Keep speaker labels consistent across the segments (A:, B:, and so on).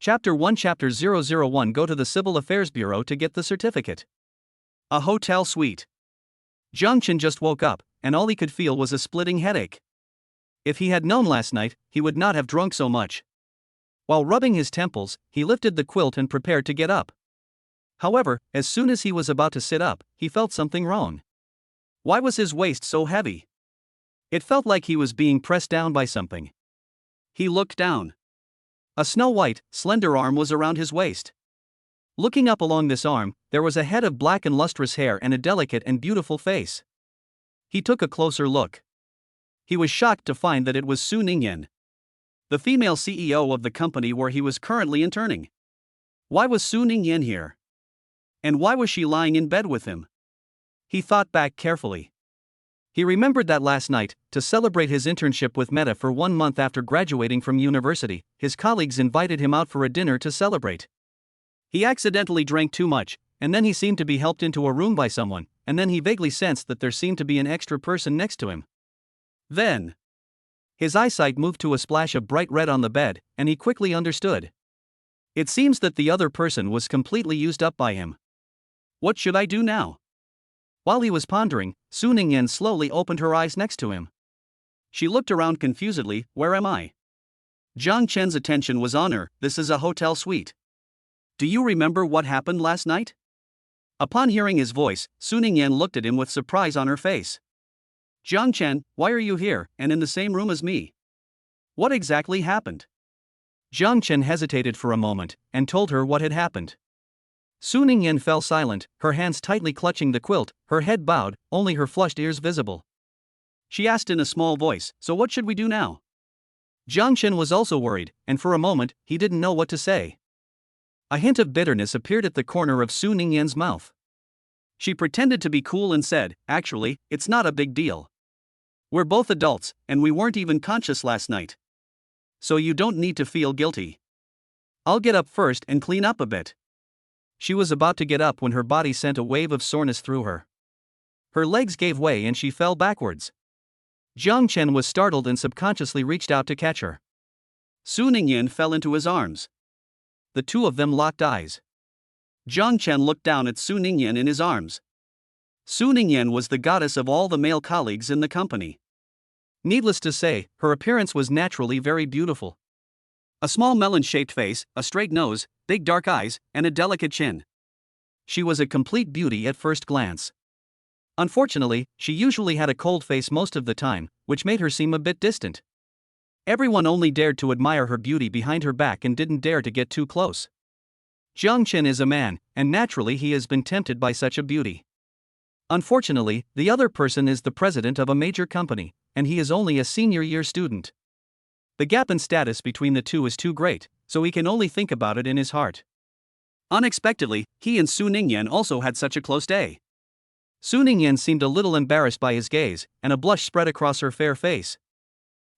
A: Chapter 1 Chapter 001 Go to the Civil Affairs Bureau to get the certificate. A hotel suite. Jiang Chen just woke up, and all he could feel was a splitting headache. If he had known last night, he would not have drunk so much. While rubbing his temples, he lifted the quilt and prepared to get up. However, as soon as he was about to sit up, he felt something wrong. Why was his waist so heavy? It felt like he was being pressed down by something. He looked down. A snow-white, slender arm was around his waist. Looking up along this arm, there was a head of black and lustrous hair and a delicate and beautiful face. He took a closer look. He was shocked to find that it was Su Ningyan, the female CEO of the company where he was currently interning. Why was Su Ningyan here? And why was she lying in bed with him? He thought back carefully. He remembered that last night, to celebrate his internship with Meta for 1 month after graduating from university, his colleagues invited him out for a dinner to celebrate. He accidentally drank too much, and then he seemed to be helped into a room by someone, and then he vaguely sensed that there seemed to be an extra person next to him. Then, his eyesight moved to a splash of bright red on the bed, and he quickly understood. It seems that the other person was completely used up by him. What should I do now? While he was pondering, Su Ningyan slowly opened her eyes next to him. She looked around confusedly. Where am I? Jiang Chen's attention was on her. This is a hotel suite. Do you remember what happened last night? Upon hearing his voice, Su Ningyan looked at him with surprise on her face. Jiang Chen, why are you here, and in the same room as me? What exactly happened? Jiang Chen hesitated for a moment, and told her what had happened. Su Ningyan fell silent, her hands tightly clutching the quilt, her head bowed, only her flushed ears visible. She asked in a small voice, so what should we do now? Jiang Chen was also worried, and for a moment, he didn't know what to say. A hint of bitterness appeared at the corner of Su Ningyan's mouth. She pretended to be cool and said, actually, it's not a big deal. We're both adults, and we weren't even conscious last night. So you don't need to feel guilty. I'll get up first and clean up a bit. She was about to get up when her body sent a wave of soreness through her. Her legs gave way and she fell backwards. Jiang Chen was startled and subconsciously reached out to catch her. Su Ningyan fell into his arms. The two of them locked eyes. Jiang Chen looked down at Su Ningyan in his arms. Su Ningyan was the goddess of all the male colleagues in the company. Needless to say, her appearance was naturally very beautiful. A small melon-shaped face, a straight nose, big dark eyes, and a delicate chin. She was a complete beauty at first glance. Unfortunately, she usually had a cold face most of the time, which made her seem a bit distant. Everyone only dared to admire her beauty behind her back and didn't dare to get too close. Jiang Chen is a man, and naturally he has been tempted by such a beauty. Unfortunately, the other person is the president of a major company, and he is only a senior year student. The gap in status between the two is too great, so he can only think about it in his heart. Unexpectedly, he and Su Ningyan also had such a close day. Su Ningyan seemed a little embarrassed by his gaze, and a blush spread across her fair face.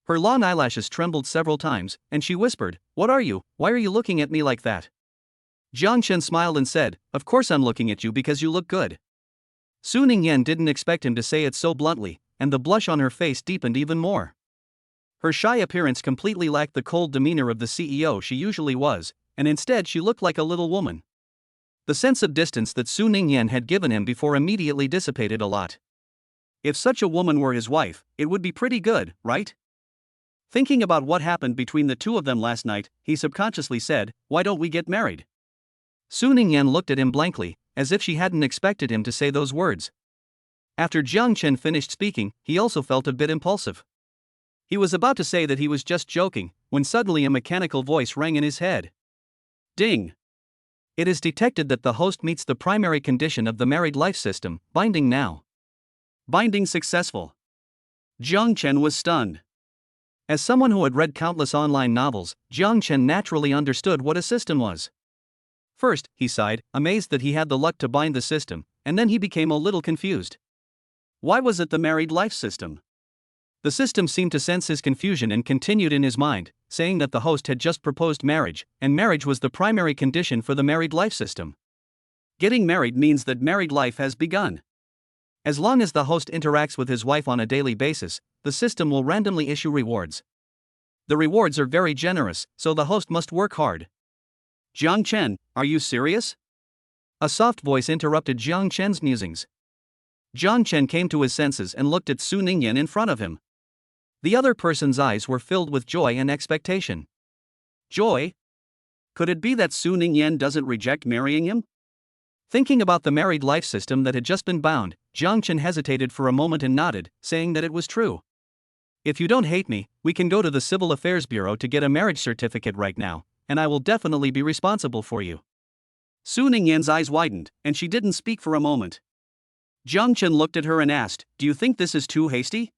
A: Her long eyelashes trembled several times, and she whispered, "What are you? Why are you looking at me like that?" Jiang Chen smiled and said, "Of course I'm looking at you because you look good." Su Ningyan didn't expect him to say it so bluntly, and the blush on her face deepened even more. Her shy appearance completely lacked the cold demeanor of the CEO she usually was, and instead she looked like a little woman. The sense of distance that Su Ningyan had given him before immediately dissipated a lot. If such a woman were his wife, it would be pretty good, right? Thinking about what happened between the two of them last night, he subconsciously said, "Why don't we get married?" Su Ningyan looked at him blankly, as if she hadn't expected him to say those words. After Jiang Chen finished speaking, he also felt a bit impulsive. He was about to say that he was just joking, when suddenly a mechanical voice rang in his head. Ding! It is detected that the host meets the primary condition of the married life system, binding now. Binding successful. Jiang Chen was stunned. As someone who had read countless online novels, Jiang Chen naturally understood what a system was. First, he sighed, amazed that he had the luck to bind the system, and then he became a little confused. Why was it the married life system? The system seemed to sense his confusion and continued in his mind, saying that the host had just proposed marriage, and marriage was the primary condition for the married life system. Getting married means that married life has begun. As long as the host interacts with his wife on a daily basis, the system will randomly issue rewards. The rewards are very generous, so the host must work hard. Jiang Chen, are you serious? A soft voice interrupted Jiang Chen's musings. Jiang Chen came to his senses and looked at Su Ningyan in front of him. The other person's eyes were filled with joy and expectation. Joy? Could it be that Su Ningyan doesn't reject marrying him? Thinking about the married life system that had just been bound, Jiang Chen hesitated for a moment and nodded, saying that it was true. If you don't hate me, we can go to the Civil Affairs Bureau to get a marriage certificate right now, and I will definitely be responsible for you. Su Ningyan's eyes widened, and she didn't speak for a moment. Jiang Chen looked at her and asked, "Do you think this is too hasty?"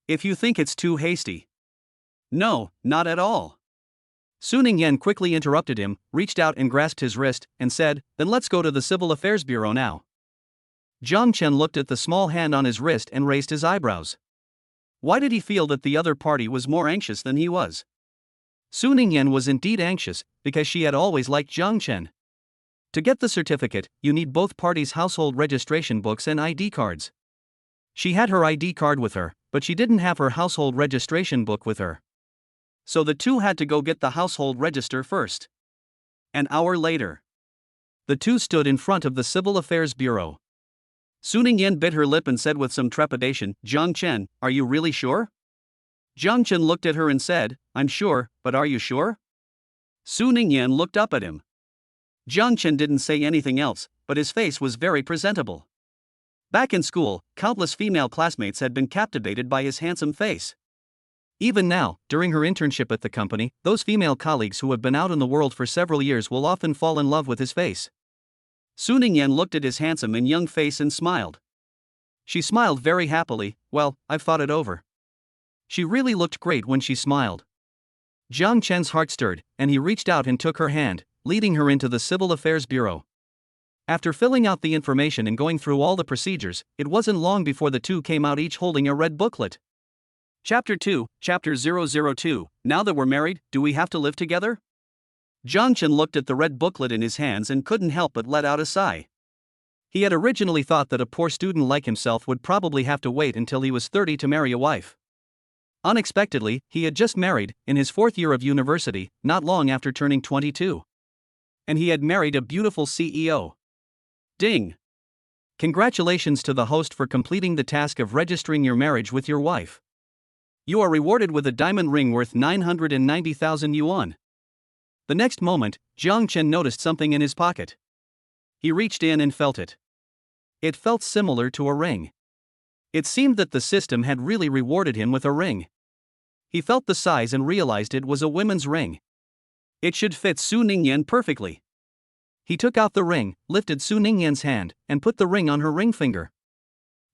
A: "If you think it's too hasty." "No, not at all." Su Ningyan quickly interrupted him, reached out and grasped his wrist, and said, "Then let's go to the Civil Affairs Bureau now." Jiang Chen looked at the small hand on his wrist and raised his eyebrows. Why did he feel that the other party was more anxious than he was? Su Ningyan was indeed anxious, because she had always liked Jiang Chen. To get the certificate, you need both parties' household registration books and ID cards. She had her ID card with her, but she didn't have her household registration book with her. So the two had to go get the household register first. An hour later, the two stood in front of the Civil Affairs Bureau. Su Ningyan bit her lip and said with some trepidation, "Jiang Chen, are you really sure?" Jiang Chen looked at her and said, "I'm sure, but are you sure?" Su Ningyan looked up at him. Jiang Chen didn't say anything else, but his face was very presentable. Back in school, countless female classmates had been captivated by his handsome face. Even now, during her internship at the company, those female colleagues who have been out in the world for several years will often fall in love with his face. Su Ningyan looked at his handsome and young face and smiled. She smiled very happily. "Well, I've thought it over." She really looked great when she smiled. Jiang Chen's heart stirred, and he reached out and took her hand, leading her into the Civil Affairs Bureau. After filling out the information and going through all the procedures, it wasn't long before the two came out each holding a red booklet. Chapter 2, Chapter 002, Now that we're married, do we have to live together? Jiang Chen looked at the red booklet in his hands and couldn't help but let out a sigh. He had originally thought that a poor student like himself would probably have to wait until he was 30 to marry a wife. Unexpectedly, he had just married, in his 4th year of university, not long after turning 22. And he had married a beautiful CEO. Ding! Congratulations to the host for completing the task of registering your marriage with your wife. You are rewarded with a diamond ring worth 990,000 yuan. The next moment, Jiang Chen noticed something in his pocket. He reached in and felt it. It felt similar to a ring. It seemed that the system had really rewarded him with a ring. He felt the size and realized it was a women's ring. It should fit Su Ningyan perfectly. He took out the ring, lifted Su Ningyan's hand, and put the ring on her ring finger.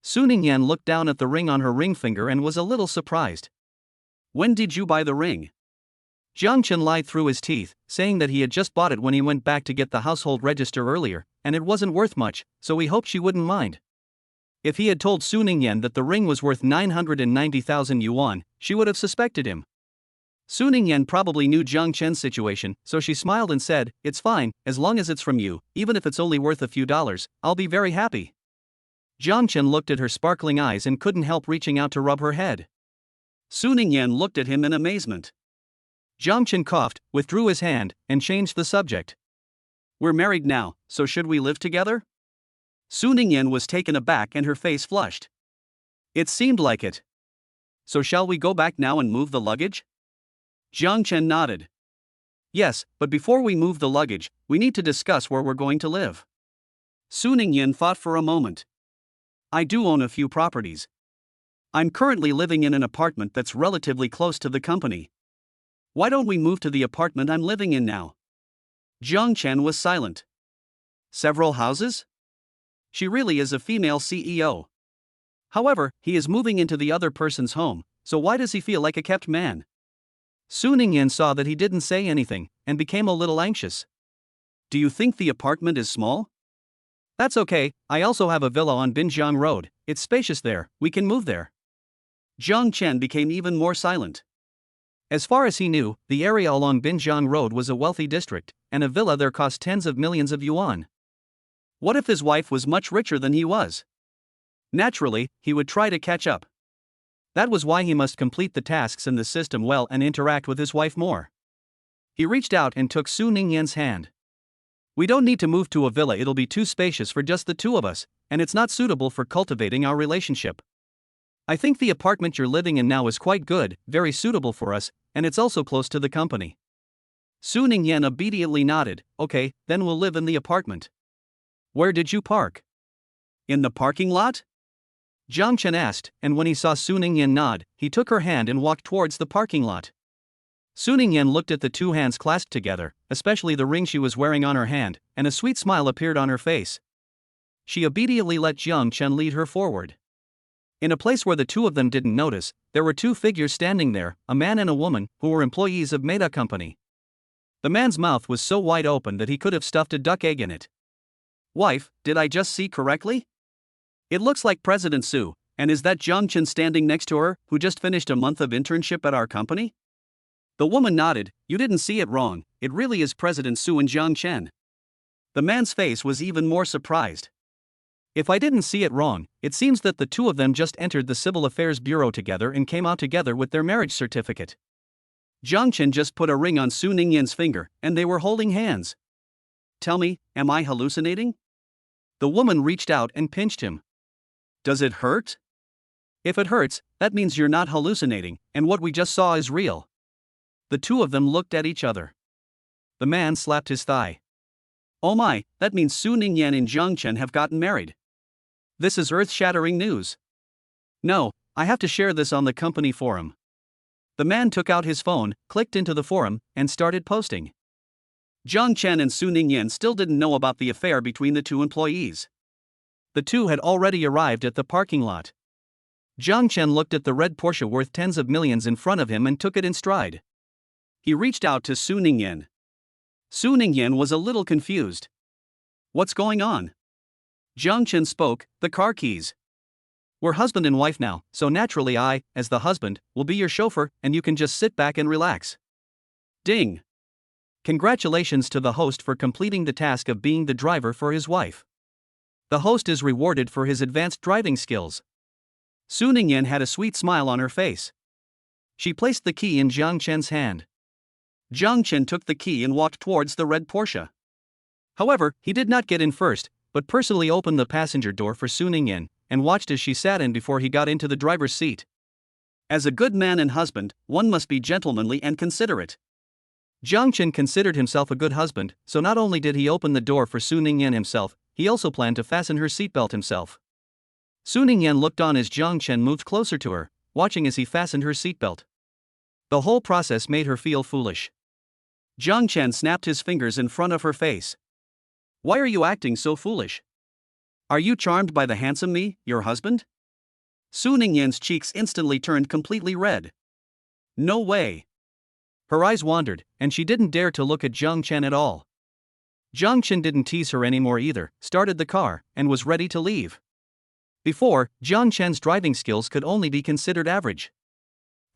A: Su Ningyan looked down at the ring on her ring finger and was a little surprised. "When did you buy the ring?" Jiang Chen lied through his teeth, saying that he had just bought it when he went back to get the household register earlier, and it wasn't worth much, so he hoped she wouldn't mind. If he had told Su Ningyan that the ring was worth 990,000 yuan, she would have suspected him. Su Ningyan probably knew Jiang Chen's situation, so she smiled and said, "It's fine, as long as it's from you, even if it's only worth a few dollars, I'll be very happy." Jiang Chen looked at her sparkling eyes and couldn't help reaching out to rub her head. Su Ningyan looked at him in amazement. Jiang Chen coughed, withdrew his hand, and changed the subject. "We're married now, so should we live together?" Su Ningyan was taken aback and her face flushed. It seemed like it. "So shall we go back now and move the luggage?" Jiang Chen nodded. "Yes, but before we move the luggage, we need to discuss where we're going to live." Su Ningyan thought for a moment. "I do own a few properties. I'm currently living in an apartment that's relatively close to the company. Why don't we move to the apartment I'm living in now?" Jiang Chen was silent. "Several houses?" She really is a female CEO. However, he is moving into the other person's home, so why does he feel like a kept man? Su Ningyan saw that he didn't say anything, and became a little anxious. "Do you think the apartment is small?" "That's okay, I also have a villa on Binjiang Road, it's spacious there, we can move there." Jiang Chen became even more silent. As far as he knew, the area along Binjiang Road was a wealthy district, and a villa there cost tens of millions of yuan. What if his wife was much richer than he was? Naturally, he would try to catch up. That was why he must complete the tasks in the system well and interact with his wife more. He reached out and took Su Ningyan's hand. We don't need to move to a villa, it'll be too spacious for just the two of us, and it's not suitable for cultivating our relationship. I think the apartment you're living in now is quite good, very suitable for us, and it's also close to the company. Su Ningyan obediently nodded. Okay, then we'll live in the apartment. Where did you park? In the parking lot? Jiang Chen asked, and when he saw Su Ningyan nod, he took her hand and walked towards the parking lot. Su Ningyan looked at the two hands clasped together, especially the ring she was wearing on her hand, and a sweet smile appeared on her face. She obediently let Jiang Chen lead her forward. In a place where the two of them didn't notice, there were two figures standing there, a man and a woman, who were employees of Maida Company. The man's mouth was so wide open that he could have stuffed a duck egg in it. Wife, did I just see correctly? It looks like President Su, and is that Jiang Chen standing next to her, who just finished a month of internship at our company? The woman nodded. You didn't see it wrong, it really is President Su and Jiang Chen. The man's face was even more surprised. If I didn't see it wrong, it seems that the two of them just entered the Civil Affairs Bureau together and came out together with their marriage certificate. Jiang Chen just put a ring on Su Ningyan's finger, and they were holding hands. Tell me, am I hallucinating? The woman reached out and pinched him. Does it hurt? If it hurts, that means you're not hallucinating, and what we just saw is real. The two of them looked at each other. The man slapped his thigh. Oh my, that means Su Ningyan and Jiang Chen have gotten married. This is earth-shattering news. No, I have to share this on the company forum. The man took out his phone, clicked into the forum, and started posting. Jiang Chen and Su Ningyan still didn't know about the affair between the two employees. The two had already arrived at the parking lot. Jiang Chen looked at the red Porsche worth tens of millions in front of him and took it in stride. He reached out to Su Ningyan. Su Ningyan was a little confused. What's going on? Jiang Chen spoke. The car keys. We're husband and wife now, so naturally I, as the husband, will be your chauffeur, and you can just sit back and relax. Ding. Congratulations to the host for completing the task of being the driver for his wife. The host is rewarded for his advanced driving skills. Su Ningyan had a sweet smile on her face. She placed the key in Jiang Chen's hand. Jiang Chen took the key and walked towards the red Porsche. However, he did not get in first, but personally opened the passenger door for Su Ningyan, and watched as she sat in before he got into the driver's seat. As a good man and husband, one must be gentlemanly and considerate. Jiang Chen considered himself a good husband, so not only did he open the door for Su Ningyan himself, he also planned to fasten her seatbelt himself. Su Ningyan looked on as Jiang Chen moved closer to her, watching as he fastened her seatbelt. The whole process made her feel foolish. Jiang Chen snapped his fingers in front of her face. Why are you acting so foolish? Are you charmed by the handsome me, your husband? Su Ningyan's cheeks instantly turned completely red. No way. Her eyes wandered, and she didn't dare to look at Jiang Chen at all. Jiang Chen didn't tease her anymore either, started the car, and was ready to leave. Before, Jiang Chen's driving skills could only be considered average.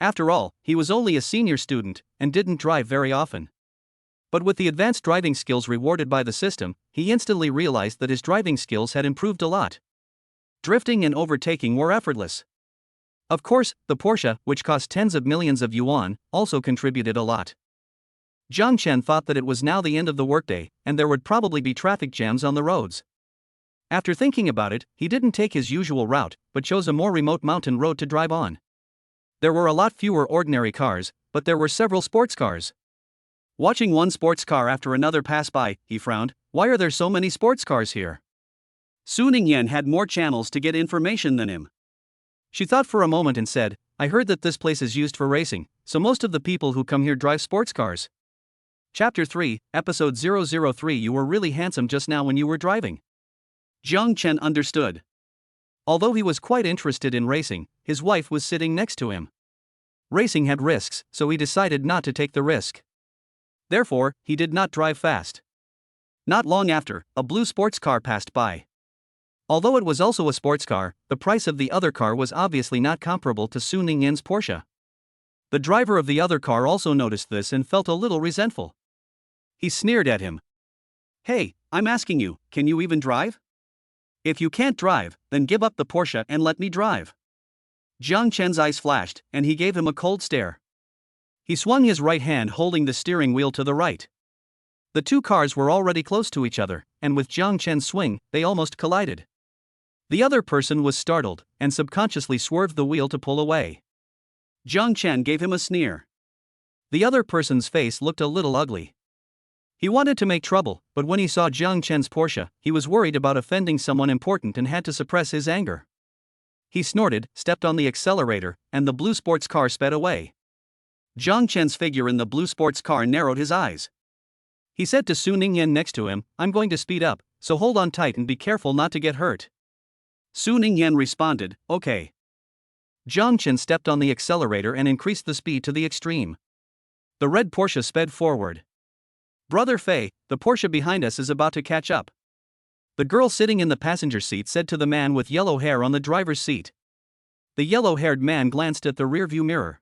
A: After all, he was only a senior student, and didn't drive very often. But with the advanced driving skills rewarded by the system, he instantly realized that his driving skills had improved a lot. Drifting and overtaking were effortless. Of course, the Porsche, which cost tens of millions of yuan, also contributed a lot. Jiang Chen thought that it was now the end of the workday, and there would probably be traffic jams on the roads. After thinking about it, he didn't take his usual route, but chose a more remote mountain road to drive on. There were a lot fewer ordinary cars, but there were several sports cars. Watching one sports car after another pass by, he frowned. Why are there so many sports cars here? Su Ningyan had more channels to get information than him. She thought for a moment and said, I heard that this place is used for racing, so most of the people who come here drive sports cars. Chapter 3, Episode 003. You were really handsome just now when you were driving. Jiang Chen understood. Although he was quite interested in racing, his wife was sitting next to him. Racing had risks, so he decided not to take the risk. Therefore, he did not drive fast. Not long after, a blue sports car passed by. Although it was also a sports car, the price of the other car was obviously not comparable to Su Ningyan's Porsche. The driver of the other car also noticed this and felt a little resentful. He sneered at him. Hey, I'm asking you, can you even drive? If you can't drive, then give up the Porsche and let me drive. Jiang Chen's eyes flashed, and he gave him a cold stare. He swung his right hand holding the steering wheel to the right. The two cars were already close to each other, and with Jiang Chen's swing, they almost collided. The other person was startled, and subconsciously swerved the wheel to pull away. Jiang Chen gave him a sneer. The other person's face looked a little ugly. He wanted to make trouble, but when he saw Jiang Chen's Porsche, he was worried about offending someone important and had to suppress his anger. He snorted, stepped on the accelerator, and the blue sports car sped away. Jiang Chen's figure in the blue sports car narrowed his eyes. He said to Su Ningyan next to him, "I'm going to speed up, so hold on tight and be careful not to get hurt." Su Ningyan responded, "Okay." Jiang Chen stepped on the accelerator and increased the speed to the extreme. The red Porsche sped forward. "Brother Fei, the Porsche behind us is about to catch up." The girl sitting in the passenger seat said to the man with yellow hair on the driver's seat. The yellow-haired man glanced at the rearview mirror.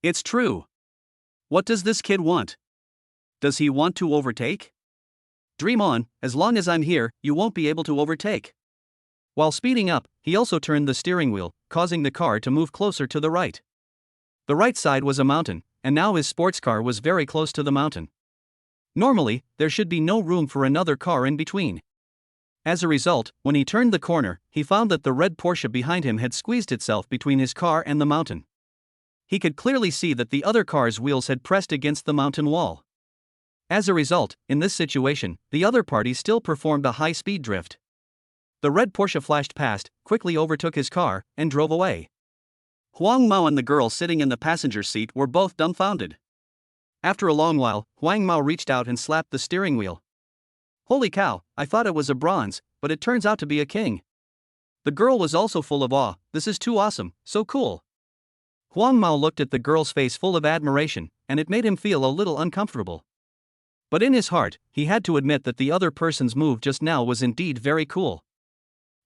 A: "It's true. What does this kid want? Does he want to overtake? Dream on, as long as I'm here, you won't be able to overtake." While speeding up, he also turned the steering wheel, causing the car to move closer to the right. The right side was a mountain, and now his sports car was very close to the mountain. Normally, there should be no room for another car in between. As a result, when he turned the corner, he found that the red Porsche behind him had squeezed itself between his car and the mountain. He could clearly see that the other car's wheels had pressed against the mountain wall. As a result, in this situation, the other party still performed a high-speed drift. The red Porsche flashed past, quickly overtook his car, and drove away. Huang Mao and the girl sitting in the passenger seat were both dumbfounded. After a long while, Huang Mao reached out and slapped the steering wheel. "Holy cow, I thought it was a bronze, but it turns out to be a king." The girl was also full of awe. "This is too awesome, so cool." Huang Mao looked at the girl's face full of admiration, and it made him feel a little uncomfortable. But in his heart, he had to admit that the other person's move just now was indeed very cool.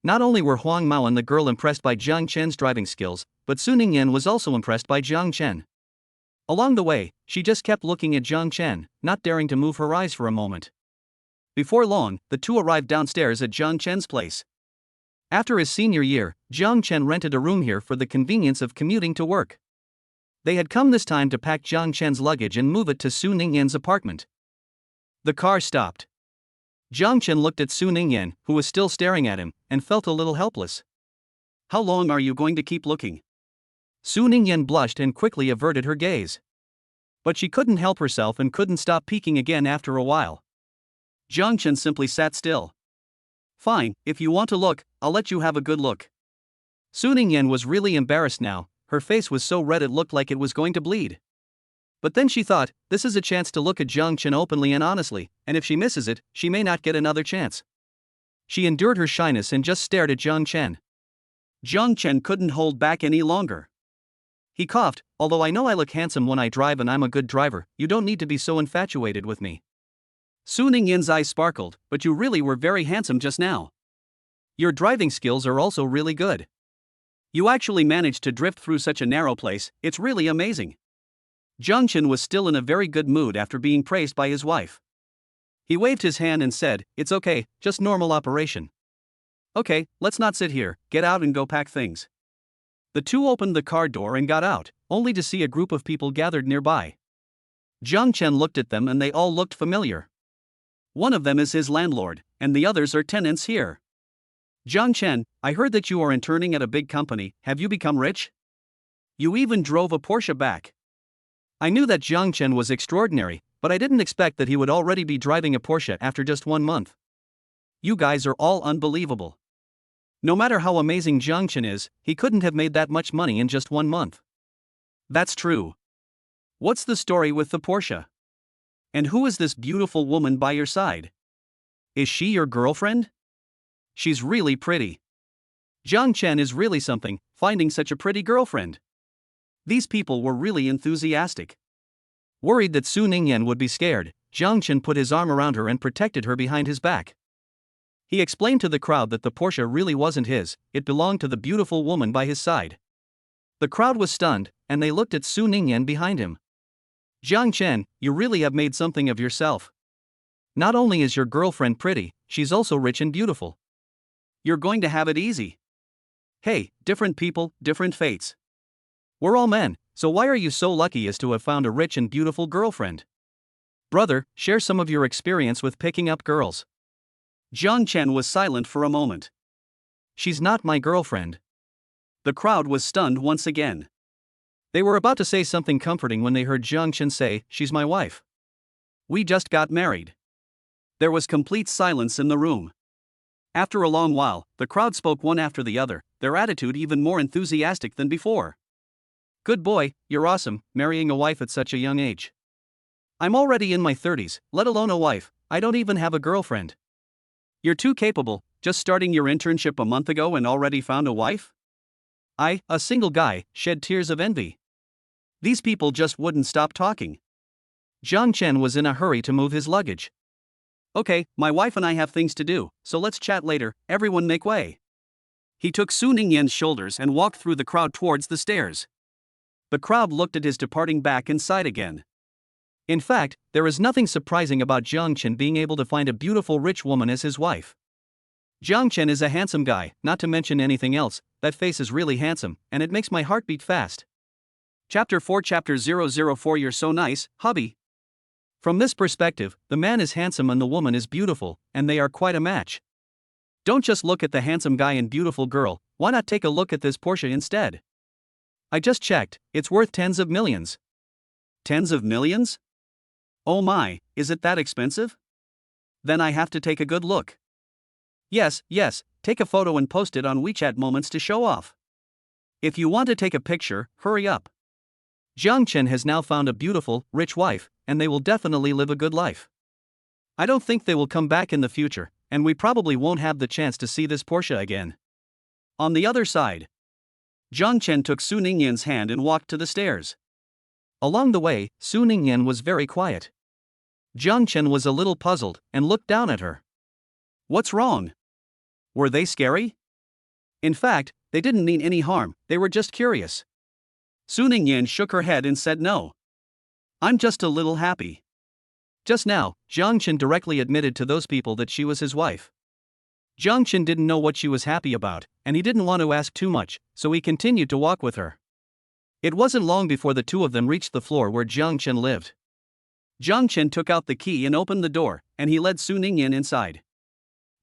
A: Not only were Huang Mao and the girl impressed by Jiang Chen's driving skills, but Su Ningyan was also impressed by Jiang Chen. Along the way, she just kept looking at Jiang Chen, not daring to move her eyes for a moment. Before long, the two arrived downstairs at Jiang Chen's place. After his senior year, Jiang Chen rented a room here for the convenience of commuting to work. They had come this time to pack Jiang Chen's luggage and move it to Su Ningyan's apartment. The car stopped. Jiang Chen looked at Su Ningyan, who was still staring at him, and felt a little helpless. "How long are you going to keep looking?" Su Ningyan blushed and quickly averted her gaze. But she couldn't help herself and couldn't stop peeking again after a while. Jiang Chen simply sat still. "Fine, if you want to look, I'll let you have a good look." Su Ningyan was really embarrassed now. Her face was so red it looked like it was going to bleed. But then she thought, this is a chance to look at Jiang Chen openly and honestly, and if she misses it, she may not get another chance. She endured her shyness and just stared at Jiang Chen. Jiang Chen couldn't hold back any longer. He coughed, "Although I know I look handsome when I drive and I'm a good driver, you don't need to be so infatuated with me." Su Ningyan's eyes sparkled, "But you really were very handsome just now. Your driving skills are also really good. You actually managed to drift through such a narrow place, it's really amazing." Jiang Chen was still in a very good mood after being praised by his wife. He waved his hand and said, "It's okay, just normal operation." "Okay, let's not sit here, get out and go pack things." The two opened the car door and got out, only to see a group of people gathered nearby. Jiang Chen looked at them and they all looked familiar. One of them is his landlord, and the others are tenants here. "Jiang Chen, I heard that you are interning at a big company, have you become rich? You even drove a Porsche back." I knew that Jiang Chen was extraordinary, but I didn't expect that he would already be driving a Porsche after just 1 month. You guys are all unbelievable. No matter how amazing Jiang Chen is, he couldn't have made that much money in just 1 month. That's true. What's the story with the Porsche? And who is this beautiful woman by your side? Is she your girlfriend? She's really pretty. Jiang Chen is really something, finding such a pretty girlfriend. These people were really enthusiastic. Worried that Su Ningyan would be scared, Jiang Chen put his arm around her and protected her behind his back. He explained to the crowd that the Porsche really wasn't his, it belonged to the beautiful woman by his side. The crowd was stunned, and they looked at Su Ningyan behind him. "Jiang Chen, you really have made something of yourself. Not only is your girlfriend pretty, she's also rich and beautiful. You're going to have it easy. Hey, different people, different fates. We're all men, So why are you so lucky as to have found a rich and beautiful girlfriend? Brother, share some of your experience with picking up girls. Jiang Chen was silent for a moment. She's not my girlfriend. The crowd was stunned once again. They were about to say something comforting when they heard Jiang Chen say, she's my wife. We just got married. There was complete silence in the room. After a long while, the crowd spoke one after the other, their attitude even more enthusiastic than before. Good boy, you're awesome, marrying a wife at such a young age. I'm already in my 30s, let alone a wife, I don't even have a girlfriend. You're too capable, just starting your internship a month ago and already found a wife? I, a single guy, shed tears of envy. These people just wouldn't stop talking. Jiang Chen was in a hurry to move his luggage. Okay, my wife and I have things to do, so let's chat later, everyone make way. He took Su Ningyan's shoulders and walked through the crowd towards the stairs. The crowd looked at his departing back and sighed again. In fact, there is nothing surprising about Jiang Chen being able to find a beautiful rich woman as his wife. Jiang Chen is a handsome guy, not to mention anything else, that face is really handsome, and it makes my heart beat fast. Chapter 4 Chapter 004 You're so nice, hubby. From this perspective, the man is handsome and the woman is beautiful, and they are quite a match. Don't just look at the handsome guy and beautiful girl, why not take a look at this Porsche instead? I just checked, it's worth tens of millions. Tens of millions? Oh my, is it that expensive? Then I have to take a good look. Yes, take a photo and post it on WeChat Moments to show off. If you want to take a picture, hurry up. Jiang Chen has now found a beautiful, rich wife, and they will definitely live a good life. I don't think they will come back in the future, and we probably won't have the chance to see this Porsche again. On the other side, Jiang Chen took Su Ningyan's hand and walked to the stairs. Along the way, Su Ningyan was very quiet. Jiang Chen was a little puzzled and looked down at her. What's wrong? Were they scary? In fact, they didn't mean any harm, they were just curious. Su Ningyan shook her head and said no. I'm just a little happy. Just now, Jiang Chen directly admitted to those people that she was his wife. Jiang Chen didn't know what she was happy about, and he didn't want to ask too much, so he continued to walk with her. It wasn't long before the two of them reached the floor where Jiang Chen lived. Jiang Chen took out the key and opened the door, and he led Su Ningyan inside.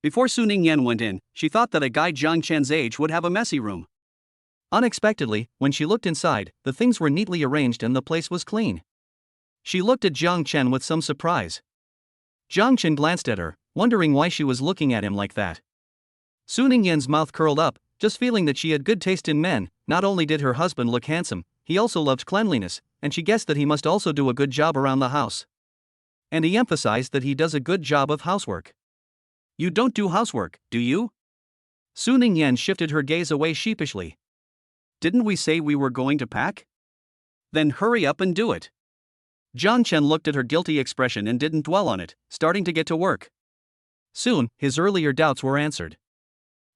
A: Before Su Ningyan went in, she thought that a guy Jiang Chen's age would have a messy room. Unexpectedly, when she looked inside, the things were neatly arranged and the place was clean. She looked at Jiang Chen with some surprise. Jiang Chen glanced at her, wondering why she was looking at him like that. Su Ningyan's mouth curled up, just feeling that she had good taste in men. Not only did her husband look handsome, he also loved cleanliness, and she guessed that he must also do a good job around the house. And he emphasized that he does a good job of housework. You don't do housework, do you? Su Ningyan shifted her gaze away sheepishly. Didn't we say we were going to pack? Then hurry up and do it. Jiang Chen looked at her guilty expression and didn't dwell on it, starting to get to work. Soon, his earlier doubts were answered.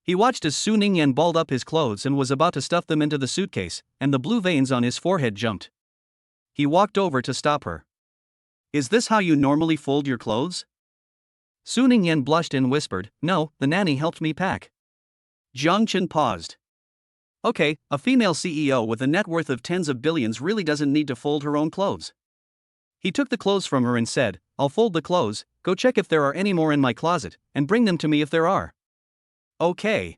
A: He watched as Su Ningyan balled up his clothes and was about to stuff them into the suitcase, and the blue veins on his forehead jumped. He walked over to stop her. Is this how you normally fold your clothes? Su Ningyan blushed and whispered, no, the nanny helped me pack. Jiang Chen paused. Okay, a female CEO with a net worth of tens of billions really doesn't need to fold her own clothes. He took the clothes from her and said, I'll fold the clothes, go check if there are any more in my closet, and bring them to me if there are. Okay.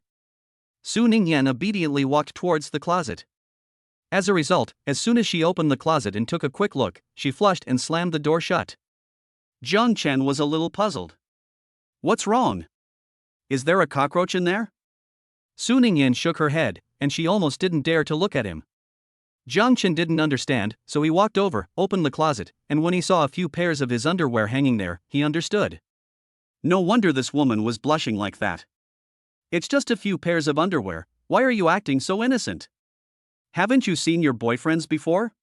A: Su Ningyan obediently walked towards the closet. As a result, as soon as she opened the closet and took a quick look, she flushed and slammed the door shut. Jiang Chen was a little puzzled. What's wrong? Is there a cockroach in there? Su Ningyan shook her head, and she almost didn't dare to look at him. Jiang Chen didn't understand, so he walked over, opened the closet, and when he saw a few pairs of his underwear hanging there, he understood. No wonder this woman was blushing like that. It's just a few pairs of underwear, why are you acting so innocent? Haven't you seen your boyfriends before?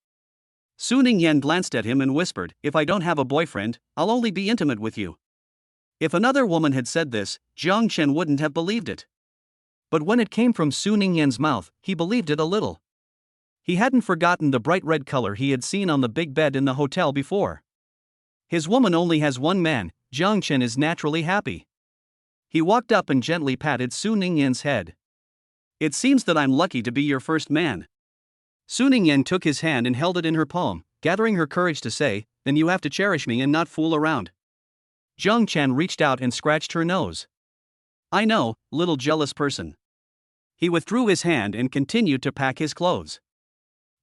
A: Su Ningyan glanced at him and whispered, if I don't have a boyfriend, I'll only be intimate with you. If another woman had said this, Jiang Chen wouldn't have believed it. But when it came from Su Ningyan's mouth, he believed it a little. He hadn't forgotten the bright red color he had seen on the big bed in the hotel before. His woman only has one man, Jiang Chen is naturally happy. He walked up and gently patted Su Ningyan's head. It seems that I'm lucky to be your first man. Su Ningyan took his hand and held it in her palm, gathering her courage to say, "Then you have to cherish me and not fool around." Jiang Chen reached out and scratched her nose. "I know, little jealous person." He withdrew his hand and continued to pack his clothes.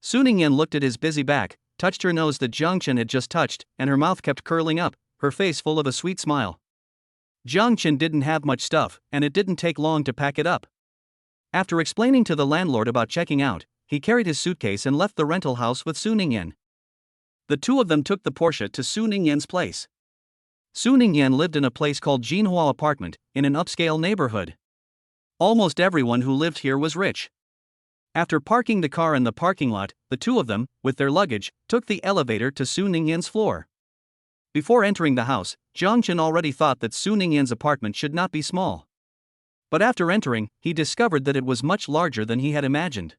A: Su Ningyan looked at his busy back, touched her nose that Jiang Chen had just touched, and her mouth kept curling up, her face full of a sweet smile. Jiang Chen didn't have much stuff, and it didn't take long to pack it up. After explaining to the landlord about checking out, he carried his suitcase and left the rental house with Su Ningyan. The two of them took the Porsche to Su Ningyan's place. Su Ningyan lived in a place called Jinhua Apartment, in an upscale neighborhood. Almost everyone who lived here was rich. After parking the car in the parking lot, the two of them, with their luggage, took the elevator to Su Ningyan's floor. Before entering the house, Jiang Chen already thought that Su Ningyan's apartment should not be small. But after entering, he discovered that it was much larger than he had imagined.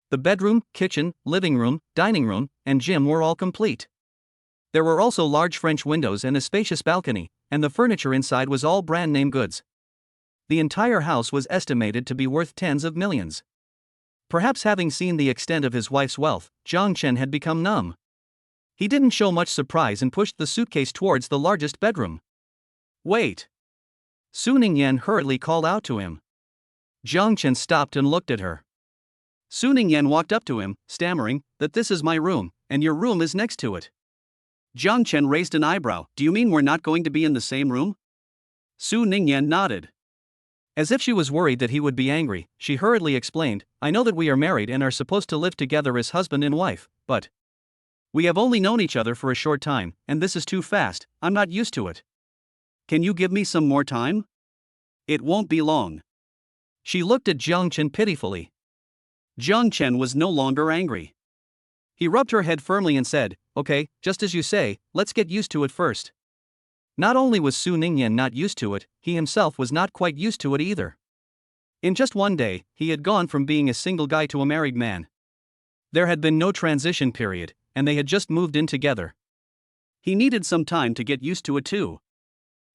A: The bedroom, kitchen, living room, dining room, and gym were all complete. There were also large French windows and a spacious balcony, and the furniture inside was all brand-name goods. The entire house was estimated to be worth tens of millions. Perhaps having seen the extent of his wife's wealth, Jiang Chen had become numb. He didn't show much surprise and pushed the suitcase towards the largest bedroom. "Wait!" Su Ningyan hurriedly called out to him. Jiang Chen stopped and looked at her. Su Ningyan walked up to him, stammering, "That this is my room, and your room is next to it." Jiang Chen raised an eyebrow. "Do you mean we're not going to be in the same room?" Su Ningyan nodded. As if she was worried that he would be angry, she hurriedly explained, "I know that we are married and are supposed to live together as husband and wife, but we have only known each other for a short time, and this is too fast. I'm not used to it. Can you give me some more time? It won't be long." She looked at Jiang Chen pitifully. Jiang Chen was no longer angry. He rubbed her head firmly and said, "Okay, just as you say, let's get used to it first." Not only was Su Ningyan not used to it, he himself was not quite used to it either. In just one day, he had gone from being a single guy to a married man. There had been no transition period, and they had just moved in together. He needed some time to get used to it too.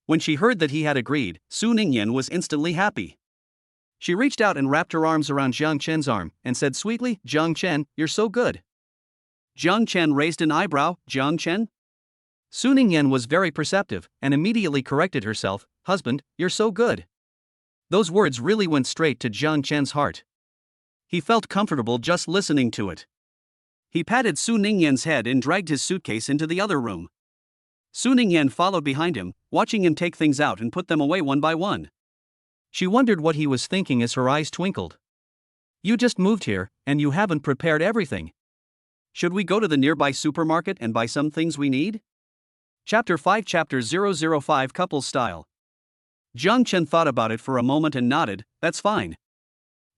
A: When she heard that he had agreed, Su Ningyan was instantly happy. She reached out and wrapped her arms around Jiang Chen's arm, and said sweetly, "Jiang Chen, you're so good." Jiang Chen raised an eyebrow. "Jiang Chen?" Su Ningyan was very perceptive, and immediately corrected herself, "Husband, you're so good." Those words really went straight to Jiang Chen's heart. He felt comfortable just listening to it. He patted Su Ningyan's head and dragged his suitcase into the other room. Su Ningyan followed behind him, watching him take things out and put them away one by one. She wondered what he was thinking as her eyes twinkled. "You just moved here, and you haven't prepared everything. Should we go to the nearby supermarket and buy some things we need?" Chapter 5 Chapter 005 Couples Style. Jiang Chen thought about it for a moment and nodded, "That's fine."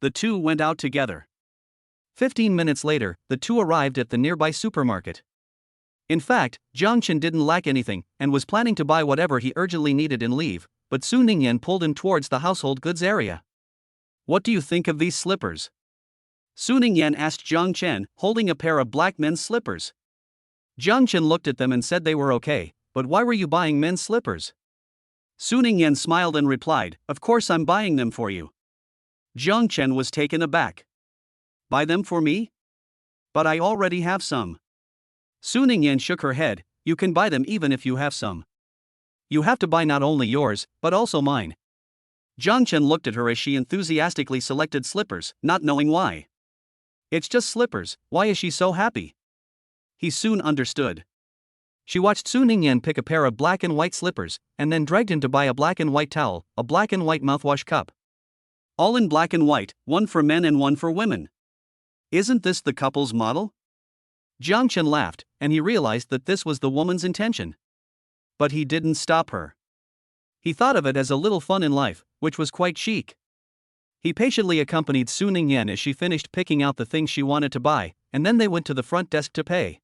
A: The two went out together. 15 minutes later, the two arrived at the nearby supermarket. In fact, Jiang Chen didn't lack anything, and was planning to buy whatever he urgently needed and leave, but Su Ningyan pulled him towards the household goods area. "What do you think of these slippers?" Su Ningyan asked Jiang Chen, holding a pair of black men's slippers. Jiang Chen looked at them and said they were okay, but why were you buying men's slippers? Su Ningyan smiled and replied, "Of course I'm buying them for you." Jiang Chen was taken aback. "Buy them for me? But I already have some." Su Ningyan shook her head, "You can buy them even if you have some. You have to buy not only yours, but also mine." Jiang Chen looked at her as she enthusiastically selected slippers, not knowing why. It's just slippers, why is she so happy? He soon understood. She watched Su Ningyan pick a pair of black and white slippers, and then dragged him to buy a black and white towel, a black and white mouthwash cup. All in black and white, one for men and one for women. Isn't this the couple's model? Jiang Chen laughed, and he realized that this was the woman's intention. But he didn't stop her. He thought of it as a little fun in life, which was quite chic. He patiently accompanied Su Ningyan as she finished picking out the things she wanted to buy, and then they went to the front desk to pay.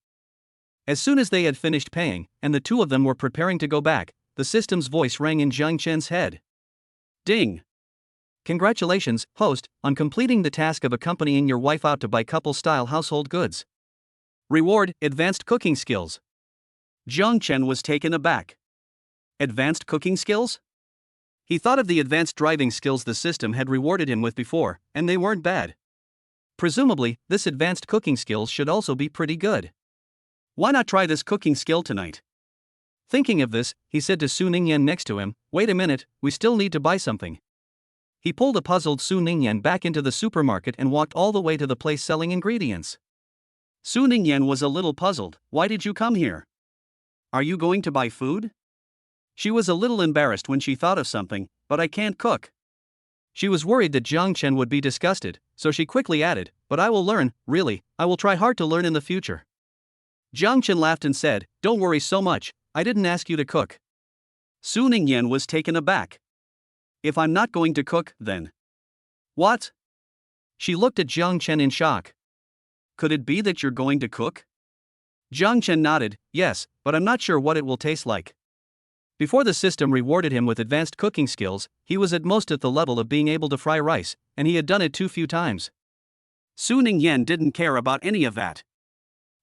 A: As soon as they had finished paying, and the two of them were preparing to go back, the system's voice rang in Jiang Chen's head. Ding! Congratulations, host, on completing the task of accompanying your wife out to buy couple-style household goods. Reward, advanced cooking skills. Jiang Chen was taken aback. Advanced cooking skills? He thought of the advanced driving skills the system had rewarded him with before, and they weren't bad. Presumably, this advanced cooking skills should also be pretty good. Why not try this cooking skill tonight? Thinking of this, he said to Su Ningyan next to him, "Wait a minute, we still need to buy something." He pulled a puzzled Su Ningyan back into the supermarket and walked all the way to the place selling ingredients. Su Ningyan was a little puzzled. "Why did you come here? Are you going to buy food?" She was a little embarrassed when she thought of something, "But I can't cook." She was worried that Jiang Chen would be disgusted, so she quickly added, "But I will learn, really, I will try hard to learn in the future." Jiang Chen laughed and said, "Don't worry so much, I didn't ask you to cook." Su Ningyan was taken aback. "If I'm not going to cook, then what?" She looked at Jiang Chen in shock. "Could it be that you're going to cook?" Jiang Chen nodded, "Yes, but I'm not sure what it will taste like." Before the system rewarded him with advanced cooking skills, he was at most at the level of being able to fry rice, and he had done it too few times. Su Ningyan didn't care about any of that.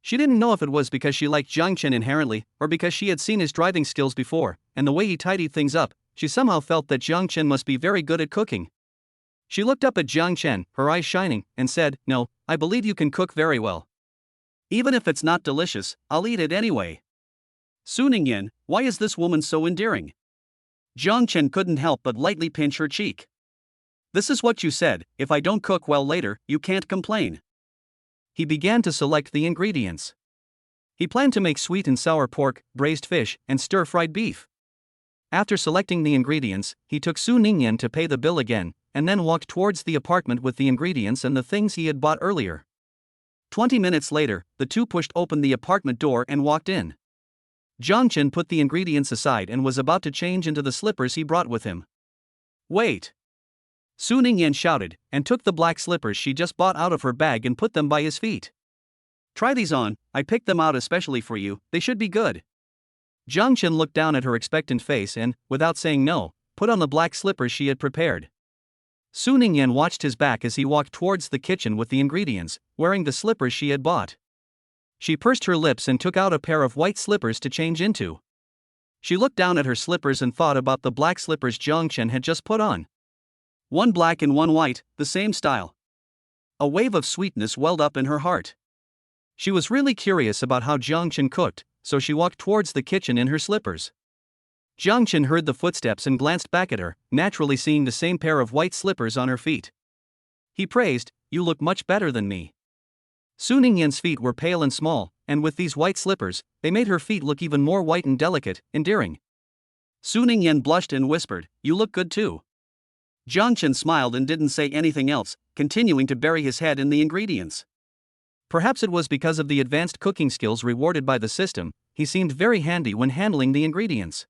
A: She didn't know if it was because she liked Jiang Chen inherently, or because she had seen his driving skills before, and the way he tidied things up, she somehow felt that Jiang Chen must be very good at cooking. She looked up at Jiang Chen, her eyes shining, and said, "No, I believe you can cook very well. Even if it's not delicious, I'll eat it anyway." Su Ningyan, why is this woman so endearing? Jiang Chen couldn't help but lightly pinch her cheek. "This is what you said, if I don't cook well later, you can't complain." He began to select the ingredients. He planned to make sweet and sour pork, braised fish, and stir-fried beef. After selecting the ingredients, he took Su Ningyan to pay the bill again, and then walked towards the apartment with the ingredients and the things he had bought earlier. 20 minutes later, the two pushed open the apartment door and walked in. Jiang Chen put the ingredients aside and was about to change into the slippers he brought with him. "Wait!" Su Ningyan shouted, and took the black slippers she just bought out of her bag and put them by his feet. "Try these on, I picked them out especially for you, they should be good." Jiang Chen looked down at her expectant face and, without saying no, put on the black slippers she had prepared. Su Ningyan watched his back as he walked towards the kitchen with the ingredients, wearing the slippers she had bought. She pursed her lips and took out a pair of white slippers to change into. She looked down at her slippers and thought about the black slippers Jiang Chen had just put on. One black and one white, the same style. A wave of sweetness welled up in her heart. She was really curious about how Jiang Chen cooked, so she walked towards the kitchen in her slippers. Jiang Chen heard the footsteps and glanced back at her, naturally seeing the same pair of white slippers on her feet. He praised, "You look much better than me." Su Ningyan's feet were pale and small, and with these white slippers, they made her feet look even more white and delicate, endearing. Su Ningyan blushed and whispered, "You look good too." Jiang Chen smiled and didn't say anything else, continuing to bury his head in the ingredients. Perhaps it was because of the advanced cooking skills rewarded by the system, he seemed very handy when handling the ingredients.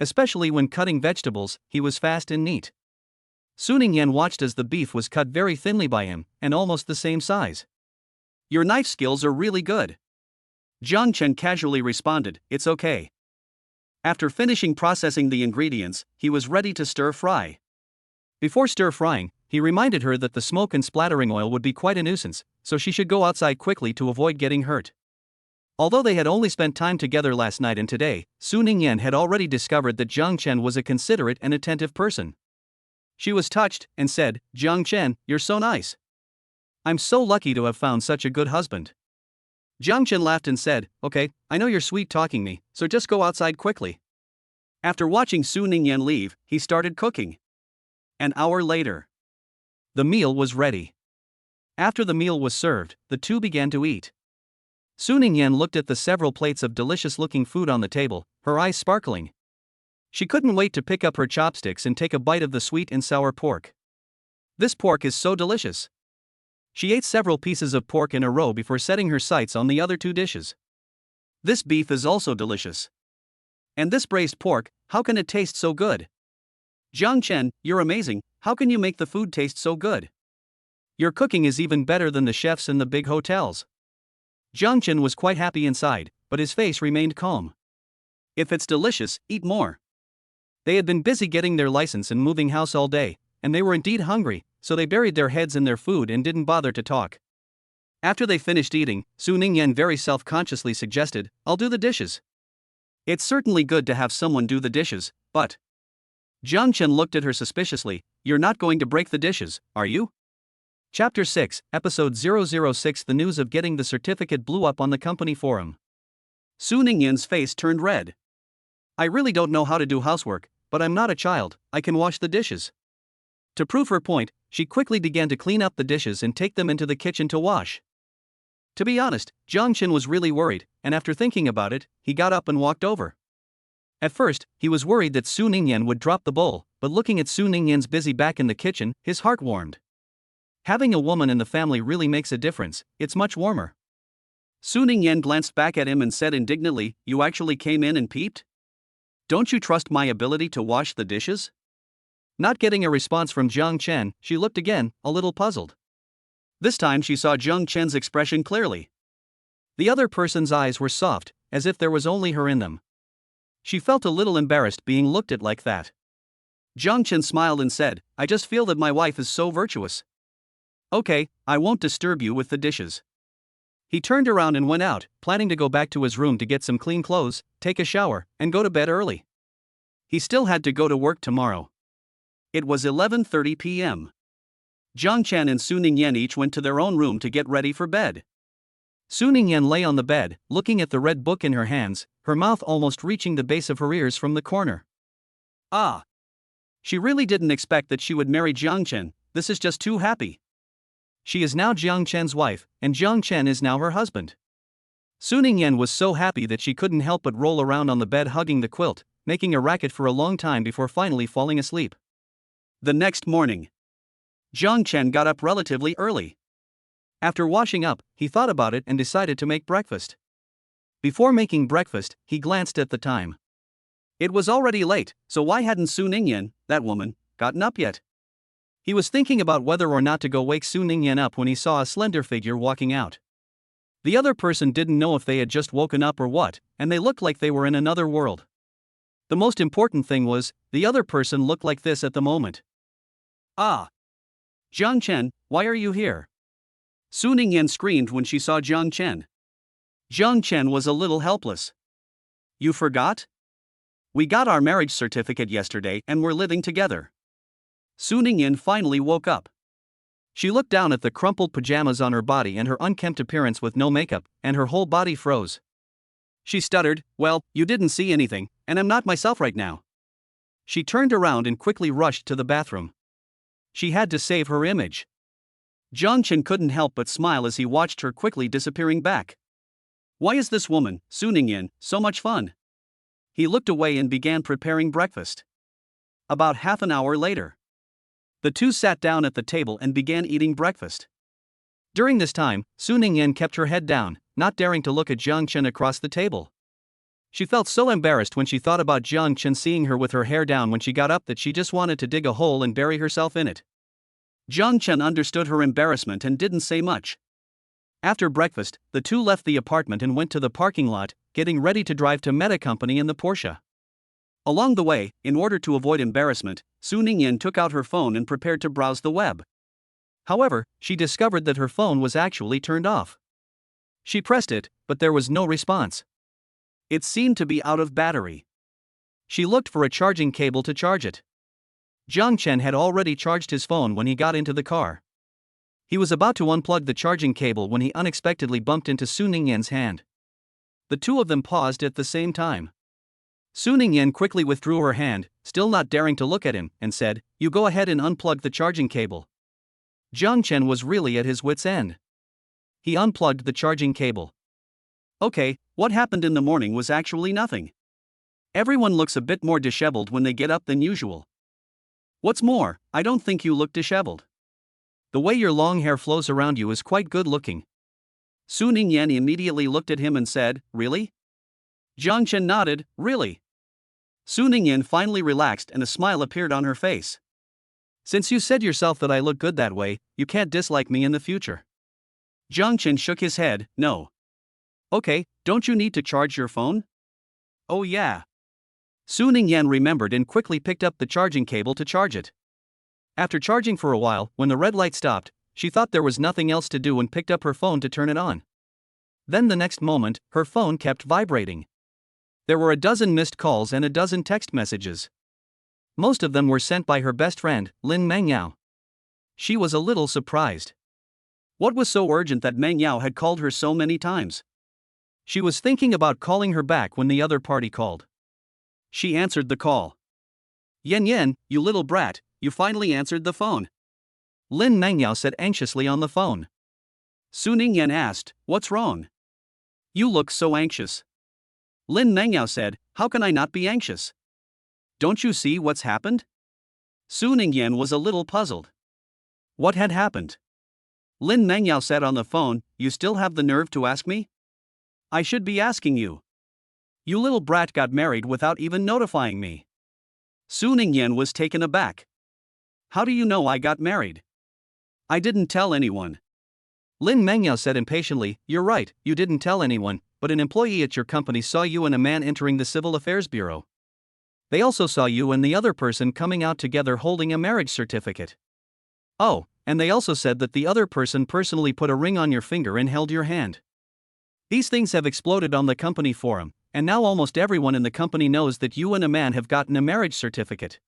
A: Especially when cutting vegetables, he was fast and neat. Su Ningyan watched as the beef was cut very thinly by him, and almost the same size. "Your knife skills are really good." Jiang Chen casually responded, "It's okay." After finishing processing the ingredients, he was ready to stir-fry. Before stir-frying, he reminded her that the smoke and splattering oil would be quite a nuisance, so she should go outside quickly to avoid getting hurt. Although they had only spent time together last night and today, Su Ningyan had already discovered that Jiang Chen was a considerate and attentive person. She was touched, and said, "Jiang Chen, you're so nice. I'm so lucky to have found such a good husband." Jiang Chen laughed and said, "Okay, I know you're sweet-talking me, so just go outside quickly." After watching Su Ningyan leave, he started cooking. An hour later, the meal was ready. After the meal was served, the two began to eat. Su Ningyan looked at the several plates of delicious-looking food on the table, her eyes sparkling. She couldn't wait to pick up her chopsticks and take a bite of the sweet and sour pork. "This pork is so delicious." She ate several pieces of pork in a row before setting her sights on the other two dishes. "This beef is also delicious. And this braised pork, how can it taste so good? Jiang Chen, you're amazing, how can you make the food taste so good? Your cooking is even better than the chefs in the big hotels." Jiang Chen was quite happy inside, but his face remained calm. "If it's delicious, eat more." They had been busy getting their license and moving house all day, and they were indeed hungry, so they buried their heads in their food and didn't bother to talk. After they finished eating, Su Ningyan very self-consciously suggested, "I'll do the dishes." "It's certainly good to have someone do the dishes, but..." Jiang Chen looked at her suspiciously, "You're not going to break the dishes, are you?" Chapter 6, Episode 006. The news of getting the certificate blew up on the company forum. Su Ningyin's face turned red. I really don't know how to do housework, but I'm not a child, I can wash the dishes. To prove her point, she quickly began to clean up the dishes and take them into the kitchen to wash. To be honest, Jiangchen was really worried, and after thinking about it, he got up and walked over. At first, he was worried that Su Ningyan would drop the bowl, but looking at Su Ningyan's busy back in the kitchen, his heart warmed. Having a woman in the family really makes a difference, it's much warmer. Su Ningyan glanced back at him and said indignantly, "You actually came in and peeped? Don't you trust my ability to wash the dishes?" Not getting a response from Jiang Chen, she looked again, a little puzzled. This time she saw Jiang Chen's expression clearly. The other person's eyes were soft, as if there was only her in them. She felt a little embarrassed being looked at like that. Jiang Chen smiled and said, "I just feel that my wife is so virtuous. Okay, I won't disturb you with the dishes." He turned around and went out, planning to go back to his room to get some clean clothes, take a shower, and go to bed early. He still had to go to work tomorrow. It was 11:30 p.m. Jiang Chen and Su Ningyan each went to their own room to get ready for bed. Su Ningyan lay on the bed, looking at the red book in her hands, her mouth almost reaching the base of her ears from the corner. Ah! She really didn't expect that she would marry Jiang Chen. This is just too happy. She is now Jiang Chen's wife, and Jiang Chen is now her husband. Su Ningyan was so happy that she couldn't help but roll around on the bed hugging the quilt, making a racket for a long time before finally falling asleep. The next morning, Jiang Chen got up relatively early. After washing up, he thought about it and decided to make breakfast. Before making breakfast, he glanced at the time. It was already late, so why hadn't Su Ningyan, that woman, gotten up yet? He was thinking about whether or not to go wake Su Ningyan up when he saw a slender figure walking out. The other person didn't know if they had just woken up or what, and they looked like they were in another world. The most important thing was, the other person looked like this at the moment. Ah! Jiang Chen, why are you here? Su Ningyan screamed when she saw Jiang Chen. Jiang Chen was a little helpless. You forgot? We got our marriage certificate yesterday and we're living together. Su Ningyan finally woke up. She looked down at the crumpled pajamas on her body and her unkempt appearance with no makeup, and her whole body froze. She stuttered, "Well, you didn't see anything, and I'm not myself right now." She turned around and quickly rushed to the bathroom. She had to save her image. Jiang Chen couldn't help but smile as he watched her quickly disappearing back. Why is this woman, Su Ningyan, so much fun? He looked away and began preparing breakfast. About half an hour later, the two sat down at the table and began eating breakfast. During this time, Su Ningyan kept her head down, not daring to look at Jiang Chen across the table. She felt so embarrassed when she thought about Jiang Chen seeing her with her hair down when she got up that she just wanted to dig a hole and bury herself in it. Jiang Chen understood her embarrassment and didn't say much. After breakfast, the two left the apartment and went to the parking lot, getting ready to drive to Meta Company in the Porsche. Along the way, in order to avoid embarrassment, Su Ningyan took out her phone and prepared to browse the web. However, she discovered that her phone was actually turned off. She pressed it, but there was no response. It seemed to be out of battery. She looked for a charging cable to charge it. Jiang Chen had already charged his phone when he got into the car. He was about to unplug the charging cable when he unexpectedly bumped into Su Ningyan's hand. The two of them paused at the same time. Su Ningyan quickly withdrew her hand, still not daring to look at him, and said, "You go ahead and unplug the charging cable." Jiang Chen was really at his wit's end. He unplugged the charging cable. Okay, what happened in the morning was actually nothing. Everyone looks a bit more disheveled when they get up than usual. What's more, I don't think you look disheveled. The way your long hair flows around you is quite good looking. Su Ningyan immediately looked at him and said, "Really?" Jiang Chen nodded, "Really?" Su Ningyan finally relaxed and a smile appeared on her face. "Since you said yourself that I look good that way, you can't dislike me in the future." Jiang Chen shook his head, "No." "Okay, don't you need to charge your phone?" "Oh yeah." Su Ningyan remembered and quickly picked up the charging cable to charge it. After charging for a while, when the red light stopped, she thought there was nothing else to do and picked up her phone to turn it on. Then the next moment, her phone kept vibrating. There were a dozen missed calls and a dozen text messages. Most of them were sent by her best friend, Lin Mengyao. She was a little surprised. What was so urgent that Meng Yao had called her so many times? She was thinking about calling her back when the other party called. She answered the call. Yan Yan, you little brat, you finally answered the phone. Lin Mengyao said anxiously on the phone. Su Ningyan asked, what's wrong? You look so anxious. Lin Mengyao said, how can I not be anxious? Don't you see what's happened? Su Ningyan was a little puzzled. What had happened? Lin Mengyao said on the phone, you still have the nerve to ask me? I should be asking you. You little brat got married without even notifying me. Su Ningyan was taken aback. How do you know I got married? I didn't tell anyone. Lin Mengyao said impatiently, you're right, you didn't tell anyone, but an employee at your company saw you and a man entering the Civil Affairs Bureau. They also saw you and the other person coming out together holding a marriage certificate. Oh, and they also said that the other person personally put a ring on your finger and held your hand. These things have exploded on the company forum, and now almost everyone in the company knows that you and a man have gotten a marriage certificate.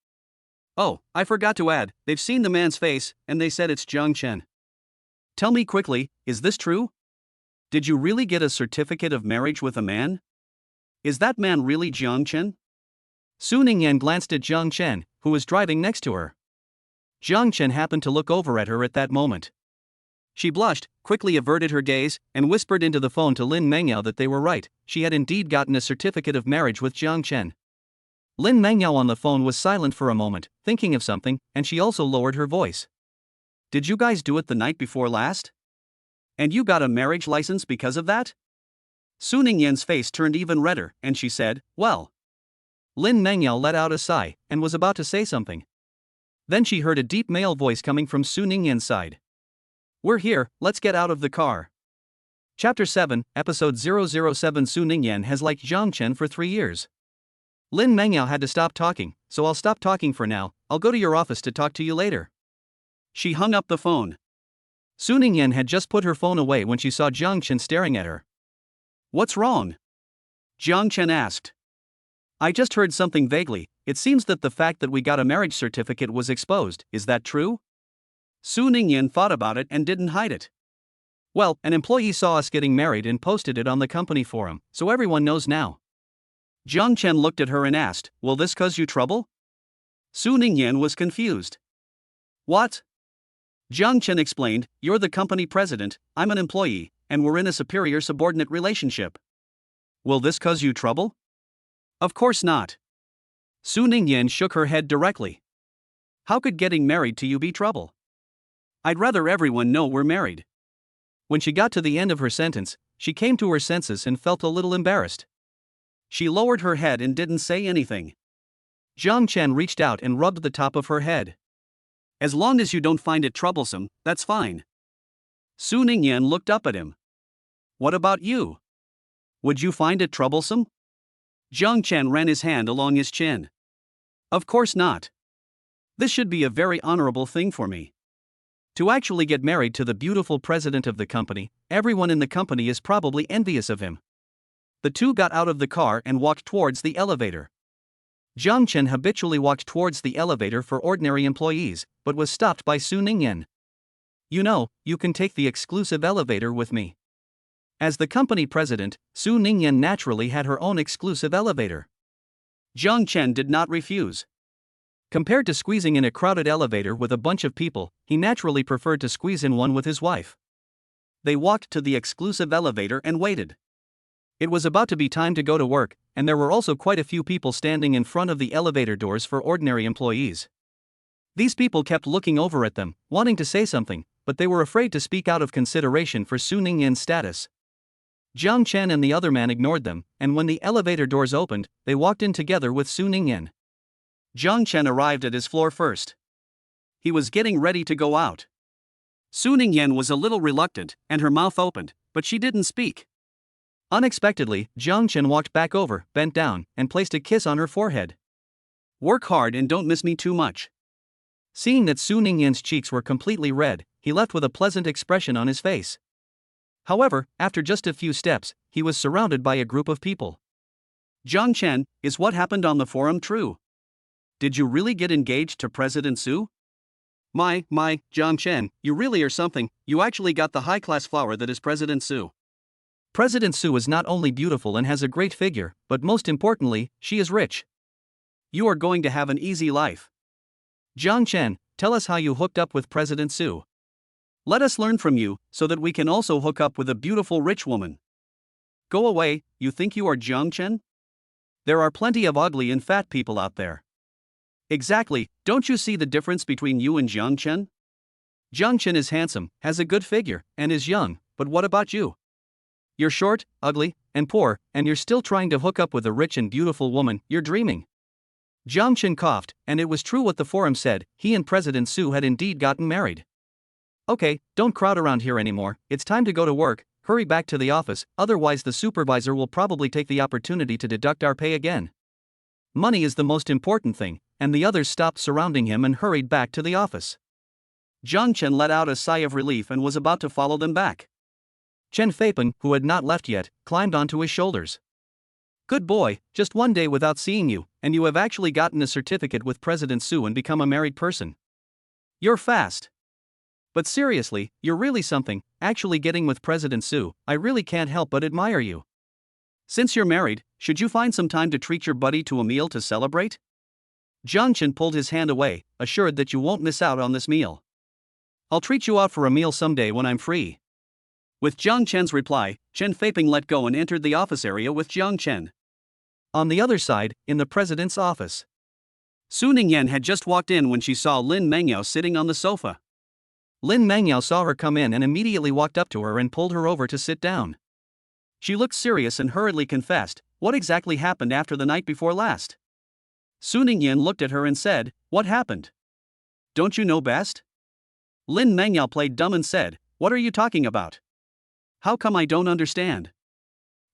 A: Oh, I forgot to add, they've seen the man's face, and they said it's Jiang Chen. Tell me quickly, is this true? Did you really get a certificate of marriage with a man? Is that man really Jiang Chen? Su Ningyan glanced at Jiang Chen, who was driving next to her. Jiang Chen happened to look over at her at that moment. She blushed, quickly averted her gaze, and whispered into the phone to Lin Mengyao that they were right, she had indeed gotten a certificate of marriage with Jiang Chen. Lin Mengyao on the phone was silent for a moment, thinking of something, and she also lowered her voice. Did you guys do it the night before last? And you got a marriage license because of that? Su Ningyan's face turned even redder, and she said, well. Lin Mengyao let out a sigh, and was about to say something. Then she heard a deep male voice coming from Su Ningyan's side. We're here, let's get out of the car. Chapter 7, Episode 007. Su Ningyan has liked Jiang Chen for 3 years. Lin Mengyao had to stop talking, so I'll stop talking for now, I'll go to your office to talk to you later. She hung up the phone. Su Ningyan had just put her phone away when she saw Jiang Chen staring at her. What's wrong? Jiang Chen asked. I just heard something vaguely, it seems that the fact that we got a marriage certificate was exposed, is that true? Su Ningyan thought about it and didn't hide it. Well, an employee saw us getting married and posted it on the company forum, so everyone knows now. Jiang Chen looked at her and asked, will this cause you trouble? Su Ningyan was confused. What? Jiang Chen explained, you're the company president, I'm an employee, and we're in a superior-subordinate relationship. Will this cause you trouble? Of course not. Su Ningyan shook her head directly. How could getting married to you be trouble? I'd rather everyone know we're married. When she got to the end of her sentence, she came to her senses and felt a little embarrassed. She lowered her head and didn't say anything. Jiang Chen reached out and rubbed the top of her head. As long as you don't find it troublesome, that's fine. Su Ningyan looked up at him. What about you? Would you find it troublesome? Jiang Chen ran his hand along his chin. Of course not. This should be a very honorable thing for me. To actually get married to the beautiful president of the company, everyone in the company is probably envious of him. The two got out of the car and walked towards the elevator. Jiang Chen habitually walked towards the elevator for ordinary employees, but was stopped by Su Ningyan. You know, you can take the exclusive elevator with me. As the company president, Su Ningyan naturally had her own exclusive elevator. Jiang Chen did not refuse. Compared to squeezing in a crowded elevator with a bunch of people, he naturally preferred to squeeze in one with his wife. They walked to the exclusive elevator and waited. It was about to be time to go to work, and there were also quite a few people standing in front of the elevator doors for ordinary employees. These people kept looking over at them, wanting to say something, but they were afraid to speak out of consideration for Su Ningyan's status. Jiang Chen and the other man ignored them, and when the elevator doors opened, they walked in together with Su Ningyan. Jiang Chen arrived at his floor first. He was getting ready to go out. Su Ningyan was a little reluctant, and her mouth opened, but she didn't speak. Unexpectedly, Jiang Chen walked back over, bent down, and placed a kiss on her forehead. Work hard and don't miss me too much. Seeing that Su Ningyan's cheeks were completely red, he left with a pleasant expression on his face. However, after just a few steps, he was surrounded by a group of people. Jiang Chen, is what happened on the forum true? Did you really get engaged to President Su? Jiang Chen, you really are something. You actually got the high-class flower that is President Su. President Su is not only beautiful and has a great figure, but most importantly, she is rich. You are going to have an easy life. Jiang Chen, tell us how you hooked up with President Su. Let us learn from you, so that we can also hook up with a beautiful rich woman. Go away, you think you are Jiang Chen? There are plenty of ugly and fat people out there. Exactly, don't you see the difference between you and Jiang Chen? Jiang Chen is handsome, has a good figure, and is young, but what about you? You're short, ugly, and poor, and you're still trying to hook up with a rich and beautiful woman. You're dreaming. Jiang Chen coughed, and it was true what the forum said, he and President Su had indeed gotten married. Okay, don't crowd around here anymore, it's time to go to work, hurry back to the office, otherwise the supervisor will probably take the opportunity to deduct our pay again. Money is the most important thing, and the others stopped surrounding him and hurried back to the office. Jiang Chen let out a sigh of relief and was about to follow them back. Chen Feipeng, who had not left yet, climbed onto his shoulders. Good boy, just one day without seeing you, and you have actually gotten a certificate with President Su and become a married person. You're fast. But seriously, you're really something, actually getting with President Su. I really can't help but admire you. Since you're married, should you find some time to treat your buddy to a meal to celebrate? Jiang Chen pulled his hand away, assured that you won't miss out on this meal. I'll treat you out for a meal someday when I'm free. With Jiang Chen's reply, Chen Feipeng let go and entered the office area with Jiang Chen. On the other side, in the president's office, Su Ningyan had just walked in when she saw Lin Mengyao sitting on the sofa. Lin Mengyao saw her come in and immediately walked up to her and pulled her over to sit down. She looked serious and hurriedly confessed, what exactly happened after the night before last? Su Ningyan looked at her and said, what happened? Don't you know best? Lin Mengyao played dumb and said, what are you talking about? How come I don't understand?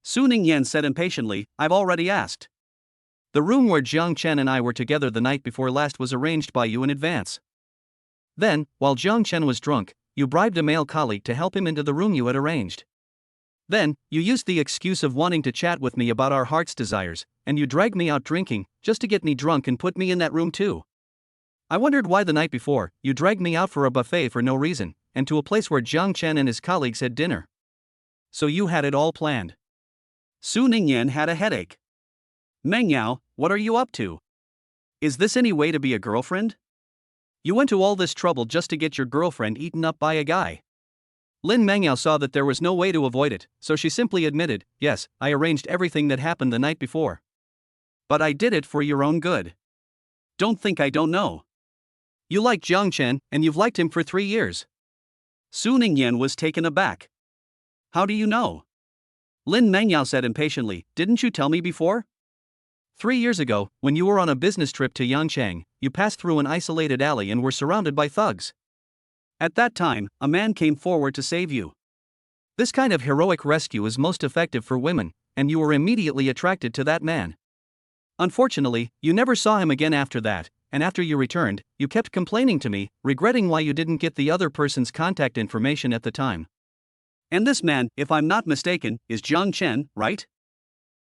A: Su Ningyan said impatiently, I've already asked. The room where Jiang Chen and I were together the night before last was arranged by you in advance. Then, while Jiang Chen was drunk, you bribed a male colleague to help him into the room you had arranged. Then, you used the excuse of wanting to chat with me about our heart's desires, and you dragged me out drinking, just to get me drunk and put me in that room too. I wondered why the night before, you dragged me out for a buffet for no reason, and to a place where Jiang Chen and his colleagues had dinner. So you had it all planned. Su Ningyan had a headache. Mengyao, what are you up to? Is this any way to be a girlfriend? You went to all this trouble just to get your girlfriend eaten up by a guy. Lin Mengyao saw that there was no way to avoid it, so she simply admitted, yes, I arranged everything that happened the night before. But I did it for your own good. Don't think I don't know. You like Jiang Chen, and you've liked him for 3 years. Su Ningyan was taken aback. How do you know? Lin Mengyao said impatiently, didn't you tell me before? 3 years ago, when you were on a business trip to Yangchang, you passed through an isolated alley and were surrounded by thugs. At that time, a man came forward to save you. This kind of heroic rescue is most effective for women, and you were immediately attracted to that man. Unfortunately, you never saw him again after that, and after you returned, you kept complaining to me, regretting why you didn't get the other person's contact information at the time. And this man, if I'm not mistaken, is Jiang Chen, right?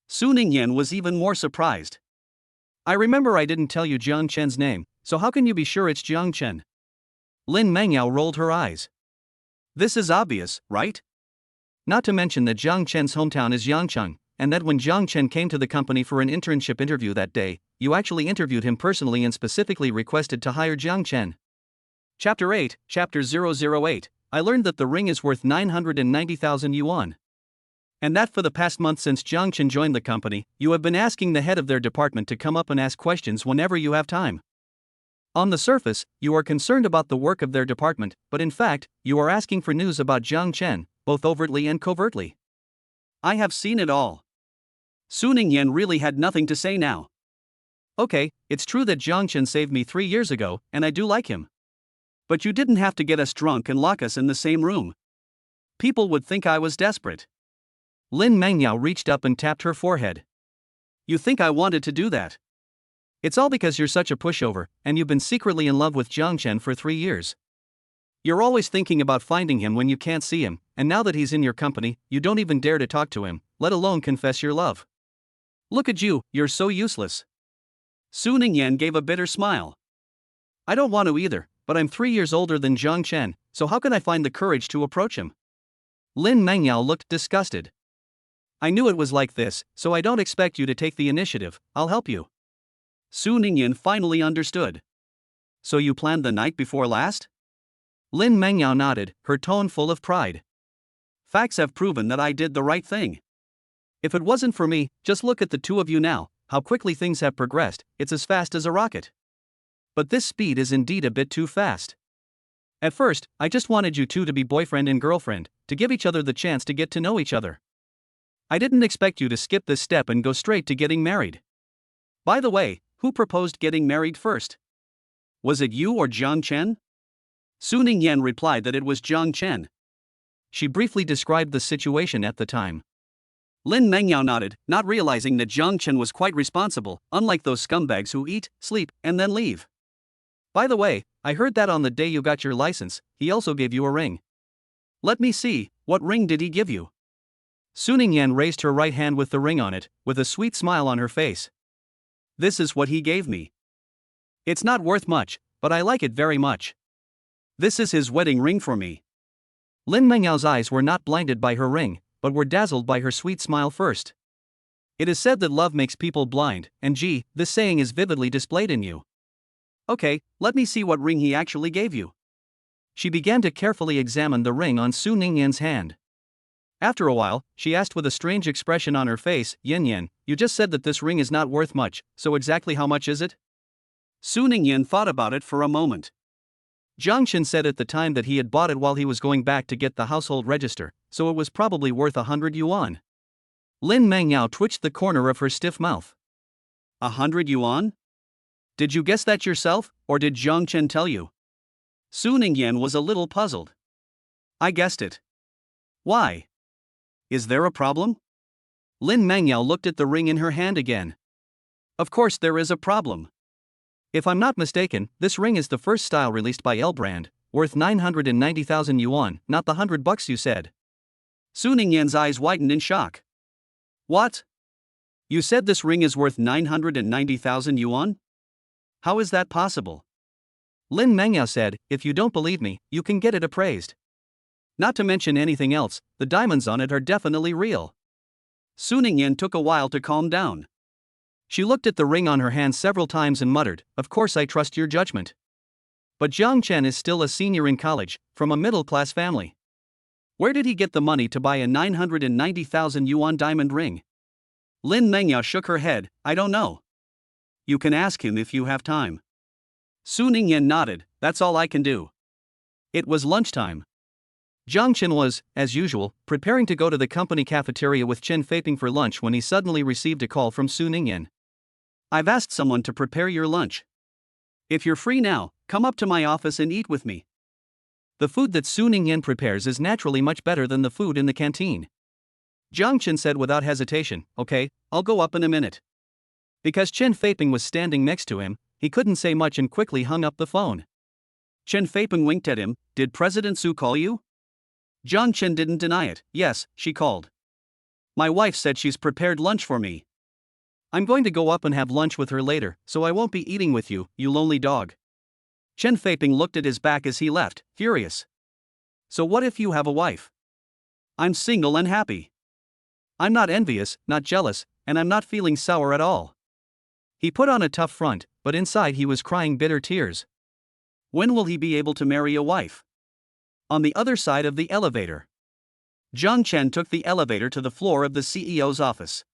A: Su Ningyan was even more surprised. I remember I didn't tell you Jiang Chen's name, so how can you be sure it's Jiang Chen? Lin Mengyao rolled her eyes. This is obvious, right? Not to mention that Jiang Chen's hometown is Yangchang, and that when Jiang Chen came to the company for an internship interview that day, you actually interviewed him personally and specifically requested to hire Jiang Chen. Chapter 8, Chapter 008, I learned that the ring is worth 990,000 yuan. And that for the past month since Jiang Chen joined the company, you have been asking the head of their department to come up and ask questions whenever you have time. On the surface, you are concerned about the work of their department, but in fact, you are asking for news about Jiang Chen, both overtly and covertly. I have seen it all. Su Ningyan really had nothing to say now. Okay, it's true that Jiang Chen saved me 3 years ago, and I do like him. But you didn't have to get us drunk and lock us in the same room. People would think I was desperate. Lin Mengyao reached up and tapped her forehead. You think I wanted to do that? It's all because you're such a pushover, and you've been secretly in love with Jiang Chen for 3 years. You're always thinking about finding him when you can't see him, and now that he's in your company, you don't even dare to talk to him, let alone confess your love. Look at you, you're so useless. Su Ningyan gave a bitter smile. I don't want to either, but I'm 3 years older than Jiang Chen, so how can I find the courage to approach him? Lin Mengyao looked disgusted. I knew it was like this, so I don't expect you to take the initiative, I'll help you. Su Ningyan finally understood. So you planned the night before last? Lin Mengyao nodded, her tone full of pride. Facts have proven that I did the right thing. If it wasn't for me, just look at the two of you now, how quickly things have progressed, it's as fast as a rocket. But this speed is indeed a bit too fast. At first, I just wanted you two to be boyfriend and girlfriend, to give each other the chance to get to know each other. I didn't expect you to skip this step and go straight to getting married. By the way, who proposed getting married first? Was it you or Jiang Chen? Su Ningyan replied that it was Jiang Chen. She briefly described the situation at the time. Lin Mengyao nodded, not realizing that Jiang Chen was quite responsible, unlike those scumbags who eat, sleep, and then leave. By the way, I heard that on the day you got your license, he also gave you a ring. Let me see, what ring did he give you? Su Ningyan raised her right hand with the ring on it, with a sweet smile on her face. This is what he gave me. It's not worth much, but I like it very much. This is his wedding ring for me. Lin Mengyao's eyes were not blinded by her ring, but were dazzled by her sweet smile first. It is said that love makes people blind, and gee, this saying is vividly displayed in you. Okay, let me see what ring he actually gave you. She began to carefully examine the ring on Su Ningyan's hand. After a while, she asked with a strange expression on her face, Yin Yan, you just said that this ring is not worth much, so exactly how much is it? Su Ningyan thought about it for a moment. Jiang Chen said at the time that he had bought it while he was going back to get the household register, so it was probably worth 100 yuan. Lin Mengyao twitched the corner of her stiff mouth. 100 yuan? Did you guess that yourself, or did Jiang Chen tell you? Su Ningyan was a little puzzled. I guessed it. Why? Is there a problem? Lin Mengyao looked at the ring in her hand again. Of course there is a problem. If I'm not mistaken, this ring is the first style released by L brand, worth 990,000 yuan, not the $100 you said. Su Ningyan's eyes widened in shock. What? You said this ring is worth 990,000 yuan? How is that possible? Lin Mengyao said, if you don't believe me, you can get it appraised. Not to mention anything else, the diamonds on it are definitely real. Su Ningyan took a while to calm down. She looked at the ring on her hand several times and muttered, of course I trust your judgment. But Jiang Chen is still a senior in college, from a middle-class family. Where did he get the money to buy a 990,000 yuan diamond ring? Lin Mengyao shook her head, I don't know. You can ask him if you have time. Su Ningyan nodded, that's all I can do. It was lunchtime. Jiang Chen was, as usual, preparing to go to the company cafeteria with Chen Feiping for lunch when he suddenly received a call from Su Ningyan. I've asked someone to prepare your lunch. If you're free now, come up to my office and eat with me. The food that Su Ningyan prepares is naturally much better than the food in the canteen. Jiang Chen said without hesitation, okay, I'll go up in a minute. Because Chen Feiping was standing next to him, he couldn't say much and quickly hung up the phone. Chen Feiping winked at him, did President Su call you? Jiang Chen didn't deny it, yes, she called. My wife said she's prepared lunch for me. I'm going to go up and have lunch with her later, so I won't be eating with you, you lonely dog. Chen Feiping looked at his back as he left, furious. So what if you have a wife? I'm single and happy. I'm not envious, not jealous, and I'm not feeling sour at all. He put on a tough front, but inside he was crying bitter tears. When will he be able to marry a wife? On the other side of the elevator. Jiang Chen took the elevator to the floor of the CEO's office.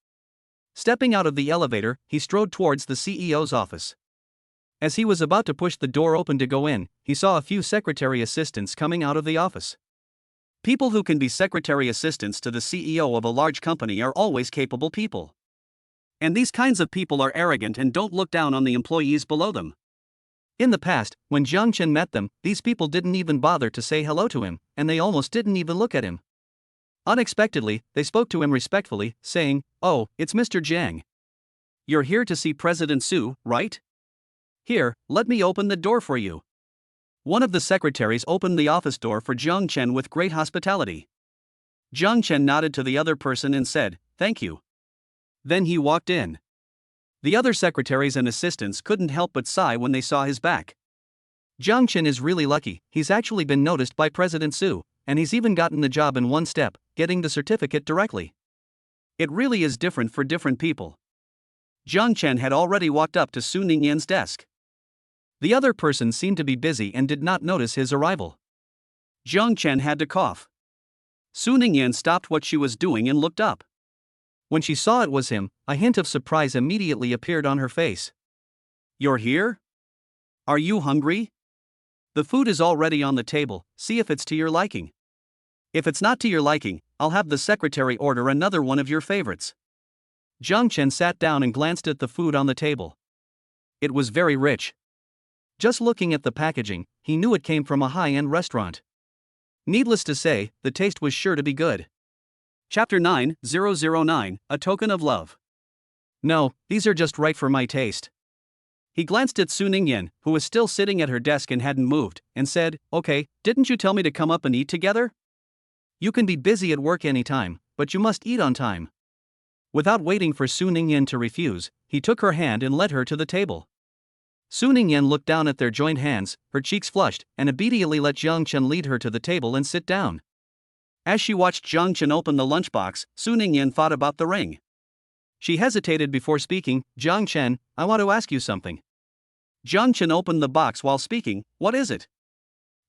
A: Stepping out of the elevator, he strode towards the CEO's office. As he was about to push the door open to go in, he saw a few secretary assistants coming out of the office. People who can be secretary assistants to the CEO of a large company are always capable people. And these kinds of people are arrogant and don't look down on the employees below them. In the past, when Jiang Chen met them, these people didn't even bother to say hello to him, and they almost didn't even look at him. Unexpectedly, they spoke to him respectfully, saying, "Oh, it's Mr. Jiang. You're here to see President Su, right? Here, let me open the door for you." One of the secretaries opened the office door for Jiang Chen with great hospitality. Jiang Chen nodded to the other person and said, "Thank you." Then he walked in. The other secretaries and assistants couldn't help but sigh when they saw his back. Jiang Chen is really lucky, he's actually been noticed by President Su, and he's even gotten the job in one step, getting the certificate directly. It really is different for different people. Jiang Chen had already walked up to Su Ningyan's desk. The other person seemed to be busy and did not notice his arrival. Jiang Chen had to cough. Su Ningyan stopped what she was doing and looked up. When she saw it was him, a hint of surprise immediately appeared on her face. "You're here? Are you hungry? The food is already on the table, see if it's to your liking. If it's not to your liking, I'll have the secretary order another one of your favorites." Jiang Chen sat down and glanced at the food on the table. It was very rich. Just looking at the packaging, he knew it came from a high-end restaurant. Needless to say, the taste was sure to be good. Chapter 9009, A Token of Love. "No, these are just right for my taste." He glanced at Su Ningyan, who was still sitting at her desk and hadn't moved, and said, "Okay, didn't you tell me to come up and eat together? You can be busy at work anytime, but you must eat on time." Without waiting for Su Ningyan to refuse, he took her hand and led her to the table. Su Ningyan looked down at their joined hands, her cheeks flushed, and immediately let Jiang Chen lead her to the table and sit down. As she watched Jiang Chen open the lunchbox, Su Ningyan thought about the ring. She hesitated before speaking. "Jiang Chen, I want to ask you something." Jiang Chen opened the box while speaking. "What is it?"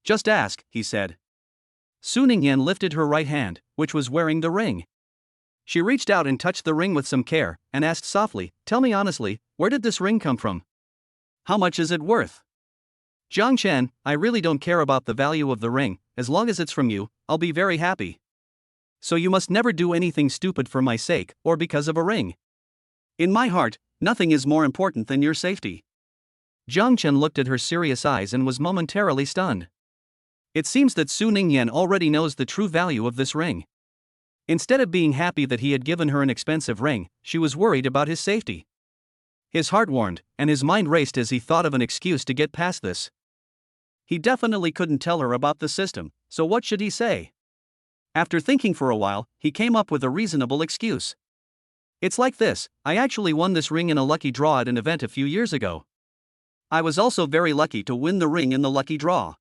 A: "Just ask," he said. Su Ningyan lifted her right hand, which was wearing the ring. She reached out and touched the ring with some care, and asked softly, "Tell me honestly, where did this ring come from? How much is it worth?" "Jiang Chen, I really don't care about the value of the ring, as long as it's from you, I'll be very happy. So you must never do anything stupid for my sake, or because of a ring. In my heart, nothing is more important than your safety." Jiang Chen looked at her serious eyes and was momentarily stunned. It seems that Su Ningyan already knows the true value of this ring. Instead of being happy that he had given her an expensive ring, she was worried about his safety. His heart warmed, and his mind raced as he thought of an excuse to get past this. He definitely couldn't tell her about the system, so what should he say? After thinking for a while, he came up with a reasonable excuse. "It's like this, I actually won this ring in a lucky draw at an event a few years ago. I was also very lucky to win the ring in the lucky draw.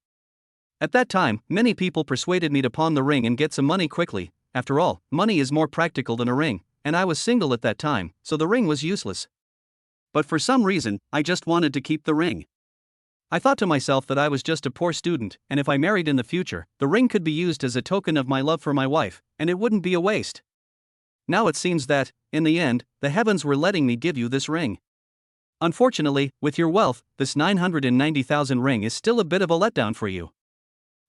A: At that time, many people persuaded me to pawn the ring and get some money quickly. After all, money is more practical than a ring, and I was single at that time, so the ring was useless. But for some reason, I just wanted to keep the ring. I thought to myself that I was just a poor student, and if I married in the future, the ring could be used as a token of my love for my wife, and it wouldn't be a waste. Now it seems that, in the end, the heavens were letting me give you this ring. Unfortunately, with your wealth, this 990,000 ring is still a bit of a letdown for you."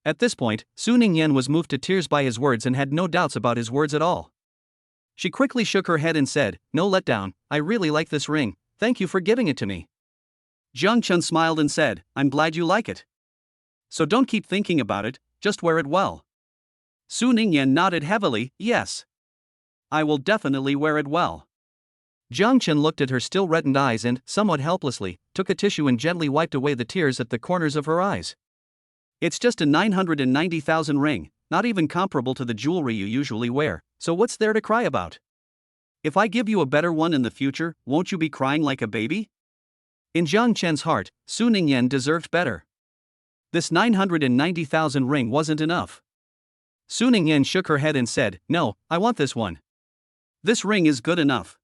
A: At this point, Su Ningyan was moved to tears by his words and had no doubts about his words at all. She quickly shook her head and said, "No letdown, I really like this ring, thank you for giving it to me." Jiang Chen smiled and said, "I'm glad you like it. So don't keep thinking about it, just wear it well." Su Ningyan nodded heavily, "Yes. I will definitely wear it well." Jiang Chen looked at her still reddened eyes and, somewhat helplessly, took a tissue and gently wiped away the tears at the corners of her eyes. "It's just a 990,000 ring, not even comparable to the jewelry you usually wear, so what's there to cry about? If I give you a better one in the future, won't you be crying like a baby?" In Jiang Chen's heart, Su Ningyan deserved better. This 990,000 ring wasn't enough. Su Ningyan shook her head and said, "No, I want this one. This ring is good enough."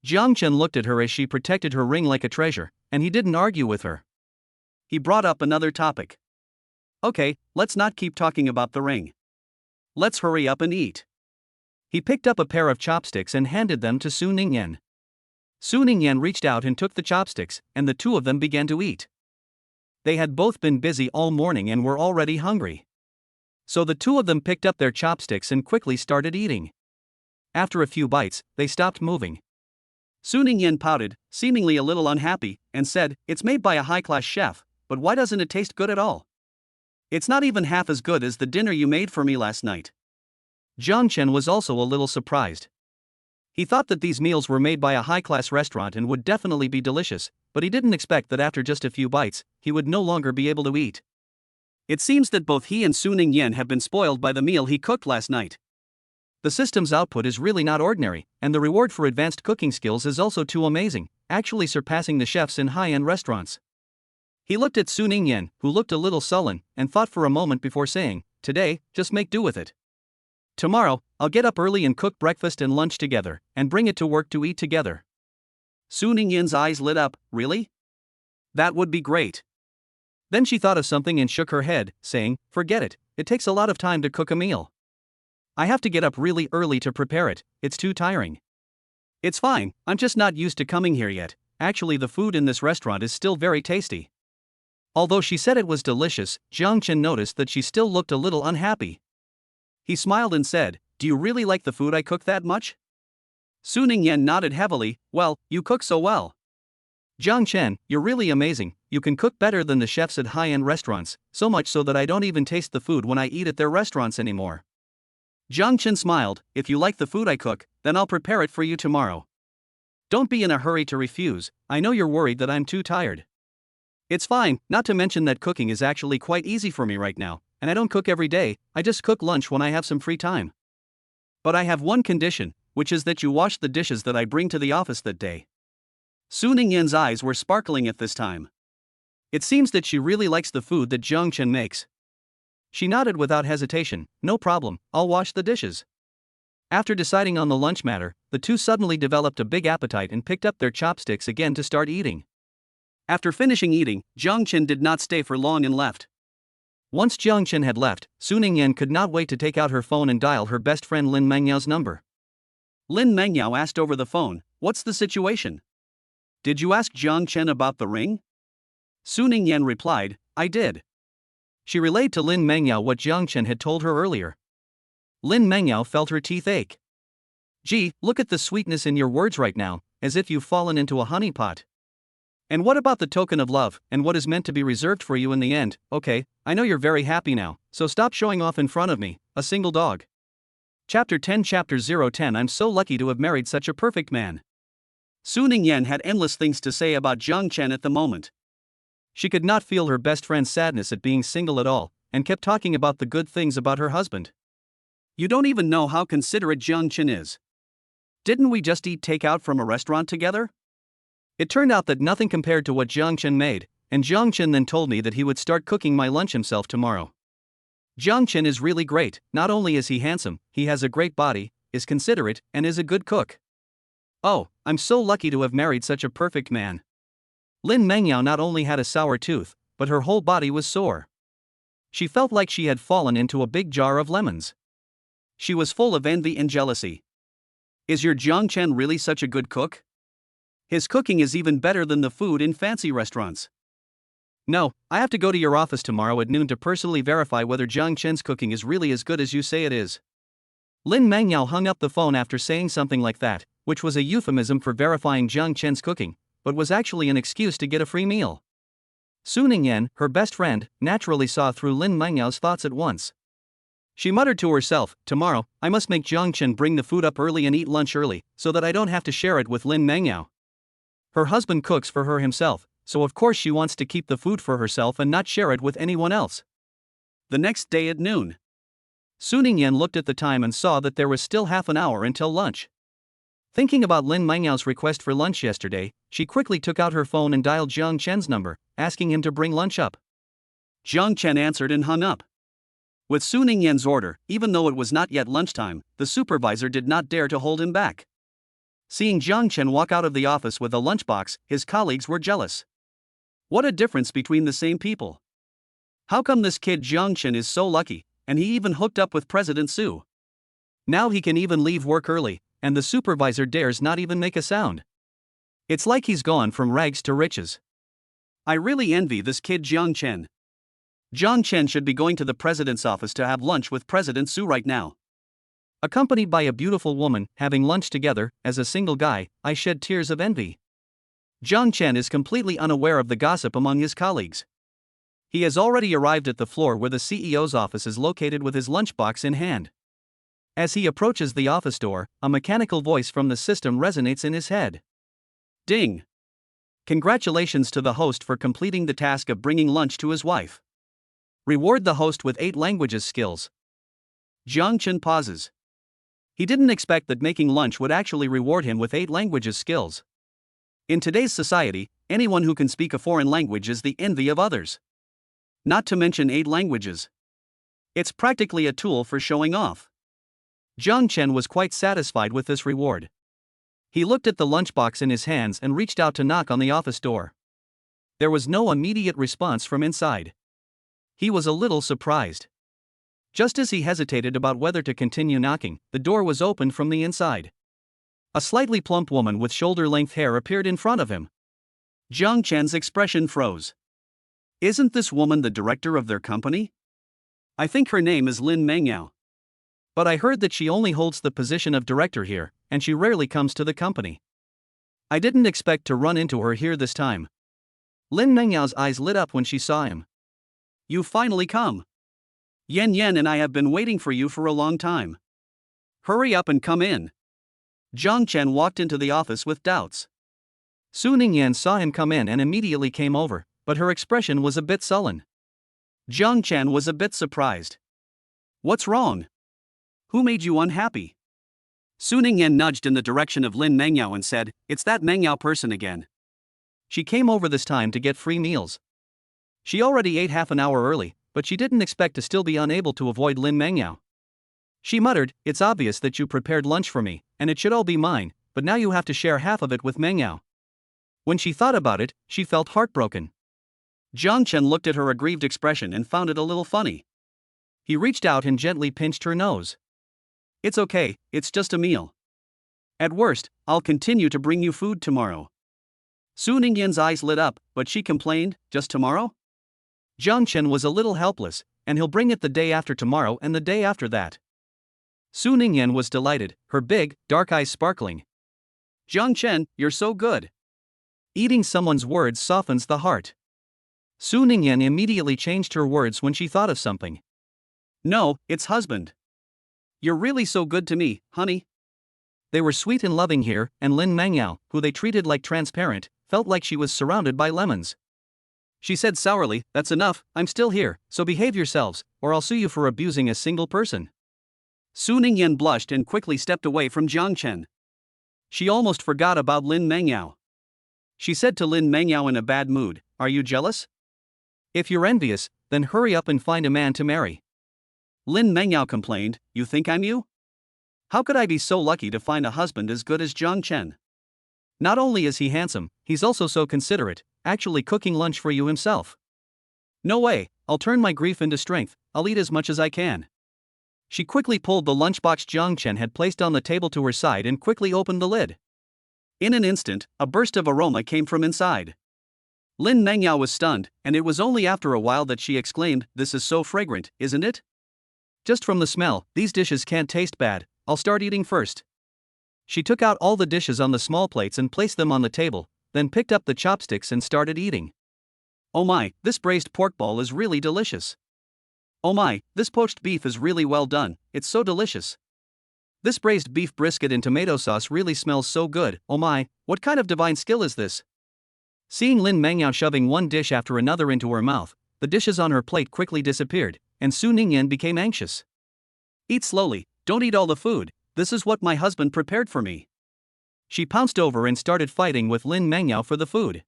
A: Jiang Chen looked at her as she protected her ring like a treasure, and he didn't argue with her. He brought up another topic. "Okay, let's not keep talking about the ring. Let's hurry up and eat." He picked up a pair of chopsticks and handed them to Su Ningyan. Su Ningyan reached out and took the chopsticks, and the two of them began to eat. They had both been busy all morning and were already hungry. So the two of them picked up their chopsticks and quickly started eating. After a few bites, they stopped moving. Su Ningyan pouted, seemingly a little unhappy, and said, "It's made by a high-class chef, but why doesn't it taste good at all? It's not even half as good as the dinner you made for me last night." Jiang Chen was also a little surprised. He thought that these meals were made by a high-class restaurant and would definitely be delicious, but he didn't expect that after just a few bites, he would no longer be able to eat. It seems that both he and Su Ningyan have been spoiled by the meal he cooked last night. The system's output is really not ordinary, and the reward for advanced cooking skills is also too amazing, actually surpassing the chefs in high-end restaurants. He looked at Su Ningyan, who looked a little sullen, and thought for a moment before saying, "Today, just make do with it. Tomorrow, I'll get up early and cook breakfast and lunch together, and bring it to work to eat together." Su Ningyan's eyes lit up. "Really? That would be great." Then she thought of something and shook her head, saying, "Forget it, it takes a lot of time to cook a meal. I have to get up really early to prepare it, it's too tiring." "It's fine, I'm just not used to coming here yet. Actually, the food in this restaurant is still very tasty." Although she said it was delicious, Jiang Chen noticed that she still looked a little unhappy. He smiled and said, "Do you really like the food I cook that much?" Su Ningyan nodded heavily. "Well, you cook so well. Jiang Chen, you're really amazing. You can cook better than the chefs at high-end restaurants, so much so that I don't even taste the food when I eat at their restaurants anymore." Jiang Chen smiled. "If you like the food I cook, then I'll prepare it for you tomorrow. Don't be in a hurry to refuse, I know you're worried that I'm too tired. It's fine, not to mention that cooking is actually quite easy for me right now, and I don't cook every day, I just cook lunch when I have some free time. But I have one condition, which is that you wash the dishes that I bring to the office that day." Su Ningyan's eyes were sparkling at this time. It seems that she really likes the food that Jiang Chen makes. She nodded without hesitation. "No problem, I'll wash the dishes." After deciding on the lunch matter, the two suddenly developed a big appetite and picked up their chopsticks again to start eating. After finishing eating, Jiang Chen did not stay for long and left. Once Jiang Chen had left, Su Ningyan could not wait to take out her phone and dial her best friend Lin Mengyao's number. Lin Mengyao asked over the phone, "What's the situation? Did you ask Jiang Chen about the ring?" Su Ningyan replied, "I did." She relayed to Lin Mengyao what Jiang Chen had told her earlier. Lin Mengyao felt her teeth ache. "Gee, look at the sweetness in your words right now, as if you've fallen into a honey pot. And what about the token of love, and what is meant to be reserved for you in the end? Okay, I know you're very happy now, so stop showing off in front of me, a single dog." Chapter 10 Chapter 010 I'm so lucky to have married such a perfect man. Su Ningyan had endless things to say about Jiang Chen at the moment. She could not feel her best friend's sadness at being single at all, and kept talking about the good things about her husband. "You don't even know how considerate Jiang Chen is. Didn't we just eat takeout from a restaurant together? It turned out that nothing compared to what Jiang Chen made, and Jiang Chen then told me that he would start cooking my lunch himself tomorrow. Jiang Chen is really great, not only is he handsome, he has a great body, is considerate, and is a good cook. Oh, I'm so lucky to have married such a perfect man." Lin Mengyao not only had a sour tooth, but her whole body was sore. She felt like she had fallen into a big jar of lemons. She was full of envy and jealousy. "Is your Jiang Chen really such a good cook? His cooking is even better than the food in fancy restaurants." "No, I have to go to your office tomorrow at noon to personally verify whether Jiang Chen's cooking is really as good as you say it is." Lin Mengyao hung up the phone after saying something like that, which was a euphemism for verifying Jiang Chen's cooking, but was actually an excuse to get a free meal. Su Ningyan, her best friend, naturally saw through Lin Mengyao's thoughts at once. She muttered to herself, "Tomorrow, I must make Jiang Chen bring the food up early and eat lunch early, so that I don't have to share it with Lin Mengyao. Her husband cooks for her himself, so of course she wants to keep the food for herself and not share it with anyone else." The next day at noon, Su Ningyan looked at the time and saw that there was still half an hour until lunch. Thinking about Lin Mengyao's request for lunch yesterday, she quickly took out her phone and dialed Jiang Chen's number, asking him to bring lunch up. Jiang Chen answered and hung up. With Su Ningyan's order, even though it was not yet lunchtime, the supervisor did not dare to hold him back. Seeing Jiang Chen walk out of the office with a lunchbox, his colleagues were jealous. What a difference between the same people. How come this kid Jiang Chen is so lucky, and he even hooked up with President Su? Now he can even leave work early, and the supervisor dares not even make a sound. It's like he's gone from rags to riches. I really envy this kid Jiang Chen. Jiang Chen should be going to the president's office to have lunch with President Su right now. Accompanied by a beautiful woman, having lunch together, as a single guy, I shed tears of envy. Jiang Chen is completely unaware of the gossip among his colleagues. He has already arrived at the floor where the CEO's office is located with his lunchbox in hand. As he approaches the office door, a mechanical voice from the system resonates in his head. Ding! Congratulations to the host for completing the task of bringing lunch to his wife. Reward the host with 8 languages skills. Jiang Chen pauses. He didn't expect that making lunch would actually reward him with 8 languages skills. In today's society, anyone who can speak a foreign language is the envy of others. Not to mention 8 languages. It's practically a tool for showing off. Jiang Chen was quite satisfied with this reward. He looked at the lunchbox in his hands and reached out to knock on the office door. There was no immediate response from inside. He was a little surprised. Just as he hesitated about whether to continue knocking, the door was opened from the inside. A slightly plump woman with shoulder-length hair appeared in front of him. Jiang Chen's expression froze. Isn't this woman the director of their company? I think her name is Lin Mengyao. But I heard that she only holds the position of director here, and she rarely comes to the company. I didn't expect to run into her here this time. Lin Mengyao's eyes lit up when she saw him. You finally come. Yan Yan and I have been waiting for you for a long time. Hurry up and come in. Jiang Chen walked into the office with doubts. Su Ningyan saw him come in and immediately came over, but her expression was a bit sullen. Jiang Chen was a bit surprised. What's wrong? Who made you unhappy? Su Ningyan nudged in the direction of Lin Mengyao and said, It's that Mengyao person again. She came over this time to get free meals. She already ate half an hour early, but she didn't expect to still be unable to avoid Lin Mengyao. She muttered, It's obvious that you prepared lunch for me, and it should all be mine, but now you have to share half of it with Mengyao. When she thought about it, she felt heartbroken. Jiang Chen looked at her aggrieved expression and found it a little funny. He reached out and gently pinched her nose. It's okay, it's just a meal. At worst, I'll continue to bring you food tomorrow. Su Ningyan's eyes lit up, but she complained, Just tomorrow? Jiang Chen was a little helpless, and he'll bring it the day after tomorrow and the day after that. Su Ningyan was delighted, her big, dark eyes sparkling. Jiang Chen, you're so good. Eating someone's words softens the heart. Su Ningyan immediately changed her words when she thought of something. No, it's husband. You're really so good to me, honey. They were sweet and loving here, and Lin Mengyao, who they treated like transparent, felt like she was surrounded by lemons. She said sourly, That's enough, I'm still here, so behave yourselves, or I'll sue you for abusing a single person. Su Ningyan blushed and quickly stepped away from Jiang Chen. She almost forgot about Lin Mengyao. She said to Lin Mengyao in a bad mood, Are you jealous? If you're envious, then hurry up and find a man to marry. Lin Mengyao complained, You think I'm you? How could I be so lucky to find a husband as good as Jiang Chen? Not only is he handsome, he's also so considerate, actually cooking lunch for you himself. No way, I'll turn my grief into strength, I'll eat as much as I can. She quickly pulled the lunchbox Jiang Chen had placed on the table to her side and quickly opened the lid. In an instant, a burst of aroma came from inside. Lin Mengyao was stunned, and it was only after a while that she exclaimed, This is so fragrant, isn't it? Just from the smell, these dishes can't taste bad, I'll start eating first. She took out all the dishes on the small plates and placed them on the table, then picked up the chopsticks and started eating. Oh my, this braised pork ball is really delicious. Oh my, this poached beef is really well done, it's so delicious. This braised beef brisket in tomato sauce really smells so good, oh my, what kind of divine skill is this? Seeing Lin Mengyao shoving one dish after another into her mouth, the dishes on her plate quickly disappeared, and Su Ningyan became anxious. Eat slowly, don't eat all the food, this is what my husband prepared for me. She pounced over and started fighting with Lin Mengyao for the food.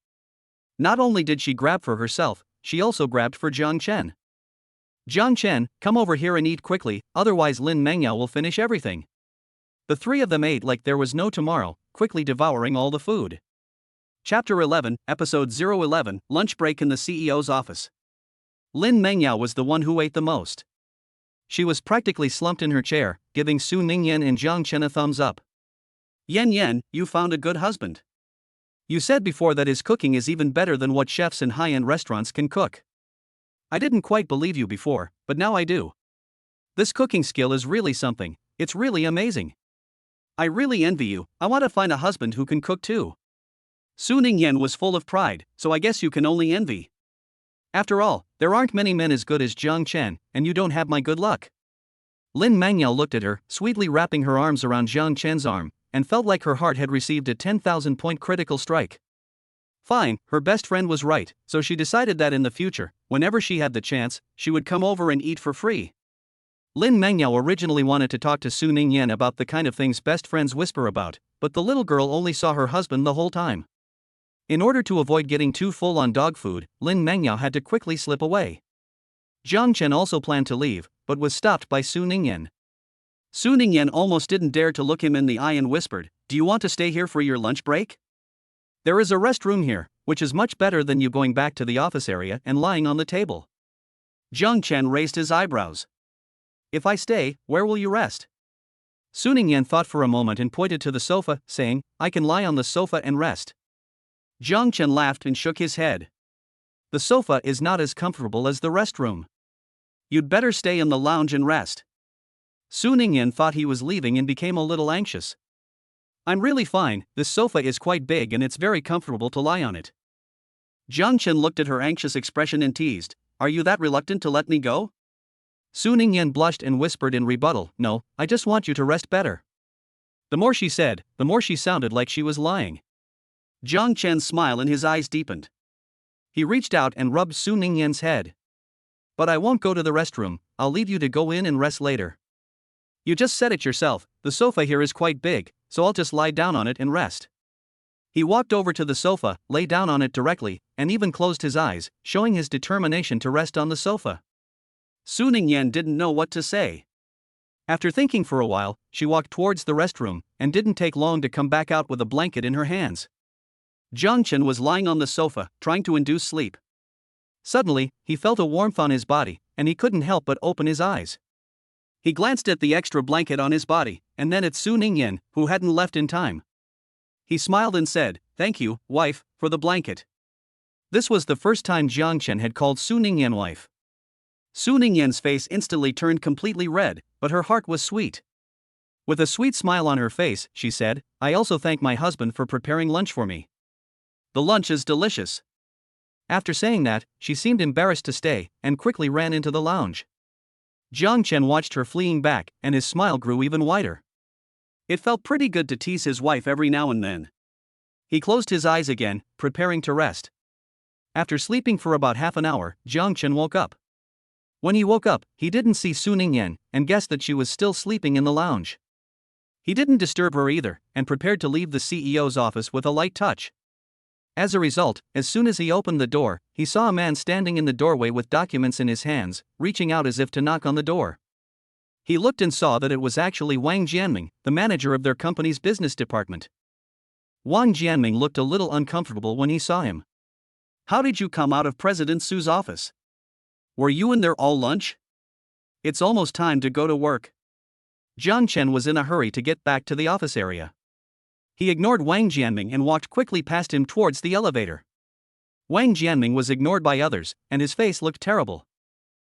A: Not only did she grab for herself, she also grabbed for Jiang Chen. Jiang Chen, come over here and eat quickly, otherwise Lin Mengyao will finish everything. The three of them ate like there was no tomorrow, quickly devouring all the food. Chapter 11, Episode 011, Lunch Break in the CEO's Office. Lin Mengyao was the one who ate the most. She was practically slumped in her chair, giving Su Ningyan and Jiang Chen a thumbs up. Yan Yan, you found a good husband. You said before that his cooking is even better than what chefs in high-end restaurants can cook. I didn't quite believe you before, but now I do. This cooking skill is really something, it's really amazing. I really envy you, I want to find a husband who can cook too. Su Ningyan was full of pride, so I guess you can only envy. After all, there aren't many men as good as Jiang Chen, and you don't have my good luck. Lin Mengyao looked at her, sweetly wrapping her arms around Jiang Chen's arm, and felt like her heart had received a 10,000-point critical strike. Fine, her best friend was right, so she decided that in the future, whenever she had the chance, she would come over and eat for free. Lin Mengyao originally wanted to talk to Su Ningyan about the kind of things best friends whisper about, but the little girl only saw her husband the whole time. In order to avoid getting too full on dog food, Lin Mengyao had to quickly slip away. Jiang Chen also planned to leave, but was stopped by Su Ningyan. Su Ningyan almost didn't dare to look him in the eye and whispered, "Do you want to stay here for your lunch break? There is a restroom here, which is much better than you going back to the office area and lying on the table." Jiang Chen raised his eyebrows. "If I stay, where will you rest?" Su Ningyan thought for a moment and pointed to the sofa, saying, "I can lie on the sofa and rest." Jiang Chen laughed and shook his head. "The sofa is not as comfortable as the restroom. You'd better stay in the lounge and rest." Su Ningyan thought he was leaving and became a little anxious. "I'm really fine, this sofa is quite big and it's very comfortable to lie on it." Jiang Chen looked at her anxious expression and teased, "Are you that reluctant to let me go?" Su Ningyan blushed and whispered in rebuttal, "No, I just want you to rest better." The more she said, the more she sounded like she was lying. Jiang Chen's smile in his eyes deepened. He reached out and rubbed Su Ningyan's head. "But I won't go to the restroom, I'll leave you to go in and rest later. You just said it yourself, the sofa here is quite big, so I'll just lie down on it and rest." He walked over to the sofa, lay down on it directly, and even closed his eyes, showing his determination to rest on the sofa. Su Ningyan didn't know what to say. After thinking for a while, she walked towards the restroom, and didn't take long to come back out with a blanket in her hands. Jiang Chen was lying on the sofa, trying to induce sleep. Suddenly, he felt a warmth on his body, and he couldn't help but open his eyes. He glanced at the extra blanket on his body, and then at Su Ningyan, who hadn't left in time. He smiled and said, "Thank you, wife, for the blanket." This was the first time Jiang Chen had called Su Ningyan wife. Su Ningyan's face instantly turned completely red, but her heart was sweet. With a sweet smile on her face, she said, "I also thank my husband for preparing lunch for me. The lunch is delicious." After saying that, she seemed embarrassed to stay, and quickly ran into the lounge. Jiang Chen watched her fleeing back, and his smile grew even wider. It felt pretty good to tease his wife every now and then. He closed his eyes again, preparing to rest. After sleeping for about half an hour, Jiang Chen woke up. When he woke up, he didn't see Su Ningyan, and guessed that she was still sleeping in the lounge. He didn't disturb her either, and prepared to leave the CEO's office with a light touch. As a result, as soon as he opened the door, he saw a man standing in the doorway with documents in his hands, reaching out as if to knock on the door. He looked and saw that it was actually Wang Jianming, the manager of their company's business department. Wang Jianming looked a little uncomfortable when he saw him. "How did you come out of President Su's office? Were you in there all lunch? It's almost time to go to work." Jiang Chen was in a hurry to get back to the office area. He ignored Wang Jianming and walked quickly past him towards the elevator. Wang Jianming was ignored by others, and his face looked terrible.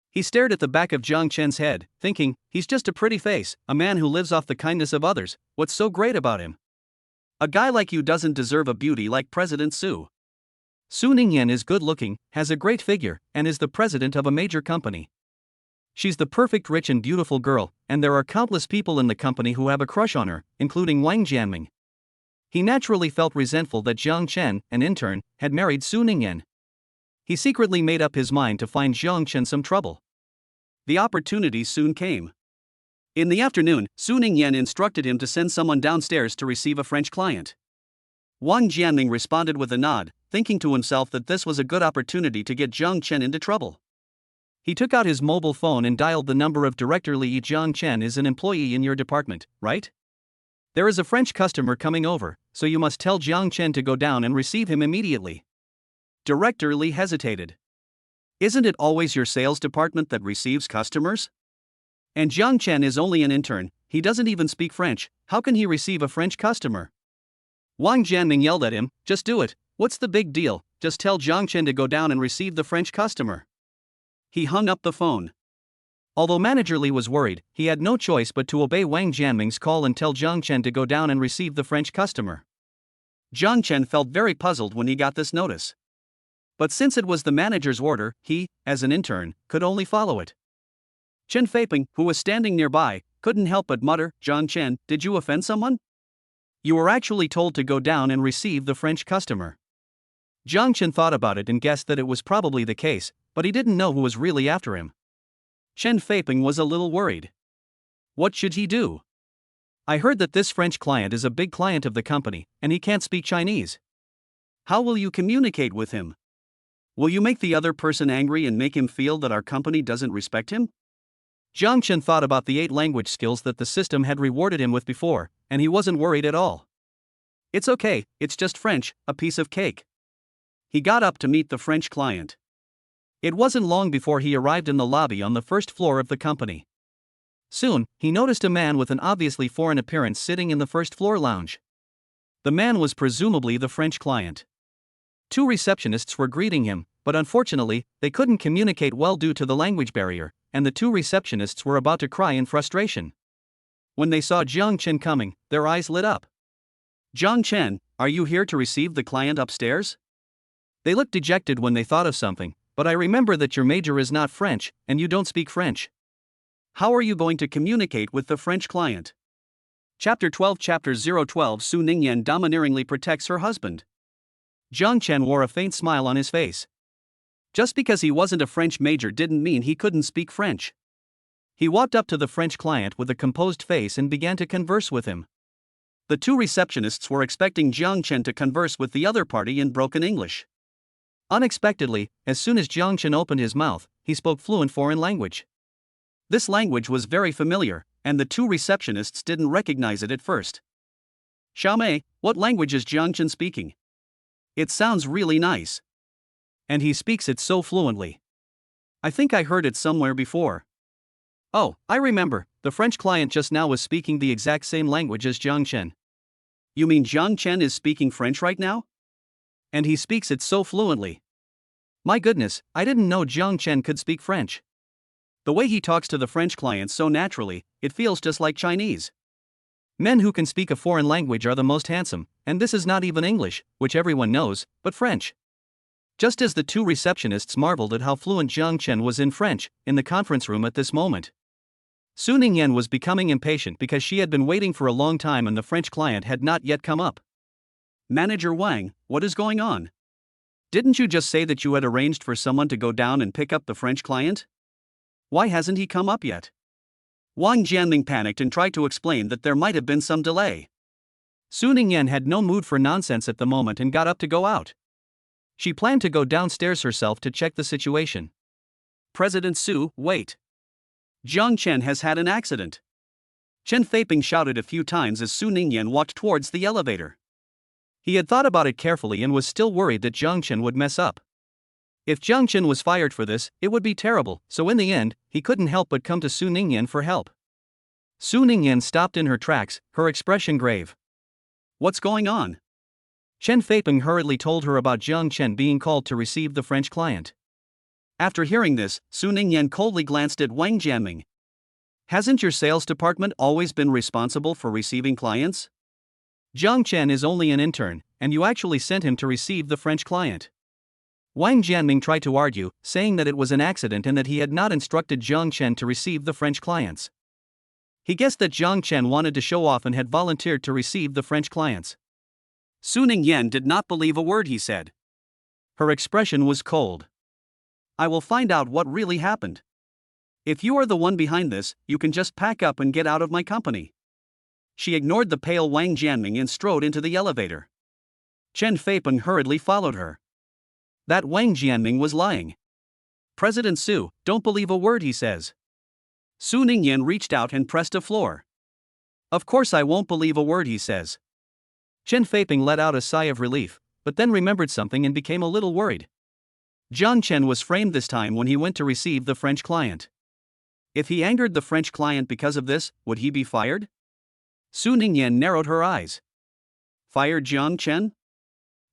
A: He stared at the back of Jiang Chen's head, thinking, "He's just a pretty face, a man who lives off the kindness of others, what's so great about him? A guy like you doesn't deserve a beauty like President Su. Su Ningyan is good-looking, has a great figure, and is the president of a major company. She's the perfect rich and beautiful girl, and there are countless people in the company who have a crush on her, including Wang Jianming." He naturally felt resentful that Jiang Chen, an intern, had married Su Ningyan. He secretly made up his mind to find Jiang Chen some trouble. The opportunity soon came. In the afternoon, Su Ningyan instructed him to send someone downstairs to receive a French client. Wang Jianming responded with a nod, thinking to himself that this was a good opportunity to get Jiang Chen into trouble. He took out his mobile phone and dialed the number of Director Li. "Jiang Chen is an employee in your department, right? There is a French customer coming over, so you must tell Jiang Chen to go down and receive him immediately." Director Li hesitated. "Isn't it always your sales department that receives customers? And Jiang Chen is only an intern, he doesn't even speak French, how can he receive a French customer?" Wang Jianming yelled at him, "Just do it, what's the big deal, just tell Jiang Chen to go down and receive the French customer." He hung up the phone. Although Manager Li was worried, he had no choice but to obey Wang Jianming's call and tell Jiang Chen to go down and receive the French customer. Jiang Chen felt very puzzled when he got this notice. But since it was the manager's order, he, as an intern, could only follow it. Chen Feiping, who was standing nearby, couldn't help but mutter, "Jiang Chen, did you offend someone? You were actually told to go down and receive the French customer." Jiang Chen thought about it and guessed that it was probably the case, but he didn't know who was really after him. Chen Feiping was a little worried. What should he do? "I heard that this French client is a big client of the company, and he can't speak Chinese. How will you communicate with him? Will you make the other person angry and make him feel that our company doesn't respect him? Jiang Chen thought about the 8 language skills that the system had rewarded him with before, and he wasn't worried at all. It's okay, it's just French, a piece of cake. He got up to meet the French client. It wasn't long before he arrived in the lobby on the first floor of the company. Soon, he noticed a man with an obviously foreign appearance sitting in the first floor lounge. The man was presumably the French client. 2 receptionists were greeting him, but unfortunately, they couldn't communicate well due to the language barrier, and the 2 receptionists were about to cry in frustration. When they saw Jiang Chen coming, their eyes lit up. Jiang Chen, are you here to receive the client upstairs? They looked dejected when they thought of something, but I remember that your major is not French, and you don't speak French. How are you going to communicate with the French client? Chapter 12 Chapter 012 Su Ningyan domineeringly protects her husband. Jiang Chen wore a faint smile on his face. Just because he wasn't a French major didn't mean he couldn't speak French. He walked up to the French client with a composed face and began to converse with him. The 2 receptionists were expecting Jiang Chen to converse with the other party in broken English. Unexpectedly, as soon as Jiang Chen opened his mouth, he spoke fluent foreign language. This language was very familiar, and the 2 receptionists didn't recognize it at first. Xiaomei, what language is Jiang Chen speaking? It sounds really nice. And he speaks it so fluently. I think I heard it somewhere before. Oh, I remember, the French client just now was speaking the exact same language as Jiang Chen. You mean Jiang Chen is speaking French right now? And he speaks it so fluently. My goodness, I didn't know Jiang Chen could speak French. The way he talks to the French clients so naturally, it feels just like Chinese. Men who can speak a foreign language are the most handsome, and this is not even English, which everyone knows, but French. Just as the 2 receptionists marveled at how fluent Jiang Chen was in French, in the conference room at this moment, Su Ningyan was becoming impatient because she had been waiting for a long time and the French client had not yet come up. Manager Wang, what is going on? Didn't you just say that you had arranged for someone to go down and pick up the French client? Why hasn't he come up yet? Wang Jianming panicked and tried to explain that there might have been some delay. Su Ningyan had no mood for nonsense at the moment and got up to go out. She planned to go downstairs herself to check the situation. President Su, wait. Jiang Chen has had an accident. Chen Feiping shouted a few times as Su Ningyan walked towards the elevator. He had thought about it carefully and was still worried that Jiang Chen would mess up. If Jiang Chen was fired for this, it would be terrible, so in the end, he couldn't help but come to Su Ningyan for help. Su Ningyan stopped in her tracks, her expression grave. What's going on? Chen Feiping hurriedly told her about Jiang Chen being called to receive the French client. After hearing this, Su Ningyan coldly glanced at Wang Jianming. Hasn't your sales department always been responsible for receiving clients? Jiang Chen is only an intern, and you actually sent him to receive the French client. Wang Jianming tried to argue, saying that it was an accident and that he had not instructed Jiang Chen to receive the French clients. He guessed that Jiang Chen wanted to show off and had volunteered to receive the French clients. Su Ningyan did not believe a word he said. Her expression was cold. I will find out what really happened. If you are the one behind this, you can just pack up and get out of my company. She ignored the pale Wang Jianming and strode into the elevator. Chen Feiping hurriedly followed her. That Wang Jianming was lying. President Su, don't believe a word he says. Su Ningyan reached out and pressed a floor. Of course I won't believe a word he says. Chen Feiping let out a sigh of relief, but then remembered something and became a little worried. Jiang Chen was framed this time when he went to receive the French client. If he angered the French client because of this, would he be fired? Su Ningyan narrowed her eyes. Fired Jiang Chen?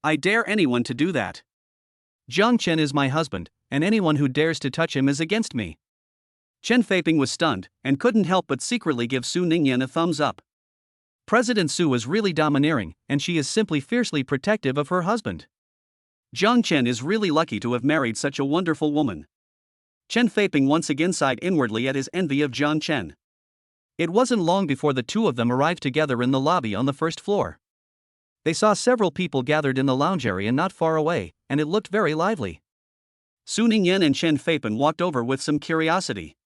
A: I dare anyone to do that. Jiang Chen is my husband, and anyone who dares to touch him is against me. Chen Feiping was stunned, and couldn't help but secretly give Su Ningyan a thumbs up. President Su is really domineering, and she is simply fiercely protective of her husband. Jiang Chen is really lucky to have married such a wonderful woman. Chen Feiping once again sighed inwardly at his envy of Jiang Chen. It wasn't long before the 2 of them arrived together in the lobby on the first floor. They saw several people gathered in the lounge area not far away, and it looked very lively. Su Ningyan and Chen Feiping walked over with some curiosity.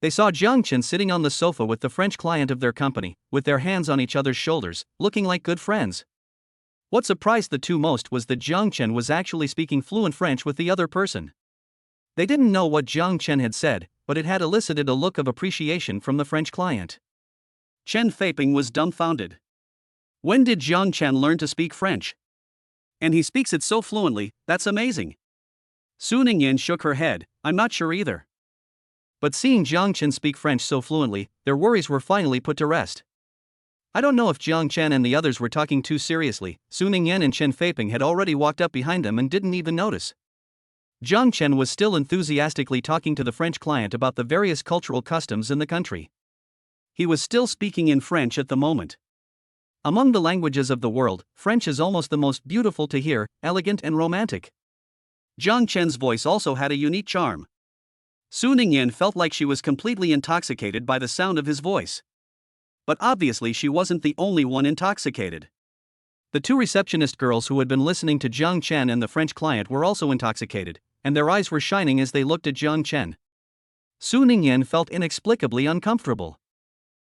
A: They saw Jiang Chen sitting on the sofa with the French client of their company, with their hands on each other's shoulders, looking like good friends. What surprised the two most was that Jiang Chen was actually speaking fluent French with the other person. They didn't know what Jiang Chen had said, but it had elicited a look of appreciation from the French client. Chen Feiping was dumbfounded. When did Jiang Chen learn to speak French? And he speaks it so fluently, that's amazing. Su Ningyan shook her head, I'm not sure either. But seeing Jiang Chen speak French so fluently, their worries were finally put to rest. I don't know if Jiang Chen and the others were talking too seriously. Su Ningyan and Chen Feiping had already walked up behind them and didn't even notice. Jiang Chen was still enthusiastically talking to the French client about the various cultural customs in the country. He was still speaking in French at the moment. Among the languages of the world, French is almost the most beautiful to hear, elegant and romantic. Jiang Chen's voice also had a unique charm. Su Ningyan felt like she was completely intoxicated by the sound of his voice. But obviously she wasn't the only one intoxicated. The two receptionist girls who had been listening to Jiang Chen and the French client were also intoxicated, and their eyes were shining as they looked at Jiang Chen. Su Ningyan felt inexplicably uncomfortable.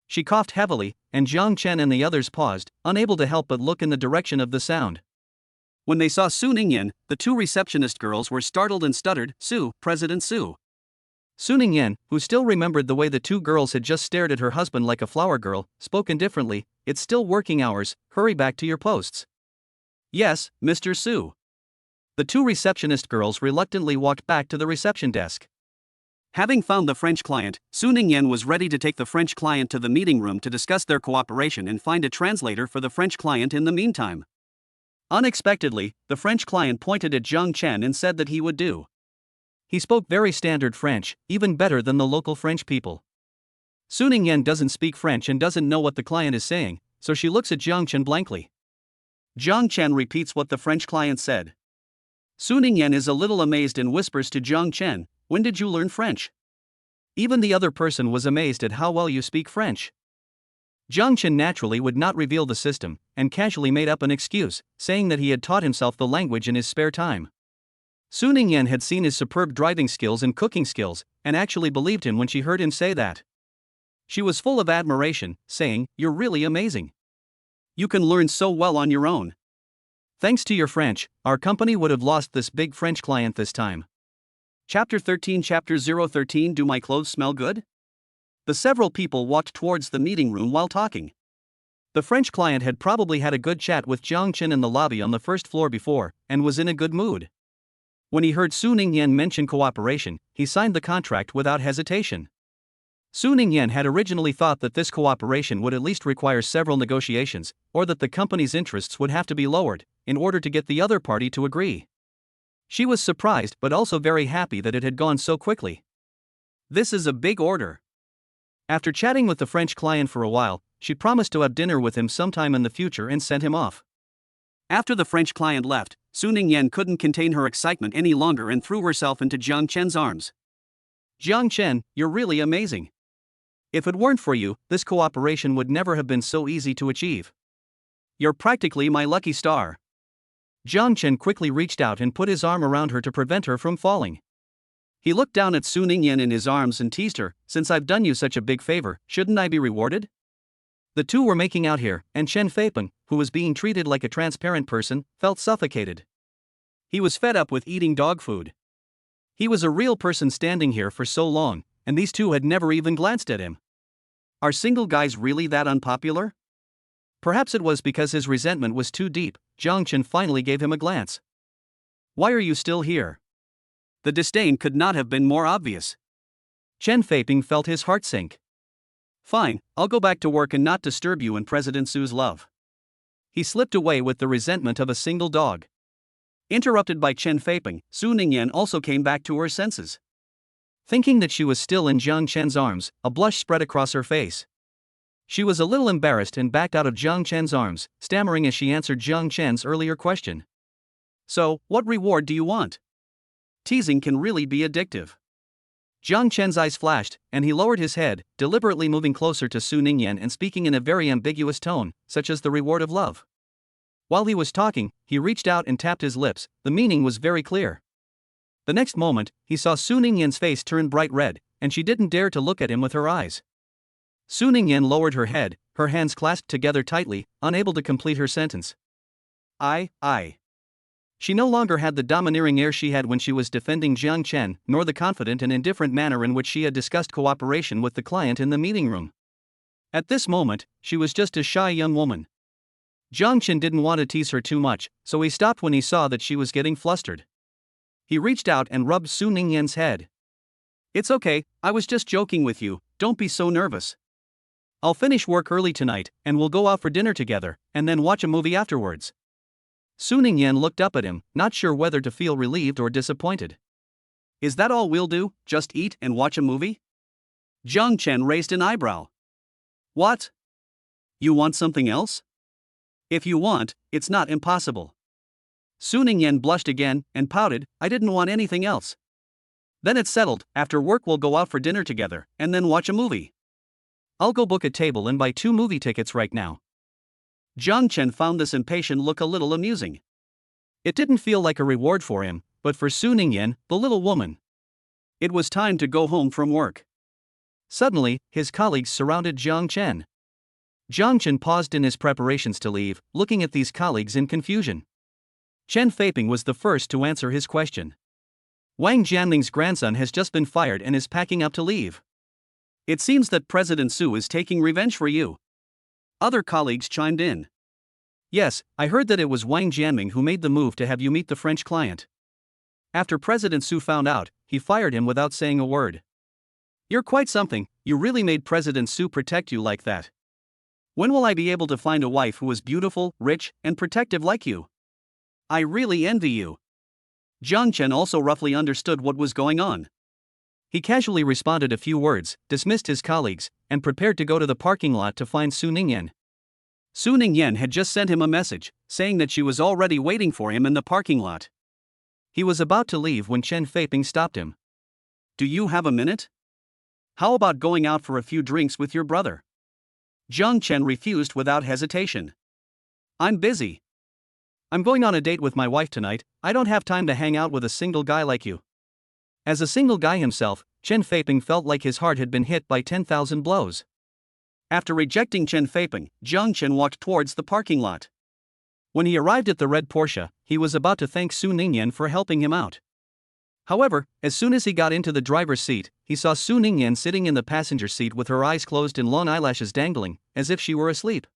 A: She coughed heavily, and Jiang Chen and the others paused, unable to help but look in the direction of the sound. When they saw Su Ningyan, the two receptionist girls were startled and stuttered, Su, President Su. Su Ningyan, who still remembered the way the two girls had just stared at her husband like a flower girl, spoke indifferently, it's still working hours, hurry back to your posts. Yes, Mr. Su. The two receptionist girls reluctantly walked back to the reception desk. Having found the French client, Su Ningyan was ready to take the French client to the meeting room to discuss their cooperation and find a translator for the French client in the meantime. Unexpectedly, the French client pointed at Jiang Chen and said that he would do. He spoke very standard French, even better than the local French people. Su Ningyan doesn't speak French and doesn't know what the client is saying, so she looks at Jiang Chen blankly. Jiang Chen repeats what the French client said. Su Ningyan is a little amazed and whispers to Jiang Chen, when did you learn French? Even the other person was amazed at how well you speak French. Jiang Chen naturally would not reveal the system, and casually made up an excuse, saying that he had taught himself the language in his spare time. Su Ningyan had seen his superb driving skills and cooking skills, and actually believed him when she heard him say that. She was full of admiration, saying, you're really amazing. You can learn so well on your own. Thanks to your French, our company would have lost this big French client this time. Chapter 13 Chapter 013 Do my clothes smell good? The several people walked towards the meeting room while talking. The French client had probably had a good chat with Jiang Chen in the lobby on the first floor before, and was in a good mood. When he heard Su Ningyan mention cooperation, he signed the contract without hesitation. Su Ningyan had originally thought that this cooperation would at least require several negotiations, or that the company's interests would have to be lowered, in order to get the other party to agree. She was surprised but also very happy that it had gone so quickly. This is a big order. After chatting with the French client for a while, she promised to have dinner with him sometime in the future and sent him off. After the French client left, Su Ningyan couldn't contain her excitement any longer and threw herself into Jiang Chen's arms. Jiang Chen, you're really amazing. If it weren't for you, this cooperation would never have been so easy to achieve. You're practically my lucky star. Jiang Chen quickly reached out and put his arm around her to prevent her from falling. He looked down at Su Ningyan in his arms and teased her, since I've done you such a big favor, shouldn't I be rewarded? The two were making out here, and Chen Feipeng, who was being treated like a transparent person, felt suffocated. He was fed up with eating dog food. He was a real person standing here for so long, and these two had never even glanced at him. Are single guys really that unpopular? Perhaps it was because his resentment was too deep. Jiang Chen finally gave him a glance. Why are you still here? The disdain could not have been more obvious. Chen Feipeng felt his heart sink. Fine, I'll go back to work and not disturb you in President Su's love. He slipped away with the resentment of a single dog. Interrupted by Chen Feipeng, Su Ningyan also came back to her senses. Thinking that she was still in Jiang Chen's arms, a blush spread across her face. She was a little embarrassed and backed out of Jiang Chen's arms, stammering as she answered Jiang Chen's earlier question. So, what reward do you want? Teasing can really be addictive. Jiang Chen's eyes flashed, and he lowered his head, deliberately moving closer to Su Ningyan and speaking in a very ambiguous tone, such as the reward of love. While he was talking, he reached out and tapped his lips. The meaning was very clear. The next moment, he saw Su Ningyan's face turn bright red, and she didn't dare to look at him with her eyes. Su Ningyan lowered her head, her hands clasped together tightly, unable to complete her sentence. I. She no longer had the domineering air she had when she was defending Jiang Chen, nor the confident and indifferent manner in which she had discussed cooperation with the client in the meeting room. At this moment, she was just a shy young woman. Jiang Chen didn't want to tease her too much, so he stopped when he saw that she was getting flustered. He reached out and rubbed Su Ningyan's head. "It's okay, I was just joking with you, don't be so nervous. I'll finish work early tonight, and we'll go out for dinner together, and then watch a movie afterwards." Su Ningyan looked up at him, not sure whether to feel relieved or disappointed. "Is that all we'll do, just eat and watch a movie?" Jiang Chen raised an eyebrow. "What? You want something else?" "If you want, it's not impossible." Su Ningyan blushed again and pouted, "I didn't want anything else." "Then it's settled, after work we'll go out for dinner together, and then watch a movie. I'll go book a table and buy 2 movie tickets right now." Jiang Chen found this impatient look a little amusing. It didn't feel like a reward for him, but for Su Ningyan, the little woman, it was time to go home from work. Suddenly, his colleagues surrounded Jiang Chen. Jiang Chen paused in his preparations to leave, looking at these colleagues in confusion. Chen Feiping was the first to answer his question. "Wang Jianling's grandson has just been fired and is packing up to leave. It seems that President Su is taking revenge for you." Other colleagues chimed in. "Yes, I heard that it was Wang Jianming who made the move to have you meet the French client. After President Su found out, he fired him without saying a word. You're quite something, you really made President Su protect you like that. When will I be able to find a wife who is beautiful, rich, and protective like you? I really envy you." Jiang Chen also roughly understood what was going on. He casually responded a few words, dismissed his colleagues, and prepared to go to the parking lot to find Su Ningyan. Su Ningyan had just sent him a message, saying that she was already waiting for him in the parking lot. He was about to leave when Chen Feiping stopped him. "Do you have a minute? How about going out for a few drinks with your brother?" Jiang Chen refused without hesitation. "I'm busy. I'm going on a date with my wife tonight, I don't have time to hang out with a single guy like you." As a single guy himself, Chen Feiping felt like his heart had been hit by 10,000 blows. After rejecting Chen Feiping, Jiang Chen walked towards the parking lot. When he arrived at the red Porsche, he was about to thank Su Ningyan for helping him out. However, as soon as he got into the driver's seat, he saw Su Ningyan sitting in the passenger seat with her eyes closed and long eyelashes dangling, as if she were asleep.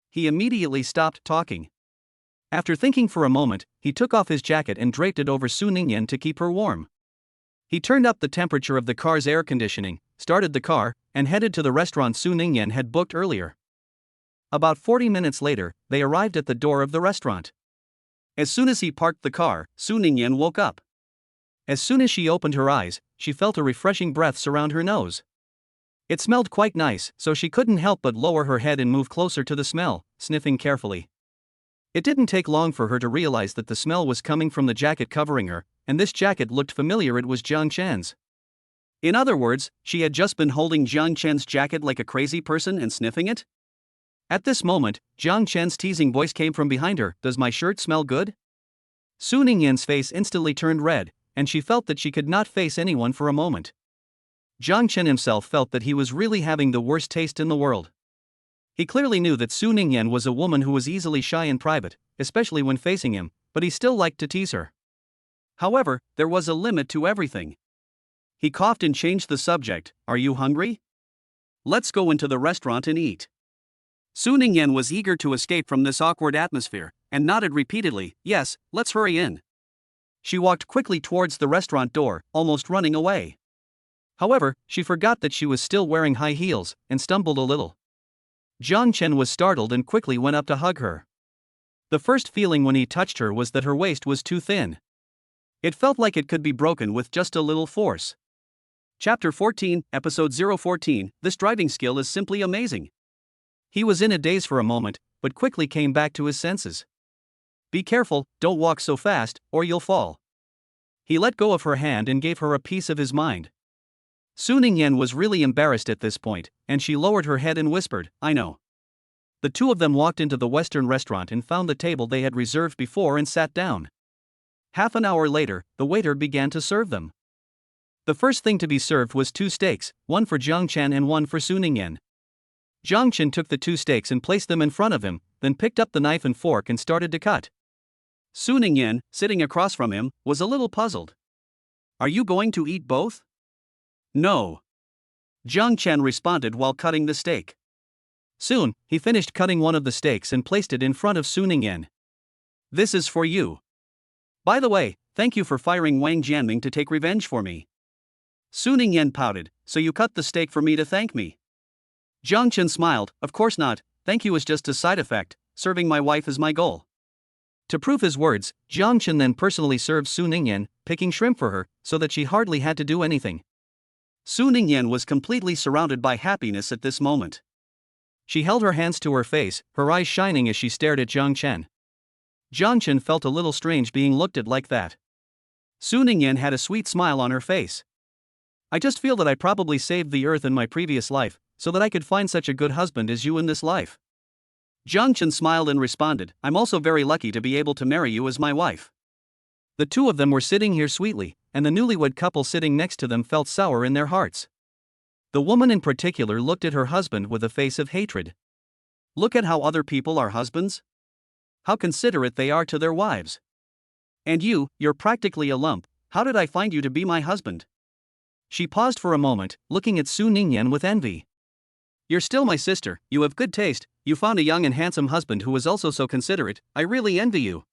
A: He immediately stopped talking. After thinking for a moment, he took off his jacket and draped it over Su Ningyan to keep her warm. He turned up the temperature of the car's air conditioning, started the car, and headed to the restaurant Su Ningyan had booked earlier. About 40 minutes later, they arrived at the door of the restaurant. As soon as he parked the car, Su Ningyan woke up. As soon as she opened her eyes, she felt a refreshing breath surround her nose. It smelled quite nice, so she couldn't help but lower her head and move closer to the smell, sniffing carefully. It didn't take long for her to realize that the smell was coming from the jacket covering her, and this jacket looked familiar. It was Jiang Chen's. In other words, she had just been holding Jiang Chen's jacket like a crazy person and sniffing it? At this moment, Jiang Chen's teasing voice came from behind her, "Does my shirt smell good?" Su Ningyan's face instantly turned red, and she felt that she could not face anyone for a moment. Jiang Chen himself felt that he was really having the worst taste in the world. He clearly knew that Su Ningyan was a woman who was easily shy in private, especially when facing him, but he still liked to tease her. However, there was a limit to everything. He coughed and changed the subject. "Are you hungry? Let's go into the restaurant and eat." Su Ningyan was eager to escape from this awkward atmosphere, and nodded repeatedly, "Yes, let's hurry in." She walked quickly towards the restaurant door, almost running away. However, she forgot that she was still wearing high heels, and stumbled a little. Jiang Chen was startled and quickly went up to hug her. The first feeling when he touched her was that her waist was too thin. It felt like it could be broken with just a little force. Chapter 14, Episode 014, This driving skill is simply amazing. He was in a daze for a moment, but quickly came back to his senses. "Be careful, don't walk so fast, or you'll fall." He let go of her hand and gave her a piece of his mind. Su Ningyan was really embarrassed at this point, and she lowered her head and whispered, "I know." The two of them walked into the Western restaurant and found the table they had reserved before and sat down. Half an hour later, the waiter began to serve them. The first thing to be served was 2 steaks, one for Jiang Chen and one for Su Ningyan. Jiang Chen took the 2 steaks and placed them in front of him, then picked up the knife and fork and started to cut. Su Ningyan, sitting across from him, was a little puzzled. "Are you going to eat both?" "No," Jiang Chen responded while cutting the steak. Soon, he finished cutting one of the steaks and placed it in front of Su Ningyan. "This is for you. By the way, thank you for firing Wang Jianming to take revenge for me." Su Ningyan pouted, "So you cut the steak for me to thank me?" Jiang Chen smiled, "Of course not, thank you is just a side effect, serving my wife is my goal." To prove his words, Jiang Chen then personally served Su Ningyan, picking shrimp for her, so that she hardly had to do anything. Su Ningyan was completely surrounded by happiness at this moment. She held her hands to her face, her eyes shining as she stared at Jiang Chen. Jiang Chen felt a little strange being looked at like that. Su Ningyan had a sweet smile on her face. "I just feel that I probably saved the earth in my previous life, so that I could find such a good husband as you in this life." Jiang Chen smiled and responded, "I'm also very lucky to be able to marry you as my wife." The two of them were sitting here sweetly, and the newlywed couple sitting next to them felt sour in their hearts. The woman in particular looked at her husband with a face of hatred. Look at how other people are husbands. How considerate they are to their wives. And you're practically a lump, how did I find you to be my husband? She paused for a moment, looking at Su Ningyan with envy. "You're still my sister, you have good taste, you found a young and handsome husband who was also so considerate, I really envy you."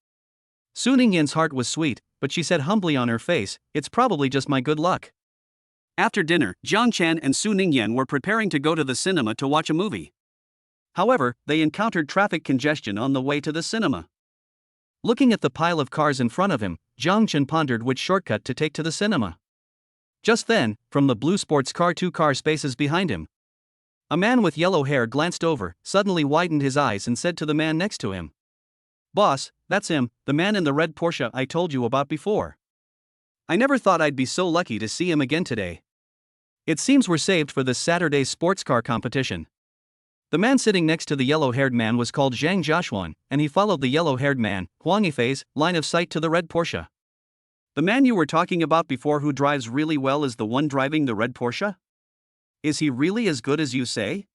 A: Su Ningyan's heart was sweet, but she said humbly on her face, "It's probably just my good luck." After dinner, Jiang Chen and Su Ningyan were preparing to go to the cinema to watch a movie. However, they encountered traffic congestion on the way to the cinema. Looking at the pile of cars in front of him, Jiang Chen pondered which shortcut to take to the cinema. Just then, from the blue sports car 2 car spaces behind him, a man with yellow hair glanced over, suddenly widened his eyes and said to the man next to him, "Boss, that's him, the man in the red Porsche I told you about before. I never thought I'd be so lucky to see him again today. It seems we're saved for this Saturday's sports car competition." The man sitting next to the yellow-haired man was called Zhang Jiaxuan, and he followed the yellow-haired man, Huang Yifei's, line of sight to the red Porsche. "The man you were talking about before who drives really well is the one driving the red Porsche? Is he really as good as you say?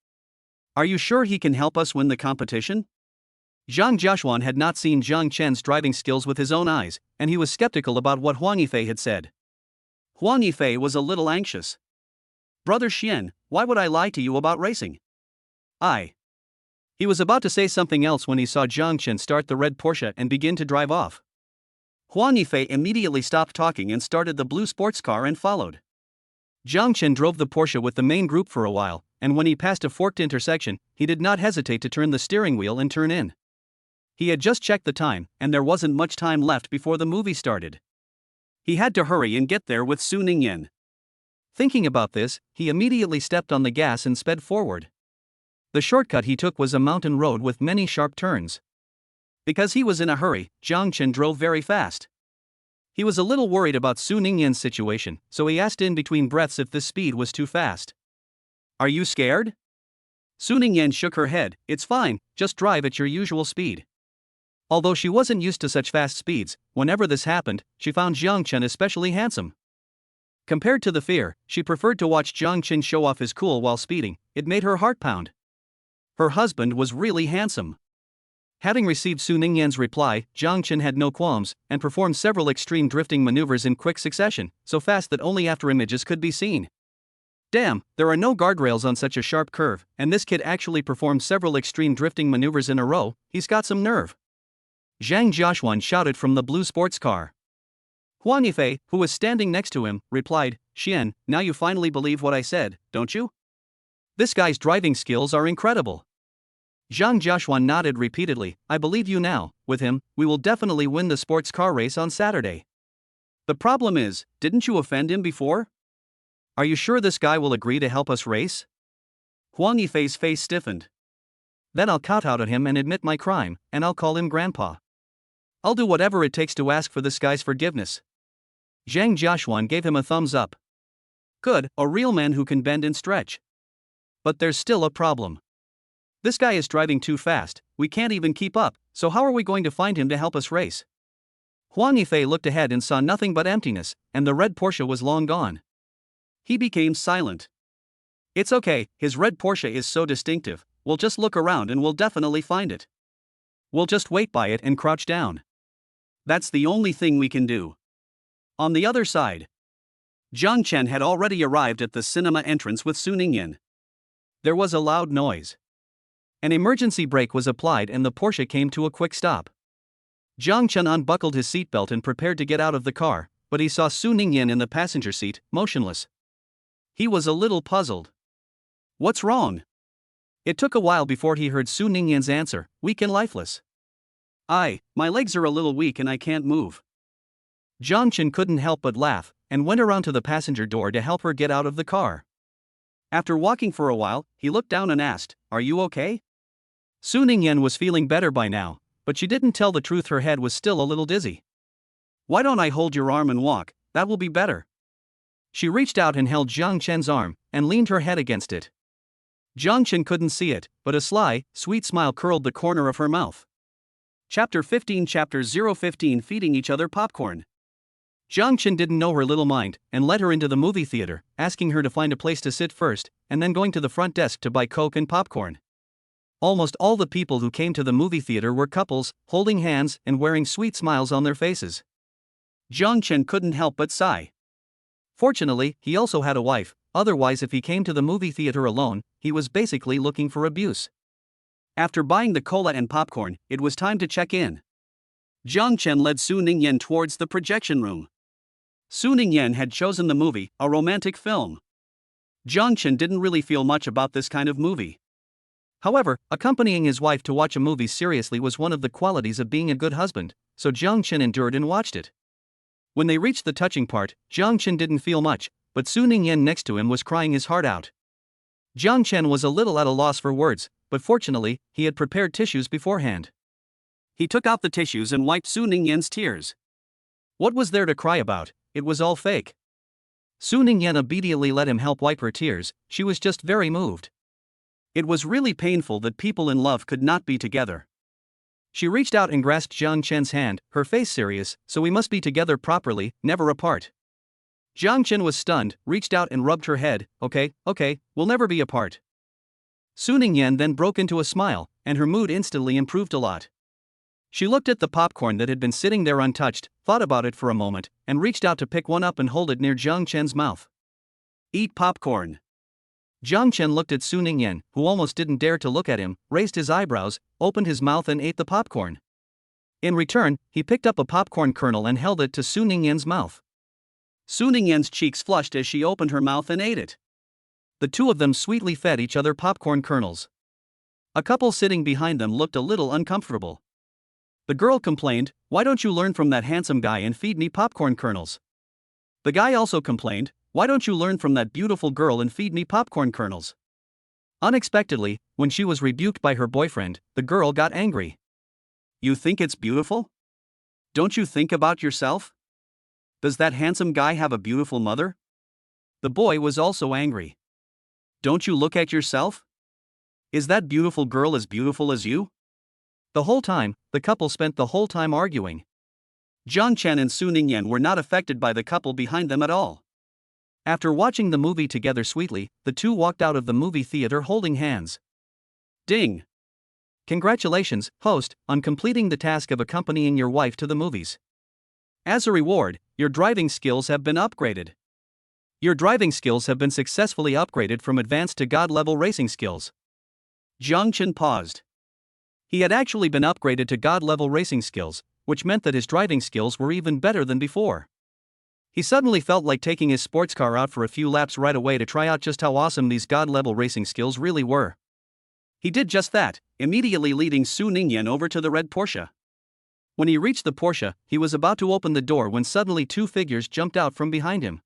A: Are you sure he can help us win the competition?" Zhang Jiaxuan had not seen Jiang Chen's driving skills with his own eyes, and he was skeptical about what Huang Yifei had said. Huang Yifei was a little anxious. "Brother Xian, why would I lie to you about racing? He was about to say something else when he saw Jiang Chen start the red Porsche and begin to drive off. Huang Yifei immediately stopped talking and started the blue sports car and followed. Jiang Chen drove the Porsche with the main group for a while, and when he passed a forked intersection, he did not hesitate to turn the steering wheel and turn in. He had just checked the time, and there wasn't much time left before the movie started. He had to hurry and get there with Su Ningyan. Thinking about this, he immediately stepped on the gas and sped forward. The shortcut he took was a mountain road with many sharp turns. Because he was in a hurry, Jiang Chen drove very fast. He was a little worried about Su Ningyan's situation, so he asked in between breaths if this speed was too fast. "Are you scared?" Su Ningyan shook her head, "It's fine, just drive at your usual speed." Although she wasn't used to such fast speeds, whenever this happened, she found Jiang Chen especially handsome. Compared to the fear, she preferred to watch Jiang Chen show off his cool while speeding, it made her heart pound. Her husband was really handsome. Having received Su Ningyan's reply, Jiang Chen had no qualms, and performed several extreme drifting maneuvers in quick succession, so fast that only after images could be seen. Damn, there are no guardrails on such a sharp curve, and this kid actually performed several extreme drifting maneuvers in a row, he's got some nerve. Zhang Jiaxuan shouted from the blue sports car. Huang Yifei, who was standing next to him, replied, "Xian, now you finally believe what I said, don't you? This guy's driving skills are incredible." Zhang Jiaxuan nodded repeatedly, "I believe you now, with him, we will definitely win the sports car race on Saturday. The problem is, didn't you offend him before? Are you sure this guy will agree to help us race?" Huang Yifei's face stiffened. "Then I'll kowtow to him and admit my crime, and I'll call him Grandpa. I'll do whatever it takes to ask for this guy's forgiveness." Zhang Jiaxuan gave him a thumbs up. "Good, a real man who can bend and stretch. But there's still a problem. This guy is driving too fast, we can't even keep up, so how are we going to find him to help us race?" Huang Yifei looked ahead and saw nothing but emptiness, and the red Porsche was long gone. He became silent. "It's okay, his red Porsche is so distinctive, we'll just look around and we'll definitely find it." We'll just wait by it and crouch down. That's the only thing we can do. On the other side, Jiang Chen had already arrived at the cinema entrance with Su Ningyan. There was a loud noise. An emergency brake was applied and the Porsche came to a quick stop. Jiang Chen unbuckled his seatbelt and prepared to get out of the car, but he saw Su Ningyan in the passenger seat, motionless. He was a little puzzled. What's wrong? It took a while before he heard Su Ningyan's answer, weak and lifeless. My legs are a little weak and I can't move. Jiang Chen couldn't help but laugh, and went around to the passenger door to help her get out of the car. After walking for a while, he looked down and asked, "Are you okay?" Su Ningyan was feeling better by now, but she didn't tell the truth, her head was still a little dizzy. "Why don't I hold your arm and walk, that will be better." She reached out and held Jiang Chen's arm, and leaned her head against it. Jiang Chen couldn't see it, but a sly, sweet smile curled the corner of her mouth. Chapter 15 Chapter 015 Feeding each other popcorn. Jiang Chen didn't know her little mind, and led her into the movie theater, asking her to find a place to sit first, and then going to the front desk to buy Coke and popcorn. Almost all the people who came to the movie theater were couples, holding hands and wearing sweet smiles on their faces. Jiang Chen couldn't help but sigh. Fortunately, he also had a wife, otherwise if he came to the movie theater alone, he was basically looking for abuse. After buying the cola and popcorn, it was time to check in. Jiang Chen led Su Ningyan towards the projection room. Su Ningyan had chosen the movie, a romantic film. Jiang Chen didn't really feel much about this kind of movie. However, accompanying his wife to watch a movie seriously was one of the qualities of being a good husband, so Jiang Chen endured and watched it. When they reached the touching part, Jiang Chen didn't feel much, but Su Ningyan next to him was crying his heart out. Jiang Chen was a little at a loss for words, but fortunately, he had prepared tissues beforehand. He took out the tissues and wiped Su Ningyan's tears. What was there to cry about? It was all fake. Su Ningyan obediently let him help wipe her tears, she was just very moved. It was really painful that people in love could not be together. She reached out and grasped Jiang Chen's hand, her face serious, "So we must be together properly, never apart." Jiang Chen was stunned, reached out and rubbed her head, Okay, we'll never be apart." Su Ningyan then broke into a smile, and her mood instantly improved a lot. She looked at the popcorn that had been sitting there untouched, thought about it for a moment, and reached out to pick one up and hold it near Jiang Chen's mouth. "Eat popcorn." Jiang Chen looked at Su Ningyan, who almost didn't dare to look at him, raised his eyebrows, opened his mouth and ate the popcorn. In return, he picked up a popcorn kernel and held it to Su Ningyan's mouth. Su Ningyan's cheeks flushed as she opened her mouth and ate it. The two of them sweetly fed each other popcorn kernels. A couple sitting behind them looked a little uncomfortable. The girl complained, "Why don't you learn from that handsome guy and feed me popcorn kernels?" The guy also complained, "Why don't you learn from that beautiful girl and feed me popcorn kernels?" Unexpectedly, when she was rebuked by her boyfriend, the girl got angry. "You think it's beautiful? Don't you think about yourself? Does that handsome guy have a beautiful mother?" The boy was also angry. "Don't you look at yourself? Is that beautiful girl as beautiful as you?" The whole time, the couple spent the whole time arguing. Jiang Chen and Su Ningyan were not affected by the couple behind them at all. After watching the movie together sweetly, the two walked out of the movie theater holding hands. Ding! Congratulations, host, on completing the task of accompanying your wife to the movies. As a reward, your driving skills have been upgraded. Your driving skills have been successfully upgraded from advanced to God-level racing skills. Jiang Chen paused. He had actually been upgraded to God-level racing skills, which meant that his driving skills were even better than before. He suddenly felt like taking his sports car out for a few laps right away to try out just how awesome these God-level racing skills really were. He did just that, immediately leading Su Ningyan over to the red Porsche. When he reached the Porsche, he was about to open the door when suddenly two figures jumped out from behind him.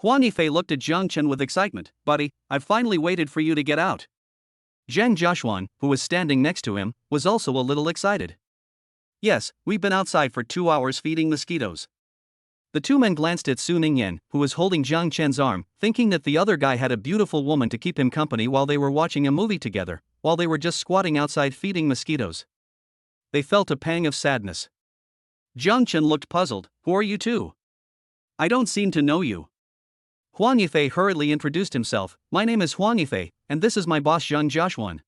A: Huan Yifei looked at Jiang Chen with excitement. "Buddy, I've finally waited for you to get out." Zhang Jiaxuan, who was standing next to him, was also a little excited. "Yes, we've been outside for 2 hours feeding mosquitoes." The two men glanced at Su Ningyan, who was holding Jiang Chen's arm, thinking that the other guy had a beautiful woman to keep him company while they were watching a movie together, while they were just squatting outside feeding mosquitoes. They felt a pang of sadness. Jiang Chen looked puzzled. "Who are you two? I don't seem to know you." Huan Yifei hurriedly introduced himself. "My name is Huan Yifei, and this is my boss Zhang Jiaxuan."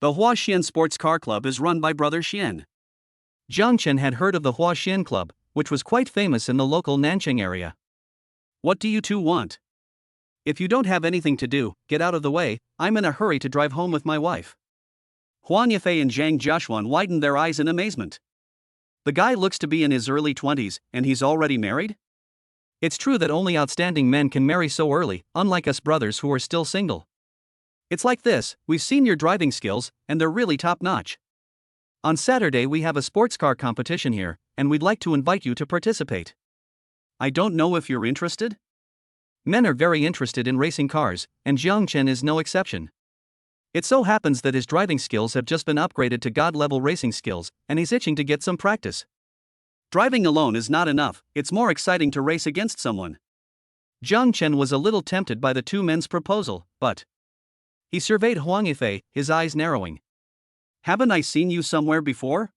A: The Huaxian Sports Car Club is run by Brother Xian. Jiang Chen had heard of the Huaxian Club, which was quite famous in the local Nanchang area. What do you two want? If you don't have anything to do, get out of the way, I'm in a hurry to drive home with my wife. Huang Yifei and Zhang Jiaxuan widened their eyes in amazement. The guy looks to be in his early 20s, and he's already married? It's true that only outstanding men can marry so early, unlike us brothers who are still single. It's like this, we've seen your driving skills, and they're really top-notch. On Saturday we have a sports car competition here, and we'd like to invite you to participate. I don't know if you're interested? Men are very interested in racing cars, and Jiang Chen is no exception. It so happens that his driving skills have just been upgraded to God-level racing skills, and he's itching to get some practice. Driving alone is not enough, it's more exciting to race against someone. Jiang Chen was a little tempted by the two men's proposal, but he surveyed Huang Yifei, his eyes narrowing. Haven't I seen you somewhere before?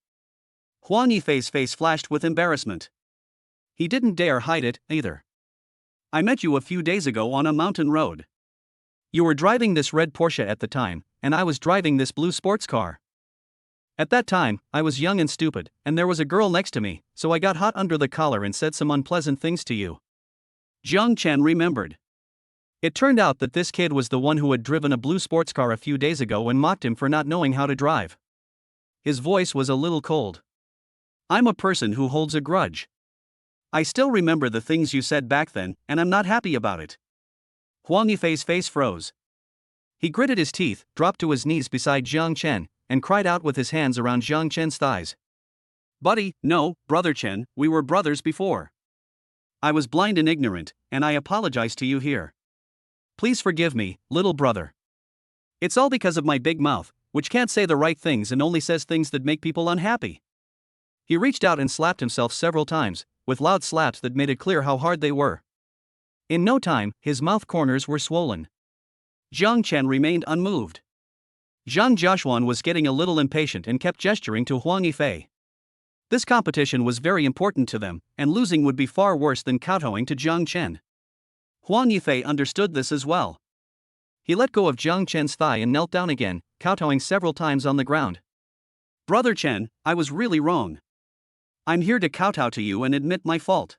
A: Huang Yifei's face flashed with embarrassment. He didn't dare hide it, either. I met you a few days ago on a mountain road. You were driving this red Porsche at the time, and I was driving this blue sports car. At that time, I was young and stupid, and there was a girl next to me, so I got hot under the collar and said some unpleasant things to you. Jiang Chen remembered. It turned out that this kid was the one who had driven a blue sports car a few days ago and mocked him for not knowing how to drive. His voice was a little cold. I'm a person who holds a grudge. I still remember the things you said back then, and I'm not happy about it. Huang Yifei's face froze. He gritted his teeth, dropped to his knees beside Jiang Chen, and cried out with his hands around Jiang Chen's thighs. Buddy, no, Brother Chen, we were brothers before. I was blind and ignorant, and I apologize to you here. Please forgive me, little brother. It's all because of my big mouth, which can't say the right things and only says things that make people unhappy. He reached out and slapped himself several times, with loud slaps that made it clear how hard they were. In no time, his mouth corners were swollen. Jiang Chen remained unmoved. Zhang Jiaxuan was getting a little impatient and kept gesturing to Huang Yifei. This competition was very important to them, and losing would be far worse than kowtowing to Jiang Chen. Huang Yifei understood this as well. He let go of Jiang Chen's thigh and knelt down again, kowtowing several times on the ground. Brother Chen, I was really wrong. I'm here to kowtow to you and admit my fault.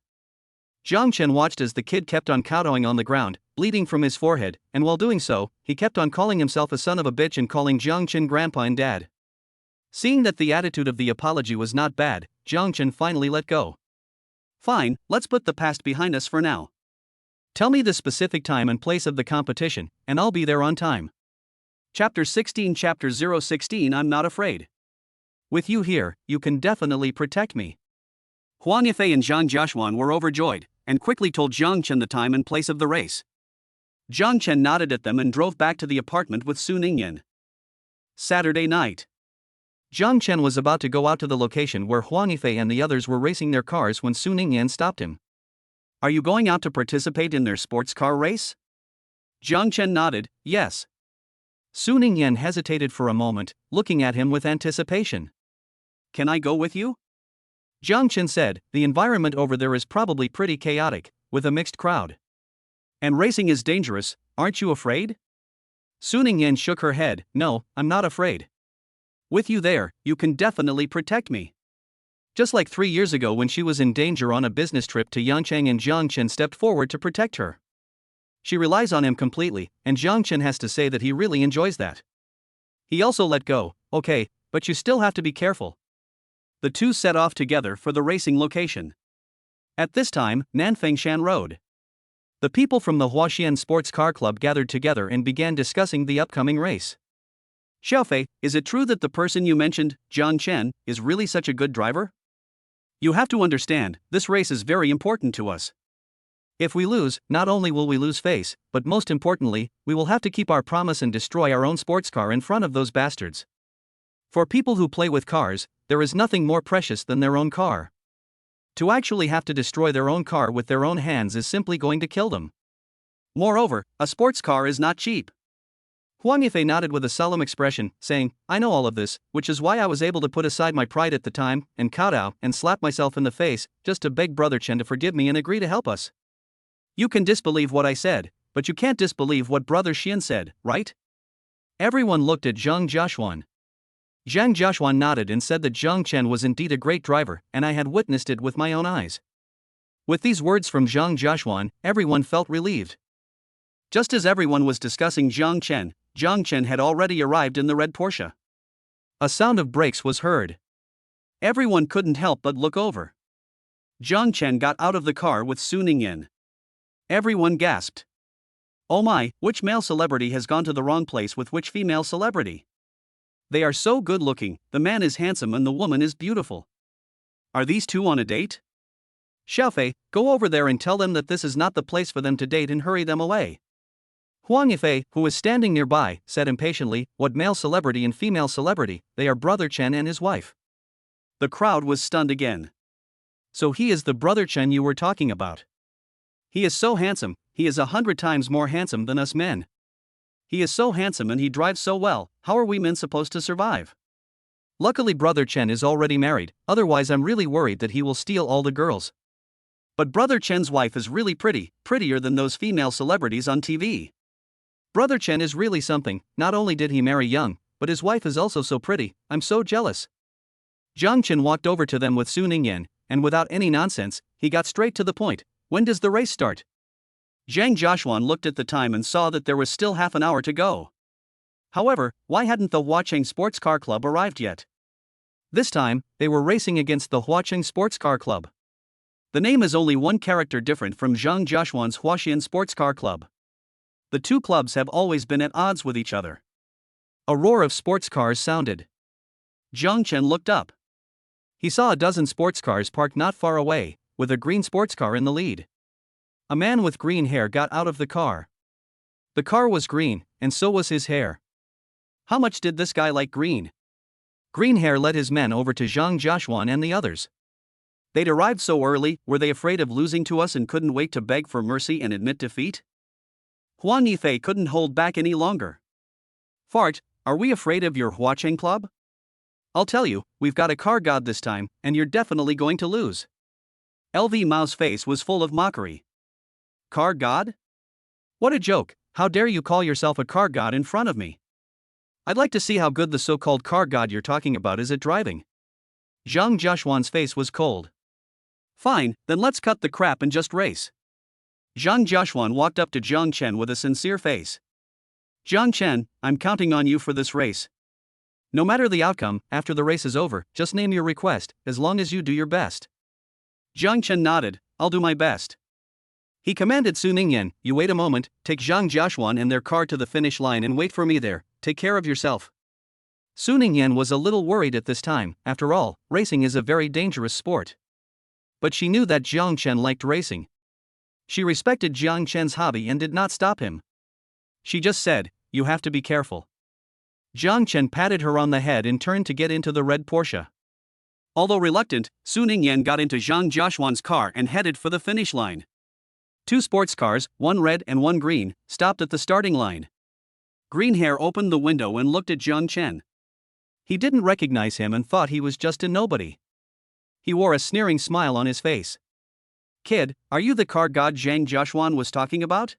A: Jiang Chen watched as the kid kept on kowtowing on the ground, bleeding from his forehead, and while doing so, he kept on calling himself a son of a bitch and calling Jiang Chen grandpa and dad. Seeing that the attitude of the apology was not bad, Jiang Chen finally let go. Fine, let's put the past behind us for now. Tell me the specific time and place of the competition, and I'll be there on time. Chapter 16 Chapter 016 I'm not afraid. With you here, you can definitely protect me. Huang Yifei and Zhang Jiaxuan were overjoyed, and quickly told Jiang Chen the time and place of the race. Jiang Chen nodded at them and drove back to the apartment with Su Ningyan. Saturday night. Jiang Chen was about to go out to the location where Huang Yifei and the others were racing their cars when Su Ningyan stopped him. Are you going out to participate in their sports car race? Jiang Chen nodded, yes. Su Ningyan hesitated for a moment, looking at him with anticipation. Can I go with you? Jiang Chen said, the environment over there is probably pretty chaotic, with a mixed crowd. And racing is dangerous, aren't you afraid? Su Ningyan shook her head, no, I'm not afraid. With you there, you can definitely protect me. Just like 3 years ago when she was in danger on a business trip to Yancheng and Jiang Chen stepped forward to protect her. She relies on him completely, and Jiang Chen has to say that he really enjoys that. He also let go, okay, but you still have to be careful. The two set off together for the racing location. At this time, Nanfengshan Road. The people from the Huaxian Sports Car Club gathered together and began discussing the upcoming race. Xiaofei, is it true that the person you mentioned, Jiang Chen, is really such a good driver? You have to understand, this race is very important to us. If we lose, not only will we lose face, but most importantly, we will have to keep our promise and destroy our own sports car in front of those bastards. For people who play with cars, there is nothing more precious than their own car. To actually have to destroy their own car with their own hands is simply going to kill them. Moreover, a sports car is not cheap. Huang Yifei nodded with a solemn expression, saying, I know all of this, which is why I was able to put aside my pride at the time, and kowtow, and slap myself in the face, just to beg Brother Chen to forgive me and agree to help us. You can disbelieve what I said, but you can't disbelieve what Brother Xian said, right? Everyone looked at Zhang Jiaxuan. Zhang Jiaxuan nodded and said that Zhang Chen was indeed a great driver, and I had witnessed it with my own eyes. With these words from Zhang Jiaxuan, everyone felt relieved. Just as everyone was discussing Zhang Chen had already arrived in the red Porsche. A sound of brakes was heard. Everyone couldn't help but look over. Zhang Chen got out of the car with Su Ningyan. Everyone gasped. Oh my, which male celebrity has gone to the wrong place with which female celebrity? They are so good looking, the man is handsome and the woman is beautiful. Are these two on a date? Xiaofei, go over there and tell them that this is not the place for them to date and hurry them away. Huang Yifei, who was standing nearby, said impatiently, what male celebrity and female celebrity, they are brother Chen and his wife. The crowd was stunned again. So he is the brother Chen you were talking about. He is so handsome, he is 100 times more handsome than us men. He is so handsome and he drives so well, how are we men supposed to survive? Luckily brother Chen is already married, otherwise I'm really worried that he will steal all the girls. But brother Chen's wife is really pretty, prettier than those female celebrities on TV. Brother Chen is really something, not only did he marry young, but his wife is also so pretty, I'm so jealous. Zhang Chen walked over to them with Su Ningyan, and without any nonsense, he got straight to the point. When does the race start? Zhang Jiaxuan looked at the time and saw that there was still half an hour to go. However, why hadn't the Huacheng Sports Car Club arrived yet? This time, they were racing against the Huacheng Sports Car Club. The name is only one character different from Zhang Jiaxuan's Huaxian Sports Car Club. The two clubs have always been at odds with each other. A roar of sports cars sounded. Zhang Chen looked up. He saw a dozen sports cars parked not far away, with a green sports car in the lead. A man with green hair got out of the car. The car was green, and so was his hair. How much did this guy like green? Green hair led his men over to Zhang Jiaxuan and the others. They'd arrived so early, were they afraid of losing to us and couldn't wait to beg for mercy and admit defeat? Huang Yifei couldn't hold back any longer. Fart, are we afraid of your Huacheng club? I'll tell you, we've got a car god this time, and you're definitely going to lose. LV Mao's face was full of mockery. Car god? What a joke, how dare you call yourself a car god in front of me? I'd like to see how good the so-called car god you're talking about is at driving. Zhang Jiaxuan's face was cold. Fine, then let's cut the crap and just race. Zhang Jiaxuan walked up to Zhang Chen with a sincere face. Zhang Chen, I'm counting on you for this race. No matter the outcome, after the race is over, just name your request, as long as you do your best. Zhang Chen nodded, I'll do my best. He commanded Su Ningyan, you wait a moment, take Zhang Jiaxuan and their car to the finish line and wait for me there, take care of yourself. Su Ningyan was a little worried at this time, after all, racing is a very dangerous sport. But she knew that Zhang Chen liked racing. She respected Zhang Chen's hobby and did not stop him. She just said, you have to be careful. Zhang Chen patted her on the head and turned to get into the red Porsche. Although reluctant, Su Ningyan got into Zhang Jiaxuan's car and headed for the finish line. Two sports cars, one red and one green, stopped at the starting line. Green hair opened the window and looked at Zhang Chen. He didn't recognize him and thought he was just a nobody. He wore a sneering smile on his face. Kid, are you the car god Zhang Jiaxuan was talking about?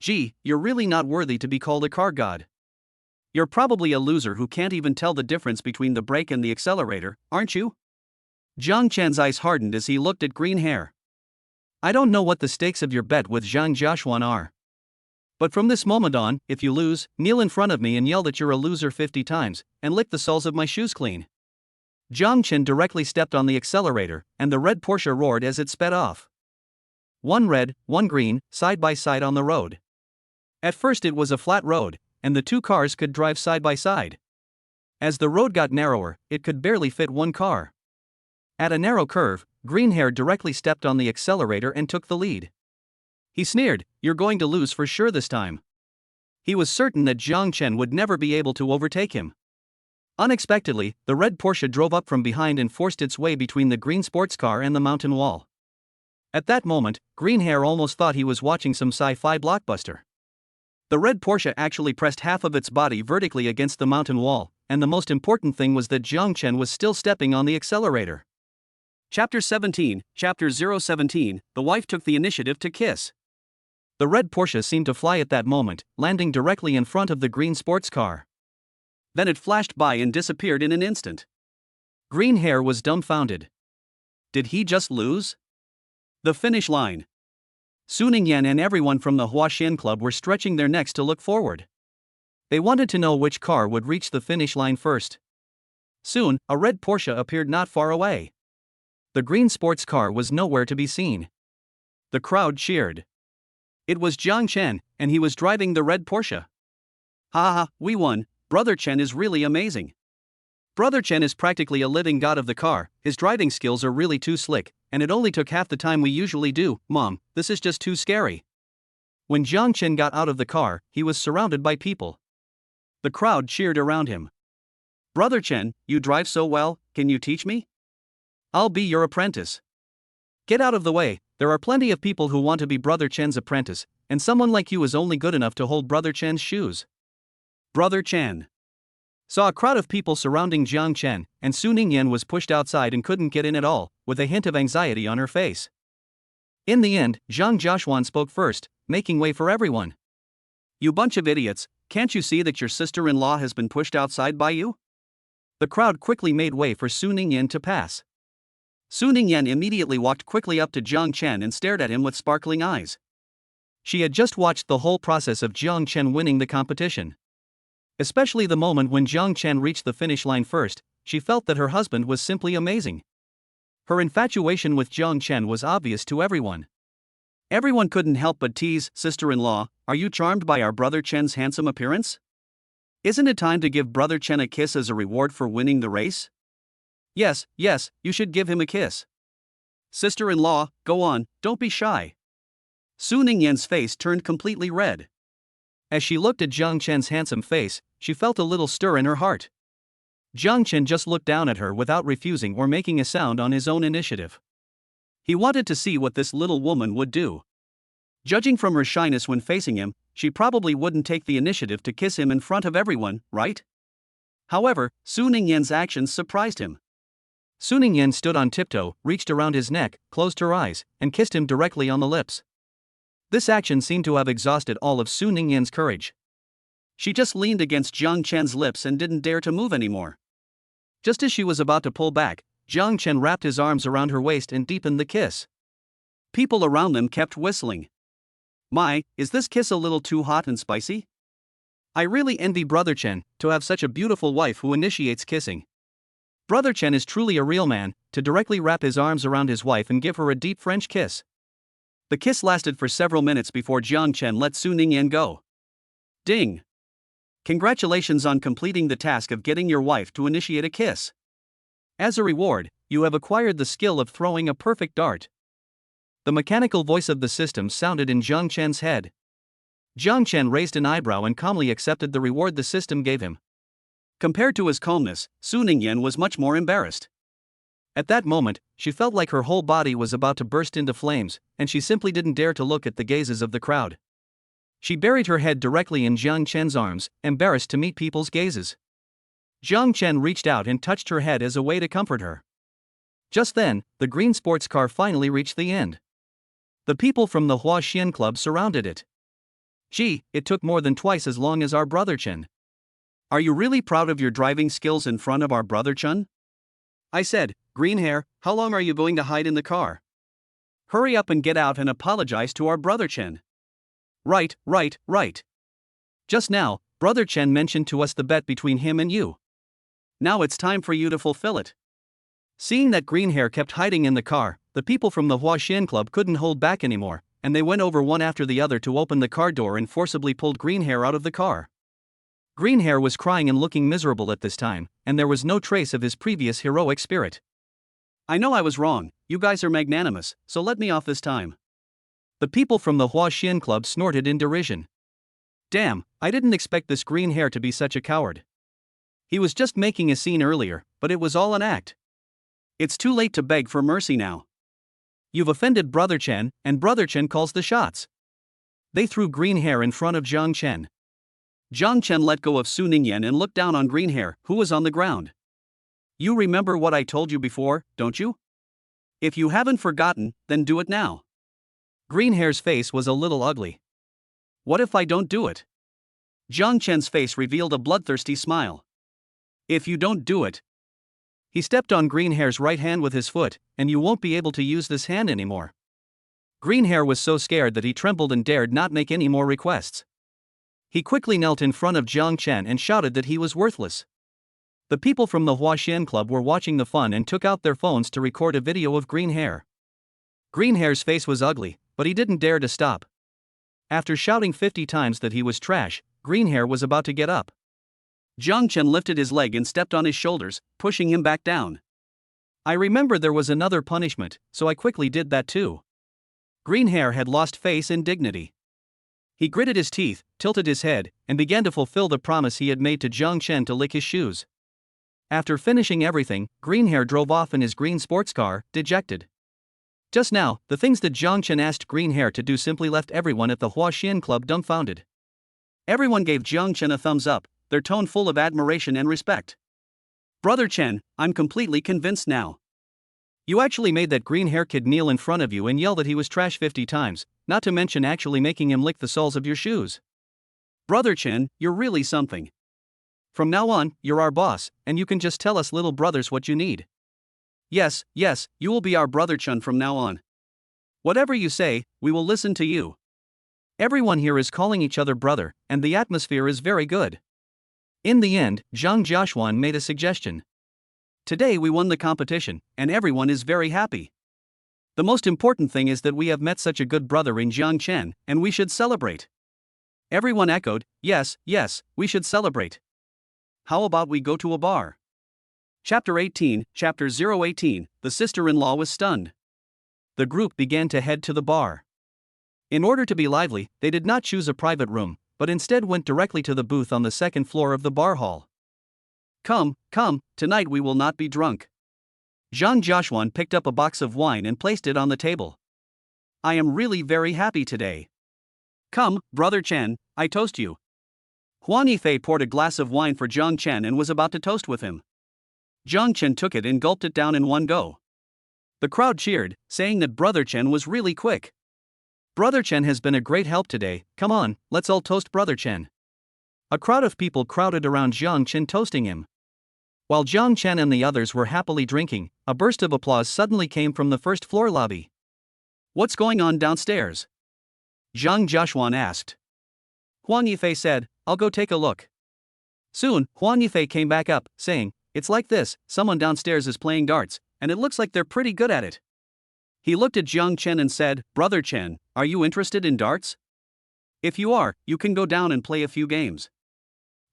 A: Gee, you're really not worthy to be called a car god. You're probably a loser who can't even tell the difference between the brake and the accelerator, aren't you? Zhang Chen's eyes hardened as he looked at green hair. I don't know what the stakes of your bet with Zhang Jiaxuan are. But from this moment on, if you lose, kneel in front of me and yell that you're a loser 50 times, and lick the soles of my shoes clean. Zhang Chen directly stepped on the accelerator, and the red Porsche roared as it sped off. One red, one green, side by side on the road. At first it was a flat road, and the two cars could drive side by side. As the road got narrower, it could barely fit one car. At a narrow curve, Greenhair directly stepped on the accelerator and took the lead. He sneered, you're going to lose for sure this time. He was certain that Zhang Chen would never be able to overtake him. Unexpectedly, the red Porsche drove up from behind and forced its way between the green sports car and the mountain wall. At that moment, Greenhair almost thought he was watching some sci-fi blockbuster. The red Porsche actually pressed half of its body vertically against the mountain wall, and the most important thing was that Zhang Chen was still stepping on the accelerator. Chapter 17, Chapter 017, The wife took the initiative to kiss. The red Porsche seemed to fly at that moment, landing directly in front of the green sports car. Then it flashed by and disappeared in an instant. Green hair was dumbfounded. Did he just lose? The finish line. Su Ningyan and everyone from the Huaxian Club were stretching their necks to look forward. They wanted to know which car would reach the finish line first. Soon, a red Porsche appeared not far away. The green sports car was nowhere to be seen. The crowd cheered. It was Jiang Chen, and he was driving the red Porsche. Ha ha, we won. Brother Chen is really amazing. Brother Chen is practically a living god of the car. His driving skills are really too slick, and it only took half the time we usually do. Mom, this is just too scary. When Jiang Chen got out of the car, he was surrounded by people. The crowd cheered around him. Brother Chen, you drive so well, can you teach me? I'll be your apprentice. Get out of the way, there are plenty of people who want to be Brother Chen's apprentice, and someone like you is only good enough to hold Brother Chen's shoes. Brother Chen saw a crowd of people surrounding Jiang Chen, and Su Ningyan was pushed outside and couldn't get in at all, with a hint of anxiety on her face. In the end, Zhang Jiaxuan spoke first, making way for everyone. You bunch of idiots, can't you see that your sister-in-law has been pushed outside by you? The crowd quickly made way for Su Ningyan to pass. Su Ningyan immediately walked quickly up to Jiang Chen and stared at him with sparkling eyes. She had just watched the whole process of Jiang Chen winning the competition. Especially the moment when Jiang Chen reached the finish line first, she felt that her husband was simply amazing. Her infatuation with Jiang Chen was obvious to everyone. Everyone couldn't help but tease, sister-in-law, are you charmed by our brother Chen's handsome appearance? Isn't it time to give brother Chen a kiss as a reward for winning the race? Yes, you should give him a kiss. Sister-in-law, go on, don't be shy. Su Ningyan's face turned completely red. As she looked at Jiang Chen's handsome face, she felt a little stir in her heart. Jiang Chen just looked down at her without refusing or making a sound on his own initiative. He wanted to see what this little woman would do. Judging from her shyness when facing him, she probably wouldn't take the initiative to kiss him in front of everyone, right? However, Su Ningyan's actions surprised him. Su Ningyan stood on tiptoe, reached around his neck, closed her eyes, and kissed him directly on the lips. This action seemed to have exhausted all of Su Ningyan's courage. She just leaned against Jiang Chen's lips and didn't dare to move anymore. Just as she was about to pull back, Jiang Chen wrapped his arms around her waist and deepened the kiss. People around them kept whistling. My, is this kiss a little too hot and spicy? I really envy Brother Chen, to have such a beautiful wife who initiates kissing. Brother Chen is truly a real man, to directly wrap his arms around his wife and give her a deep French kiss. The kiss lasted for several minutes before Jiang Chen let Su Ningyan go. Ding! Congratulations on completing the task of getting your wife to initiate a kiss. As a reward, you have acquired the skill of throwing a perfect dart. The mechanical voice of the system sounded in Jiang Chen's head. Jiang Chen raised an eyebrow and calmly accepted the reward the system gave him. Compared to his calmness, Su Ningyan was much more embarrassed. At that moment, she felt like her whole body was about to burst into flames, and she simply didn't dare to look at the gazes of the crowd. She buried her head directly in Jiang Chen's arms, embarrassed to meet people's gazes. Jiang Chen reached out and touched her head as a way to comfort her. Just then, the green sports car finally reached the end. The people from the Huaxian Club surrounded it. Gee, it took more than twice as long as our brother Chen. Are you really proud of your driving skills in front of our brother Chen? I said, green hair, how long are you going to hide in the car? Hurry up and get out and apologize to our brother Chen. Right. Just now, brother Chen mentioned to us the bet between him and you. Now it's time for you to fulfill it. Seeing that green hair kept hiding in the car, the people from the Huaxian Club couldn't hold back anymore, and they went over one after the other to open the car door and forcibly pulled green hair out of the car. Green hair was crying and looking miserable at this time, and there was no trace of his previous heroic spirit. I know I was wrong, you guys are magnanimous, so let me off this time. The people from the Huaxian Club snorted in derision. Damn, I didn't expect this green hair to be such a coward. He was just making a scene earlier, but it was all an act. It's too late to beg for mercy now. You've offended Brother Chen, and Brother Chen calls the shots. They threw green hair in front of Jiang Chen. Jiang Chen let go of Su Ningyan and looked down on green hair, who was on the ground. You remember what I told you before, don't you? If you haven't forgotten, then do it now. Green hair's face was a little ugly. What if I don't do it? Jiang Chen's face revealed a bloodthirsty smile. If you don't do it. He stepped on Green Hair's right hand with his foot, and you won't be able to use this hand anymore. Green Hair was so scared that he trembled and dared not make any more requests. He quickly knelt in front of Jiang Chen and shouted that he was worthless. The people from the Huaxian Club were watching the fun and took out their phones to record a video of Green Hair. Green Hair's face was ugly, but he didn't dare to stop. After shouting 50 times that he was trash, Green Hair was about to get up. Jiang Chen lifted his leg and stepped on his shoulders, pushing him back down. I remember there was another punishment, so I quickly did that too. Green Hair had lost face and dignity. He gritted his teeth, tilted his head, and began to fulfill the promise he had made to Jiang Chen to lick his shoes. After finishing everything, Green Hair drove off in his green sports car, dejected. Just now, the things that Jiang Chen asked Green Hair to do simply left everyone at the Huaxian Club dumbfounded. Everyone gave Jiang Chen a thumbs up, their tone full of admiration and respect. Brother Chen, I'm completely convinced now. You actually made that Green Hair kid kneel in front of you and yell that he was trash 50 times, not to mention actually making him lick the soles of your shoes. Brother Chen, you're really something. From now on, you're our boss, and you can just tell us little brothers what you need. Yes, you will be our Brother Chen from now on. Whatever you say, we will listen to you. Everyone here is calling each other brother, and the atmosphere is very good. In the end, Zhang Jiaxuan made a suggestion. Today we won the competition, and everyone is very happy. The most important thing is that we have met such a good brother in Jiang Chen, and we should celebrate. Everyone echoed, yes, we should celebrate. How about we go to a bar? Chapter 18, Chapter 018, the sister-in-law was stunned. The group began to head to the bar. In order to be lively, they did not choose a private room, but instead went directly to the booth on the second floor of the bar hall. Come, tonight we will not be drunk. Zhang Jiaxuan picked up a box of wine and placed it on the table. I am really very happy today. Come, Brother Chen, I toast you. Huan Yifei poured a glass of wine for Jiang Chen and was about to toast with him. Jiang Chen took it and gulped it down in one go. The crowd cheered, saying that Brother Chen was really quick. Brother Chen has been a great help today, come on, let's all toast Brother Chen. A crowd of people crowded around Jiang Chen toasting him. While Jiang Chen and the others were happily drinking, a burst of applause suddenly came from the first floor lobby. What's going on downstairs? Zhang Jiaxuan asked. Huan Yifei said, I'll go take a look. Soon, Huan Yifei came back up, saying, it's like this, someone downstairs is playing darts, and it looks like they're pretty good at it. He looked at Jiang Chen and said, Brother Chen, are you interested in darts? If you are, you can go down and play a few games.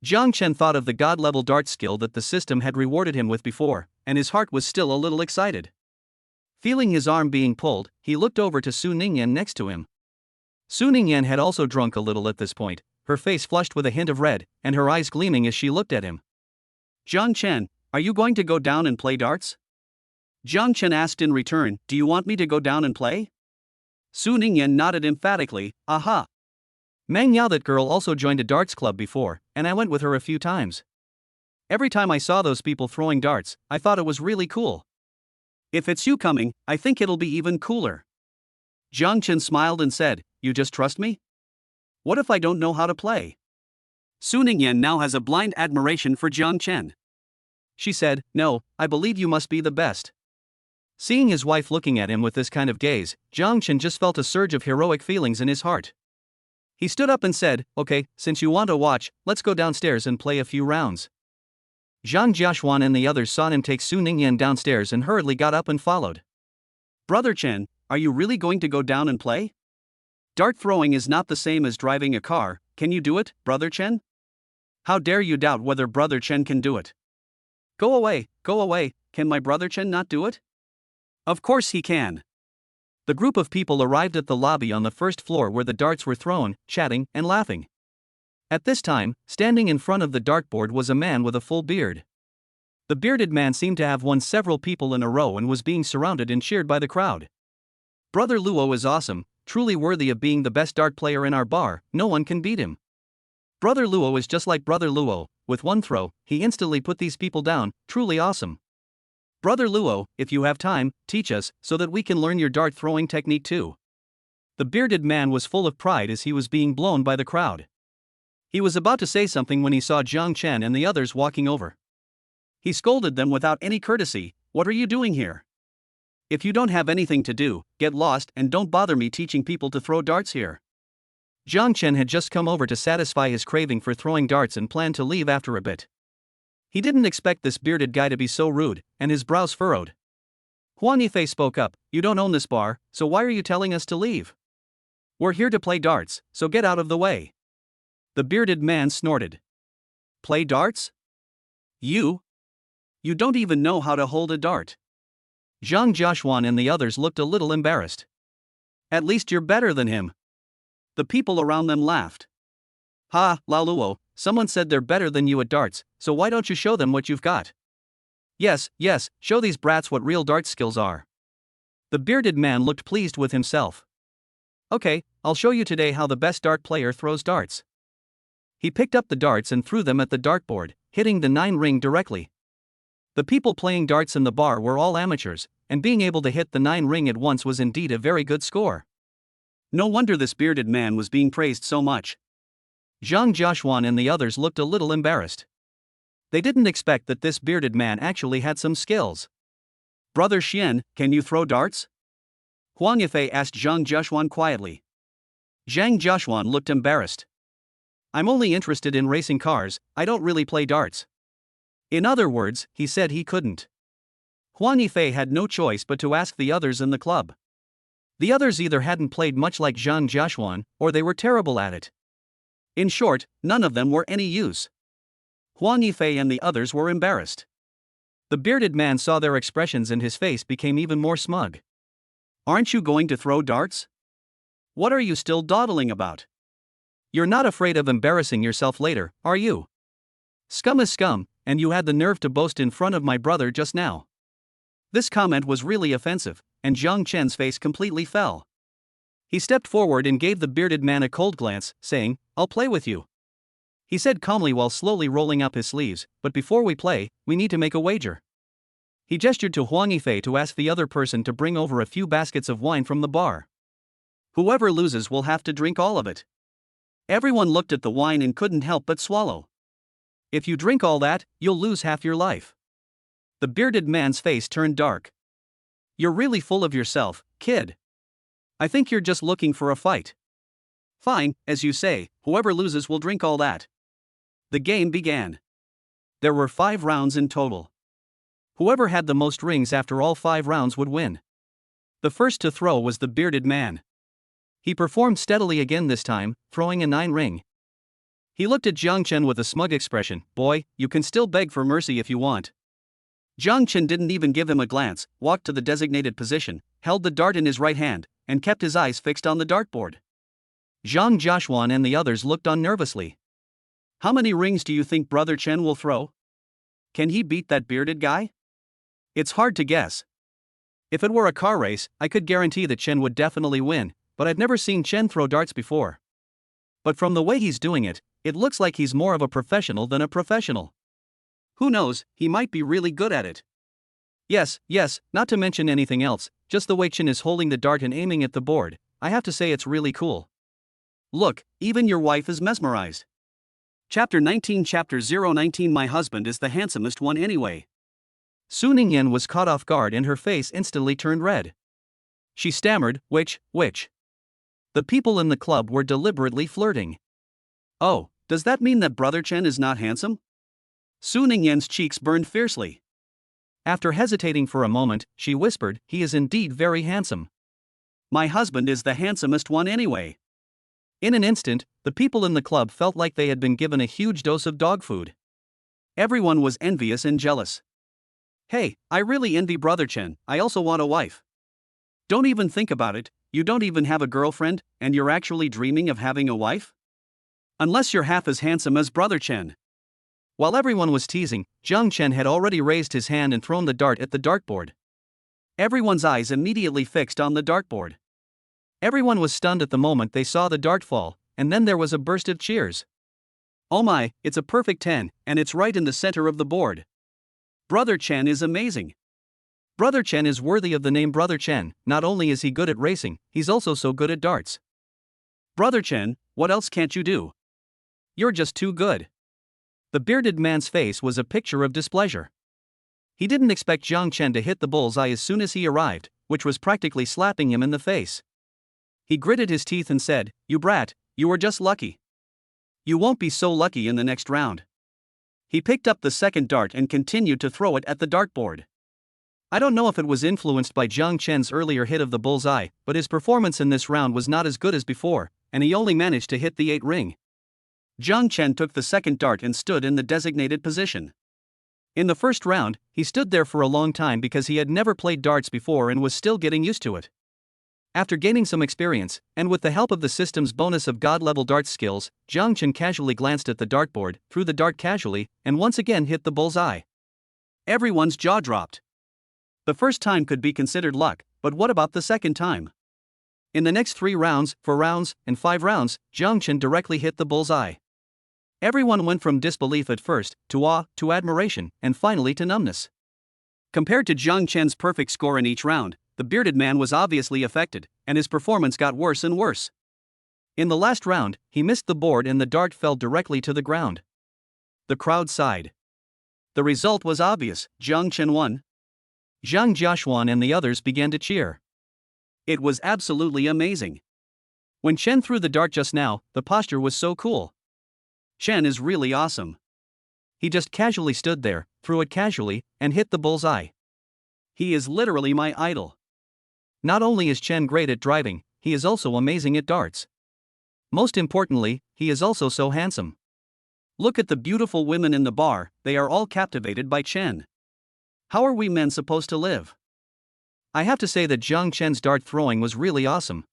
A: Jiang Chen thought of the god-level darts skill that the system had rewarded him with before, and his heart was still a little excited. Feeling his arm being pulled, he looked over to Su Ningyan next to him. Su Ningyan had also drunk a little at this point, her face flushed with a hint of red, and her eyes gleaming as she looked at him. Jiang Chen, are you going to go down and play darts? Jiang Chen asked in return, do you want me to go down and play? Su Ningyan nodded emphatically, aha. Meng Yao, that girl also joined a darts club before, and I went with her a few times. Every time I saw those people throwing darts, I thought it was really cool. If it's you coming, I think it'll be even cooler. Jiang Chen smiled and said, you just trust me? What if I don't know how to play? Su Ningyan now has a blind admiration for Jiang Chen. She said, no, I believe you must be the best. Seeing his wife looking at him with this kind of gaze, Jiang Chen just felt a surge of heroic feelings in his heart. He stood up and said, okay, since you want to watch, let's go downstairs and play a few rounds. Zhang Jiaxuan and the others saw him take Su Ningyan downstairs and hurriedly got up and followed. Brother Chen, are you really going to go down and play? Dart throwing is not the same as driving a car, can you do it, Brother Chen? How dare you doubt whether Brother Chen can do it? Go away, can my Brother Chen not do it? Of course he can. The group of people arrived at the lobby on the first floor where the darts were thrown, chatting and laughing. At this time, standing in front of the dartboard was a man with a full beard. The bearded man seemed to have won several people in a row and was being surrounded and cheered by the crowd. Brother Luo is awesome, truly worthy of being the best dart player in our bar, no one can beat him. Brother Luo is just like Brother Luo, with one throw, he instantly put these people down, truly awesome. Brother Luo, if you have time, teach us, so that we can learn your dart throwing technique too. The bearded man was full of pride as he was being blown by the crowd. He was about to say something when he saw Jiang Chen and the others walking over. He scolded them without any courtesy. What are you doing here? If you don't have anything to do, get lost and don't bother me teaching people to throw darts here. Jiang Chen had just come over to satisfy his craving for throwing darts and planned to leave after a bit. He didn't expect this bearded guy to be so rude, and his brows furrowed. Huang Yifei spoke up, "You don't own this bar, so why are you telling us to leave? We're here to play darts, so get out of the way." The bearded man snorted. "Play darts? You? You don't even know how to hold a dart." Zhang Jiaxuan and the others looked a little embarrassed. "At least you're better than him." The people around them laughed. "Ha, Laoluo, someone said they're better than you at darts, so why don't you show them what you've got?" Yes, show these brats what real darts skills are." The bearded man looked pleased with himself. "Okay, I'll show you today how the best dart player throws darts." He picked up the darts and threw them at the dartboard, hitting the 9 ring directly. The people playing darts in the bar were all amateurs, and being able to hit the 9 ring at once was indeed a very good score. No wonder this bearded man was being praised so much. Zhang Jiaxuan and the others looked a little embarrassed. They didn't expect that this bearded man actually had some skills. "Brother Xian, can you throw darts?" Huang Yifei asked Zhang Jiaxuan quietly. Zhang Jiaxuan looked embarrassed. "I'm only interested in racing cars, I don't really play darts." In other words, he said he couldn't. Huang Yifei had no choice but to ask the others in the club. The others either hadn't played much like Zhang Jiaxuan, or they were terrible at it. In short, none of them were any use. Huang Yifei and the others were embarrassed. The bearded man saw their expressions and his face became even more smug. "Aren't you going to throw darts? What are you still dawdling about? You're not afraid of embarrassing yourself later, are you? Scum is scum, and you had the nerve to boast in front of my brother just now." This comment was really offensive, and Jiang Chen's face completely fell. He stepped forward and gave the bearded man a cold glance, saying, "I'll play with you," he said calmly while slowly rolling up his sleeves, "but before we play, we need to make a wager." He gestured to Huang Yifei to ask the other person to bring over a few baskets of wine from the bar. Whoever loses will have to drink all of it. Everyone looked at the wine and couldn't help but swallow. "If you drink all that, you'll lose half your life." The bearded man's face turned dark. "You're really full of yourself, kid. I think you're just looking for a fight." "Fine, as you say, whoever loses will drink all that." The game began. There were 5 rounds in total. Whoever had the most rings after all 5 rounds would win. The first to throw was the bearded man. He performed steadily again this time, throwing a 9 ring. He looked at Jiang Chen with a smug expression. "Boy, you can still beg for mercy if you want." Jiang Chen didn't even give him a glance, walked to the designated position, held the dart in his right hand, and kept his eyes fixed on the dartboard. Zhang Jiaxuan and the others looked on nervously. "How many rings do you think Brother Chen will throw? Can he beat that bearded guy? It's hard to guess. If it were a car race, I could guarantee that Chen would definitely win, but I've never seen Chen throw darts before. But from the way he's doing it, it looks like he's more of a professional than a professional. Who knows, he might be really good at it. Yes, not to mention anything else, just the way Chen is holding the dart and aiming at the board, I have to say it's really cool. Look, even your wife is mesmerized." Chapter 19 Chapter 019 My husband is the handsomest one anyway. Su Ningyan was caught off guard and her face instantly turned red. She stammered, which? The people in the club were deliberately flirting. "Oh, does that mean that Brother Chen is not handsome?" Su Ningyan's cheeks burned fiercely. After hesitating for a moment, she whispered, "He is indeed very handsome. My husband is the handsomest one anyway." In an instant, the people in the club felt like they had been given a huge dose of dog food. Everyone was envious and jealous. "Hey, I really envy Brother Chen, I also want a wife." "Don't even think about it, you don't even have a girlfriend, and you're actually dreaming of having a wife? Unless you're half as handsome as Brother Chen." While everyone was teasing, Jiang Chen had already raised his hand and thrown the dart at the dartboard. Everyone's eyes immediately fixed on the dartboard. Everyone was stunned at the moment they saw the dart fall, and then there was a burst of cheers. "Oh my, it's a perfect 10, and it's right in the center of the board. Brother Chen is amazing. Brother Chen is worthy of the name Brother Chen. Not only is he good at racing, he's also so good at darts. Brother Chen, what else can't you do? You're just too good." The bearded man's face was a picture of displeasure. He didn't expect Jiang Chen to hit the bullseye as soon as he arrived, which was practically slapping him in the face. He gritted his teeth and said, "You brat, you were just lucky. You won't be so lucky in the next round." He picked up the second dart and continued to throw it at the dartboard. I don't know if it was influenced by Jiang Chen's earlier hit of the bullseye, but his performance in this round was not as good as before, and he only managed to hit the 8 ring. Jiang Chen took the second dart and stood in the designated position. In the first round, he stood there for a long time because he had never played darts before and was still getting used to it. After gaining some experience, and with the help of the system's bonus of god-level darts skills, Jiang Chen casually glanced at the dartboard, threw the dart casually, and once again hit the bullseye. Everyone's jaw dropped. The first time could be considered luck, but what about the second time? In the next 3 rounds, 4 rounds, and 5 rounds, Jiang Chen directly hit the bullseye. Everyone went from disbelief at first, to awe, to admiration, and finally to numbness. Compared to Jiang Chen's perfect score in each round, the bearded man was obviously affected, and his performance got worse and worse. In the last round, he missed the board and the dart fell directly to the ground. The crowd sighed. The result was obvious: Jiang Chen won. Zhang Jiaxuan and the others began to cheer. It was absolutely amazing. When Chen threw the dart just now, the posture was so cool. Chen is really awesome. He just casually stood there, threw it casually, and hit the bullseye. He is literally my idol. Not only is Chen great at driving, he is also amazing at darts. Most importantly, he is also so handsome. Look at the beautiful women in the bar, they are all captivated by Chen. How are we men supposed to live? I have to say that Jiang Chen's dart throwing was really awesome.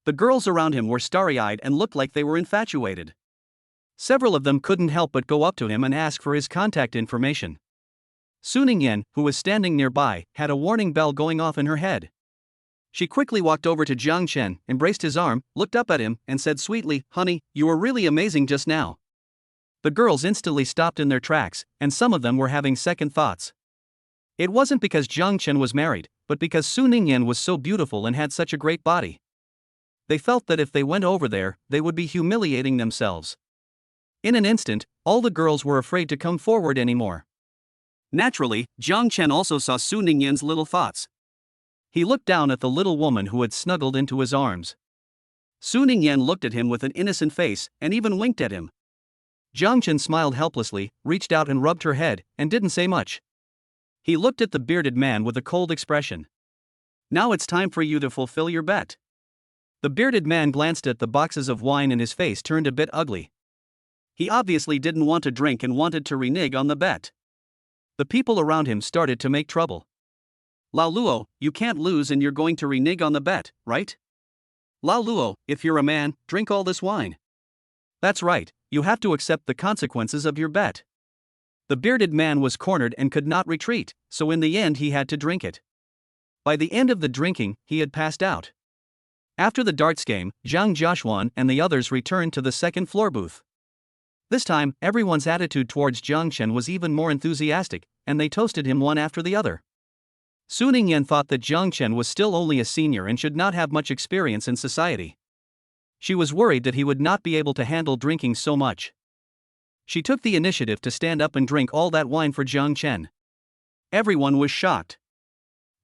A: The girls around him were starry-eyed and looked like they were infatuated. Several of them couldn't help but go up to him and ask for his contact information. Su Ningyan, who was standing nearby, had a warning bell going off in her head. She quickly walked over to Jiang Chen, embraced his arm, looked up at him, and said sweetly, "Honey, you were really amazing just now." The girls instantly stopped in their tracks, and some of them were having second thoughts. It wasn't because Jiang Chen was married, but because Su Ningyan was so beautiful and had such a great body. They felt that if they went over there, they would be humiliating themselves. In an instant, all the girls were afraid to come forward anymore. Naturally, Jiang Chen also saw Su Ningyan's little thoughts. He looked down at the little woman who had snuggled into his arms. Su Ningyan looked at him with an innocent face, and even winked at him. Jiang Chen smiled helplessly, reached out and rubbed her head, and didn't say much. He looked at the bearded man with a cold expression. "Now it's time for you to fulfill your bet." The bearded man glanced at the boxes of wine and his face turned a bit ugly. He obviously didn't want to drink and wanted to renege on the bet. The people around him started to make trouble. "Lao Luo, you can't lose and you're going to renege on the bet, right? Lao Luo, if you're a man, drink all this wine." "That's right, you have to accept the consequences of your bet." The bearded man was cornered and could not retreat, so in the end he had to drink it. By the end of the drinking, he had passed out. After the darts game, Zhang Jiaxuan and the others returned to the second floor booth. This time, everyone's attitude towards Jiang Chen was even more enthusiastic, and they toasted him one after the other. Su Ningyan thought that Jiang Chen was still only a senior and should not have much experience in society. She was worried that he would not be able to handle drinking so much. She took the initiative to stand up and drink all that wine for Jiang Chen. Everyone was shocked.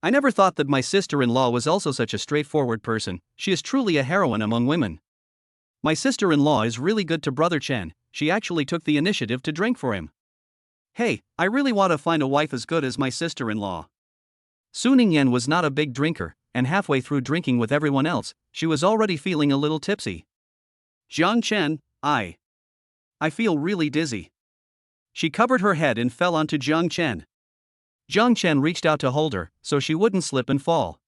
A: "I never thought that my sister-in-law was also such a straightforward person. She is truly a heroine among women. My sister-in-law is really good to Brother Chen. She actually took the initiative to drink for him. Hey, I really want to find a wife as good as my sister-in-law." Su Ningyan was not a big drinker, and halfway through drinking with everyone else, she was already feeling a little tipsy. "Jiang Chen, I feel really dizzy." She covered her head and fell onto Jiang Chen. Jiang Chen reached out to hold her, so she wouldn't slip and fall.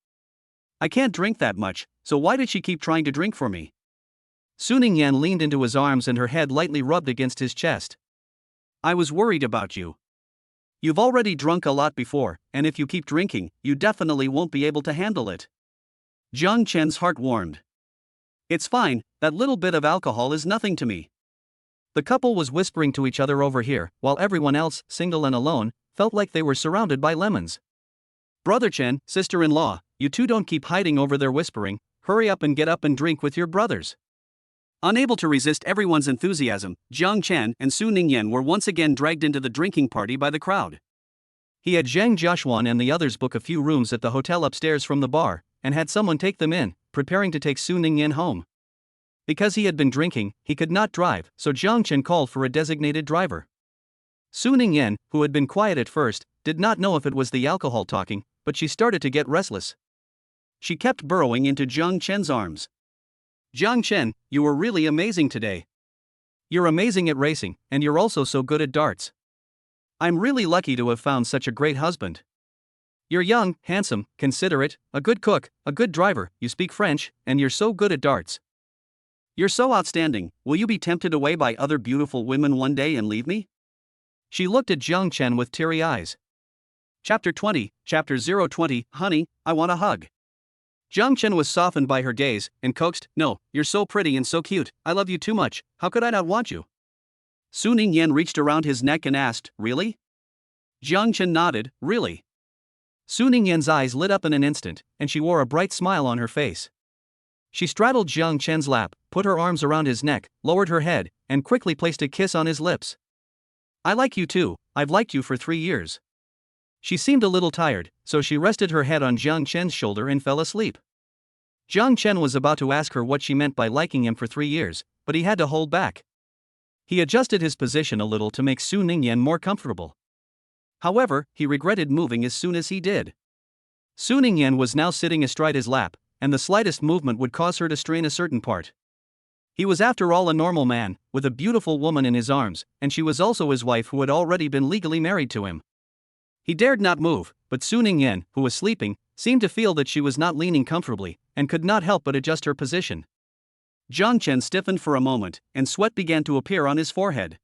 A: "I can't drink that much, so why did she keep trying to drink for me?" Su Ningyan leaned into his arms and her head lightly rubbed against his chest. "I was worried about you. You've already drunk a lot before, and if you keep drinking, you definitely won't be able to handle it." Jiang Chen's heart warmed. "It's fine, that little bit of alcohol is nothing to me." The couple was whispering to each other over here, while everyone else, single and alone, felt like they were surrounded by lemons. "Brother Chen, sister-in-law, you two don't keep hiding over there whispering, hurry up and get up and drink with your brothers." Unable to resist everyone's enthusiasm, Jiang Chen and Su Ningyan were once again dragged into the drinking party by the crowd. He had Zhang Jiaxuan and the others book a few rooms at the hotel upstairs from the bar, and had someone take them in, preparing to take Su Ningyan home. Because he had been drinking, he could not drive, so Jiang Chen called for a designated driver. Su Ningyan, who had been quiet at first, did not know if it was the alcohol talking, but she started to get restless. She kept burrowing into Jiang Chen's arms. Jiang Chen, you were really amazing today. You're amazing at racing, and you're also so good at darts. I'm really lucky to have found such a great husband. You're young, handsome, considerate, a good cook, a good driver, you speak French, and you're so good at darts. You're so outstanding. Will you be tempted away by other beautiful women one day and leave me? She looked at Jiang Chen with teary eyes. Chapter 20, Chapter 020, Honey, I want a hug. Jiang Chen was softened by her gaze, and coaxed, No, you're so pretty and so cute, I love you too much, how could I not want you? Su Ningyan reached around his neck and asked, Really? Jiang Chen nodded, Really? Su Ningyan's eyes lit up in an instant, and she wore a bright smile on her face. She straddled Jiang Chen's lap, put her arms around his neck, lowered her head, and quickly placed a kiss on his lips. I like you too, I've liked you for 3 years. She seemed a little tired, so she rested her head on Jiang Chen's shoulder and fell asleep. Jiang Chen was about to ask her what she meant by liking him for 3 years, but he had to hold back. He adjusted his position a little to make Su Ningyan more comfortable. However, he regretted moving as soon as he did. Su Ningyan was now sitting astride his lap, and the slightest movement would cause her to strain a certain part. He was after all a normal man, with a beautiful woman in his arms, and she was also his wife who had already been legally married to him. He dared not move, but Su Ningyan, who was sleeping, seemed to feel that she was not leaning comfortably, and could not help but adjust her position. Jiang Chen stiffened for a moment, and sweat began to appear on his forehead.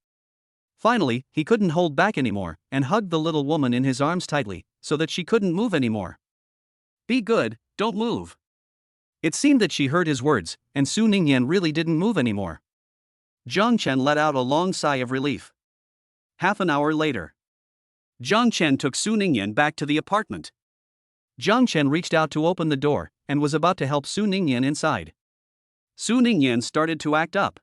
A: Finally, he couldn't hold back anymore, and hugged the little woman in his arms tightly, so that she couldn't move anymore. Be good, don't move. It seemed that she heard his words, and Su Ningyan really didn't move anymore. Jiang Chen let out a long sigh of relief. Half an hour later, Jiang Chen took Su Ningyan back to the apartment. Jiang Chen reached out to open the door, and was about to help Su Ningyan inside. Su Ningyan started to act up.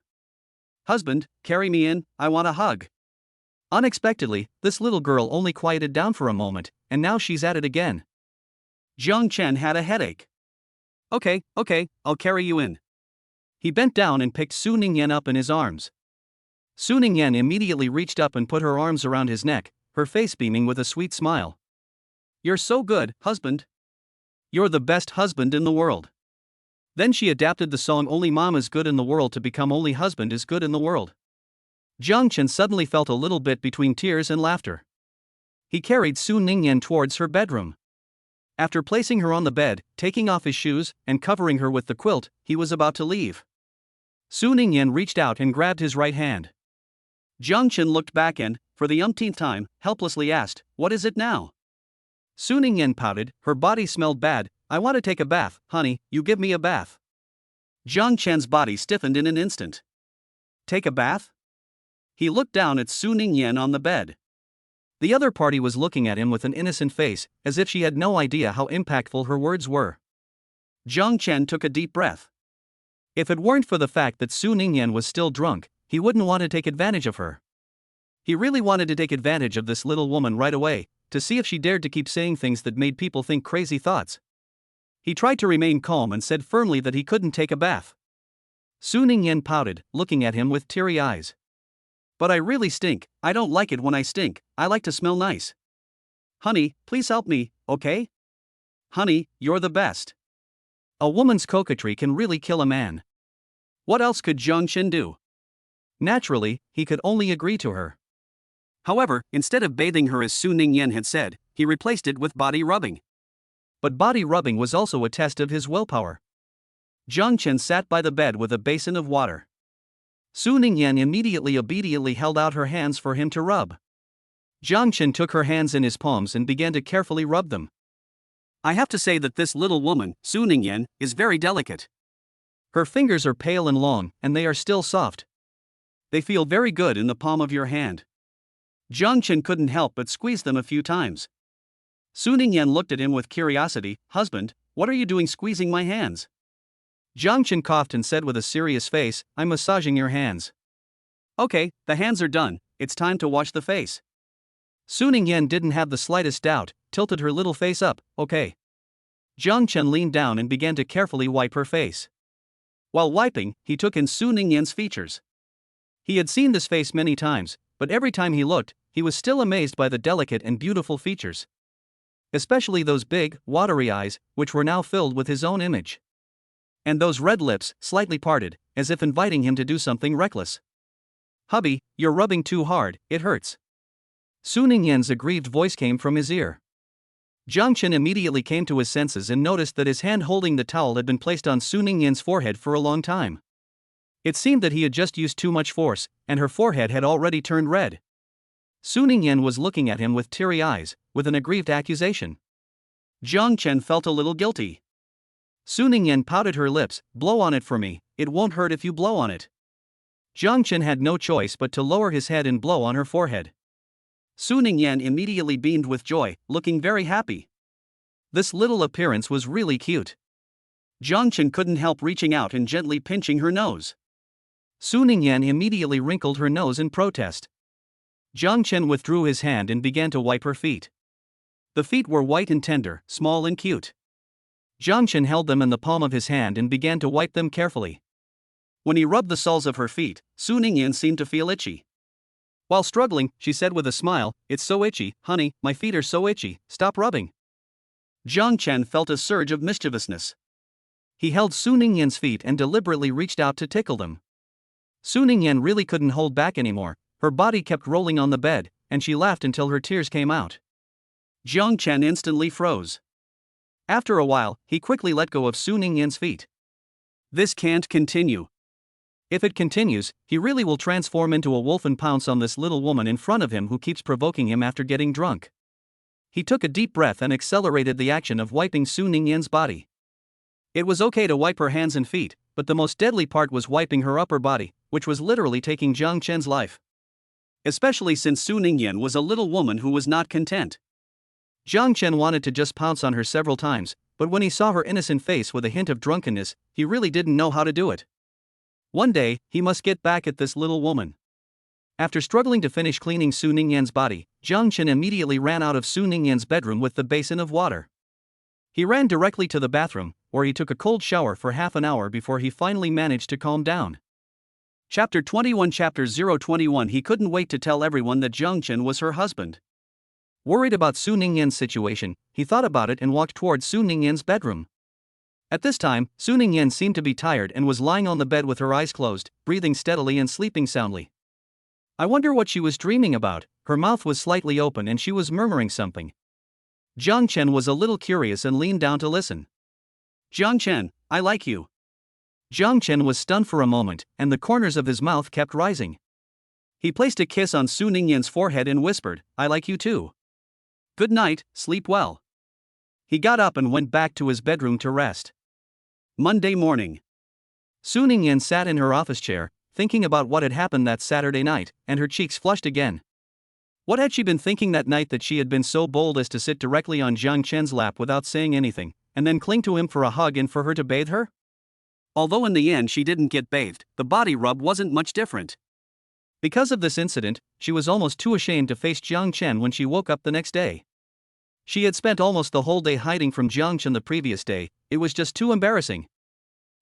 A: Husband, carry me in, I want a hug. Unexpectedly, this little girl only quieted down for a moment, and now she's at it again. Jiang Chen had a headache. Okay, I'll carry you in. He bent down and picked Su Ningyan up in his arms. Su Ningyan immediately reached up and put her arms around his neck, her face beaming with a sweet smile. You're so good, husband. You're the best husband in the world. Then she adapted the song Only Mom is Good in the World to become Only Husband is Good in the World. Jiang Chen suddenly felt a little bit between tears and laughter. He carried Su Ningyan towards her bedroom. After placing her on the bed, taking off his shoes, and covering her with the quilt, he was about to leave. Su Ningyan reached out and grabbed his right hand. Jiang Chen looked back and, for the umpteenth time, helplessly asked, What is it now? Su Ningyan pouted, her body smelled bad. I want to take a bath, honey, you give me a bath. Jiang Chen's body stiffened in an instant. Take a bath? He looked down at Su Ningyan on the bed. The other party was looking at him with an innocent face, as if she had no idea how impactful her words were. Jiang Chen took a deep breath. If it weren't for the fact that Su Ningyan was still drunk, he wouldn't want to take advantage of her. He really wanted to take advantage of this little woman right away, to see if she dared to keep saying things that made people think crazy thoughts. He tried to remain calm and said firmly that he couldn't take a bath. Su Ningyan pouted, looking at him with teary eyes. But I really stink, I don't like it when I stink, I like to smell nice. Honey, please help me, okay? Honey, you're the best. A woman's coquetry can really kill a man. What else could Jiang Chen do? Naturally, he could only agree to her. However, instead of bathing her as Su Ningyan had said, he replaced it with body rubbing. But body rubbing was also a test of his willpower. Jiang Chen sat by the bed with a basin of water. Su Ningyan immediately obediently held out her hands for him to rub. Jiang Chen took her hands in his palms and began to carefully rub them. I have to say that this little woman, Su Ningyan, is very delicate. Her fingers are pale and long, and they are still soft. They feel very good in the palm of your hand. Jiang Chen couldn't help but squeeze them a few times. Su Ningyan looked at him with curiosity. Husband, what are you doing squeezing my hands? Jiang Chen coughed and said with a serious face, I'm massaging your hands. Okay, the hands are done, it's time to wash the face. Su Ningyan didn't have the slightest doubt, tilted her little face up. Okay. Jiang Chen leaned down and began to carefully wipe her face. While wiping, he took in Su Ningyan's features. He had seen this face many times, but every time he looked, he was still amazed by the delicate and beautiful features. Especially those big, watery eyes, which were now filled with his own image. And those red lips, slightly parted, as if inviting him to do something reckless. Hubby, you're rubbing too hard, it hurts. Su Ningyan's aggrieved voice came from his ear. Jiang Chen immediately came to his senses and noticed that his hand holding the towel had been placed on Su Ningyan's forehead for a long time. It seemed that he had just used too much force, and her forehead had already turned red. Su Ningyan was looking at him with teary eyes, with an aggrieved accusation. Jiang Chen felt a little guilty. Su Ningyan pouted her lips. Blow on it for me, it won't hurt if you blow on it. Jiang Chen had no choice but to lower his head and blow on her forehead. Su Ningyan immediately beamed with joy, looking very happy. This little appearance was really cute. Jiang Chen couldn't help reaching out and gently pinching her nose. Su Ningyan immediately wrinkled her nose in protest. Jiang Chen withdrew his hand and began to wipe her feet. The feet were white and tender, small and cute. Jiang Chen held them in the palm of his hand and began to wipe them carefully. When he rubbed the soles of her feet, Su Ningyan seemed to feel itchy. While struggling, she said with a smile, "It's so itchy, honey, my feet are so itchy, stop rubbing." Jiang Chen felt a surge of mischievousness. He held Su Ningyan's feet and deliberately reached out to tickle them. Su Ningyan really couldn't hold back anymore. Her body kept rolling on the bed, and she laughed until her tears came out. Jiang Chen instantly froze. After a while, he quickly let go of Su Ningyan's feet. This can't continue. If it continues, he really will transform into a wolf and pounce on this little woman in front of him who keeps provoking him after getting drunk. He took a deep breath and accelerated the action of wiping Su Ningyan's body. It was okay to wipe her hands and feet, but the most deadly part was wiping her upper body, which was literally taking Jiang Chen's life. Especially since Su Ningyan was a little woman who was not content. Jiang Chen wanted to just pounce on her several times, but when he saw her innocent face with a hint of drunkenness, he really didn't know how to do it. One day, he must get back at this little woman. After struggling to finish cleaning Su Ningyan's body, Jiang Chen immediately ran out of Su Ningyan's bedroom with the basin of water. He ran directly to the bathroom, where he took a cold shower for half an hour before he finally managed to calm down. Chapter 21 Chapter 021 He couldn't wait to tell everyone that Jiang Chen was her husband. Worried about Su Ningyan's situation, he thought about it and walked towards Su Ningyan's bedroom. At this time, Su Ningyan seemed to be tired and was lying on the bed with her eyes closed, breathing steadily and sleeping soundly. I wonder what she was dreaming about. Her mouth was slightly open and she was murmuring something. Jiang Chen was a little curious and leaned down to listen. "Jiang Chen, I like you." Jiang Chen was stunned for a moment, and the corners of his mouth kept rising. He placed a kiss on Su Ningyan's forehead and whispered, "I like you too. Good night, sleep well." He got up and went back to his bedroom to rest. Monday morning. Su Ningyan sat in her office chair, thinking about what had happened that Saturday night, and her cheeks flushed again. What had she been thinking that night that she had been so bold as to sit directly on Jiang Chen's lap without saying anything, and then cling to him for a hug and for her to bathe her? Although in the end she didn't get bathed, the body rub wasn't much different. Because of this incident, she was almost too ashamed to face Jiang Chen when she woke up the next day. She had spent almost the whole day hiding from Jiang Chen the previous day. It was just too embarrassing.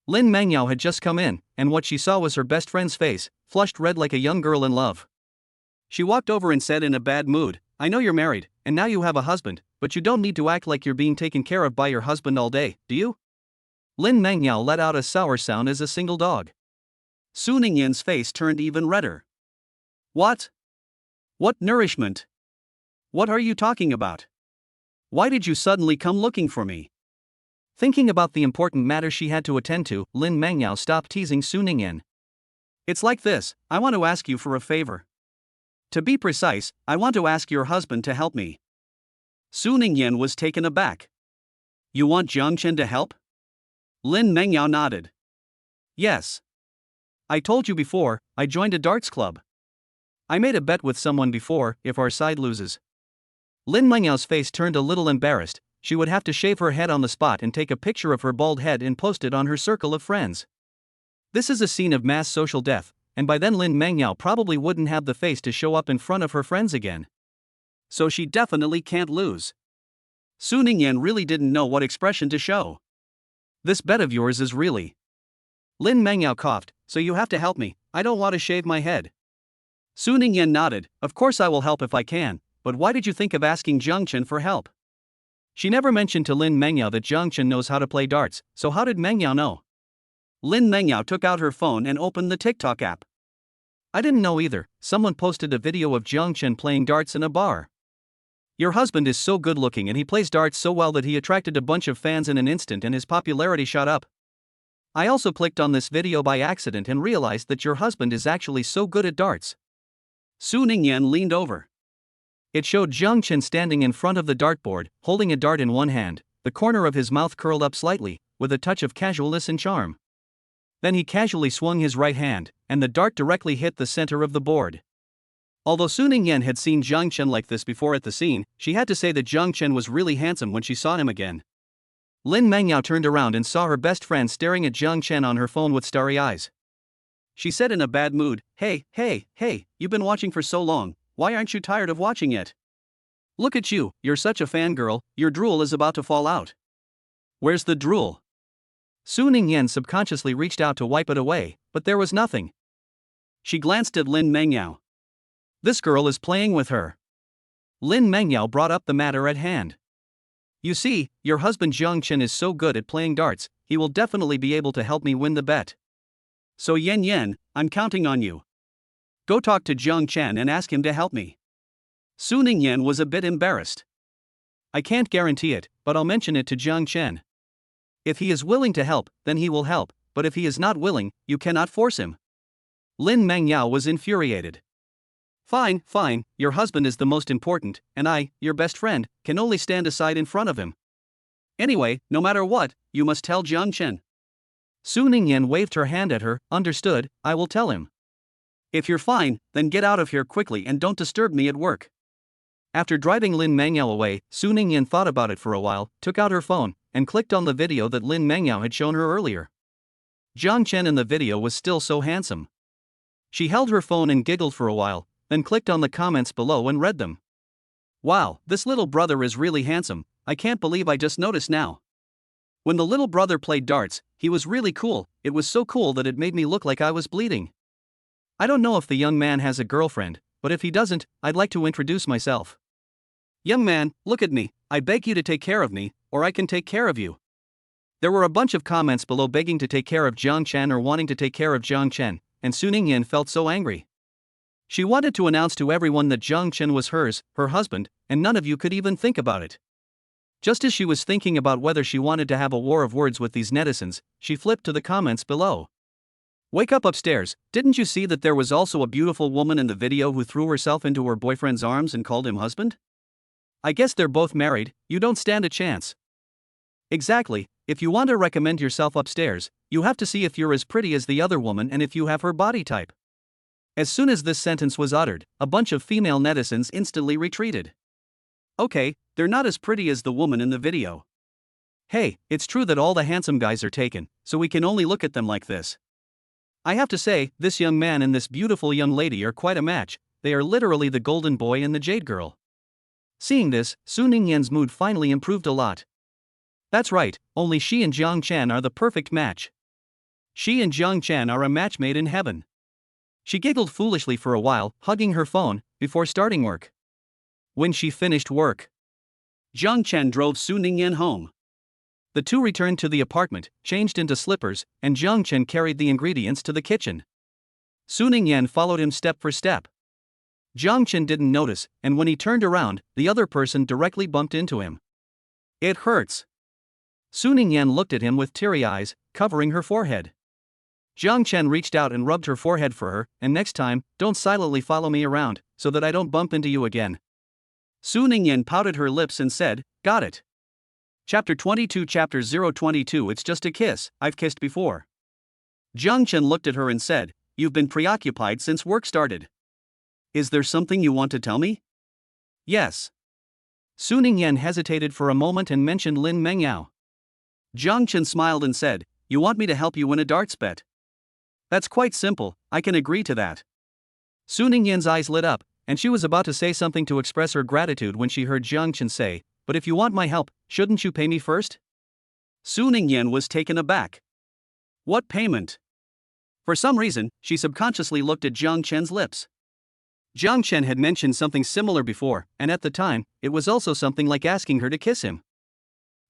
A: Lin Mengyao had just come in, and what she saw was her best friend's face, flushed red like a young girl in love. She walked over and said in a bad mood, "I know you're married, and now you have a husband, but you don't need to act like you're being taken care of by your husband all day, do you?" Lin Mengyao let out a sour sound as a single dog. Su Ningyan's face turned even redder. "What? What nourishment? What are you talking about? Why did you suddenly come looking for me?" Thinking about the important matter she had to attend to, Lin Mengyao stopped teasing Su Ningyan. "It's like this, I want to ask you for a favor. To be precise, I want to ask your husband to help me." Su Ningyan was taken aback. "You want Jiang Chen to help?" Lin Mengyao nodded. "Yes. I told you before, I joined a darts club. I made a bet with someone before, if our side loses." Lin Mengyao's face turned a little embarrassed. She would have to shave her head on the spot and take a picture of her bald head and post it on her circle of friends. This is a scene of mass social death, and by then Lin Mengyao probably wouldn't have the face to show up in front of her friends again. so she definitely can't lose. Su Ningyan really didn't know what expression to show. This bet of yours is really. Lin Mengyao coughed, so you have to help me, I don't want to shave my head. Su Ningyan nodded, of course I will help if I can, but why did you think of asking Jiang Chen for help? She never mentioned to Lin Mengyao that Jiang Chen knows how to play darts, so how did Mengyao know? Lin Mengyao took out her phone and opened the TikTok app. I didn't know either, someone posted a video of Jiang Chen playing darts in a bar. Your husband is so good looking and he plays darts so well that he attracted a bunch of fans in an instant and his popularity shot up. I also clicked on this video by accident and realized that your husband is actually so good at darts. Su Ningyan leaned over. It showed Jiang Chen standing in front of the dartboard, holding a dart in one hand, the corner of his mouth curled up slightly, with a touch of casualness and charm. Then he casually swung his right hand, and the dart directly hit the center of the board. Although Su Ningyan had seen Jiang Chen like this before at the scene, she had to say that Jiang Chen was really handsome when she saw him again. Lin Mengyao turned around and saw her best friend staring at Jiang Chen on her phone with starry eyes. She said in a bad mood, hey, you've been watching for so long, why aren't you tired of watching it? Look at you, you're such a fangirl, your drool is about to fall out. Where's the drool? Su Ningyan subconsciously reached out to wipe it away, but there was nothing. She glanced at Lin Mengyao. This girl is playing with her. Lin Mengyao brought up the matter at hand. You see, your husband Jiang Chen is so good at playing darts, he will definitely be able to help me win the bet. So Yen, I'm counting on you. Go talk to Jiang Chen and ask him to help me. Su Ningyan was a bit embarrassed. I can't guarantee it, but I'll mention it to Jiang Chen. If he is willing to help, then he will help, but if he is not willing, you cannot force him. Lin Mengyao was infuriated. Fine, your husband is the most important, and I, your best friend, can only stand aside in front of him. Anyway, no matter what, you must tell Jiang Chen. Su Ningyan waved her hand at her, understood, I will tell him. If you're fine, then get out of here quickly and don't disturb me at work. After driving Lin Mengyao away, Su Ningyan thought about it for a while, took out her phone, and clicked on the video that Lin Mengyao had shown her earlier. Jiang Chen in the video was still so handsome. She held her phone and giggled for a while, then clicked on the comments below and read them. Wow, this little brother is really handsome, I can't believe I just noticed now. When the little brother played darts, he was really cool, it was so cool that it made me look like I was bleeding. I don't know if the young man has a girlfriend, but if he doesn't, I'd like to introduce myself. Young man, look at me, I beg you to take care of me, or I can take care of you. There were a bunch of comments below begging to take care of Jiang Chen or wanting to take care of Jiang Chen, and Su Ningyan felt so angry. She wanted to announce to everyone that Jiang Chen was hers, her husband, and none of you could even think about it. Just as she was thinking about whether she wanted to have a war of words with these netizens, she flipped to the comments below. Wake up upstairs, didn't you see that there was also a beautiful woman in the video who threw herself into her boyfriend's arms and called him husband? I guess they're both married, you don't stand a chance. Exactly, if you want to recommend yourself upstairs, you have to see if you're as pretty as the other woman and if you have her body type. As soon as this sentence was uttered, a bunch of female netizens instantly retreated. Okay, they're not as pretty as the woman in the video. Hey, it's true that all the handsome guys are taken, so we can only look at them like this. I have to say, this young man and this beautiful young lady are quite a match, they are literally the golden boy and the jade girl. Seeing this, Su Ningyan's mood finally improved a lot. That's right, only she and Jiang Chen are the perfect match. She and Jiang Chen are a match made in heaven. She giggled foolishly for a while, hugging her phone, before starting work. When she finished work, Jiang Chen drove Su Ningyan home. The two returned to the apartment, changed into slippers, and Jiang Chen carried the ingredients to the kitchen. Su Ningyan followed him step for step. Jiang Chen didn't notice, and when he turned around, the other person directly bumped into him. It hurts. Su Ningyan looked at him with teary eyes, covering her forehead. Jiang Chen reached out and rubbed her forehead for her, and next time, don't silently follow me around, so that I don't bump into you again. Su Ningyan pouted her lips and said, got it. Chapter 22 Chapter 022 It's just a kiss, I've kissed before. Jiang Chen looked at her and said, you've been preoccupied since work started. Is there something you want to tell me? Yes. Su Ningyan hesitated for a moment and mentioned Lin Mengyao. Jiang Chen smiled and said, you want me to help you win a darts bet? That's quite simple, I can agree to that. Su Ningyan's eyes lit up, and she was about to say something to express her gratitude when she heard Jiang Chen say, "But if you want my help, shouldn't you pay me first?" Su Ningyan was taken aback. What payment? For some reason, she subconsciously looked at Jiang Chen's lips. Jiang Chen had mentioned something similar before, and at the time, it was also something like asking her to kiss him.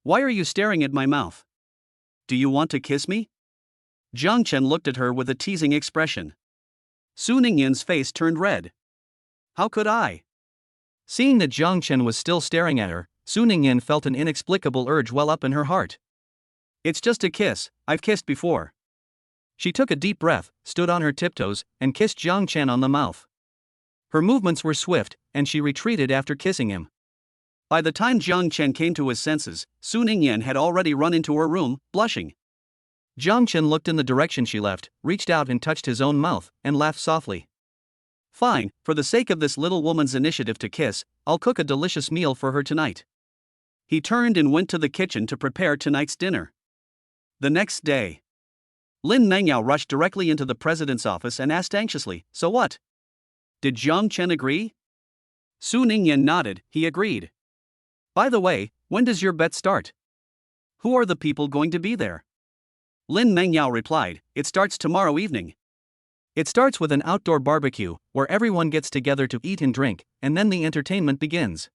A: Why are you staring at my mouth? Do you want to kiss me? Jiang Chen looked at her with a teasing expression. Su Ningyan's face turned red. How could I? Seeing that Jiang Chen was still staring at her, Su Ningyan felt an inexplicable urge well up in her heart. It's just a kiss, I've kissed before. She took a deep breath, stood on her tiptoes, and kissed Jiang Chen on the mouth. Her movements were swift, and she retreated after kissing him. By the time Jiang Chen came to his senses, Su Ningyan had already run into her room, blushing. Jiang Chen looked in the direction she left, reached out and touched his own mouth, and laughed softly. Fine, for the sake of this little woman's initiative to kiss, I'll cook a delicious meal for her tonight. He turned and went to the kitchen to prepare tonight's dinner. The next day, Lin Mengyao rushed directly into the president's office and asked anxiously, "So what? Did Jiang Chen agree?" Su Ningyan nodded, he agreed. By the way, when does your bet start? Who are the people going to be there? Lin Mengyao replied, "It starts tomorrow evening." It starts with an outdoor barbecue, where everyone gets together to eat and drink, and then the entertainment begins.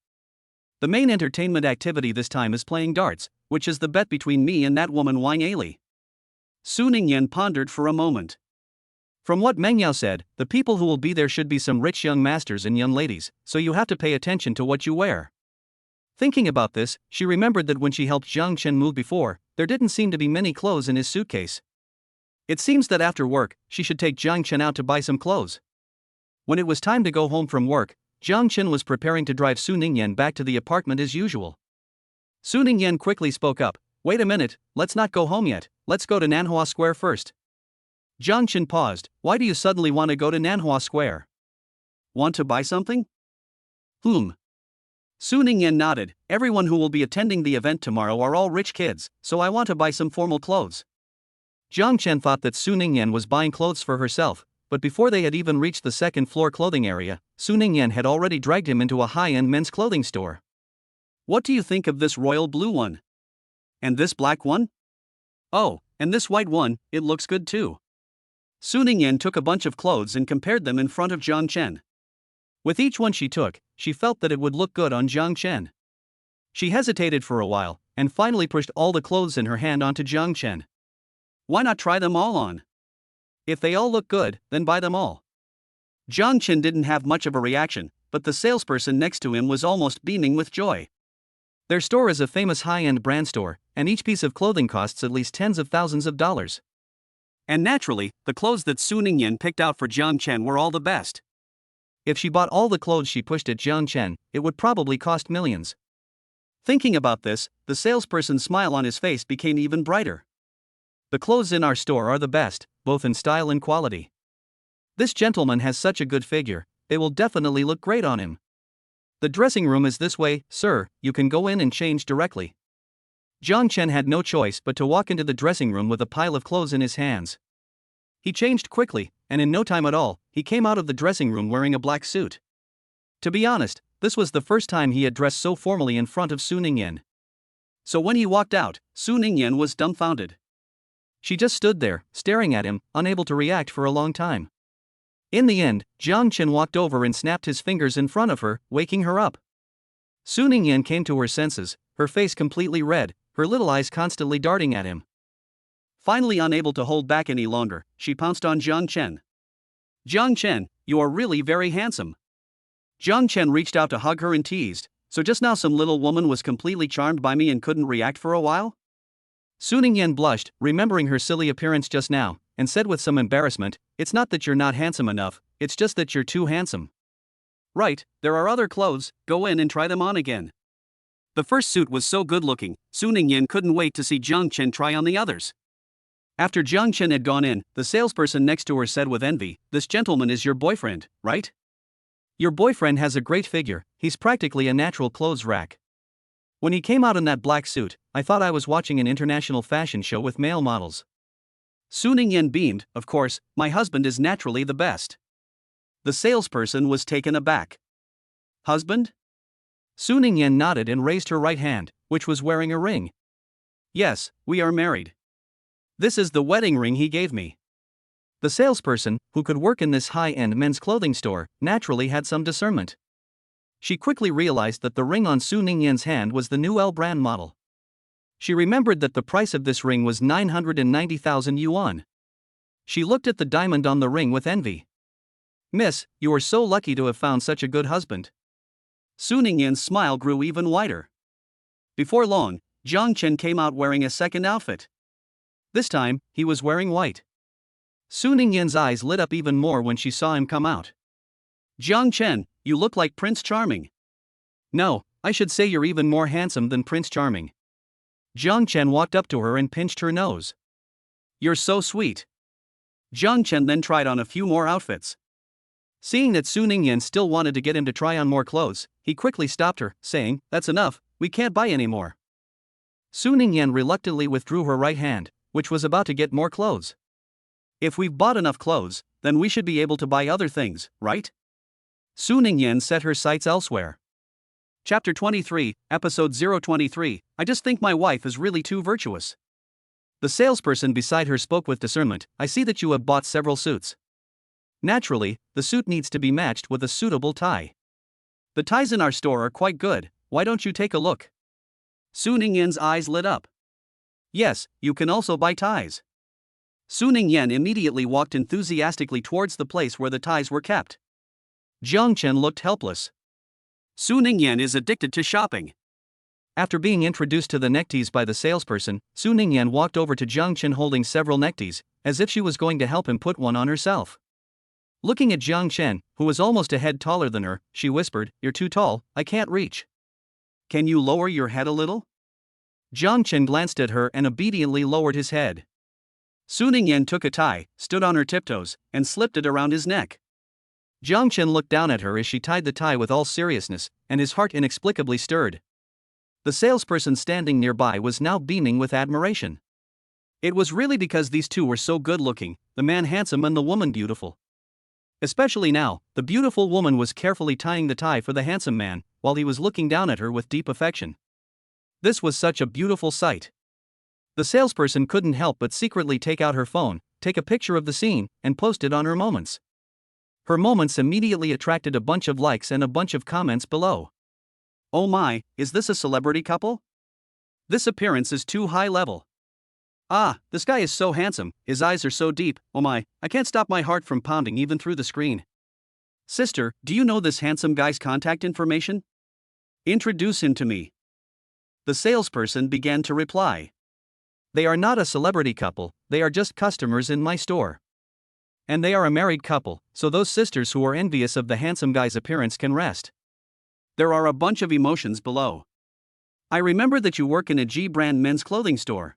A: The main entertainment activity this time is playing darts, which is the bet between me and that woman Wang Ailey. Su Ningyan pondered for a moment. From what Mengyao said, the people who will be there should be some rich young masters and young ladies, so you have to pay attention to what you wear. Thinking about this, she remembered that when she helped Jiang Chen move before, there didn't seem to be many clothes in his suitcase. It seems that after work, she should take Jiang Chen out to buy some clothes. When it was time to go home from work, Jiang Chen was preparing to drive Su Ningyan back to the apartment as usual. Su Ningyan quickly spoke up, "Wait a minute, let's not go home yet, let's go to Nanhua Square first." Jiang Chen paused, "Why do you suddenly want to go to Nanhua Square? Want to buy something?" Su Ningyan nodded, "Everyone who will be attending the event tomorrow are all rich kids, so I want to buy some formal clothes." Jiang Chen thought that Su Ningyan was buying clothes for herself, but before they had even reached the second-floor clothing area, Su Ningyan had already dragged him into a high-end men's clothing store. "What do you think of this royal blue one? And this black one? Oh, and this white one, it looks good too." Su Ningyan took a bunch of clothes and compared them in front of Jiang Chen. With each one she took, she felt that it would look good on Jiang Chen. She hesitated for a while, and finally pushed all the clothes in her hand onto Jiang Chen. Why not try them all on? If they all look good, then buy them all. Jiang Chen didn't have much of a reaction, but the salesperson next to him was almost beaming with joy. Their store is a famous high-end brand store, and each piece of clothing costs at least tens of thousands of dollars. And naturally, the clothes that Su Ningyan picked out for Jiang Chen were all the best. If she bought all the clothes she pushed at Jiang Chen, it would probably cost millions. Thinking about this, the salesperson's smile on his face became even brighter. The clothes in our store are the best, both in style and quality. This gentleman has such a good figure, they will definitely look great on him. The dressing room is this way, sir, you can go in and change directly. Jiang Chen had no choice but to walk into the dressing room with a pile of clothes in his hands. He changed quickly, and in no time at all, he came out of the dressing room wearing a black suit. To be honest, this was the first time he had dressed so formally in front of Su Ningyan. So when he walked out, Su Ningyan was dumbfounded. She just stood there, staring at him, unable to react for a long time. In the end, Jiang Chen walked over and snapped his fingers in front of her, waking her up. Su Ningyan came to her senses, her face completely red, her little eyes constantly darting at him. Finally unable to hold back any longer, she pounced on Jiang Chen. "Jiang Chen, you are really very handsome." Jiang Chen reached out to hug her and teased, "So just now some little woman was completely charmed by me and couldn't react for a while?" Su Ningyan blushed, remembering her silly appearance just now, and said with some embarrassment, "It's not that you're not handsome enough, it's just that you're too handsome." "Right, there are other clothes, go in and try them on again." The first suit was so good-looking, Su Ningyan couldn't wait to see Jiang Chen try on the others. After Jiang Chen had gone in, the salesperson next to her said with envy, "This gentleman is your boyfriend, right? Your boyfriend has a great figure, he's practically a natural clothes rack. When he came out in that black suit, I thought I was watching an international fashion show with male models." Su Ningyan beamed, "Of course, my husband is naturally the best." The salesperson was taken aback. Husband? Su Ningyan nodded and raised her right hand, which was wearing a ring. Yes, we are married. This is the wedding ring he gave me. The salesperson, who could work in this high-end men's clothing store, naturally had some discernment. She quickly realized that the ring on Su Ningyan's hand was the new L brand model. She remembered that the price of this ring was 990,000 yuan. She looked at the diamond on the ring with envy. Miss, you are so lucky to have found such a good husband. Su Ningyan's smile grew even wider. Before long, Jiang Chen came out wearing a second outfit. This time, he was wearing white. Su Ningyan's eyes lit up even more when she saw him come out. Jiang Chen, you look like Prince Charming. No, I should say you're even more handsome than Prince Charming. Jiang Chen walked up to her and pinched her nose. You're so sweet. Jiang Chen then tried on a few more outfits. Seeing that Su Ningyan still wanted to get him to try on more clothes, he quickly stopped her, saying, That's enough, we can't buy any more. Su Ningyan reluctantly withdrew her right hand, which was about to get more clothes. If we've bought enough clothes, then we should be able to buy other things, right? Su Ningyan set her sights elsewhere. Chapter 23, Episode 023, I just think my wife is really too virtuous. The salesperson beside her spoke with discernment. I see that you have bought several suits. Naturally, the suit needs to be matched with a suitable tie. The ties in our store are quite good, why don't you take a look? Su Ningyan's eyes lit up. Yes, you can also buy ties. Su Ningyan immediately walked enthusiastically towards the place where the ties were kept. Jiang Chen looked helpless. Su Ningyan is addicted to shopping. After being introduced to the neckties by the salesperson, Su Ningyan walked over to Jiang Chen holding several neckties, as if she was going to help him put one on herself. Looking at Jiang Chen, who was almost a head taller than her, she whispered, You're too tall, I can't reach. Can you lower your head a little? Jiang Chen glanced at her and obediently lowered his head. Su Ningyan took a tie, stood on her tiptoes, and slipped it around his neck. Jiang Chen looked down at her as she tied the tie with all seriousness, and his heart inexplicably stirred. The salesperson standing nearby was now beaming with admiration. It was really because these two were so good-looking, the man handsome and the woman beautiful. Especially now, the beautiful woman was carefully tying the tie for the handsome man, while he was looking down at her with deep affection. This was such a beautiful sight. The salesperson couldn't help but secretly take out her phone, take a picture of the scene, and post it on her Moments. Her Moments immediately attracted a bunch of likes and a bunch of comments below. Oh my, is this a celebrity couple? This appearance is too high level. Ah, this guy is so handsome, his eyes are so deep, oh my, I can't stop my heart from pounding even through the screen. Sister, do you know this handsome guy's contact information? Introduce him to me. The salesperson began to reply. They are not a celebrity couple, they are just customers in my store. And they are a married couple, so those sisters who are envious of the handsome guy's appearance can rest. There are a bunch of emotions below. I remember that you work in a G brand men's clothing store.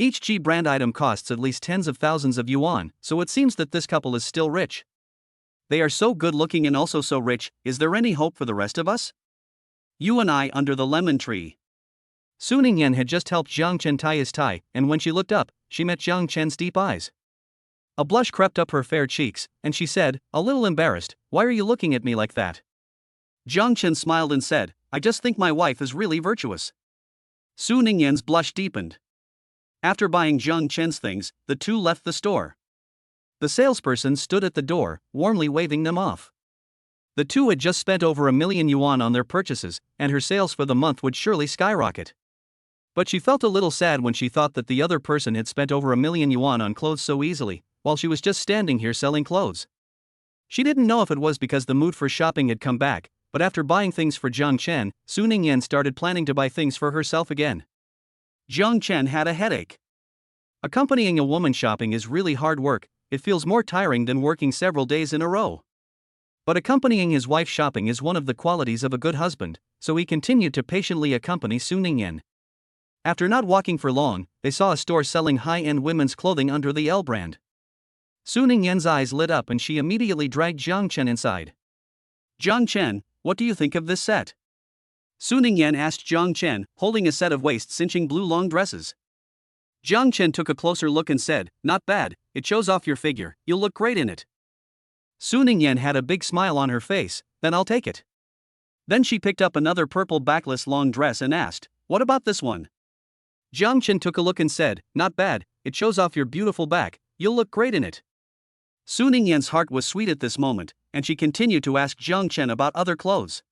A: Each G brand item costs at least tens of thousands of yuan, so it seems that this couple is still rich. They are so good looking and also so rich, is there any hope for the rest of us? You and I under the lemon tree. Su Ningyan had just helped Jiang Chen tie his tie, and when she looked up, she met Jiang Chen's deep eyes. A blush crept up her fair cheeks, and she said, a little embarrassed, Why are you looking at me like that? Jiang Chen smiled and said, I just think my wife is really virtuous. Su Ningyan's blush deepened. After buying Jiang Chen's things, the two left the store. The salesperson stood at the door, warmly waving them off. The two had just spent over 1 million yuan on their purchases, and her sales for the month would surely skyrocket. But she felt a little sad when she thought that the other person had spent over 1 million yuan on clothes so easily, while she was just standing here selling clothes. She didn't know if it was because the mood for shopping had come back, but after buying things for Jiang Chen, Su Ningyan started planning to buy things for herself again. Jiang Chen had a headache. Accompanying a woman shopping is really hard work, it feels more tiring than working several days in a row. But accompanying his wife shopping is one of the qualities of a good husband, so he continued to patiently accompany Su Ningyan. After not walking for long, they saw a store selling high-end women's clothing under the L brand. Su Ningyan's eyes lit up and she immediately dragged Jiang Chen inside. Jiang Chen, what do you think of this set? Su Ningyan asked Jiang Chen, holding a set of waist-cinching blue long dresses. Jiang Chen took a closer look and said, Not bad, it shows off your figure, you'll look great in it. Su Ningyan had a big smile on her face. Then I'll take it. Then she picked up another purple backless long dress and asked, what about this one? Jiang Chen took a look and said, not bad, it shows off your beautiful back, you'll look great in it. Su Ningyan's heart was sweet at this moment, and she continued to ask Jiang Chen about other clothes.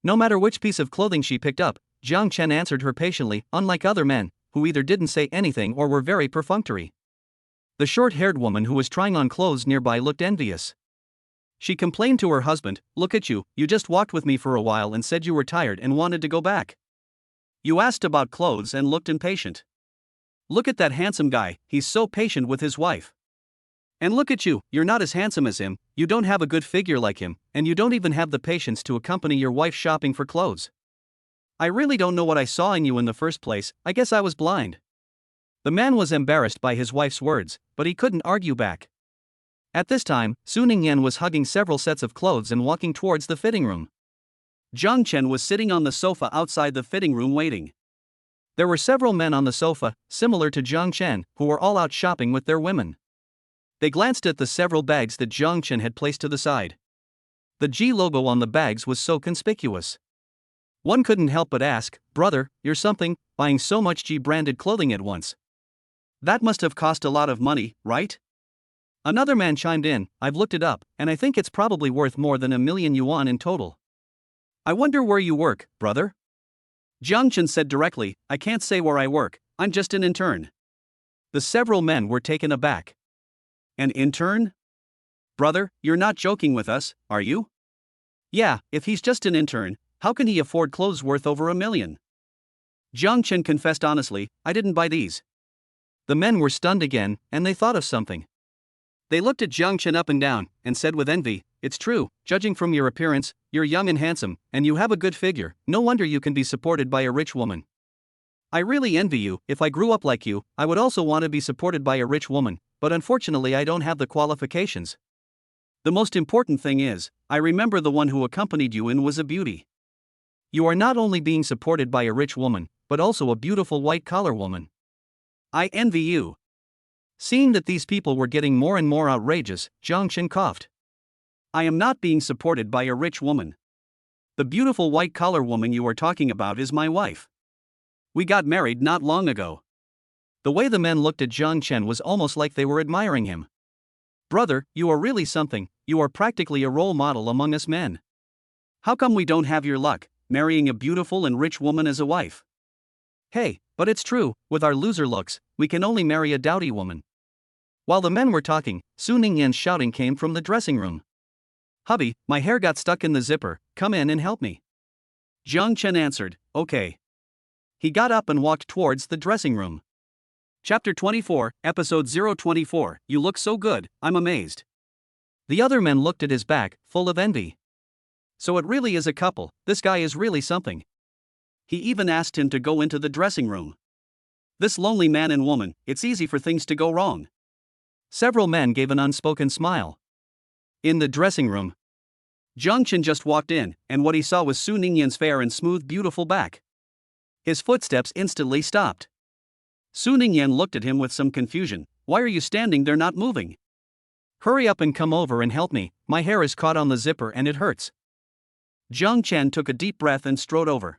A: No matter which piece of clothing she picked up, Jiang Chen answered her patiently, unlike other men, who either didn't say anything or were very perfunctory. The short-haired woman who was trying on clothes nearby looked envious. She complained to her husband, look at you, you just walked with me for a while and said you were tired and wanted to go back. You asked about clothes and looked impatient. Look at that handsome guy, he's so patient with his wife. And look at you, you're not as handsome as him, you don't have a good figure like him, and you don't even have the patience to accompany your wife shopping for clothes. I really don't know what I saw in you in the first place, I guess I was blind. The man was embarrassed by his wife's words, but he couldn't argue back. At this time, Su Ningyan was hugging several sets of clothes and walking towards the fitting room. Jiang Chen was sitting on the sofa outside the fitting room waiting. There were several men on the sofa, similar to Jiang Chen, who were all out shopping with their women. They glanced at the several bags that Jiang Chen had placed to the side. The G logo on the bags was so conspicuous. One couldn't help but ask, brother, you're something, buying so much G-branded clothing at once. That must have cost a lot of money, right? Another man chimed in, I've looked it up, and I think it's probably worth more than 1,000,000 yuan in total. I wonder where you work, brother? Jiang Chen said directly, I can't say where I work, I'm just an intern. The several men were taken aback. An intern? Brother, you're not joking with us, are you? Yeah, if he's just an intern, how can he afford clothes worth over 1,000,000? Jiang Chen confessed honestly, I didn't buy these. The men were stunned again, and they thought of something. They looked at Jiang Chen up and down, and said with envy, it's true, judging from your appearance, you're young and handsome, and you have a good figure, no wonder you can be supported by a rich woman. I really envy you, if I grew up like you, I would also want to be supported by a rich woman, but unfortunately I don't have the qualifications. The most important thing is, I remember the one who accompanied you in was a beauty. You are not only being supported by a rich woman, but also a beautiful white-collar woman. I envy you. Seeing that these people were getting more and more outrageous, Jiang Chen coughed. I am not being supported by a rich woman. The beautiful white-collar woman you are talking about is my wife. We got married not long ago. The way the men looked at Jiang Chen was almost like they were admiring him. Brother, you are really something, you are practically a role model among us men. How come we don't have your luck, marrying a beautiful and rich woman as a wife? Hey, but it's true, with our loser looks, we can only marry a dowdy woman. While the men were talking, Su Ningyan's shouting came from the dressing room. Hubby, my hair got stuck in the zipper, come in and help me. Jiang Chen answered, okay. He got up and walked towards the dressing room. Chapter 24, Episode 024, You look so good, I'm amazed. The other men looked at his back, full of envy. So it really is a couple, this guy is really something. He even asked him to go into the dressing room. This lonely man and woman, it's easy for things to go wrong. Several men gave an unspoken smile. In the dressing room, Jiang Chen just walked in, and what he saw was Su Ningyan's fair and smooth beautiful back. His footsteps instantly stopped. Su Ningyan looked at him with some confusion. Why are you standing there not moving? Hurry up and come over and help me, my hair is caught on the zipper and it hurts. Jiang Chen took a deep breath and strode over.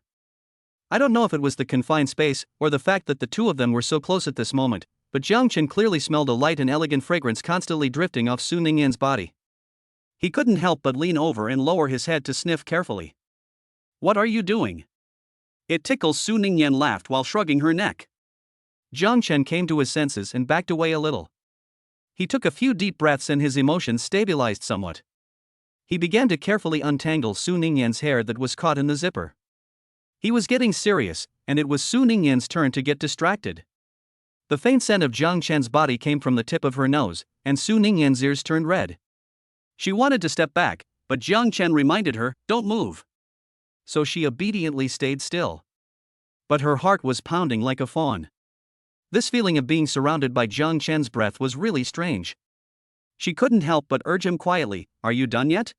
A: I don't know if it was the confined space, or the fact that the two of them were so close at this moment, but Jiang Chen clearly smelled a light and elegant fragrance constantly drifting off Su Ningyan's body. He couldn't help but lean over and lower his head to sniff carefully. What are you doing? It tickles. Su Ningyan laughed while shrugging her neck. Jiang Chen came to his senses and backed away a little. He took a few deep breaths and his emotions stabilized somewhat. He began to carefully untangle Su Ningyan's hair that was caught in the zipper. He was getting serious, and it was Su Ningyan's turn to get distracted. The faint scent of Jiang Chen's body came from the tip of her nose, and Su Ningyan's ears turned red. She wanted to step back, but Jiang Chen reminded her, don't move. So she obediently stayed still. But her heart was pounding like a fawn. This feeling of being surrounded by Jiang Chen's breath was really strange. She couldn't help but urge him quietly, are you done yet?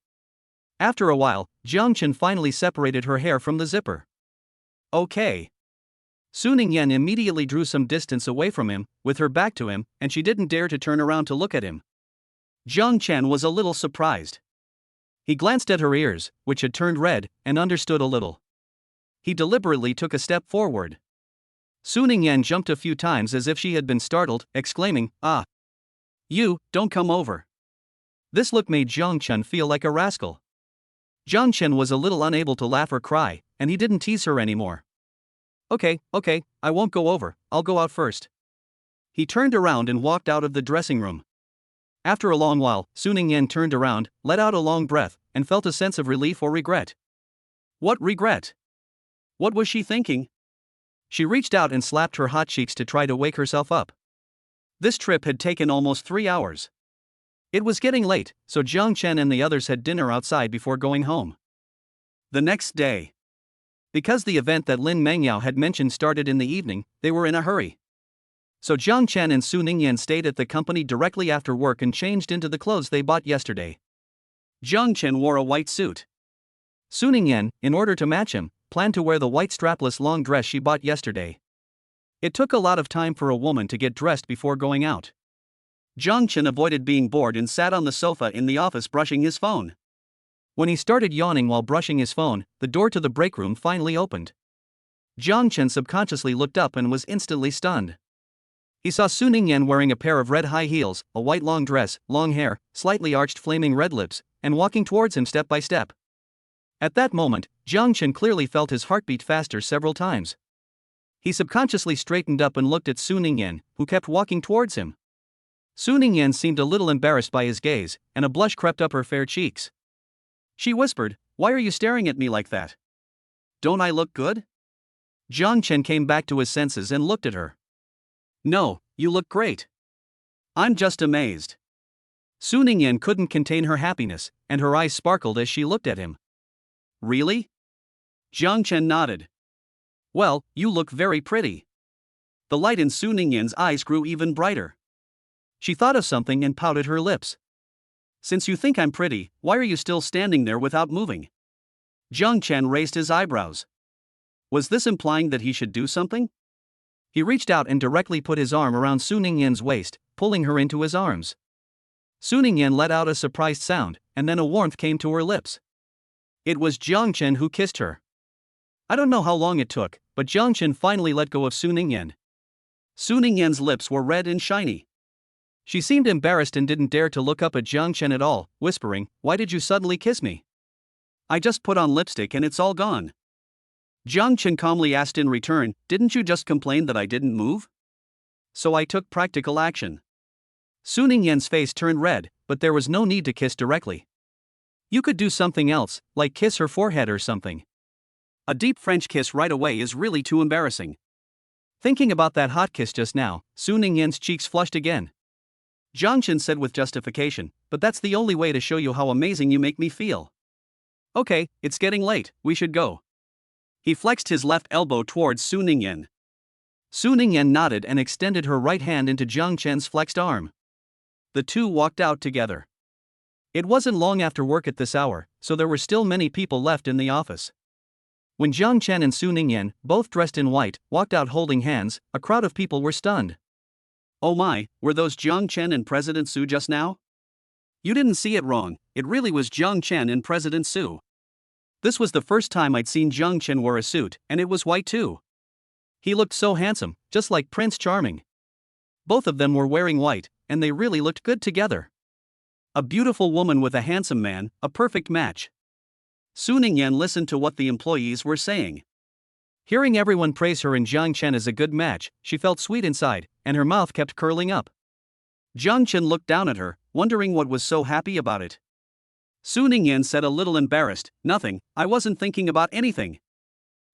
A: After a while, Jiang Chen finally separated her hair from the zipper. Okay. Su Ningyan immediately drew some distance away from him, with her back to him, and she didn't dare to turn around to look at him. Jiang Chen was a little surprised. He glanced at her ears, which had turned red, and understood a little. He deliberately took a step forward. Su Ningyan jumped a few times as if she had been startled, exclaiming, "Ah! You, don't come over." This look made Jiang Chen feel like a rascal. Jiang Chen was a little unable to laugh or cry, and he didn't tease her anymore. Okay, I won't go over, I'll go out first." He turned around and walked out of the dressing room. After a long while, Su Ningyan turned around, let out a long breath, and felt a sense of relief or regret. What regret? What was she thinking? She reached out and slapped her hot cheeks to try to wake herself up. This trip had taken almost 3 hours. It was getting late, so Jiang Chen and the others had dinner outside before going home. The next day. Because the event that Lin Mengyao had mentioned started in the evening, they were in a hurry. So Jiang Chen and Su Ningyan stayed at the company directly after work and changed into the clothes they bought yesterday. Jiang Chen wore a white suit. Su Ningyan, in order to match him, planned to wear the white strapless long dress she bought yesterday. It took a lot of time for a woman to get dressed before going out. Jiang Chen avoided being bored and sat on the sofa in the office brushing his phone. When he started yawning while brushing his phone, the door to the break room finally opened. Jiang Chen subconsciously looked up and was instantly stunned. He saw Su Ningyan wearing a pair of red high heels, a white long dress, long hair, slightly arched flaming red lips, and walking towards him step by step. At that moment, Jiang Chen clearly felt his heartbeat faster several times. He subconsciously straightened up and looked at Su Ningyan, who kept walking towards him. Su Ningyan seemed a little embarrassed by his gaze, and a blush crept up her fair cheeks. She whispered, "Why are you staring at me like that? Don't I look good?" Jiang Chen came back to his senses and looked at her. "No, you look great. I'm just amazed." Su Ningyan couldn't contain her happiness, and her eyes sparkled as she looked at him. "Really?" Jiang Chen nodded. "Well, you look very pretty." The light in Su Ningyan's eyes grew even brighter. She thought of something and pouted her lips. "Since you think I'm pretty, why are you still standing there without moving?" Jiang Chen raised his eyebrows. Was this implying that he should do something? He reached out and directly put his arm around Su Ningyan's waist, pulling her into his arms. Su Ningyan let out a surprised sound, and then a warmth came to her lips. It was Jiang Chen who kissed her. I don't know how long it took, but Jiang Chen finally let go of Su Ningyan. Su Ningyan's lips were red and shiny. She seemed embarrassed and didn't dare to look up at Jiang Chen at all, whispering, "Why did you suddenly kiss me?" "I just put on lipstick and it's all gone." Jiang Chen calmly asked in return, "Didn't you just complain that I didn't move?" "So I took practical action." Su Ningyan's face turned red, but there was no need to kiss directly. You could do something else, like kiss her forehead or something. A deep French kiss right away is really too embarrassing. Thinking about that hot kiss just now, Su Ningyan's cheeks flushed again. Jiang Chen said with justification, "But that's the only way to show you how amazing you make me feel." "Okay, it's getting late, we should go." He flexed his left elbow towards Su Ningyan. Su Ningyan nodded and extended her right hand into Jiang Chen's flexed arm. The two walked out together. It wasn't long after work at this hour, so there were still many people left in the office. When Jiang Chen and Su Ningyan, both dressed in white, walked out holding hands, a crowd of people were stunned. "Oh my, were those Jiang Chen and President Su just now?" "You didn't see it wrong, it really was Jiang Chen and President Su." This was the first time I'd seen Jiang Chen wear a suit, and it was white too. He looked so handsome, just like Prince Charming. Both of them were wearing white, and they really looked good together. A beautiful woman with a handsome man, a perfect match. Su Ningyan listened to what the employees were saying. Hearing everyone praise her and Jiang Chen as a good match, she felt sweet inside, and her mouth kept curling up. Jiang Chen looked down at her, wondering what was so happy about it. Su Ningyan said a little embarrassed, "Nothing, I wasn't thinking about anything."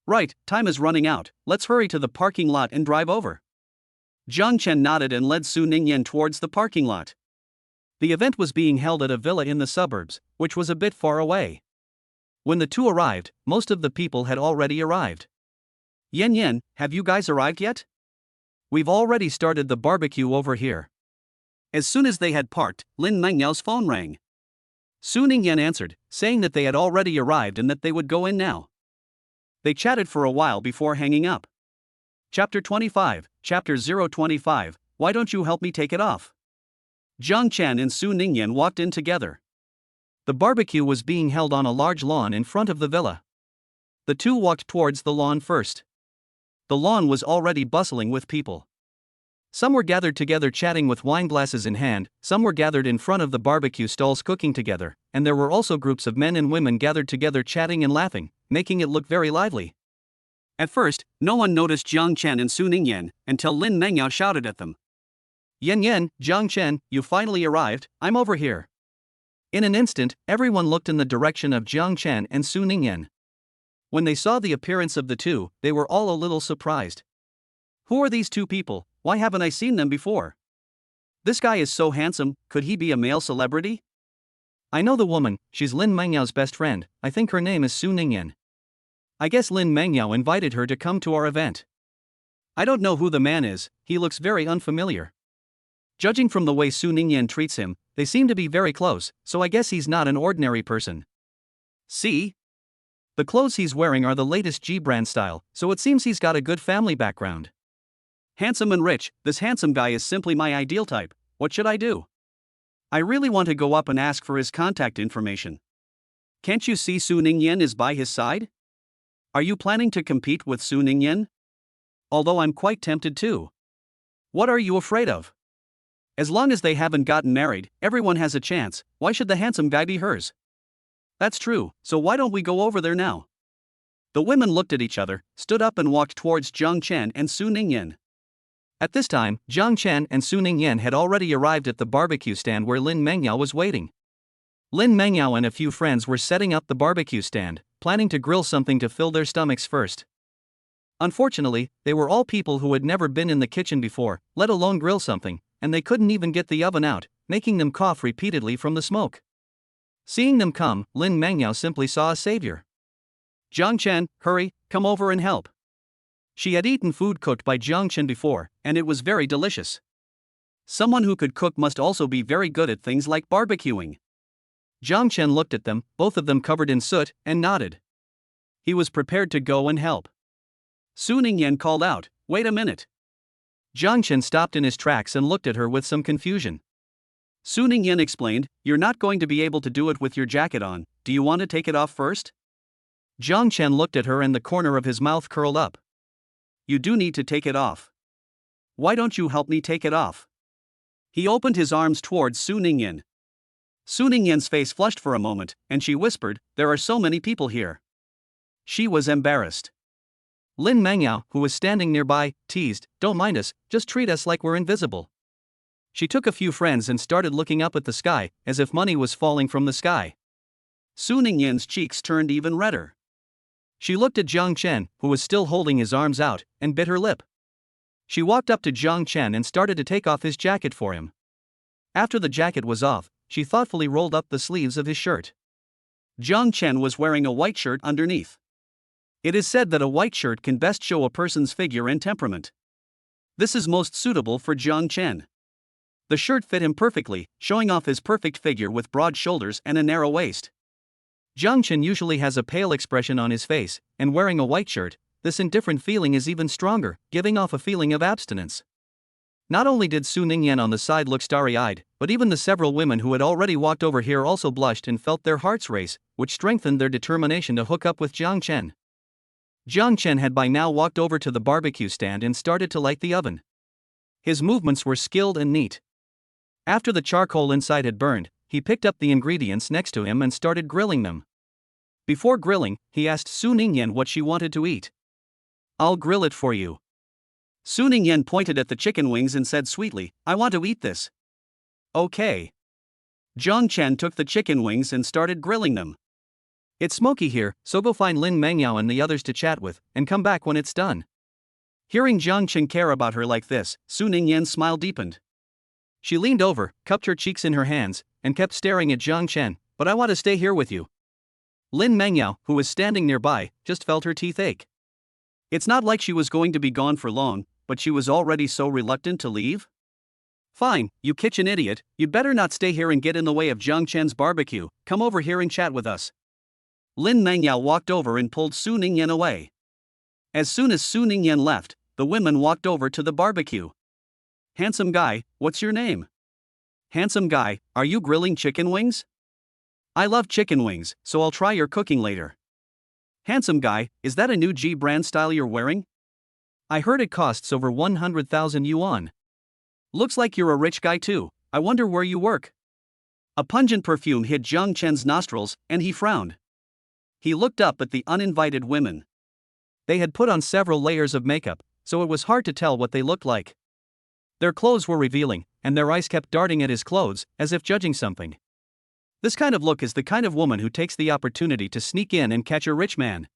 A: "Right, time is running out, let's hurry to the parking lot and drive over." Jiang Chen nodded and led Su Ningyan towards the parking lot. The event was being held at a villa in the suburbs, which was a bit far away. When the two arrived, most of the people had already arrived. "Yen, have you guys arrived yet?" "We've already started the barbecue over here." As soon as they had parked, Lin Mengniao's phone rang. Su Ningyan answered, saying that they had already arrived and that they would go in now. They chatted for a while before hanging up. Chapter 25, Chapter 025, Why don't you help me take it off? Jiang Chen and Su Ningyan walked in together. The barbecue was being held on a large lawn in front of the villa. The two walked towards the lawn first. The lawn was already bustling with people. Some were gathered together chatting with wine glasses in hand, some were gathered in front of the barbecue stalls cooking together, and there were also groups of men and women gathered together chatting and laughing, making it look very lively. At first, no one noticed Jiang Chen and Su Ningyan, until Lin Mengyao shouted at them. "Yan Yan, Jiang Chen, you finally arrived, I'm over here." In an instant, everyone looked in the direction of Jiang Chen and Su Ningyan. When they saw the appearance of the two, they were all a little surprised. "Who are these two people? Why haven't I seen them before? This guy is so handsome, could he be a male celebrity?" "I know the woman, she's Lin Mengyao's best friend, I think her name is Su Ningyan. I guess Lin Mengyao invited her to come to our event. I don't know who the man is, he looks very unfamiliar. Judging from the way Su Ningyan treats him, they seem to be very close, so I guess he's not an ordinary person. See? The clothes he's wearing are the latest G-brand style, so it seems he's got a good family background. Handsome and rich, this handsome guy is simply my ideal type, what should I do? I really want to go up and ask for his contact information. Can't you see Su Ningyan is by his side? Are you planning to compete with Su Ningyan? Although I'm quite tempted too. What are you afraid of? As long as they haven't gotten married, everyone has a chance, why should the handsome guy be hers? That's true, so why don't we go over there now?" The women looked at each other, stood up and walked towards Jiang Chen and Su Ningyan. At this time, Jiang Chen and Su Ningyan had already arrived at the barbecue stand where Lin Mengyao was waiting. Lin Mengyao and a few friends were setting up the barbecue stand, planning to grill something to fill their stomachs first. Unfortunately, they were all people who had never been in the kitchen before, let alone grill something, and they couldn't even get the oven out, making them cough repeatedly from the smoke. Seeing them come, Lin Mengyao simply saw a savior. "Jiang Chen, hurry, come over and help." She had eaten food cooked by Jiang Chen before, and it was very delicious. Someone who could cook must also be very good at things like barbecuing. Jiang Chen looked at them, both of them covered in soot, and nodded. He was prepared to go and help. Su Ningyan called out, "Wait a minute." Jiang Chen stopped in his tracks and looked at her with some confusion. Su Ningyan explained, "You're not going to be able to do it with your jacket on, do you want to take it off first?" Jiang Chen looked at her and the corner of his mouth curled up. "You do need to take it off. Why don't you help me take it off?" He opened his arms towards Su Ningyan. Su Ningyan's face flushed for a moment, and she whispered, "There are so many people here." She was embarrassed. Lin Mengyao, who was standing nearby, teased, "Don't mind us, just treat us like we're invisible." She took a few friends and started looking up at the sky, as if money was falling from the sky. Su Ningyan's cheeks turned even redder. She looked at Jiang Chen, who was still holding his arms out, and bit her lip. She walked up to Jiang Chen and started to take off his jacket for him. After the jacket was off, she thoughtfully rolled up the sleeves of his shirt. Jiang Chen was wearing a white shirt underneath. It is said that a white shirt can best show a person's figure and temperament. This is most suitable for Jiang Chen. The shirt fit him perfectly, showing off his perfect figure with broad shoulders and a narrow waist. Jiang Chen usually has a pale expression on his face, and wearing a white shirt, this indifferent feeling is even stronger, giving off a feeling of abstinence. Not only did Su Ningyan on the side look starry-eyed, but even the several women who had already walked over here also blushed and felt their hearts race, which strengthened their determination to hook up with Jiang Chen. Jiang Chen had by now walked over to the barbecue stand and started to light the oven. His movements were skilled and neat. After the charcoal inside had burned, he picked up the ingredients next to him and started grilling them. Before grilling, he asked Su Ningyan what she wanted to eat. "I'll grill it for you." Su Ningyan pointed at the chicken wings and said sweetly, "I want to eat this." "Okay." Jiang Chen took the chicken wings and started grilling them. "It's smoky here, so go find Lin Mengyao and the others to chat with, and come back when it's done." Hearing Jiang Chen care about her like this, Su Ningyan's smile deepened. She leaned over, cupped her cheeks in her hands, and kept staring at Jiang Chen, "But I want to stay here with you." Lin Mengyao, who was standing nearby, just felt her teeth ache. It's not like she was going to be gone for long, but she was already so reluctant to leave. "Fine, you kitchen idiot, you'd better not stay here and get in the way of Jiang Chen's barbecue, come over here and chat with us." Lin Mengyao walked over and pulled Su Ningyan away. As soon as Su Ningyan left, the women walked over to the barbecue. "Handsome guy, what's your name?" Handsome guy, are you grilling chicken wings? I love chicken wings, so I'll try your cooking later. Handsome guy, is that a new G brand style you're wearing? I heard it costs over 100,000 yuan. Looks like you're a rich guy too, I wonder where you work. A pungent perfume hit Jiang Chen's nostrils, and he frowned. He looked up at the uninvited women. They had put on several layers of makeup, so it was hard to tell what they looked like. Their clothes were revealing, and their eyes kept darting at his clothes, as if judging something. This kind of look is the kind of woman who takes the opportunity to sneak in and catch a rich man.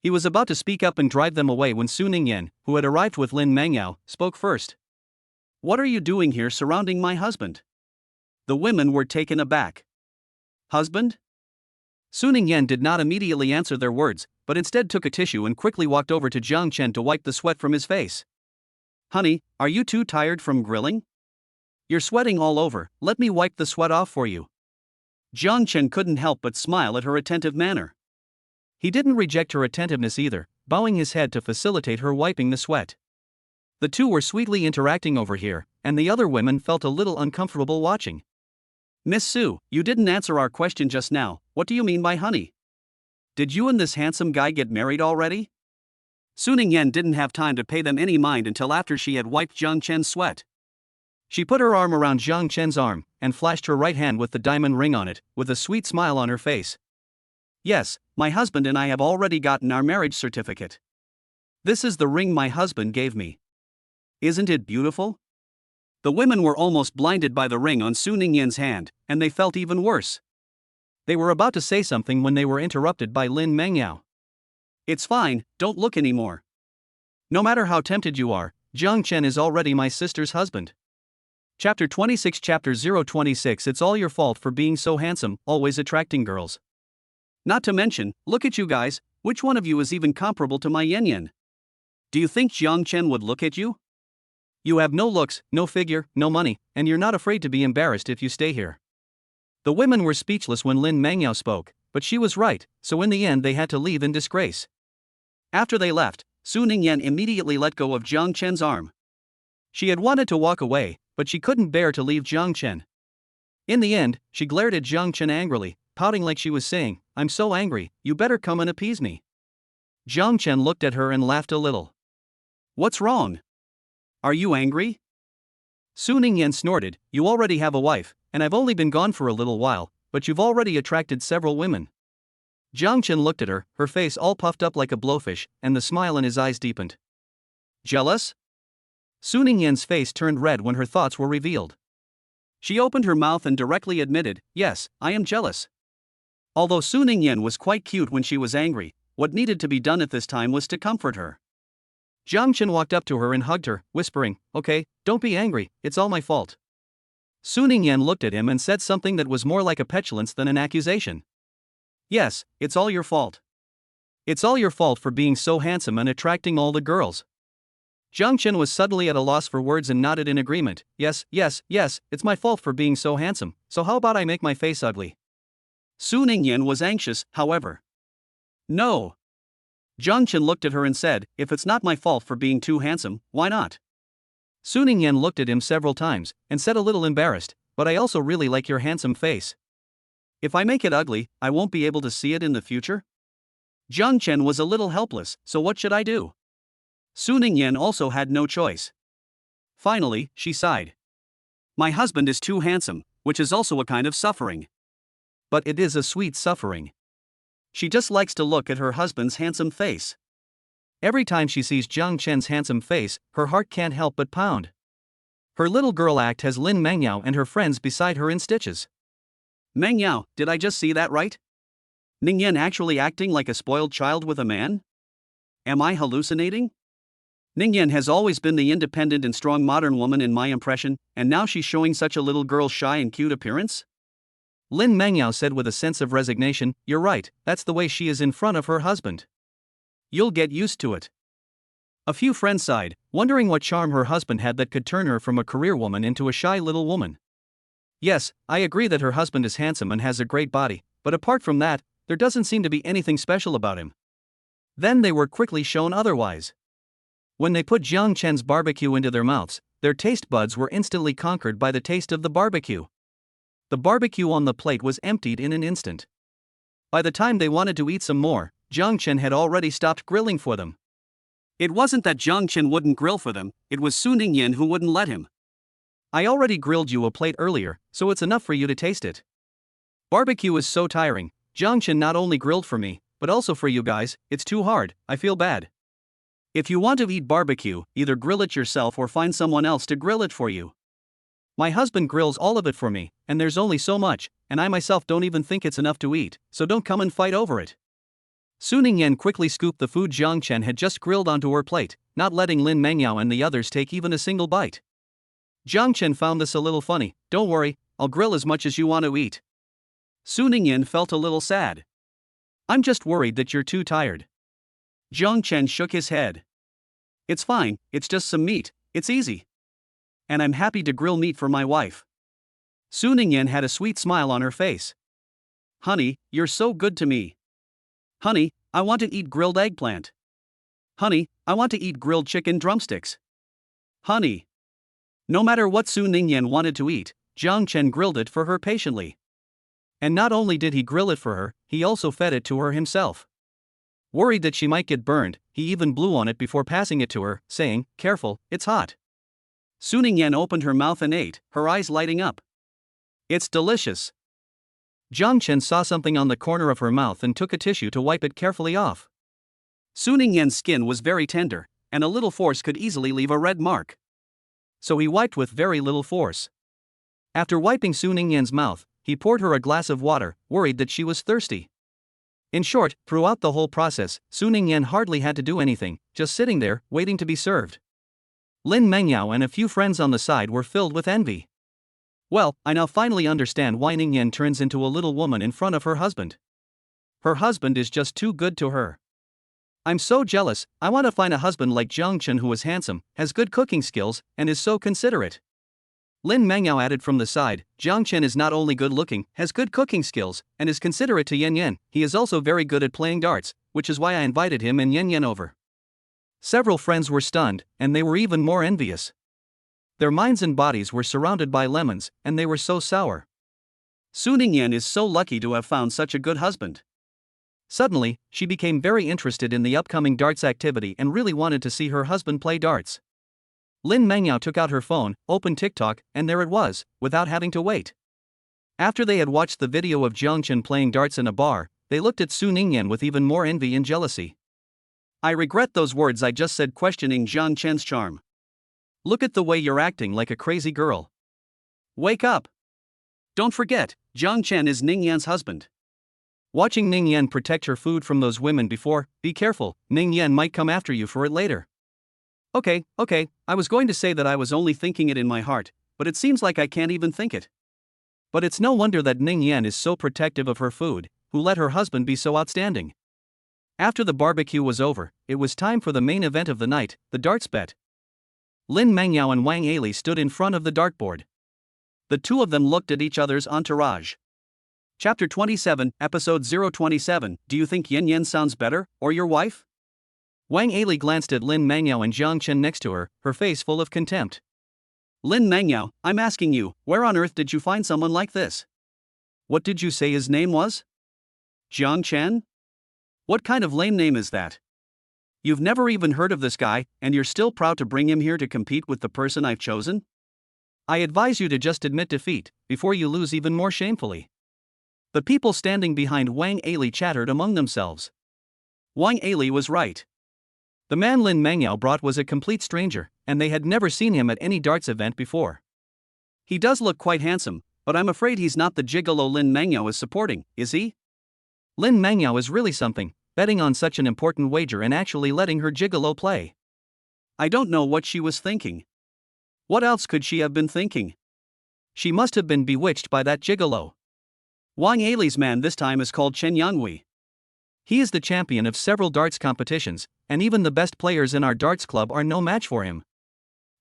A: He was about to speak up and drive them away when Su Ningyan, who had arrived with Lin Mengyao, spoke first. What are you doing here surrounding my husband? The women were taken aback. Husband? Su Ningyan did not immediately answer their words, but instead took a tissue and quickly walked over to Jiang Chen to wipe the sweat from his face. Honey, are you too tired from grilling? You're sweating all over, let me wipe the sweat off for you. Jiang Chen couldn't help but smile at her attentive manner. He didn't reject her attentiveness either, bowing his head to facilitate her wiping the sweat. The two were sweetly interacting over here, and the other women felt a little uncomfortable watching. Miss Su, you didn't answer our question just now, what do you mean by honey? Did you and this handsome guy get married already? Su Ningyan didn't have time to pay them any mind until after she had wiped Jiang Chen's sweat. She put her arm around Jiang Chen's arm, and flashed her right hand with the diamond ring on it, with a sweet smile on her face. Yes, my husband and I have already gotten our marriage certificate. This is the ring my husband gave me. Isn't it beautiful? The women were almost blinded by the ring on Su Ningyan's hand, and they felt even worse. They were about to say something when they were interrupted by Lin Mengyao. It's fine, don't look anymore. No matter how tempted you are, Jiang Chen is already my sister's husband. Chapter 26 Chapter 026 It's all your fault for being so handsome, always attracting girls. Not to mention, look at you guys, which one of you is even comparable to my Yan Yan? Do you think Jiang Chen would look at you? You have no looks, no figure, no money, and you're not afraid to be embarrassed if you stay here. The women were speechless when Lin Mengyao spoke, but she was right, so in the end they had to leave in disgrace. After they left, Su Ningyan immediately let go of Jiang Chen's arm. She had wanted to walk away, but she couldn't bear to leave Jiang Chen. In the end, she glared at Jiang Chen angrily, pouting like she was saying, I'm so angry, you better come and appease me. Jiang Chen looked at her and laughed a little. What's wrong? Are you angry? Su Ningyan snorted, you already have a wife, and I've only been gone for a little while, but you've already attracted several women. Jiang Chen looked at her, her face all puffed up like a blowfish, and the smile in his eyes deepened. Jealous? Su Ningyan's face turned red when her thoughts were revealed. She opened her mouth and directly admitted, yes, I am jealous. Although Su Ningyan was quite cute when she was angry, what needed to be done at this time was to comfort her. Jiang Chen walked up to her and hugged her, whispering, okay, don't be angry, it's all my fault. Su Ningyan looked at him and said something that was more like a petulance than an accusation. Yes, it's all your fault. It's all your fault for being so handsome and attracting all the girls. Jiang Chen was suddenly at a loss for words and nodded in agreement. Yes, it's my fault for being so handsome, so how about I make my face ugly? Su Ningyan was anxious, however. No. Jiang Chen looked at her and said, if it's not my fault for being too handsome, why not? Su Ningyan looked at him several times, and said a little embarrassed, but I also really like your handsome face. If I make it ugly, I won't be able to see it in the future? Jiang Chen was a little helpless, so what should I do? Su Ningyan also had no choice. Finally, she sighed. My husband is too handsome, which is also a kind of suffering. But it is a sweet suffering. She just likes to look at her husband's handsome face. Every time she sees Jiang Chen's handsome face, her heart can't help but pound. Her little girl act has Lin Mengyao and her friends beside her in stitches. Mengyao, did I just see that right? Ningyan actually acting like a spoiled child with a man? Am I hallucinating? Ningyan has always been the independent and strong modern woman in my impression, and now she's showing such a little girl's shy and cute appearance? Lin Mengyao said with a sense of resignation, you're right, that's the way she is in front of her husband. You'll get used to it. A few friends sighed, wondering what charm her husband had that could turn her from a career woman into a shy little woman. Yes, I agree that her husband is handsome and has a great body, but apart from that, there doesn't seem to be anything special about him. Then they were quickly shown otherwise. When they put Jiang Chen's barbecue into their mouths, Their taste buds were instantly conquered by the taste of the barbecue. The barbecue on the plate was emptied in an instant. By the time they wanted to eat some more, Jiang Chen had already stopped grilling for them. It wasn't that Jiang Chen wouldn't grill for them, it was Su Ningyan who wouldn't let him. I already grilled you a plate earlier, so it's enough for you to taste it. Barbecue is so tiring. Jiang Chen not only grilled for me, but also for you guys. It's too hard, I feel bad. If you want to eat barbecue, either grill it yourself or find someone else to grill it for you. My husband grills all of it for me, and there's only so much, and I myself don't even think it's enough to eat, so don't come and fight over it. Su Ningyan quickly scooped the food Jiang Chen had just grilled onto her plate, not letting Lin Mengyao and the others take even a single bite. Jiang Chen found this a little funny. Don't worry, I'll grill as much as you want to eat. Su Ningyan felt a little sad. I'm just worried that you're too tired. Jiang Chen shook his head. It's fine, it's just some meat, it's easy. And I'm happy to grill meat for my wife. Su Ningyan had a sweet smile on her face. Honey, you're so good to me. Honey, I want to eat grilled eggplant. Honey, I want to eat grilled chicken drumsticks. Honey. No matter what Su Ningyan wanted to eat, Jiang Chen grilled it for her patiently. And not only did he grill it for her, he also fed it to her himself. Worried that she might get burned, he even blew on it before passing it to her, saying, "Careful, it's hot." Su Ningyan opened her mouth and ate, her eyes lighting up. It's delicious. Jiang Chen saw something on the corner of her mouth and took a tissue to wipe it carefully off. Su Ningyan's skin was very tender, and a little force could easily leave a red mark. So he wiped with very little force. After wiping Su Ningyan's mouth, he poured her a glass of water, worried that she was thirsty. In short, throughout the whole process, Su Ningyan hardly had to do anything, just sitting there, waiting to be served. Lin Mengyao and a few friends on the side were filled with envy. Well, I now finally understand why Ningyan turns into a little woman in front of her husband. Her husband is just too good to her. I'm so jealous. I want to find a husband like Jiang Chen who is handsome, has good cooking skills, and is so considerate. Lin Mengyao added from the side, Jiang Chen is not only good looking, has good cooking skills, and is considerate to Yan Yan, he is also very good at playing darts, which is why I invited him and Yan Yan over. Several friends were stunned, and they were even more envious. Their minds and bodies were surrounded by lemons, and they were so sour. Su Ningyan is so lucky to have found such a good husband. Suddenly, she became very interested in the upcoming darts activity and really wanted to see her husband play darts. Lin Mengyao took out her phone, opened TikTok, and there it was, without having to wait. After they had watched the video of Jiang Chen playing darts in a bar, they looked at Su Ningyan with even more envy and jealousy. I regret those words I just said, questioning Jiang Chen's charm. Look at the way you're acting like a crazy girl. Wake up. Don't forget, Jiang Chen is Ningyan's husband. Watching Ningyan protect her food from those women before, be careful, Ningyan might come after you for it later. Okay, I was going to say that I was only thinking it in my heart, but it seems like I can't even think it. But it's no wonder that Ningyan is so protective of her food, who let her husband be so outstanding. After the barbecue was over, it was time for the main event of the night, the darts bet. Lin Mengyao and Wang Aili stood in front of the dartboard. The two of them looked at each other's entourage. Chapter 27, Episode 027, Do you think Yan Yan sounds better, or your wife? Wang Aili glanced at Lin Mengyao and Jiang Chen next to her, her face full of contempt. Lin Mengyao, I'm asking you, where on earth did you find someone like this? What did you say his name was? Jiang Chen? What kind of lame name is that? You've never even heard of this guy, and you're still proud to bring him here to compete with the person I've chosen? I advise you to just admit defeat, before you lose even more shamefully. The people standing behind Wang Aili chattered among themselves. Wang Aili was right. The man Lin Mengyao brought was a complete stranger, and they had never seen him at any darts event before. He does look quite handsome, but I'm afraid he's not the gigolo Lin Mengyao is supporting, is he? Lin Mengyao is really something, betting on such an important wager and actually letting her gigolo play. I don't know what she was thinking. What else could she have been thinking? She must have been bewitched by that gigolo. Wang Aili's man this time is called Chen Yanghui. He is the champion of several darts competitions, and even the best players in our darts club are no match for him.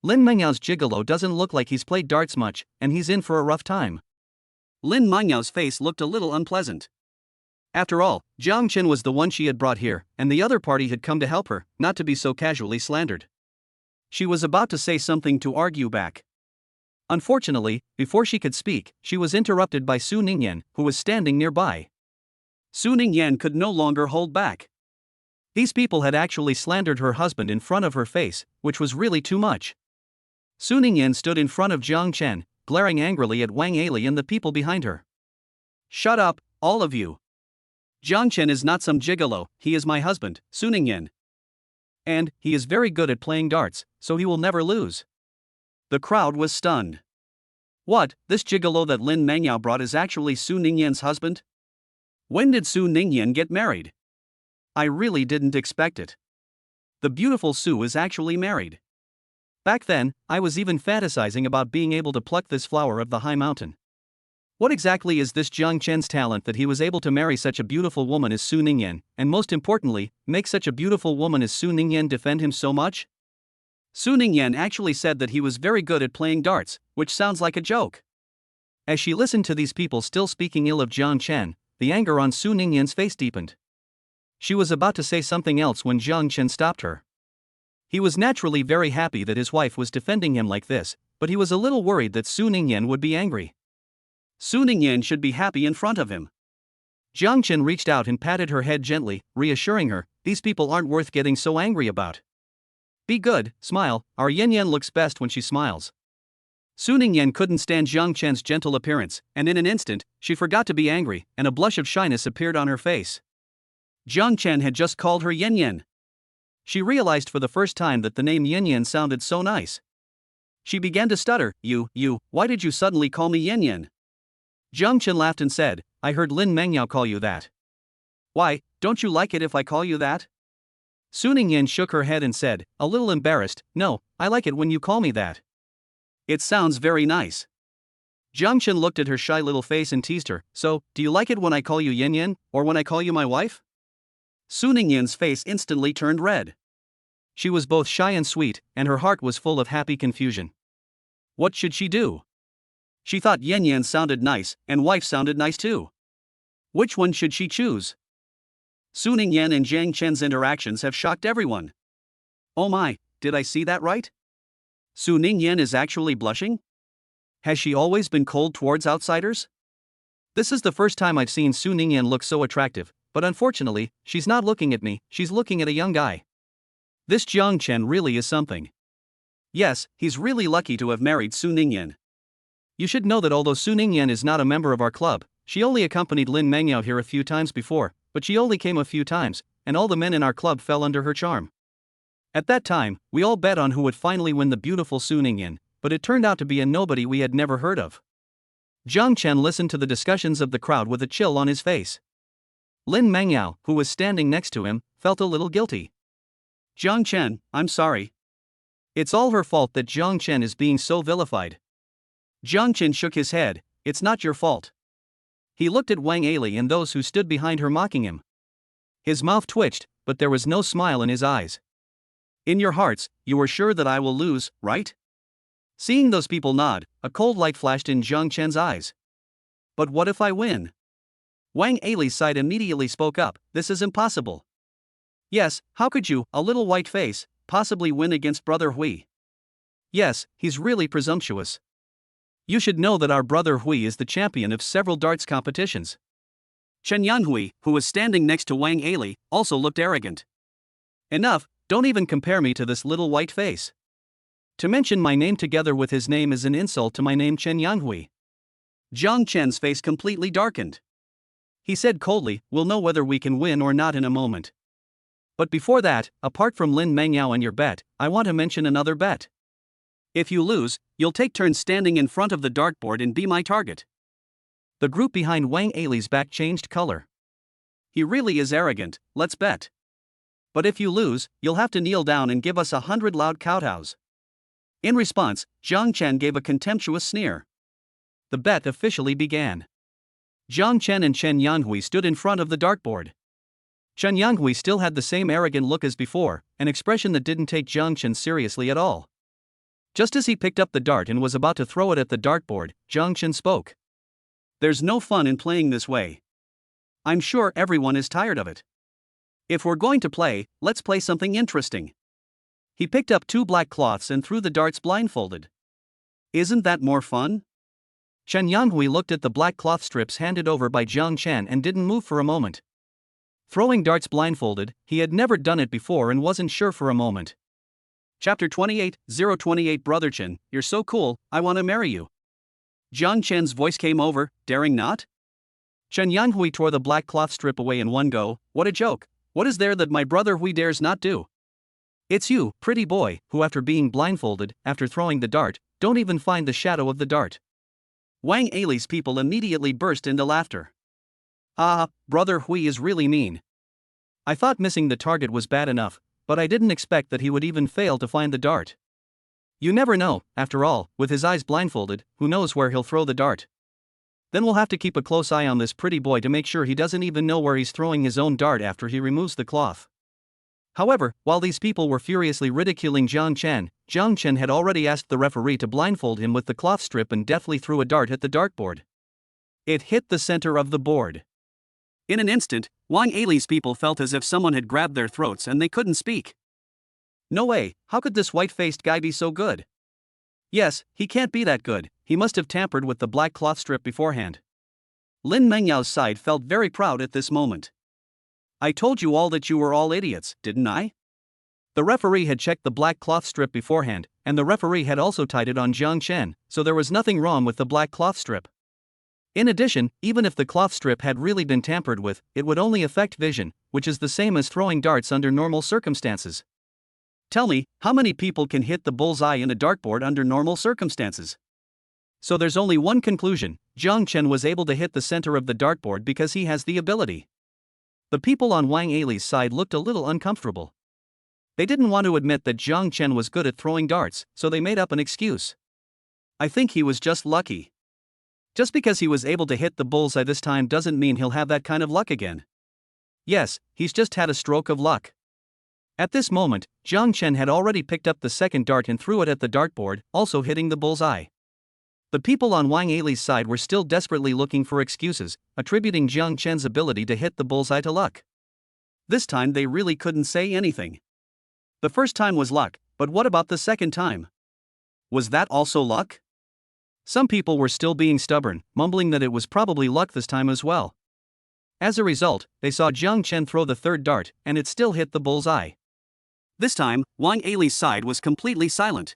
A: Lin Mengyao's gigolo doesn't look like he's played darts much, and he's in for a rough time. Lin Mengyao's face looked a little unpleasant. After all, Jiang Chen was the one she had brought here, and the other party had come to help her, not to be so casually slandered. She was about to say something to argue back. Unfortunately, before she could speak, she was interrupted by Su Ningyan, who was standing nearby. Su Ningyan could no longer hold back. These people had actually slandered her husband in front of her face, which was really too much. Su Ningyan stood in front of Jiang Chen, glaring angrily at Wang Ali and the people behind her. "Shut up, all of you. Jiang Chen is not some gigolo, he is my husband, Su Ningyan. And he is very good at playing darts, so he will never lose." The crowd was stunned. What, this gigolo that Lin Mangyao brought is actually Su Ningyan's husband? When did Su Ningyan get married? I really didn't expect it. The beautiful Su is actually married. Back then, I was even fantasizing about being able to pluck this flower of the high mountain. What exactly is this Jiang Chen's talent that he was able to marry such a beautiful woman as Su Ningyan, and most importantly, make such a beautiful woman as Su Ningyan defend him so much? Su Ningyan actually said that he was very good at playing darts, which sounds like a joke. As she listened to these people still speaking ill of Jiang Chen, the anger on Su Ningyan's face deepened. She was about to say something else when Jiang Chen stopped her. He was naturally very happy that his wife was defending him like this, but he was a little worried that Su Ningyan would be angry. Su Ningyan should be happy in front of him. Jiang Chen reached out and patted her head gently, reassuring her, "These people aren't worth getting so angry about. Be good, smile, our Yin Yan looks best when she smiles." Su Ningyan couldn't stand Jiang Chen's gentle appearance, and in an instant, she forgot to be angry, and a blush of shyness appeared on her face. Jiang Chen had just called her Yin Yan. She realized for the first time that the name Yin Yan sounded so nice. She began to stutter, why did you suddenly call me Yin Yan?" Jiang Chen laughed and said, "I heard Lin Mangyao call you that. Why, don't you like it if I call you that?" Su Ningyan shook her head and said, a little embarrassed, "No, I like it when you call me that. It sounds very nice." Jiang Chen looked at her shy little face and teased her, "So, do you like it when I call you Yin Yan, or when I call you my wife?" Su Ningyan's face instantly turned red. She was both shy and sweet, and her heart was full of happy confusion. What should she do? She thought Yin Yan sounded nice, and wife sounded nice too. Which one should she choose? Su Ningyan and Jiang Chen's interactions have shocked everyone. Oh my, did I see that right? Su Ningyan is actually blushing? Has she always been cold towards outsiders? This is the first time I've seen Su Ningyan look so attractive, but unfortunately, she's not looking at me, she's looking at a young guy. This Jiang Chen really is something. Yes, he's really lucky to have married Su Ningyan. You should know that although Su Ningyan is not a member of our club, she only accompanied Lin Mangyao here a few times before, but she only came a few times, and all the men in our club fell under her charm. At that time, we all bet on who would finally win the beautiful Su Ningyan, but it turned out to be a nobody we had never heard of. Jiang Chen listened to the discussions of the crowd with a chill on his face. Lin Mangyao, who was standing next to him, felt a little guilty. "Jiang Chen, I'm sorry. It's all her fault that Jiang Chen is being so vilified." Jiang Chen shook his head, "It's not your fault." He looked at Wang Ali and those who stood behind her mocking him. His mouth twitched, but there was no smile in his eyes. "In your hearts, you are sure that I will lose, right?" Seeing those people nod, a cold light flashed in Jiang Chen's eyes. "But what if I win?" Wang Ali's side immediately spoke up, "This is impossible." "Yes, how could you, a little white face, possibly win against Brother Hui?" "Yes, he's really presumptuous. You should know that our brother Hui is the champion of several darts competitions." Chen Yanhui, who was standing next to Wang Ali, also looked arrogant. "Enough, don't even compare me to this little white face. To mention my name together with his name is an insult to my name Chen Yanhui." Jiang Chen's face completely darkened. He said coldly, "We'll know whether we can win or not in a moment. But before that, apart from Lin Mangyao and your bet, I want to mention another bet. If you lose, you'll take turns standing in front of the dartboard and be my target." The group behind Wang Ali's back changed color. "He really is arrogant, let's bet. But if you lose, you'll have to kneel down and give us 100 loud kowtows." In response, Jiang Chen gave a contemptuous sneer. The bet officially began. Jiang Chen and Chen Yanhui stood in front of the dartboard. Chen Yanhui still had the same arrogant look as before, an expression that didn't take Jiang Chen seriously at all. Just as he picked up the dart and was about to throw it at the dartboard, Jiang Chen spoke. "There's no fun in playing this way. I'm sure everyone is tired of it. If we're going to play, let's play something interesting." He picked up 2 black cloths and threw the darts blindfolded. Isn't that more fun? Chen Yanhui looked at the black cloth strips handed over by Jiang Chen and didn't move for a moment. Throwing darts blindfolded, he had never done it before and wasn't sure for a moment. Chapter 28, 028 Brother Chen, you're so cool, I want to marry you. Jiang Chen's voice came over, daring not? Chen Yanhui tore the black cloth strip away in one go. What a joke. What is there that my brother Hui dares not do? It's you, pretty boy, who after being blindfolded, after throwing the dart, don't even find the shadow of the dart. Wang Ali's people immediately burst into laughter. Ah, brother Hui is really mean. I thought missing the target was bad enough, but I didn't expect that he would even fail to find the dart. You never know, after all, with his eyes blindfolded, who knows where he'll throw the dart. Then we'll have to keep a close eye on this pretty boy to make sure he doesn't even know where he's throwing his own dart after he removes the cloth. However, while these people were furiously ridiculing Jiang Chen had already asked the referee to blindfold him with the cloth strip and deftly threw a dart at the dartboard. It hit the center of the board. In an instant, Wang Ali's people felt as if someone had grabbed their throats and they couldn't speak. No way, how could this white-faced guy be so good? Yes, he can't be that good, he must have tampered with the black cloth strip beforehand. Lin Mengyao's side felt very proud at this moment. I told you all that you were all idiots, didn't I? The referee had checked the black cloth strip beforehand, and the referee had also tied it on Jiang Chen, so there was nothing wrong with the black cloth strip. In addition, even if the cloth strip had really been tampered with, it would only affect vision, which is the same as throwing darts under normal circumstances. Tell me, how many people can hit the bullseye in a dartboard under normal circumstances? So there's only one conclusion: Jiang Chen was able to hit the center of the dartboard because he has the ability. The people on Wang Ali's side looked a little uncomfortable. They didn't want to admit that Jiang Chen was good at throwing darts, so they made up an excuse. I think he was just lucky. Just because he was able to hit the bullseye this time doesn't mean he'll have that kind of luck again. Yes, he's just had a stroke of luck. At this moment, Jiang Chen had already picked up the second dart and threw it at the dartboard, also hitting the bullseye. The people on Wang Ali's side were still desperately looking for excuses, attributing Jiang Chen's ability to hit the bullseye to luck. This time they really couldn't say anything. The first time was luck, but what about the second time? Was that also luck? Some people were still being stubborn, mumbling that it was probably luck this time as well. As a result, they saw Jiang Chen throw the third dart, and it still hit the bullseye. This time, Wang Ali's side was completely silent.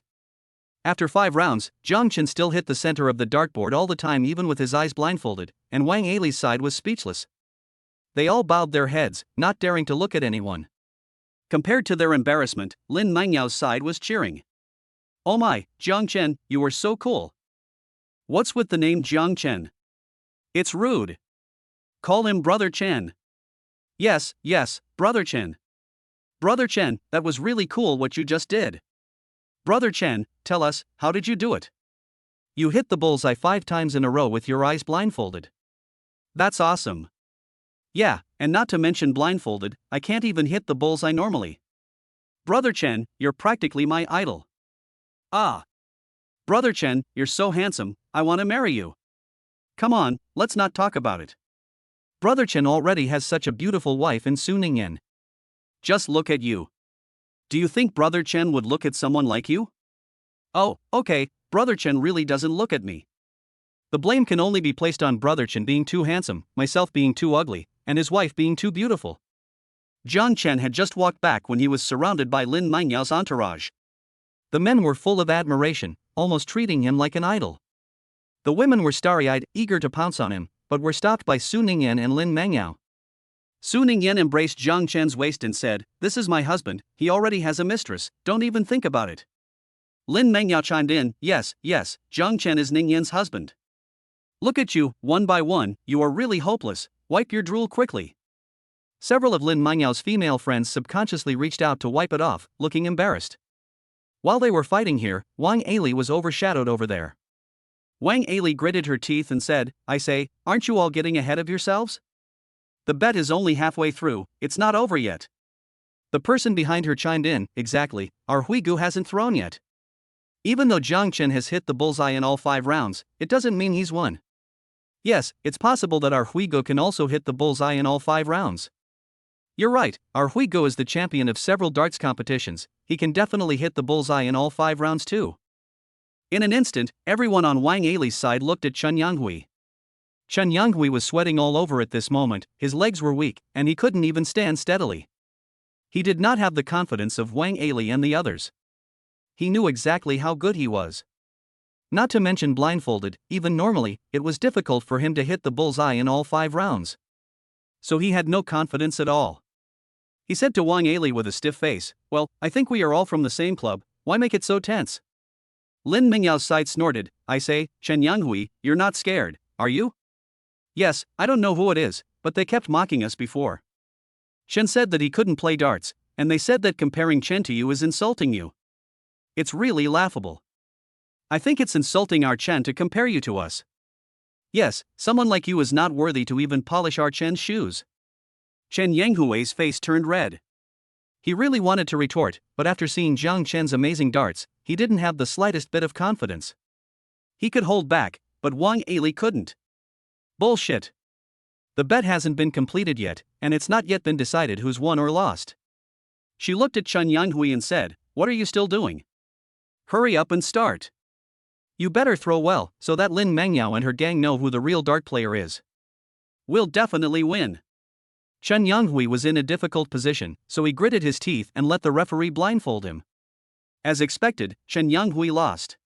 A: After 5 rounds, Jiang Chen still hit the center of the dartboard all the time even with his eyes blindfolded, and Wang Ali's side was speechless. They all bowed their heads, not daring to look at anyone. Compared to their embarrassment, Lin Mengyao's side was cheering. Oh my, Jiang Chen, you were so cool. What's with the name Jiang Chen? It's rude. Call him Brother Chen. Yes, Brother Chen. Brother Chen, that was really cool what you just did. Brother Chen, tell us, how did you do it? You hit the bullseye 5 times in a row with your eyes blindfolded. That's awesome. Yeah, and not to mention blindfolded, I can't even hit the bullseye normally. Brother Chen, you're practically my idol. Ah. Brother Chen, you're so handsome, I want to marry you. Come on, let's not talk about it. Brother Chen already has such a beautiful wife in Su Ningyan. Just look at you. Do you think Brother Chen would look at someone like you? Oh, okay, Brother Chen really doesn't look at me. The blame can only be placed on Brother Chen being too handsome, myself being too ugly, and his wife being too beautiful. Jiang Chen had just walked back when he was surrounded by Lin Mengyao's entourage. The men were full of admiration, almost treating him like an idol. The women were starry-eyed, eager to pounce on him, but were stopped by Su Ningyan and Lin Mengyao. Su Ningyan embraced Jiang Chen's waist and said, "This is my husband, he already has a mistress, don't even think about it." Lin Mengyao chimed in, yes, Jiang Chen is Ningyan's husband. Look at you, one by one, you are really hopeless, wipe your drool quickly. Several of Lin Mengyao's female friends subconsciously reached out to wipe it off, looking embarrassed. While they were fighting here, Wang Ali was overshadowed over there. Wang Ali gritted her teeth and said, I say, aren't you all getting ahead of yourselves? The bet is only halfway through, it's not over yet. The person behind her chimed in, exactly, our Huigu hasn't thrown yet. Even though Jiang Chen has hit the bullseye in all 5 rounds, it doesn't mean he's won. Yes, it's possible that our Huigu can also hit the bullseye in all 5 rounds. You're right, our Huigu is the champion of several darts competitions, he can definitely hit the bullseye in all 5 rounds too. In an instant, everyone on Wang Ali's side looked at Chen Yanghui. Chen Yanghui was sweating all over at this moment, his legs were weak, and he couldn't even stand steadily. He did not have the confidence of Wang Ali and the others. He knew exactly how good he was. Not to mention blindfolded, even normally, it was difficult for him to hit the bullseye in all 5 rounds. So he had no confidence at all. He said to Wang Ali with a stiff face, "Well, I think we are all from the same club, why make it so tense?" Lin Mingyao's side snorted, "I say, Chen Yanghui, you're not scared, are you?" "Yes, I don't know who it is, but they kept mocking us before. Chen said that he couldn't play darts, and they said that comparing Chen to you is insulting you. It's really laughable. I think it's insulting our Chen to compare you to us. Yes, someone like you is not worthy to even polish our Chen's shoes." Chen Yanghui's face turned red. He really wanted to retort, but after seeing Jiang Chen's amazing darts, he didn't have the slightest bit of confidence. He could hold back, but Wang Ali couldn't. Bullshit. The bet hasn't been completed yet, and it's not yet been decided who's won or lost. She looked at Chen Yanghui and said, "What are you still doing? Hurry up and start. You better throw well, so that Lin Mengyao and her gang know who the real dart player is. We'll definitely win." Chen Yanghui was in a difficult position, so he gritted his teeth and let the referee blindfold him. As expected, Chen Yanghui lost.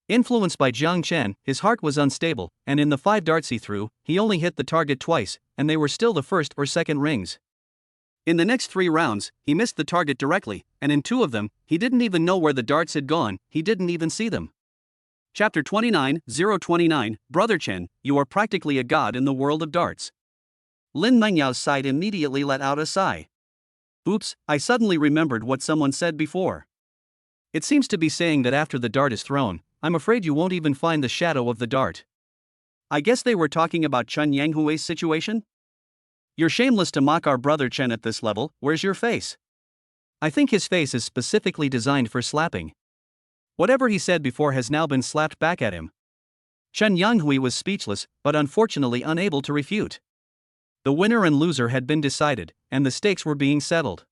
A: Influenced by Jiang Chen, his heart was unstable, and in the 5 darts he threw, he only hit the target twice, and they were still the first or second rings. In the next 3 rounds, he missed the target directly, and in 2 of them, he didn't even know where the darts had gone, he didn't even see them. Chapter 29:029, Brother Chen, you are practically a god in the world of darts. Lin Mengyao's side immediately let out a sigh. Oops, I suddenly remembered what someone said before. It seems to be saying that after the dart is thrown, I'm afraid you won't even find the shadow of the dart. I guess they were talking about Chen Yanghui's situation? You're shameless to mock our brother Chen at this level, where's your face? I think his face is specifically designed for slapping. Whatever he said before has now been slapped back at him. Chen Yanghui was speechless, but unfortunately unable to refute. The winner and loser had been decided, and the stakes were being settled.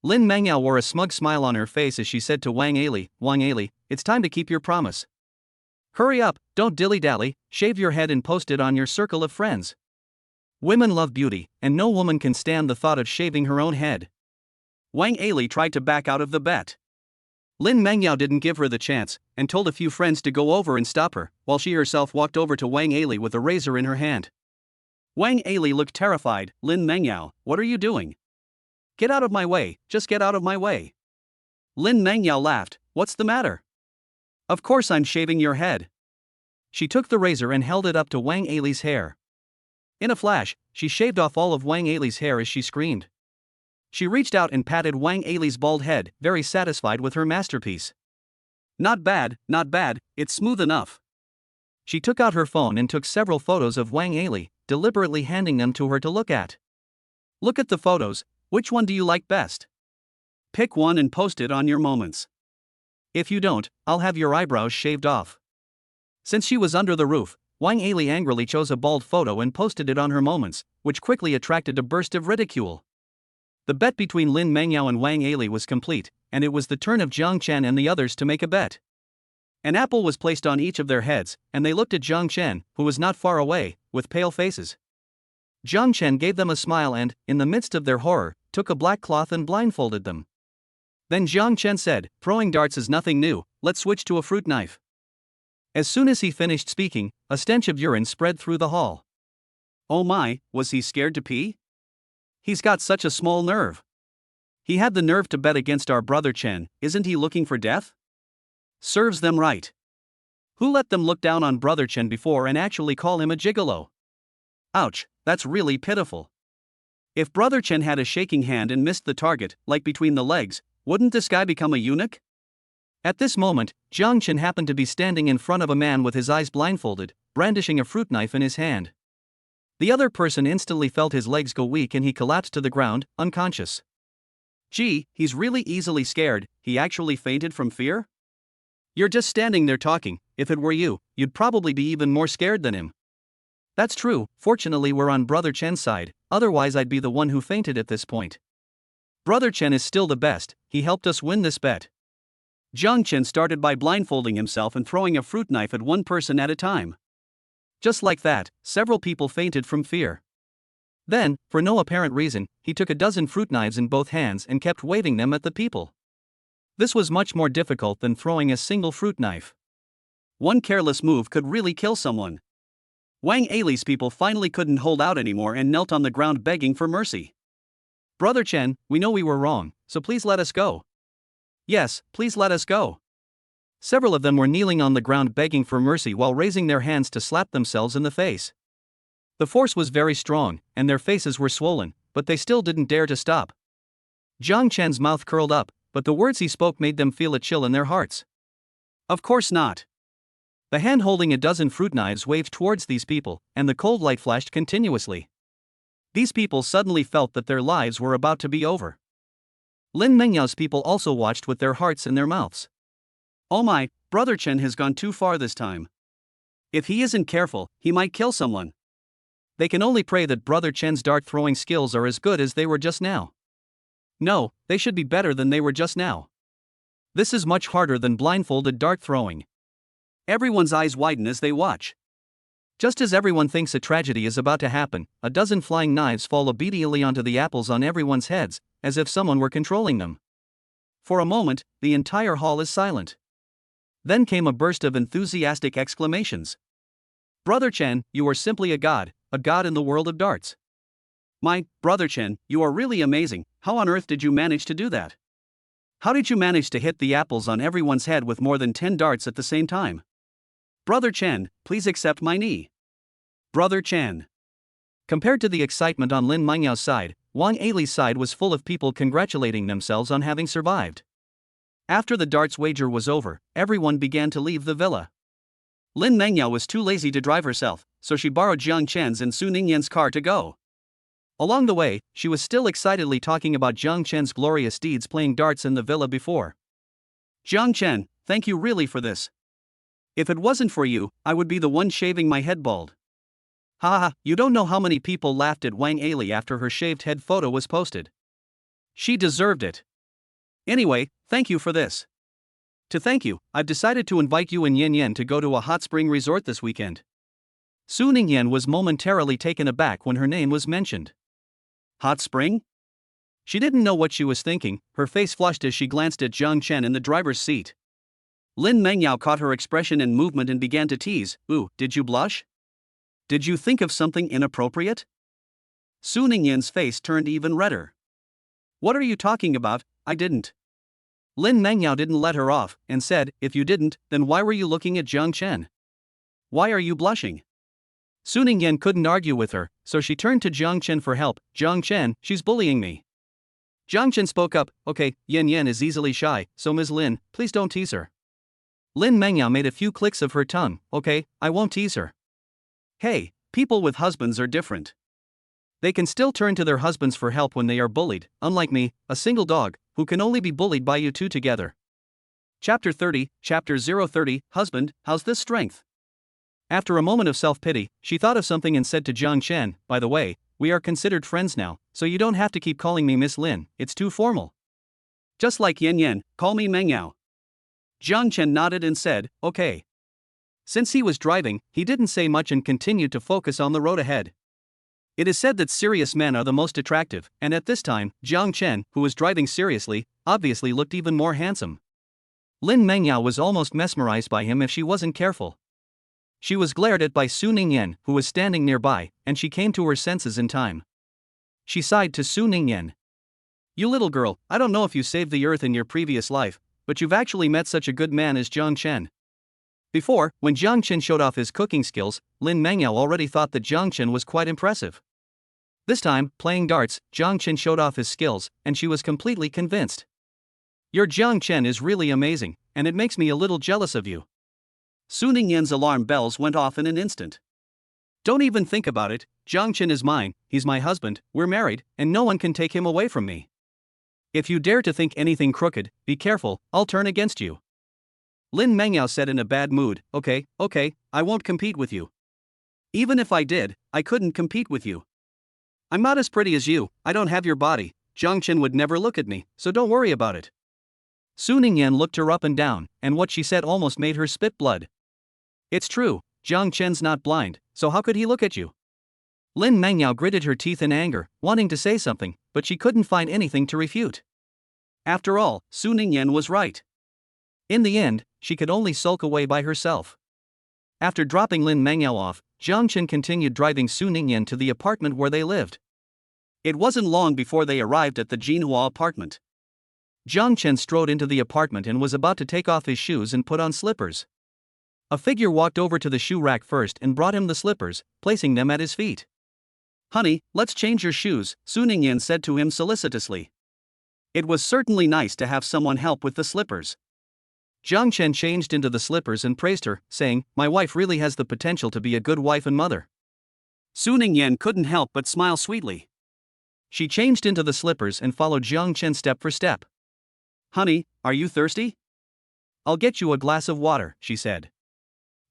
A: Lin Mengyao wore a smug smile on her face as she said to Wang Ali, "Wang Ali, it's time to keep your promise. Hurry up, don't dilly-dally, shave your head and post it on your circle of friends. Women love beauty, and no woman can stand the thought of shaving her own head." Wang Ali tried to back out of the bet. Lin Mengyao didn't give her the chance, and told a few friends to go over and stop her, while she herself walked over to Wang Ali with a razor in her hand. Wang Ali looked terrified. "Lin Mengyao, what are you doing? Get out of my way, just get out of my way." Lin Mengyao laughed, "What's the matter? Of course I'm shaving your head." She took the razor and held it up to Wang Ali's hair. In a flash, she shaved off all of Wang Ali's hair as she screamed. She reached out and patted Wang Ali's bald head, very satisfied with her masterpiece. Not bad, it's smooth enough." She took out her phone and took several photos of Wang Ali, deliberately handing them to her to look at. "Look at the photos, which one do you like best? Pick one and post it on your moments. If you don't, I'll have your eyebrows shaved off." Since she was under the roof, Wang Ali angrily chose a bald photo and posted it on her moments, which quickly attracted a burst of ridicule. The bet between Lin Mengyao and Wang Ali was complete, and it was the turn of Jiang Chen and the others to make a bet. An apple was placed on each of their heads, and they looked at Jiang Chen, who was not far away, with pale faces. Jiang Chen gave them a smile and, in the midst of their horror, took a black cloth and blindfolded them. Then Jiang Chen said, "Throwing darts is nothing new, let's switch to a fruit knife." As soon as he finished speaking, a stench of urine spread through the hall. Oh my, was he scared to pee? He's got such a small nerve. He had the nerve to bet against our brother Chen, isn't he looking for death? Serves them right. Who let them look down on brother Chen before and actually call him a gigolo? Ouch, that's really pitiful. If brother Chen had a shaking hand and missed the target, like between the legs, wouldn't this guy become a eunuch? At this moment, Jiang Chen happened to be standing in front of a man with his eyes blindfolded, brandishing a fruit knife in his hand. The other person instantly felt his legs go weak and he collapsed to the ground, unconscious. Gee, he's really easily scared, he actually fainted from fear? You're just standing there talking, if it were you, you'd probably be even more scared than him. That's true, fortunately we're on brother Chen's side, otherwise I'd be the one who fainted at this point. Brother Chen is still the best, he helped us win this bet. Jiang Chen started by blindfolding himself and throwing a fruit knife at one person at a time. Just like that, several people fainted from fear. Then, for no apparent reason, he took a dozen fruit knives in both hands and kept waving them at the people. This was much more difficult than throwing a single fruit knife. One careless move could really kill someone. Wang Ali's people finally couldn't hold out anymore and knelt on the ground begging for mercy. Brother Chen, we know we were wrong, so please let us go. Yes, please let us go. Several of them were kneeling on the ground begging for mercy while raising their hands to slap themselves in the face. The force was very strong, and their faces were swollen, but they still didn't dare to stop. Jiang Chen's mouth curled up, but the words he spoke made them feel a chill in their hearts. Of course not. The hand holding a dozen fruit knives waved towards these people, and the cold light flashed continuously. These people suddenly felt that their lives were about to be over. Lin Mengyao's people also watched with their hearts in their mouths. Oh my, Brother Chen has gone too far this time. If he isn't careful, he might kill someone. They can only pray that Brother Chen's dart-throwing skills are as good as they were just now. No, they should be better than they were just now. This is much harder than blindfolded dart-throwing. Everyone's eyes widen as they watch. Just as everyone thinks a tragedy is about to happen, a dozen flying knives fall obediently onto the apples on everyone's heads, as if someone were controlling them. For a moment, the entire hall is silent. Then came a burst of enthusiastic exclamations. Brother Chen, you are simply a god in the world of darts. My, Brother Chen, you are really amazing. How on earth did you manage to do that? How did you manage to hit the apples on everyone's head with more than 10 darts at the same time? Brother Chen, please accept my knee. Brother Chen. Compared to the excitement on Lin Mengyao's side, Wang Ali's side was full of people congratulating themselves on having survived. After the darts wager was over, everyone began to leave the villa. Lin Mengyao was too lazy to drive herself, so she borrowed Jiang Chen's and Su Ningyan's car to go. Along the way, she was still excitedly talking about Jiang Chen's glorious deeds playing darts in the villa before. Jiang Chen, thank you really for this. If it wasn't for you, I would be the one shaving my head bald. Haha, you don't know how many people laughed at Wang Ali after her shaved head photo was posted. She deserved it. Anyway, thank you for this. To thank you, I've decided to invite you and Yen Yen to go to a hot spring resort this weekend. Su Ningyan was momentarily taken aback when her name was mentioned. Hot spring? She didn't know what she was thinking, her face flushed as she glanced at Jiang Chen in the driver's seat. Lin Mengyao caught her expression and movement and began to tease, Ooh, did you blush? Did you think of something inappropriate? Su Ningyan's face turned even redder. What are you talking about? I didn't. Lin Mengyao didn't let her off, and said, If you didn't, then why were you looking at Jiang Chen? Why are you blushing? Su Ningyan couldn't argue with her, so she turned to Jiang Chen for help. Jiang Chen, she's bullying me. Jiang Chen spoke up, Okay, Yen Yen is easily shy, so Ms. Lin, please don't tease her. Lin Mengyao made a few clicks of her tongue, Okay, I won't tease her. Hey, people with husbands are different. They can still turn to their husbands for help when they are bullied, unlike me, a single dog, who can only be bullied by you two together. Chapter 30, Chapter 030, Husband, how's this strength? After a moment of self-pity, she thought of something and said to Jiang Chen, By the way, we are considered friends now, so you don't have to keep calling me Miss Lin, it's too formal. Just like Yen Yen, call me Mengyao. Jiang Chen nodded and said, Okay. Since he was driving, he didn't say much and continued to focus on the road ahead. It is said that serious men are the most attractive, and at this time, Jiang Chen, who was driving seriously, obviously looked even more handsome. Lin Mengyao was almost mesmerized by him if she wasn't careful. She was glared at by Su Ningyan, who was standing nearby, and she came to her senses in time. She sighed to Su Ningyan. You little girl, I don't know if you saved the earth in your previous life, but you've actually met such a good man as Jiang Chen. Before, when Jiang Chen showed off his cooking skills, Lin Mengyao already thought that Jiang Chen was quite impressive. This time, playing darts, Jiang Chen showed off his skills, and she was completely convinced. Your Jiang Chen is really amazing, and it makes me a little jealous of you. Su Ningyan's alarm bells went off in an instant. Don't even think about it, Jiang Chen is mine, he's my husband, we're married, and no one can take him away from me. If you dare to think anything crooked, be careful, I'll turn against you. Lin Mengyao said in a bad mood, Okay, I won't compete with you. Even if I did, I couldn't compete with you. I'm not as pretty as you, I don't have your body, Jiang Chen would never look at me, so don't worry about it. Su Ningyan looked her up and down, and what she said almost made her spit blood. It's true, Jiang Chen's not blind, so how could he look at you? Lin Mengyao gritted her teeth in anger, wanting to say something, but she couldn't find anything to refute. After all, Su Ningyan was right. In the end, she could only sulk away by herself. After dropping Lin Mengyao off, Jiang Chen continued driving Su Ningyan to the apartment where they lived. It wasn't long before they arrived at the Jinhua apartment. Jiang Chen strode into the apartment and was about to take off his shoes and put on slippers. A figure walked over to the shoe rack first and brought him the slippers, placing them at his feet. "Honey, let's change your shoes," Su Ningyan said to him solicitously. It was certainly nice to have someone help with the slippers. Jiang Chen changed into the slippers and praised her, saying, "My wife really has the potential to be a good wife and mother." Su Ningyan couldn't help but smile sweetly. She changed into the slippers and followed Jiang Chen step for step. "Honey, are you thirsty? I'll get you a glass of water," she said.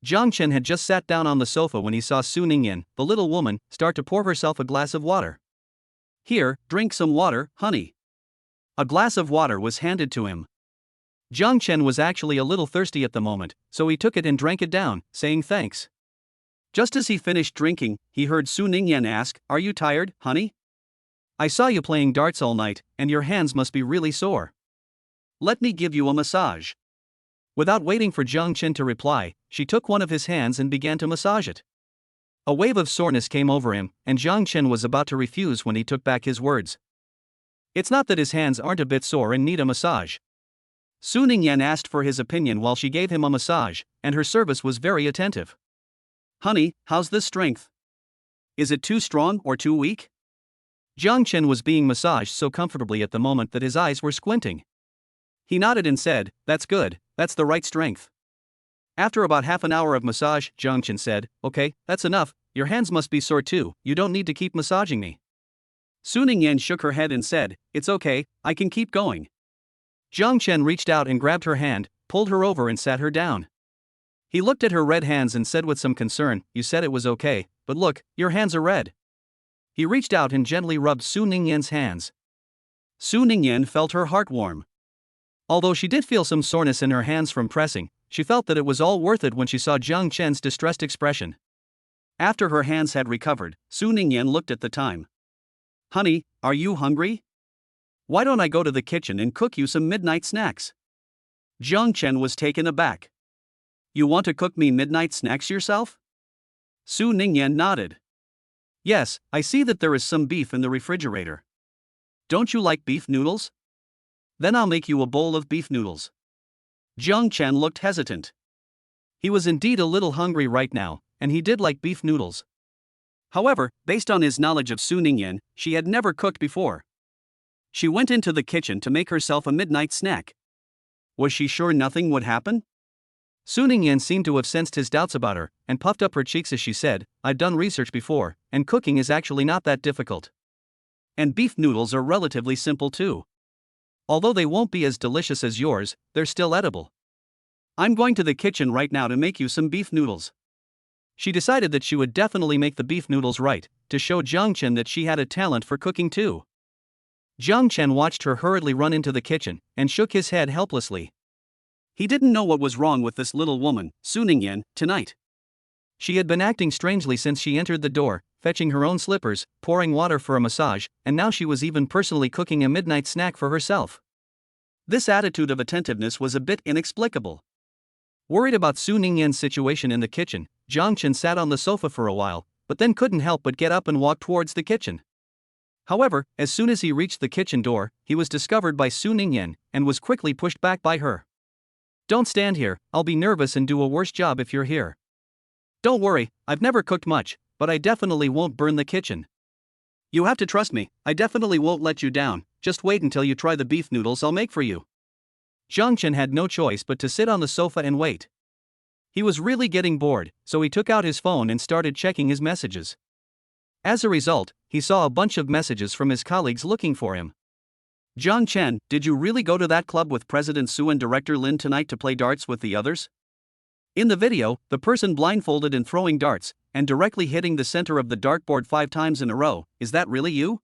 A: Jiang Chen had just sat down on the sofa when he saw Su Ningyan, the little woman, start to pour herself a glass of water. "Here, drink some water, honey." A glass of water was handed to him. Jiang Chen was actually a little thirsty at the moment, so he took it and drank it down, saying thanks. Just as he finished drinking, he heard Su Ningyan ask, "Are you tired, honey? I saw you playing darts all night, and your hands must be really sore. Let me give you a massage." Without waiting for Jiang Chen to reply, she took one of his hands and began to massage it. A wave of soreness came over him, and Jiang Chen was about to refuse when he took back his words. It's not that his hands aren't a bit sore and need a massage. Su Ningyan asked for his opinion while she gave him a massage, and her service was very attentive. "Honey, how's this strength? Is it too strong or too weak?" Jiang Chen was being massaged so comfortably at the moment that his eyes were squinting. He nodded and said, "That's good, that's the right strength." After about half an hour of massage, Jiang Chen said, "Okay, that's enough, your hands must be sore too, you don't need to keep massaging me." Su Ningyan shook her head and said, "It's okay, I can keep going." Jiang Chen reached out and grabbed her hand, pulled her over and sat her down. He looked at her red hands and said with some concern, "You said it was okay, but look, your hands are red." He reached out and gently rubbed Su Ningyan's hands. Su Ningyan felt her heart warm. Although she did feel some soreness in her hands from pressing, she felt that it was all worth it when she saw Jiang Chen's distressed expression. After her hands had recovered, Su Ningyan looked at the time. "Honey, are you hungry? Why don't I go to the kitchen and cook you some midnight snacks?" Jiang Chen was taken aback. "You want to cook me midnight snacks yourself?" Su Ningyan nodded. "Yes, I see that there is some beef in the refrigerator. Don't you like beef noodles? Then I'll make you a bowl of beef noodles." Jiang Chen looked hesitant. He was indeed a little hungry right now, and he did like beef noodles. However, based on his knowledge of Su Ningyan, she had never cooked before. She went into the kitchen to make herself a midnight snack. Was she sure nothing would happen? Su Ningyan seemed to have sensed his doubts about her, and puffed up her cheeks as she said, "I've done research before, and cooking is actually not that difficult. And beef noodles are relatively simple too. Although they won't be as delicious as yours, they're still edible. I'm going to the kitchen right now to make you some beef noodles." She decided that she would definitely make the beef noodles right, to show Jiang Chen that she had a talent for cooking too. Jiang Chen watched her hurriedly run into the kitchen, and shook his head helplessly. He didn't know what was wrong with this little woman, Su Ningyan, tonight. She had been acting strangely since she entered the door, fetching her own slippers, pouring water for a massage, and now she was even personally cooking a midnight snack for herself. This attitude of attentiveness was a bit inexplicable. Worried about Su Ningyan's situation in the kitchen, Jiang Chen sat on the sofa for a while, but then couldn't help but get up and walk towards the kitchen. However, as soon as he reached the kitchen door, he was discovered by Su Ningyan, and was quickly pushed back by her. "Don't stand here, I'll be nervous and do a worse job if you're here. Don't worry, I've never cooked much, but I definitely won't burn the kitchen. You have to trust me, I definitely won't let you down, just wait until you try the beef noodles I'll make for you." Jiang Chen had no choice but to sit on the sofa and wait. He was really getting bored, so he took out his phone and started checking his messages. As a result, he saw a bunch of messages from his colleagues looking for him. "Jiang Chen, did you really go to that club with President Su and Director Lin tonight to play darts with the others? In the video, the person blindfolded and throwing darts, and directly hitting the center of the dartboard 5 times in a row, is that really you?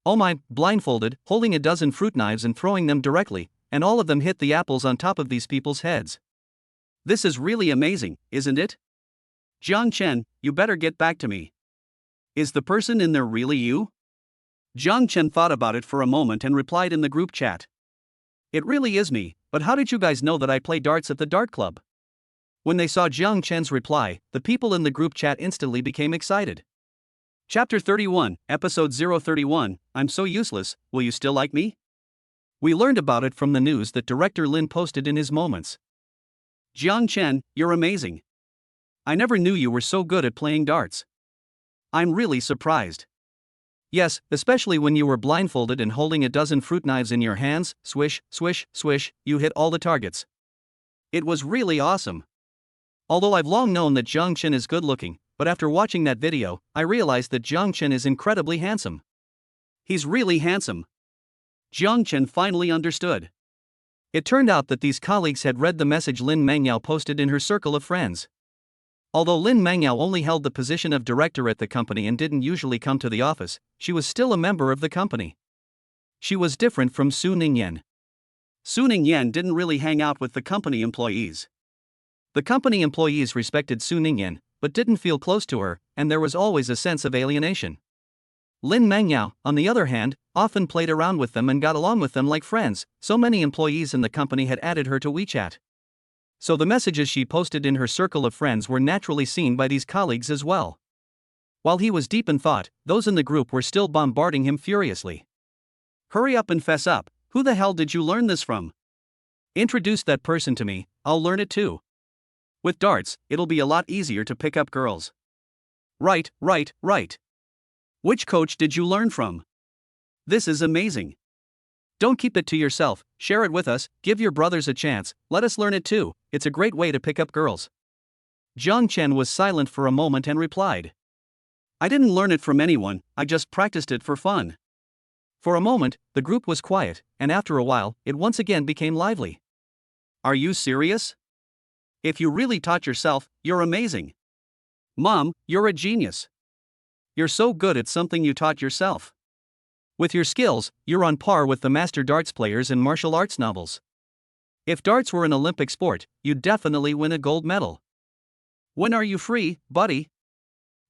A: Oh my, blindfolded, holding a dozen fruit knives and throwing them directly, and all of them hit the apples on top of these people's heads. This is really amazing, isn't it? Jiang Chen, you better get back to me. Is the person in there really you? Jiang Chen thought about it for a moment and replied in the group chat. It really is me, but how did you guys know that I play darts at the dart club? When they saw Jiang Chen's reply, the people in the group chat instantly became excited. Chapter 31, Episode 031, I'm so useless, will you still like me? We learned about it from the news that director Lin posted in his moments. Jiang Chen, you're amazing. I never knew you were so good at playing darts. I'm really surprised. Yes, especially when you were blindfolded and holding a dozen fruit knives in your hands, swish, swish, swish, you hit all the targets. It was really awesome. Although I've long known that Jiang Chen is good looking, but after watching that video, I realized that Jiang Chen is incredibly handsome. He's really handsome. Jiang Chen finally understood. It turned out that these colleagues had read the message Lin Mangyao posted in her circle of friends. Although Lin Mangyao only held the position of director at the company and didn't usually come to the office, she was still a member of the company. She was different from Su Ningyan. Su Ningyan didn't really hang out with the company employees. The company employees respected Su Ningyan, but didn't feel close to her, and there was always a sense of alienation. Lin Mangyao, on the other hand, often played around with them and got along with them like friends, so many employees in the company had added her to WeChat. So the messages she posted in her circle of friends were naturally seen by these colleagues as well. While he was deep in thought, those in the group were still bombarding him furiously. Hurry up and fess up, who the hell did you learn this from? Introduce that person to me, I'll learn it too. With darts, it'll be a lot easier to pick up girls. Right. Which coach did you learn from? This is amazing. Don't keep it to yourself, share it with us, give your brothers a chance, let us learn it too, it's a great way to pick up girls. Jiang Chen was silent for a moment and replied. I didn't learn it from anyone, I just practiced it for fun. For a moment, the group was quiet, and after a while, it once again became lively. Are you serious? If you really taught yourself, you're amazing. Mom, you're a genius. You're so good at something you taught yourself. With your skills, you're on par with the master darts players in martial arts novels. If darts were an Olympic sport, you'd definitely win a gold medal. When are you free, buddy?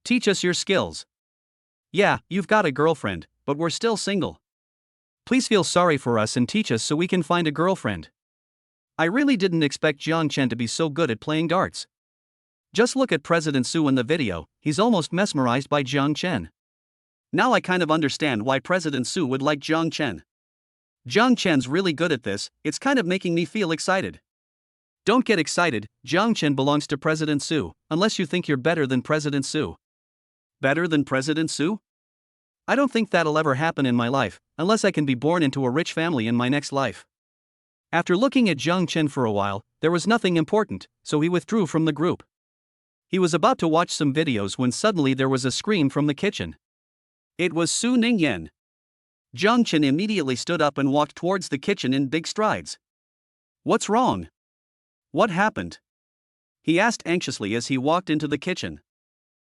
A: Teach us your skills. Yeah, you've got a girlfriend, but we're still single. Please feel sorry for us and teach us so we can find a girlfriend. I really didn't expect Jiang Chen to be so good at playing darts. Just look at President Su in the video, he's almost mesmerized by Jiang Chen. Now I kind of understand why President Su would like Jiang Chen. Jiang Chen's really good at this, it's kind of making me feel excited. Don't get excited, Jiang Chen belongs to President Su, unless you think you're better than President Su. Better than President Su? I don't think that'll ever happen in my life, unless I can be born into a rich family in my next life. After looking at Jiang Chen for a while, there was nothing important, so he withdrew from the group. He was about to watch some videos when suddenly there was a scream from the kitchen. It was Su Ningyan. Jiang Chen immediately stood up and walked towards the kitchen in big strides. What's wrong? What happened? He asked anxiously as he walked into the kitchen.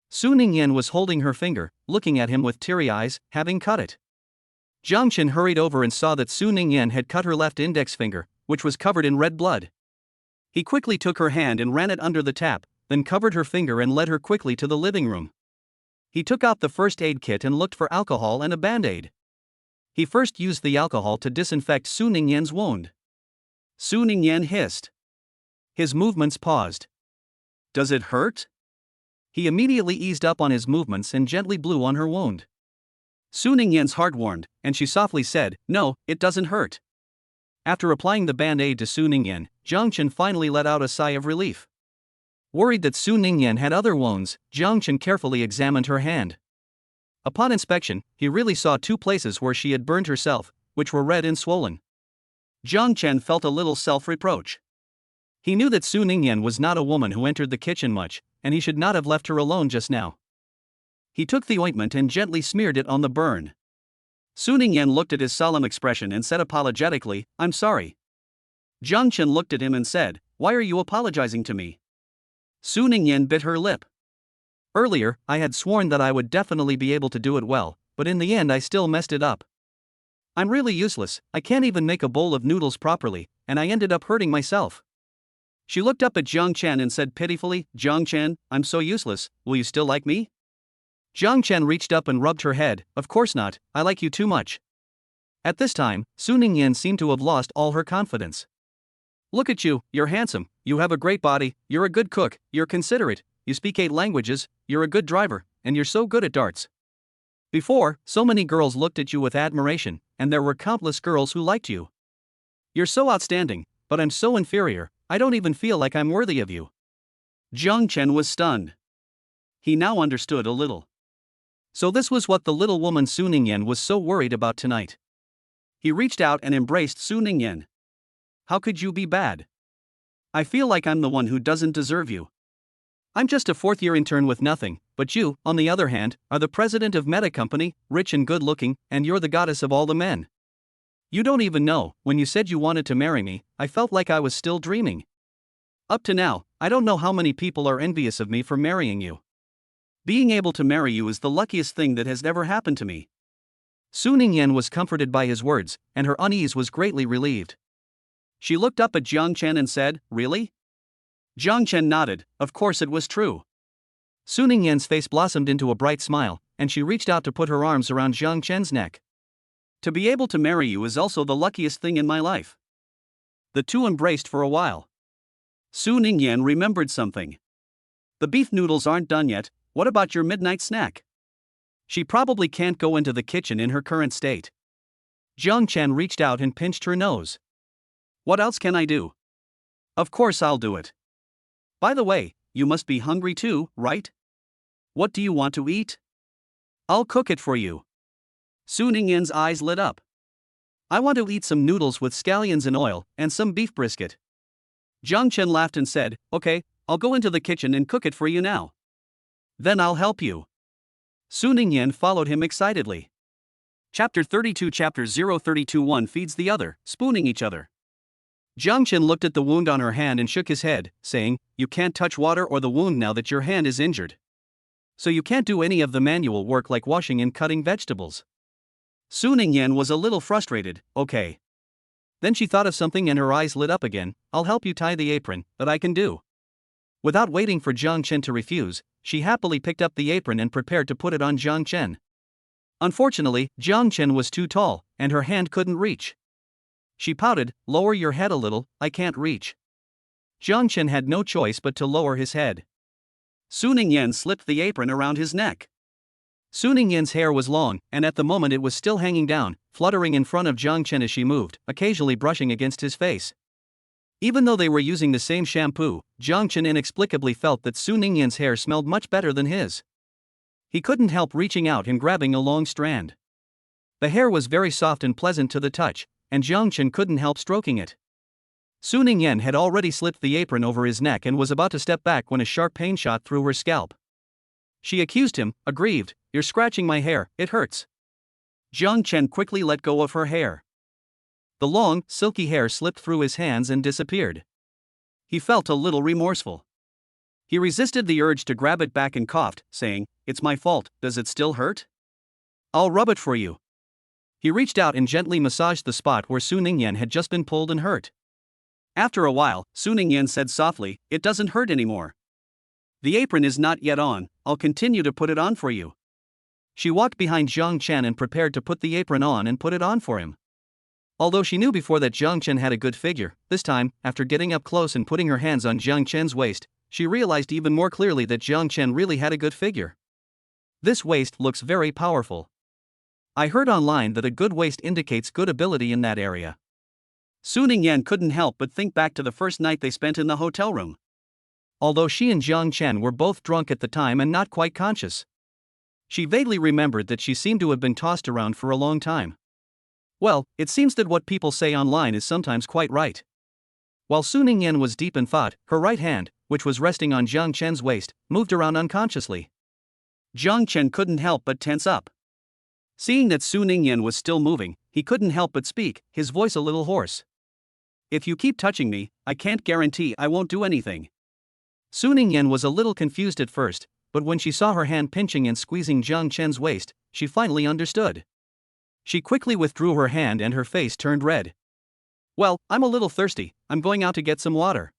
A: Su Ningyan was holding her finger, looking at him with teary eyes, having cut it. Jiang Chen hurried over and saw that Su Ningyan had cut her left index finger, which was covered in red blood. He quickly took her hand and ran it under the tap, then covered her finger and led her quickly to the living room. He took out the first aid kit and looked for alcohol and a band-aid. He first used the alcohol to disinfect Su Ningyan's wound. Su Ningyan hissed. His movements paused. Does it hurt? He immediately eased up on his movements and gently blew on her wound. Su Ningyan's heart warmed, and she softly said, No, it doesn't hurt. After applying the band-aid to Su Ningyan, Jiang Chen finally let out a sigh of relief. Worried that Su Ningyan had other wounds, Jiang Chen carefully examined her hand. Upon inspection, he really saw two places where she had burned herself, which were red and swollen. Jiang Chen felt a little self-reproach. He knew that Su Ningyan was not a woman who entered the kitchen much, and he should not have left her alone just now. He took the ointment and gently smeared it on the burn. Su Ningyan looked at his solemn expression and said apologetically, I'm sorry. Jiang Chen looked at him and said, Why are you apologizing to me? Su Ningyan bit her lip. Earlier, I had sworn that I would definitely be able to do it well, but in the end I still messed it up. I'm really useless, I can't even make a bowl of noodles properly, and I ended up hurting myself. She looked up at Jiang Chen and said pitifully, Jiang Chen, I'm so useless, will you still like me? Jiang Chen reached up and rubbed her head, of course not, I like you too much. At this time, Su Ningyan seemed to have lost all her confidence. Look at you, you're handsome, you have a great body, you're a good cook, you're considerate, you speak 8 languages, you're a good driver, and you're so good at darts. Before, so many girls looked at you with admiration, and there were countless girls who liked you. You're so outstanding, but I'm so inferior, I don't even feel like I'm worthy of you. Jiang Chen was stunned. He now understood a little. So this was what the little woman Su Ningyan was so worried about tonight. He reached out and embraced Su Ningyan. How could you be bad? I feel like I'm the one who doesn't deserve you. I'm just a 4th-year intern with nothing, but you, on the other hand, are the president of Meta Company, rich and good-looking, and you're the goddess of all the men. You don't even know, when you said you wanted to marry me, I felt like I was still dreaming. Up to now, I don't know how many people are envious of me for marrying you. Being able to marry you is the luckiest thing that has ever happened to me. Su Ningyan was comforted by his words, and her unease was greatly relieved. She looked up at Jiang Chen and said, really? Jiang Chen nodded, of course it was true. Su Ningyan's face blossomed into a bright smile, and she reached out to put her arms around Jiang Chen's neck. To be able to marry you is also the luckiest thing in my life. The two embraced for a while. Su Ningyan remembered something. The beef noodles aren't done yet, what about your midnight snack? She probably can't go into the kitchen in her current state. Jiang Chen reached out and pinched her nose. What else can I do? Of course I'll do it. By the way, you must be hungry too, right? What do you want to eat? I'll cook it for you. Su Ningyan's eyes lit up. I want to eat some noodles with scallions in oil and some beef brisket. Jiang Chen laughed and said, okay, I'll go into the kitchen and cook it for you now. Then I'll help you. Su Ningyan followed him excitedly. Chapter 32 Chapter 032 One feeds the other, spooning each other. Jiang Chen looked at the wound on her hand and shook his head, saying, you can't touch water or the wound now that your hand is injured. So you can't do any of the manual work like washing and cutting vegetables. Su Ningyan was a little frustrated, okay. Then she thought of something and her eyes lit up again, I'll help you tie the apron, that I can do. Without waiting for Jiang Chen to refuse, she happily picked up the apron and prepared to put it on Jiang Chen. Unfortunately, Jiang Chen was too tall, and her hand couldn't reach. She pouted, lower your head a little, I can't reach. Jiang Chen had no choice but to lower his head. Su Ningyan slipped the apron around his neck. Su Ningyan's hair was long, and at the moment it was still hanging down, fluttering in front of Jiang Chen as she moved, occasionally brushing against his face. Even though they were using the same shampoo, Jiang Chen inexplicably felt that Su Ningyan's hair smelled much better than his. He couldn't help reaching out and grabbing a long strand. The hair was very soft and pleasant to the touch, and Jiang Chen couldn't help stroking it. Su Ningyan had already slipped the apron over his neck and was about to step back when a sharp pain shot through her scalp. She accused him, aggrieved, you're scratching my hair, it hurts. Jiang Chen quickly let go of her hair. The long, silky hair slipped through his hands and disappeared. He felt a little remorseful. He resisted the urge to grab it back and coughed, saying, it's my fault, does it still hurt? I'll rub it for you. He reached out and gently massaged the spot where Su Ningyan had just been pulled and hurt. After a while, Su Ningyan said softly, it doesn't hurt anymore. The apron is not yet on, I'll continue to put it on for you. She walked behind Jiang Chen and prepared to put the apron on and put it on for him. Although she knew before that Jiang Chen had a good figure, this time, after getting up close and putting her hands on Jiang Chen's waist, she realized even more clearly that Jiang Chen really had a good figure. This waist looks very powerful. I heard online that a good waist indicates good ability in that area. Su Ningyan couldn't help but think back to the first night they spent in the hotel room. Although she and Jiang Chen were both drunk at the time and not quite conscious, she vaguely remembered that she seemed to have been tossed around for a long time. Well, it seems that what people say online is sometimes quite right. While Su Ningyan was deep in thought, her right hand, which was resting on Jiang Chen's waist, moved around unconsciously. Jiang Chen couldn't help but tense up. Seeing that Su Ningyan was still moving, he couldn't help but speak, his voice a little hoarse. If you keep touching me, I can't guarantee I won't do anything. Su Ningyan was a little confused at first, but when she saw her hand pinching and squeezing Jiang Chen's waist, she finally understood. She quickly withdrew her hand and her face turned red. Well, I'm a little thirsty, I'm going out to get some water.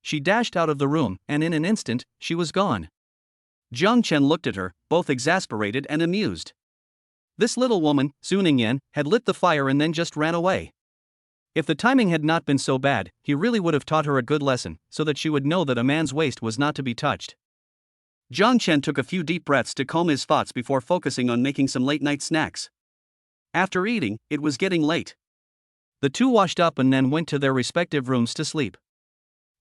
A: She dashed out of the room, and in an instant, she was gone. Jiang Chen looked at her, both exasperated and amused. This little woman, Su Ningyan, had lit the fire and then just ran away. If the timing had not been so bad, he really would have taught her a good lesson, so that she would know that a man's waist was not to be touched. Jiang Chen took a few deep breaths to calm his thoughts before focusing on making some late-night snacks. After eating, it was getting late. The two washed up and then went to their respective rooms to sleep.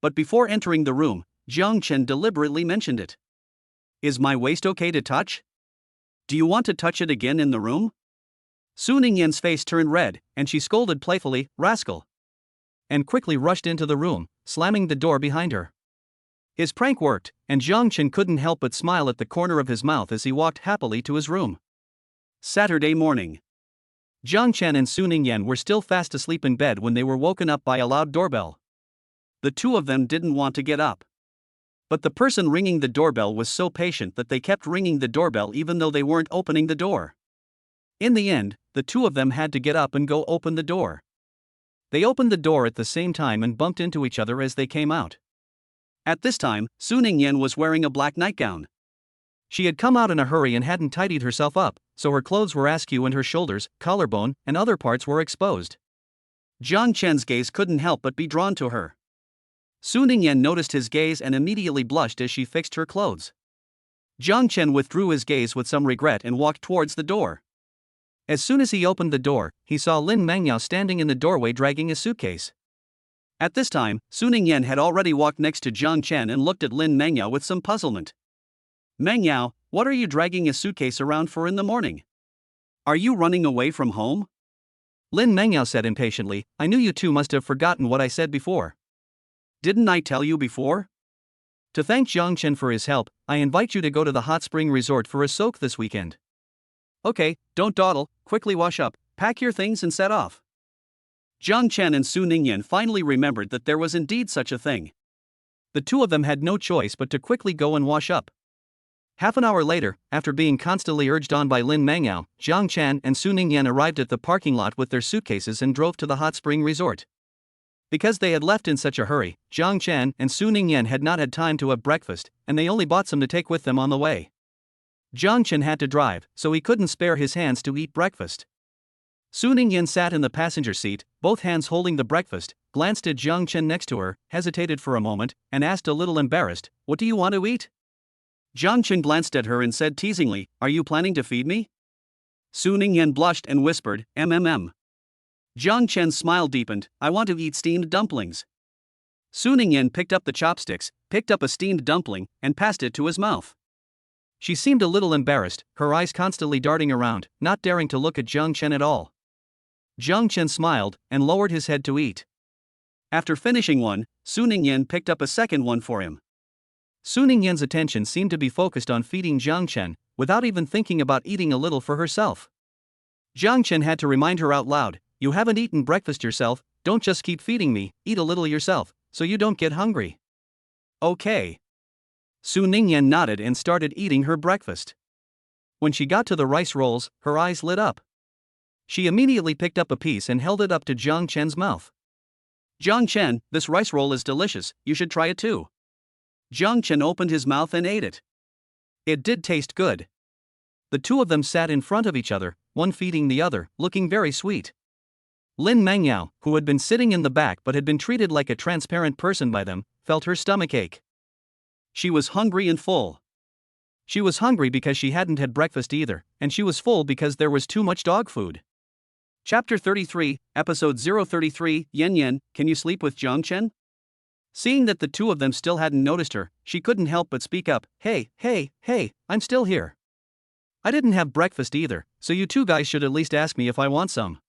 A: But before entering the room, Jiang Chen deliberately mentioned it. Is my waist okay to touch? Do you want to touch it again in the room? Su Ningyan's face turned red, and she scolded playfully, rascal, and quickly rushed into the room, slamming the door behind her. His prank worked, and Jiang Chen couldn't help but smile at the corner of his mouth as he walked happily to his room. Saturday morning. Jiang Chen and Su Ningyan were still fast asleep in bed when they were woken up by a loud doorbell. The two of them didn't want to get up. But the person ringing the doorbell was so patient that they kept ringing the doorbell even though they weren't opening the door. In the end, the two of them had to get up and go open the door. They opened the door at the same time and bumped into each other as they came out. At this time, Su Ningyan was wearing a black nightgown. She had come out in a hurry and hadn't tidied herself up, so her clothes were askew and her shoulders, collarbone, and other parts were exposed. Jiang Chen's gaze couldn't help but be drawn to her. Su Ningyan noticed his gaze and immediately blushed as she fixed her clothes. Jiang Chen withdrew his gaze with some regret and walked towards the door. As soon as he opened the door, he saw Lin Mengyao standing in the doorway dragging a suitcase. At this time, Su Ningyan had already walked next to Jiang Chen and looked at Lin Mengyao with some puzzlement. Mengyao, what are you dragging a suitcase around for in the morning? Are you running away from home? Lin Mengyao said impatiently, I knew you two must have forgotten what I said before. Didn't I tell you before? To thank Jiang Chen for his help, I invite you to go to the hot spring resort for a soak this weekend. Okay, don't dawdle, quickly wash up, pack your things and set off. Jiang Chen and Su Ningyan finally remembered that there was indeed such a thing. The two of them had no choice but to quickly go and wash up. Half an hour later, after being constantly urged on by Lin Mengyao, Jiang Chen and Su Ningyan arrived at the parking lot with their suitcases and drove to the hot spring resort. Because they had left in such a hurry, Jiang Chen and Su Ningyan had not had time to have breakfast, and they only bought some to take with them on the way. Jiang Chen had to drive, so he couldn't spare his hands to eat breakfast. Su Ningyan sat in the passenger seat, both hands holding the breakfast, glanced at Jiang Chen next to her, hesitated for a moment, and asked a little embarrassed, What do you want to eat? Jiang Chen glanced at her and said teasingly, Are you planning to feed me? Su Ningyan blushed and whispered, MMM. Jiang Chen's smile deepened, I want to eat steamed dumplings. Su Ningyan picked up the chopsticks, picked up a steamed dumpling, and passed it to his mouth. She seemed a little embarrassed, her eyes constantly darting around, not daring to look at Jiang Chen at all. Jiang Chen smiled, and lowered his head to eat. After finishing one, Su Ningyan picked up a second one for him. Su Ningyan's attention seemed to be focused on feeding Jiang Chen, without even thinking about eating a little for herself. Jiang Chen had to remind her out loud, You haven't eaten breakfast yourself, don't just keep feeding me, eat a little yourself, so you don't get hungry. Okay. Su Ningyan nodded and started eating her breakfast. When she got to the rice rolls, her eyes lit up. She immediately picked up a piece and held it up to Jiang Chen's mouth. Jiang Chen, this rice roll is delicious, you should try it too. Jiang Chen opened his mouth and ate it. It did taste good. The two of them sat in front of each other, one feeding the other, looking very sweet. Lin Mengyao, who had been sitting in the back but had been treated like a transparent person by them, felt her stomach ache. She was hungry and full. She was hungry because she hadn't had breakfast either, and she was full because there was too much dog food. Chapter 33, Episode 033, Yen Yen, can you sleep with Jiang Chen? Seeing that the two of them still hadn't noticed her, she couldn't help but speak up, Hey, I'm still here. I didn't have breakfast either, so you two guys should at least ask me if I want some.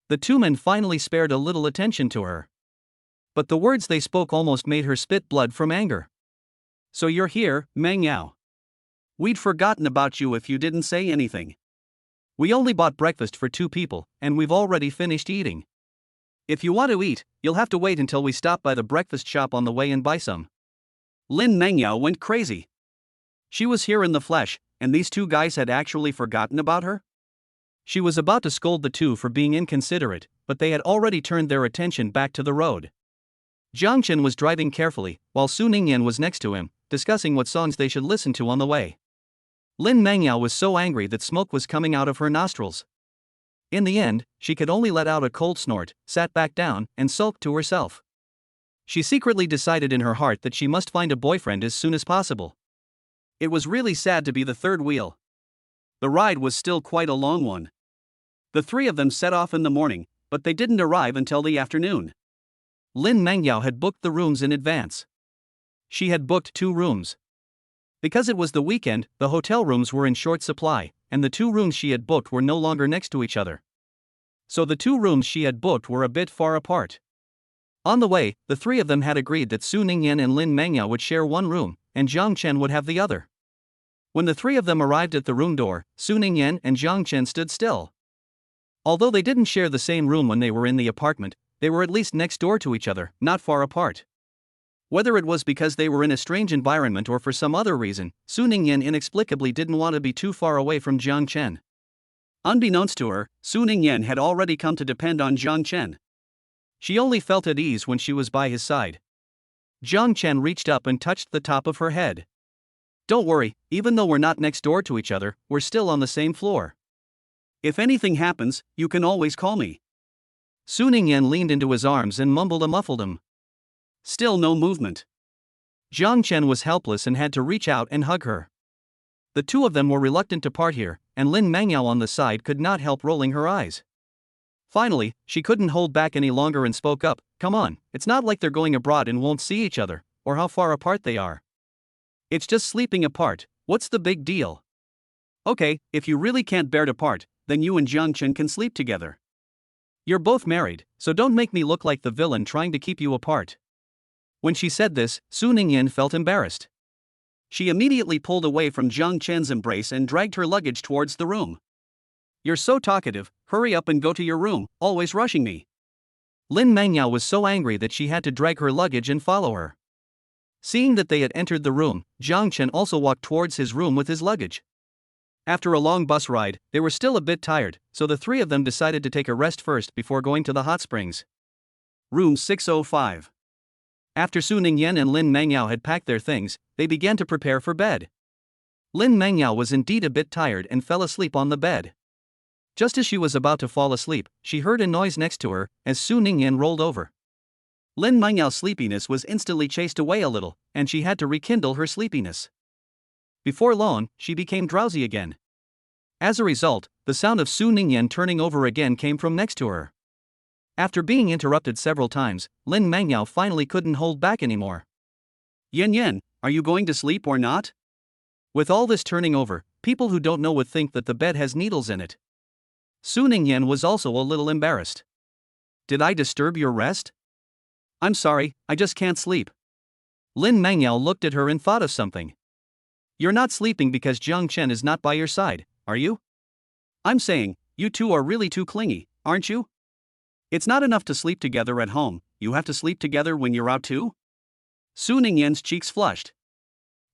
A: The two men finally spared a little attention to her. But the words they spoke almost made her spit blood from anger. So you're here, Mengyao. We'd forgotten about you if you didn't say anything. We only bought breakfast for 2 people, and we've already finished eating. If you want to eat, you'll have to wait until we stop by the breakfast shop on the way and buy some. Lin Mengyao went crazy. She was here in the flesh, and these two guys had actually forgotten about her? She was about to scold the two for being inconsiderate, but they had already turned their attention back to the road. Jiang Chen was driving carefully, while Su Ningyan was next to him, discussing what songs they should listen to on the way. Lin Mangyao was so angry that smoke was coming out of her nostrils. In the end, she could only let out a cold snort, sat back down, and sulked to herself. She secretly decided in her heart that she must find a boyfriend as soon as possible. It was really sad to be the third wheel. The ride was still quite a long one. The three of them set off in the morning, but they didn't arrive until the afternoon. Lin Mangyao had booked the rooms in advance. She had booked 2 rooms. Because it was the weekend, the hotel rooms were in short supply, and the 2 rooms she had booked were no longer next to each other. So the 2 rooms she had booked were a bit far apart. On the way, the 3 of them had agreed that Su Ningyan and Lin Mangyao would share one room, and Jiang Chen would have the other. When the 3 of them arrived at the room door, Su Ningyan and Jiang Chen stood still. Although they didn't share the same room when they were in the apartment, they were at least next door to each other, not far apart. Whether it was because they were in a strange environment or for some other reason, Su Ningyan inexplicably didn't want to be too far away from Jiang Chen. Unbeknownst to her, Su Ningyan had already come to depend on Jiang Chen. She only felt at ease when she was by his side. Jiang Chen reached up and touched the top of her head. "Don't worry, even though we're not next door to each other, we're still on the same floor. If anything happens, you can always call me." Su Ningyan leaned into his arms and mumbled a muffled. Still no movement. Jiang Chen was helpless and had to reach out and hug her. The 2 of them were reluctant to part here, and Lin Mangyao on the side could not help rolling her eyes. Finally, she couldn't hold back any longer and spoke up, "Come on, it's not like they're going abroad and won't see each other, or how far apart they are. It's just sleeping apart, what's the big deal? Okay, if you really can't bear to part, then you and Jiang Chen can sleep together. You're both married, so don't make me look like the villain trying to keep you apart." When she said this, Su Ningyan felt embarrassed. She immediately pulled away from Jiang Chen's embrace and dragged her luggage towards the room. "You're so talkative, hurry up and go to your room, always rushing me." Lin Mangyao was so angry that she had to drag her luggage and follow her. Seeing that they had entered the room, Jiang Chen also walked towards his room with his luggage. After a long bus ride, they were still a bit tired, so the 3 of them decided to take a rest first before going to the hot springs. Room 605. After Su Ningyan and Lin Mangyao had packed their things, they began to prepare for bed. Lin Mangyao was indeed a bit tired and fell asleep on the bed. Just as she was about to fall asleep, she heard a noise next to her, as Su Ningyan rolled over. Lin Mangyao's sleepiness was instantly chased away a little, and she had to rekindle her sleepiness. Before long, she became drowsy again. As a result, the sound of Su Ningyan turning over again came from next to her. After being interrupted several times, Lin Mangyao finally couldn't hold back anymore. "Yan, are you going to sleep or not?" With all this turning over, people who don't know would think that the bed has needles in it. Su Ningyan was also a little embarrassed. "Did I disturb your rest?" "I'm sorry, I just can't sleep." Lin Mangyao looked at her and thought of something. "You're not sleeping because Jiang Chen is not by your side, are you? I'm saying, you two are really too clingy, aren't you? It's not enough to sleep together at home, you have to sleep together when you're out too?" Su Ningyan's cheeks flushed.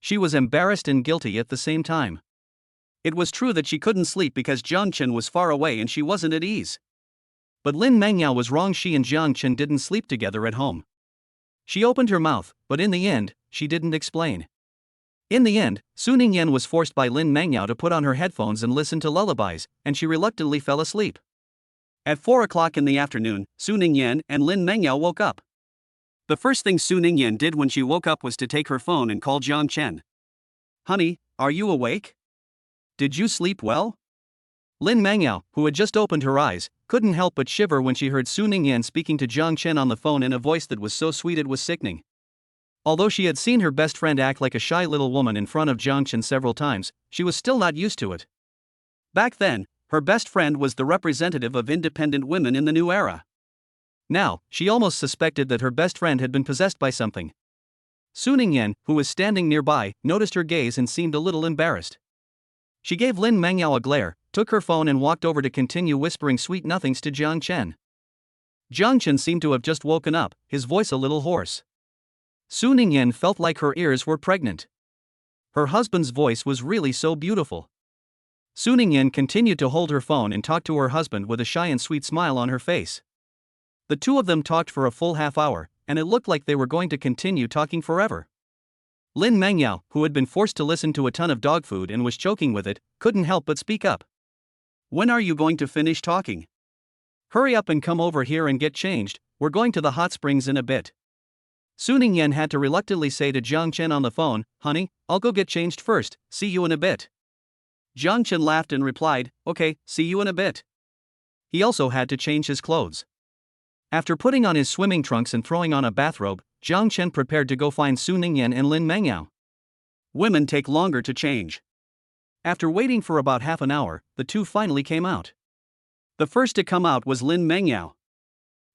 A: She was embarrassed and guilty at the same time. It was true that she couldn't sleep because Jiang Chen was far away and she wasn't at ease. But Lin Mangyao was wrong, she and Jiang Chen didn't sleep together at home. She opened her mouth, but in the end, she didn't explain. In the end, Su Ningyan was forced by Lin Mangyao to put on her headphones and listen to lullabies, and she reluctantly fell asleep. At 4 o'clock in the afternoon, Su Ningyan and Lin Mangyao woke up. The first thing Su Ningyan did when she woke up was to take her phone and call Jiang Chen. "Honey, are you awake? Did you sleep well?" Lin Mangyao, who had just opened her eyes, couldn't help but shiver when she heard Su Ningyan speaking to Jiang Chen on the phone in a voice that was so sweet it was sickening. Although she had seen her best friend act like a shy little woman in front of Jiang Chen several times, she was still not used to it. Back then, her best friend was the representative of independent women in the new era. Now, she almost suspected that her best friend had been possessed by something. Su Ningyan, who was standing nearby, noticed her gaze and seemed a little embarrassed. She gave Lin Mangyao a glare, took her phone and walked over to continue whispering sweet nothings to Jiang Chen. Jiang Chen seemed to have just woken up, his voice a little hoarse. Su Ningyan felt like her ears were pregnant. Her husband's voice was really so beautiful. Su Ningyan continued to hold her phone and talk to her husband with a shy and sweet smile on her face. The two of them talked for a full half hour, and it looked like they were going to continue talking forever. Lin Mengyao, who had been forced to listen to a ton of dog food and was choking with it, couldn't help but speak up. "When are you going to finish talking? Hurry up and come over here and get changed, we're going to the hot springs in a bit." Su Ningyan had to reluctantly say to Jiang Chen on the phone, "Honey, I'll go get changed first, see you in a bit." Jiang Chen laughed and replied, "Okay, see you in a bit." He also had to change his clothes. After putting on his swimming trunks and throwing on a bathrobe, Jiang Chen prepared to go find Su Ningyan and Lin Mengyao. Women take longer to change. After waiting for about half an hour, the two finally came out. The first to come out was Lin Mengyao.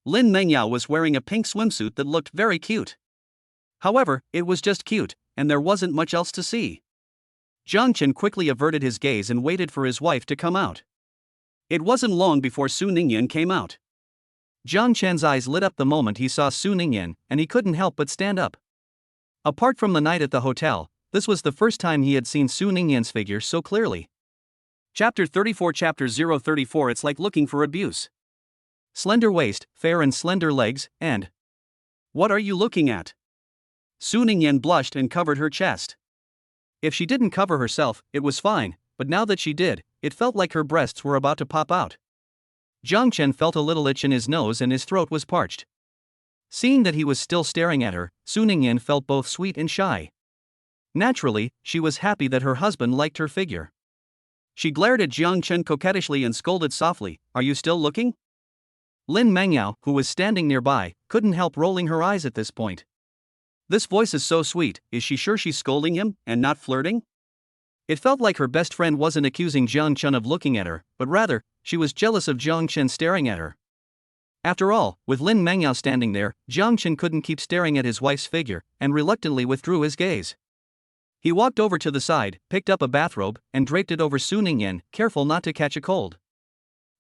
A: Lin Mengyao was wearing a pink swimsuit that looked very cute. However, it was just cute, and there wasn't much else to see. Jiang Chen quickly averted his gaze and waited for his wife to come out. It wasn't long before Su Ningyan came out. Jiang Chen's eyes lit up the moment he saw Su Ningyan, and he couldn't help but stand up. Apart from the night at the hotel, this was the first time he had seen Su Ningyan's figure so clearly. Chapter 34 Chapter 034 It's like looking for abuse. Slender waist, fair and slender legs, and... What are you looking at? Su Ningyan blushed and covered her chest. If she didn't cover herself, it was fine, but now that she did, it felt like her breasts were about to pop out. Jiang Chen felt a little itch in his nose and his throat was parched. Seeing that he was still staring at her, Su Ningyan felt both sweet and shy. Naturally, she was happy that her husband liked her figure. She glared at Jiang Chen coquettishly and scolded softly, "Are you still looking?" Lin Mengyao, who was standing nearby, couldn't help rolling her eyes at this point. This voice is so sweet, is she sure she's scolding him, and not flirting? It felt like her best friend wasn't accusing Jiang Chen of looking at her, but rather, she was jealous of Jiang Chen staring at her. After all, with Lin Mengyao standing there, Jiang Chen couldn't keep staring at his wife's figure, and reluctantly withdrew his gaze. He walked over to the side, picked up a bathrobe, and draped it over Su Ningyan, careful not to catch a cold.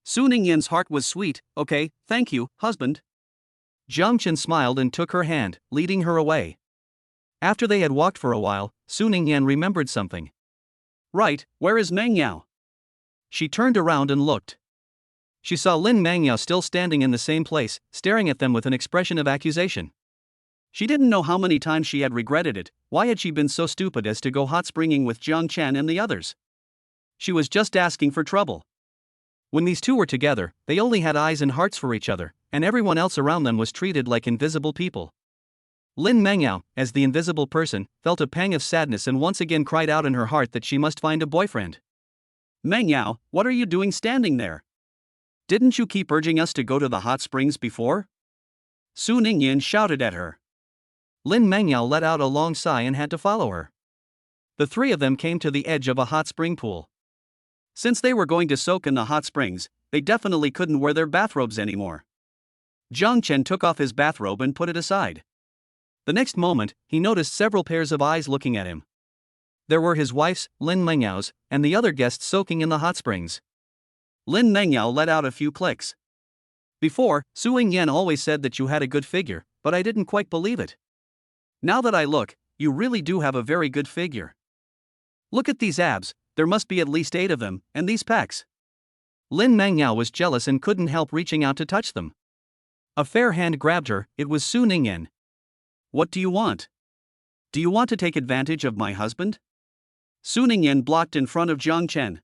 A: Su Ningyan's heart was sweet. "Okay, thank you, husband." Jiang Chen smiled and took her hand, leading her away. After they had walked for a while, Su Ningyan remembered something. "Right, where is Mengyao?" She turned around and looked. She saw Lin Mengyao still standing in the same place, staring at them with an expression of accusation. She didn't know how many times she had regretted it. Why had she been so stupid as to go hot springing with Jiang Chen and the others? She was just asking for trouble. When these two were together, they only had eyes and hearts for each other, and everyone else around them was treated like invisible people. Lin Mengyao, as the invisible person, felt a pang of sadness and once again cried out in her heart that she must find a boyfriend. "Mengyao, what are you doing standing there? Didn't you keep urging us to go to the hot springs before?" Su Ningyan shouted at her. Lin Mengyao let out a long sigh and had to follow her. The three of them came to the edge of a hot spring pool. Since they were going to soak in the hot springs, they definitely couldn't wear their bathrobes anymore. Jiang Chen took off his bathrobe and put it aside. The next moment, he noticed several pairs of eyes looking at him. There were his wife's, Lin Mengyao's, and the other guests soaking in the hot springs. Lin Mengyao let out a few clicks. "Before, Su Ningyan always said that you had a good figure, but I didn't quite believe it. Now that I look, you really do have a very good figure. Look at these abs, there must be at least 8 of them, and these pecs." Lin Mengyao was jealous and couldn't help reaching out to touch them. A fair hand grabbed her. It was Su Ningyan. "What do you want? Do you want to take advantage of my husband?" Su Ningyan blocked in front of Jiang Chen.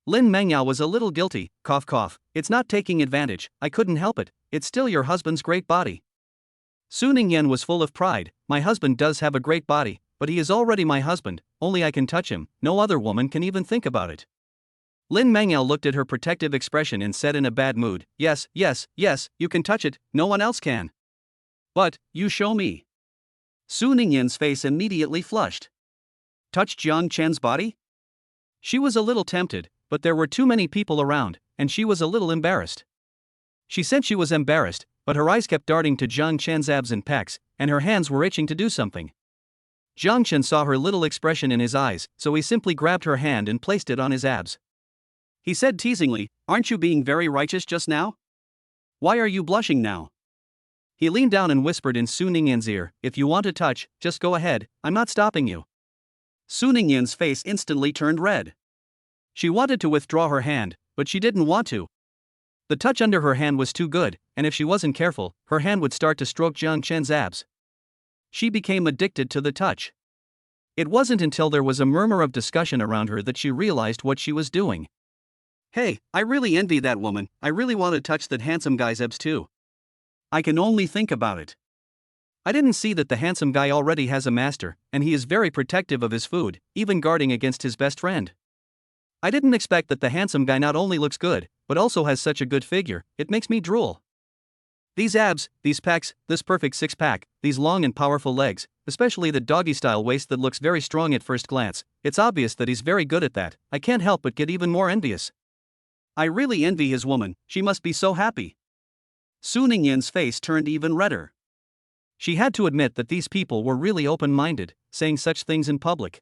A: Lin Mengyao was a little guilty. Cough cough. "It's not taking advantage, I couldn't help it, it's still your husband's great body." Su Ningyan was full of pride. "My husband does have a great body, but he is already my husband, only I can touch him, no other woman can even think about it." Lin Mengyao looked at her protective expression and said in a bad mood, yes, you can touch it, no one else can. "But, you show me." Su Ningyan's face immediately flushed. Touch Jiang Chen's body? She was a little tempted, but there were too many people around, and she was a little embarrassed. She said she was embarrassed, but her eyes kept darting to Jiang Chen's abs and pecs, and her hands were itching to do something. Jiang Chen saw her little expression in his eyes, so he simply grabbed her hand and placed it on his abs. He said teasingly, "Aren't you being very righteous just now? Why are you blushing now?" He leaned down and whispered in Su Ningyan's ear, "If you want to touch, just go ahead, I'm not stopping you." Su Ningyan's face instantly turned red. She wanted to withdraw her hand, but she didn't want to. The touch under her hand was too good, and if she wasn't careful, her hand would start to stroke Jiang Chen's abs. She became addicted to the touch. It wasn't until there was a murmur of discussion around her that she realized what she was doing. Hey, I really envy that woman. I really want to touch that handsome guy's abs too. I can only think about it. I didn't see that the handsome guy already has a master, and he is very protective of his food, even guarding against his best friend. I didn't expect that the handsome guy not only looks good, but also has such a good figure. It makes me drool. These abs, these pecs, this perfect six-pack, these long and powerful legs, especially the doggy-style waist that looks very strong at first glance, it's obvious that he's very good at that. I can't help but get even more envious. I really envy his woman, she must be so happy. Su Ningyan's face turned even redder. She had to admit that these people were really open-minded, saying such things in public.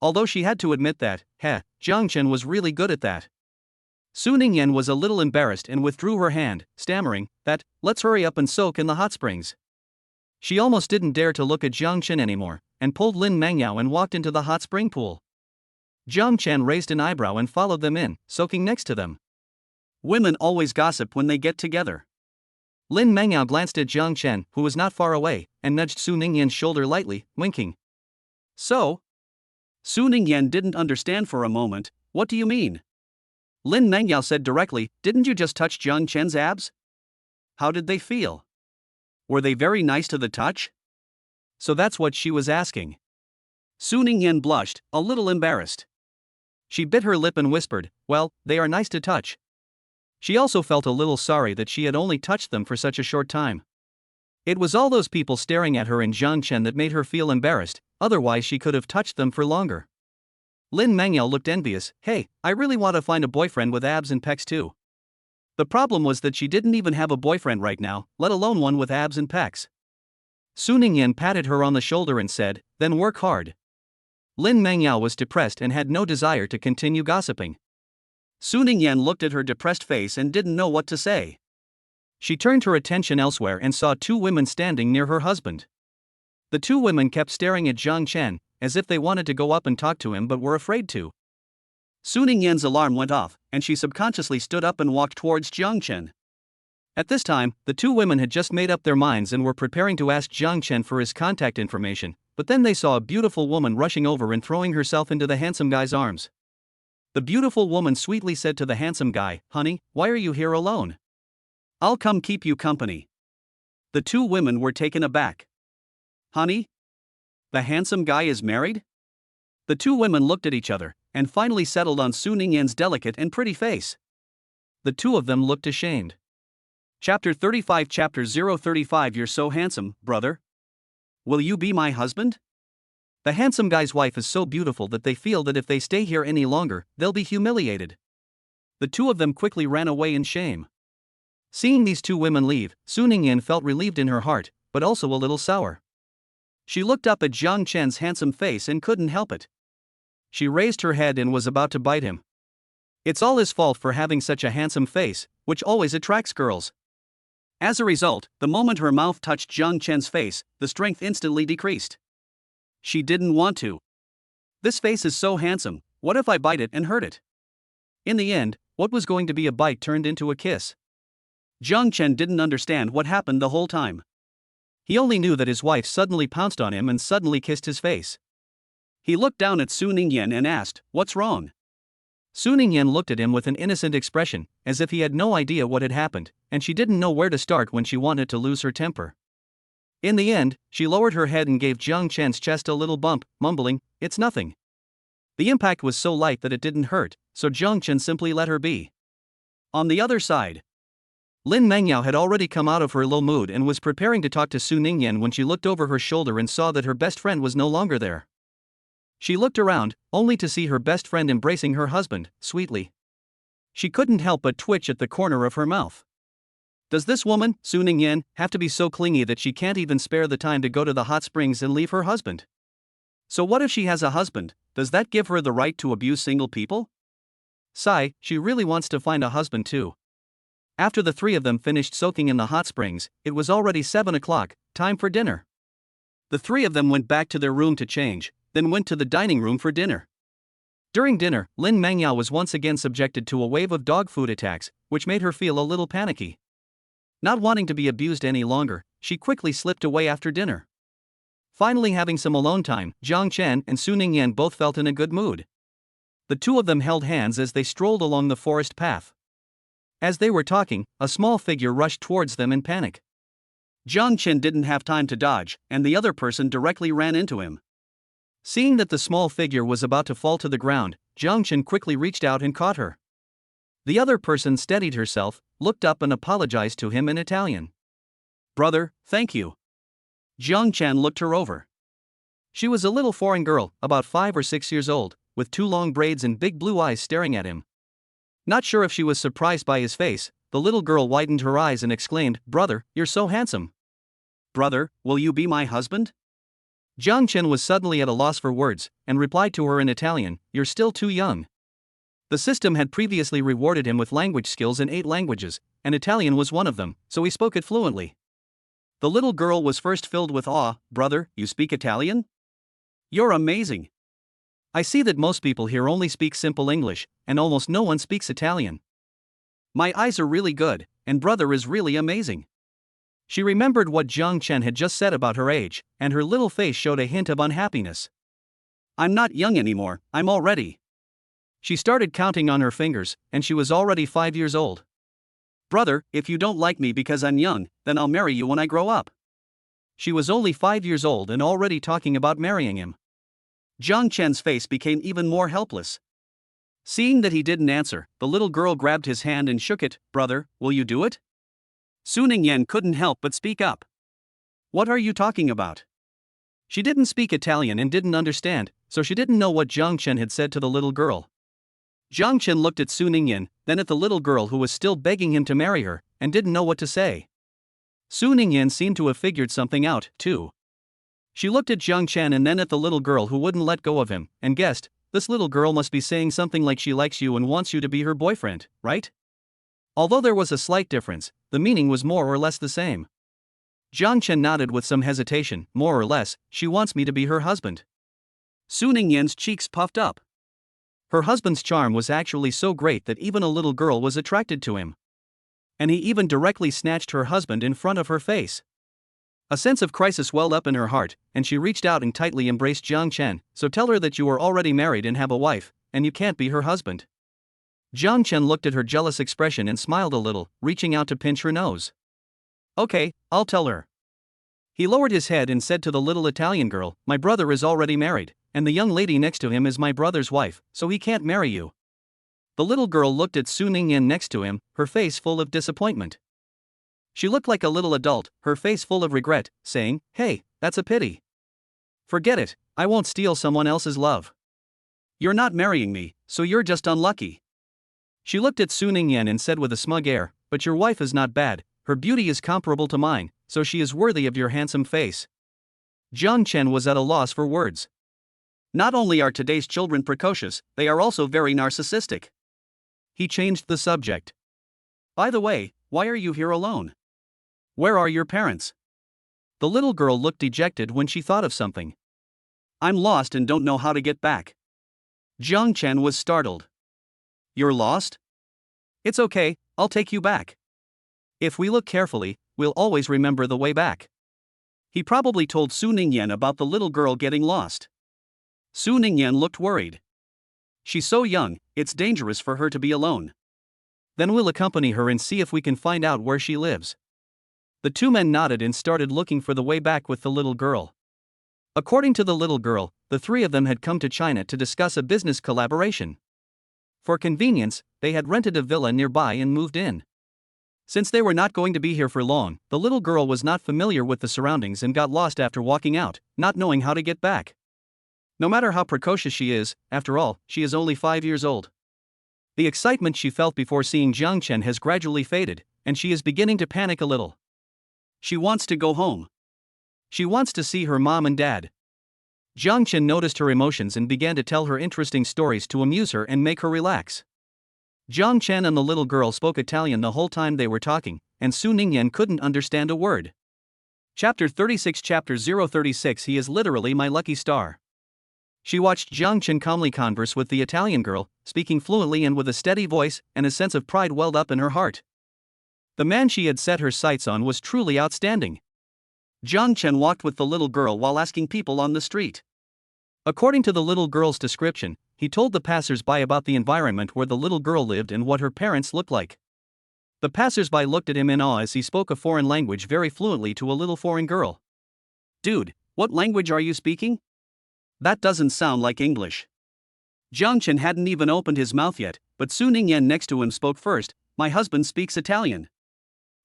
A: Although she had to admit that, Jiang Chen was really good at that. Su Ningyan was a little embarrassed and withdrew her hand, stammering, let's hurry up and soak in the hot springs. She almost didn't dare to look at Jiang Chen anymore, and pulled Lin Mangyao and walked into the hot spring pool. Jiang Chen raised an eyebrow and followed them in, soaking next to them. Women always gossip when they get together. Lin Mangyao glanced at Jiang Chen, who was not far away, and nudged Su Ningyan's shoulder lightly, winking. So? Su Ningyan didn't understand for a moment. What do you mean? Lin Mangyao said directly, didn't you just touch Jiang Chen's abs? How did they feel? Were they very nice to the touch? So that's what she was asking. Su Ningyan blushed, a little embarrassed. She bit her lip and whispered, well, they are nice to touch. She also felt a little sorry that she had only touched them for such a short time. It was all those people staring at her in Jiang Chen that made her feel embarrassed, otherwise she could have touched them for longer. Lin Mangyao looked envious. Hey, I really want to find a boyfriend with abs and pecs too. The problem was that she didn't even have a boyfriend right now, let alone one with abs and pecs. Su Ningyan patted her on the shoulder and said, then work hard. Lin Mangyao was depressed and had no desire to continue gossiping. Su Ningyan looked at her depressed face and didn't know what to say. She turned her attention elsewhere and saw two women standing near her husband. The two women kept staring at Jiang Chen, as if they wanted to go up and talk to him but were afraid to. Su Ningyan's alarm went off, and she subconsciously stood up and walked towards Jiang Chen. At this time, the two women had just made up their minds and were preparing to ask Jiang Chen for his contact information, but then they saw a beautiful woman rushing over and throwing herself into the handsome guy's arms. The beautiful woman sweetly said to the handsome guy, honey, why are you here alone? I'll come keep you company. The two women were taken aback. Honey? The handsome guy is married? The two women looked at each other, and finally settled on Su Ningyan's delicate and pretty face. The two of them looked ashamed. Chapter 35 Chapter 035 You're so handsome, brother. Will you be my husband? The handsome guy's wife is so beautiful that they feel that if they stay here any longer, they'll be humiliated. The two of them quickly ran away in shame. Seeing these two women leave, Su Ningyan felt relieved in her heart, but also a little sour. She looked up at Jiang Chen's handsome face and couldn't help it. She raised her head and was about to bite him. It's all his fault for having such a handsome face, which always attracts girls. As a result, the moment her mouth touched Jiang Chen's face, the strength instantly decreased. She didn't want to. This face is so handsome, what if I bite it and hurt it? In the end, what was going to be a bite turned into a kiss. Jiang Chen didn't understand what happened the whole time. He only knew that his wife suddenly pounced on him and suddenly kissed his face. He looked down at Su Ningyan and asked, what's wrong? Su Ningyan looked at him with an innocent expression, as if he had no idea what had happened, and she didn't know where to start when she wanted to lose her temper. In the end, she lowered her head and gave Jiang Chen's chest a little bump, mumbling, it's nothing. The impact was so light that it didn't hurt, so Jiang Chen simply let her be. On the other side, Lin Mangyao had already come out of her low mood and was preparing to talk to Su Ningyan when she looked over her shoulder and saw that her best friend was no longer there. She looked around, only to see her best friend embracing her husband, sweetly. She couldn't help but twitch at the corner of her mouth. Does this woman, Su Ningyan, have to be so clingy that she can't even spare the time to go to the hot springs and leave her husband? So what if she has a husband? Does that give her the right to abuse single people? Sigh, she really wants to find a husband too. After the three of them finished soaking in the hot springs, it was already 7 o'clock, time for dinner. The three of them went back to their room to change, then went to the dining room for dinner. During dinner, Lin Mangyao was once again subjected to a wave of dog food attacks, which made her feel a little panicky. Not wanting to be abused any longer, she quickly slipped away after dinner. Finally having some alone time, Jiang Chen and Su Ningyan both felt in a good mood. The two of them held hands as they strolled along the forest path. As they were talking, a small figure rushed towards them in panic. Jiang Chen didn't have time to dodge, and the other person directly ran into him. Seeing that the small figure was about to fall to the ground, Jiang Chen quickly reached out and caught her. The other person steadied herself, looked up and apologized to him in Italian. "Brother, thank you." Jiang Chen looked her over. She was a little foreign girl, about 5 or 6 years old, with 2 long braids and big blue eyes staring at him. Not sure if she was surprised by his face, the little girl widened her eyes and exclaimed, "Brother, you're so handsome." "Brother, will you be my husband?" Jiang Chen was suddenly at a loss for words, and replied to her in Italian, "You're still too young." The system had previously rewarded him with language skills in 8 languages, and Italian was one of them, so he spoke it fluently. The little girl was first filled with awe. "Brother, you speak Italian? You're amazing. I see that most people here only speak simple English, and almost no one speaks Italian. My eyes are really good, and brother is really amazing." She remembered what Jiang Chen had just said about her age, and her little face showed a hint of unhappiness. "I'm not young anymore, I'm already." She started counting on her fingers, and she was already 5 years old. "Brother, if you don't like me because I'm young, then I'll marry you when I grow up." She was only 5 years old and already talking about marrying him. Jiang Chen's face became even more helpless. Seeing that he didn't answer, the little girl grabbed his hand and shook it. "Brother, will you do it?" Su Ningyan couldn't help but speak up. "What are you talking about?" She didn't speak Italian and didn't understand, so she didn't know what Jiang Chen had said to the little girl. Jiang Chen looked at Su Ningyan, then at the little girl who was still begging him to marry her, and didn't know what to say. Su Ningyan seemed to have figured something out, too. She looked at Jiang Chen and then at the little girl who wouldn't let go of him, and guessed, this little girl must be saying something like she likes you and wants you to be her boyfriend, right? Although there was a slight difference, the meaning was more or less the same. Jiang Chen nodded with some hesitation. "More or less, she wants me to be her husband." Su Ningyan's cheeks puffed up. Her husband's charm was actually so great that even a little girl was attracted to him. And he even directly snatched her husband in front of her face. A sense of crisis welled up in her heart, and she reached out and tightly embraced Jiang Chen. "So tell her that you are already married and have a wife, and you can't be her husband." Jiang Chen looked at her jealous expression and smiled a little, reaching out to pinch her nose. "Okay, I'll tell her." He lowered his head and said to the little Italian girl, "My brother is already married, and the young lady next to him is my brother's wife, so he can't marry you." The little girl looked at Su Ningyan next to him, her face full of disappointment. She looked like a little adult, her face full of regret, saying, "Hey, that's a pity. Forget it, I won't steal someone else's love. You're not marrying me, so you're just unlucky." She looked at Su Ningyan and said with a smug air, "But your wife is not bad, her beauty is comparable to mine, so she is worthy of your handsome face." Jiang Chen was at a loss for words. Not only are today's children precocious, they are also very narcissistic. He changed the subject. "By the way, why are you here alone? Where are your parents?" The little girl looked dejected when she thought of something. "I'm lost and don't know how to get back." Jiang Chen was startled. "You're lost? It's okay, I'll take you back. If we look carefully, we'll always remember the way back." He probably told Su Ningyan about the little girl getting lost. Su Ningyan looked worried. She's so young, it's dangerous for her to be alone. "Then we'll accompany her and see if we can find out where she lives." The two men nodded and started looking for the way back with the little girl. According to the little girl, the three of them had come to China to discuss a business collaboration. For convenience, they had rented a villa nearby and moved in. Since they were not going to be here for long, the little girl was not familiar with the surroundings and got lost after walking out, not knowing how to get back. No matter how precocious she is, after all, she is only 5 years old. The excitement she felt before seeing Jiang Chen has gradually faded, and she is beginning to panic a little. She wants to go home. She wants to see her mom and dad. Jiang Chen noticed her emotions and began to tell her interesting stories to amuse her and make her relax. Jiang Chen and the little girl spoke Italian the whole time they were talking, and Su Ningyan couldn't understand a word. Chapter 36 Chapter 036 He is literally my lucky star. She watched Jiang Chen calmly converse with the Italian girl, speaking fluently and with a steady voice, and a sense of pride welled up in her heart. The man she had set her sights on was truly outstanding. Jiang Chen walked with the little girl while asking people on the street. According to the little girl's description, he told the passers-by about the environment where the little girl lived and what her parents looked like. The passers-by looked at him in awe as he spoke a foreign language very fluently to a little foreign girl. "Dude, what language are you speaking? That doesn't sound like English." Jiang Chen hadn't even opened his mouth yet, but Su Ningyan next to him spoke first. "My husband speaks Italian."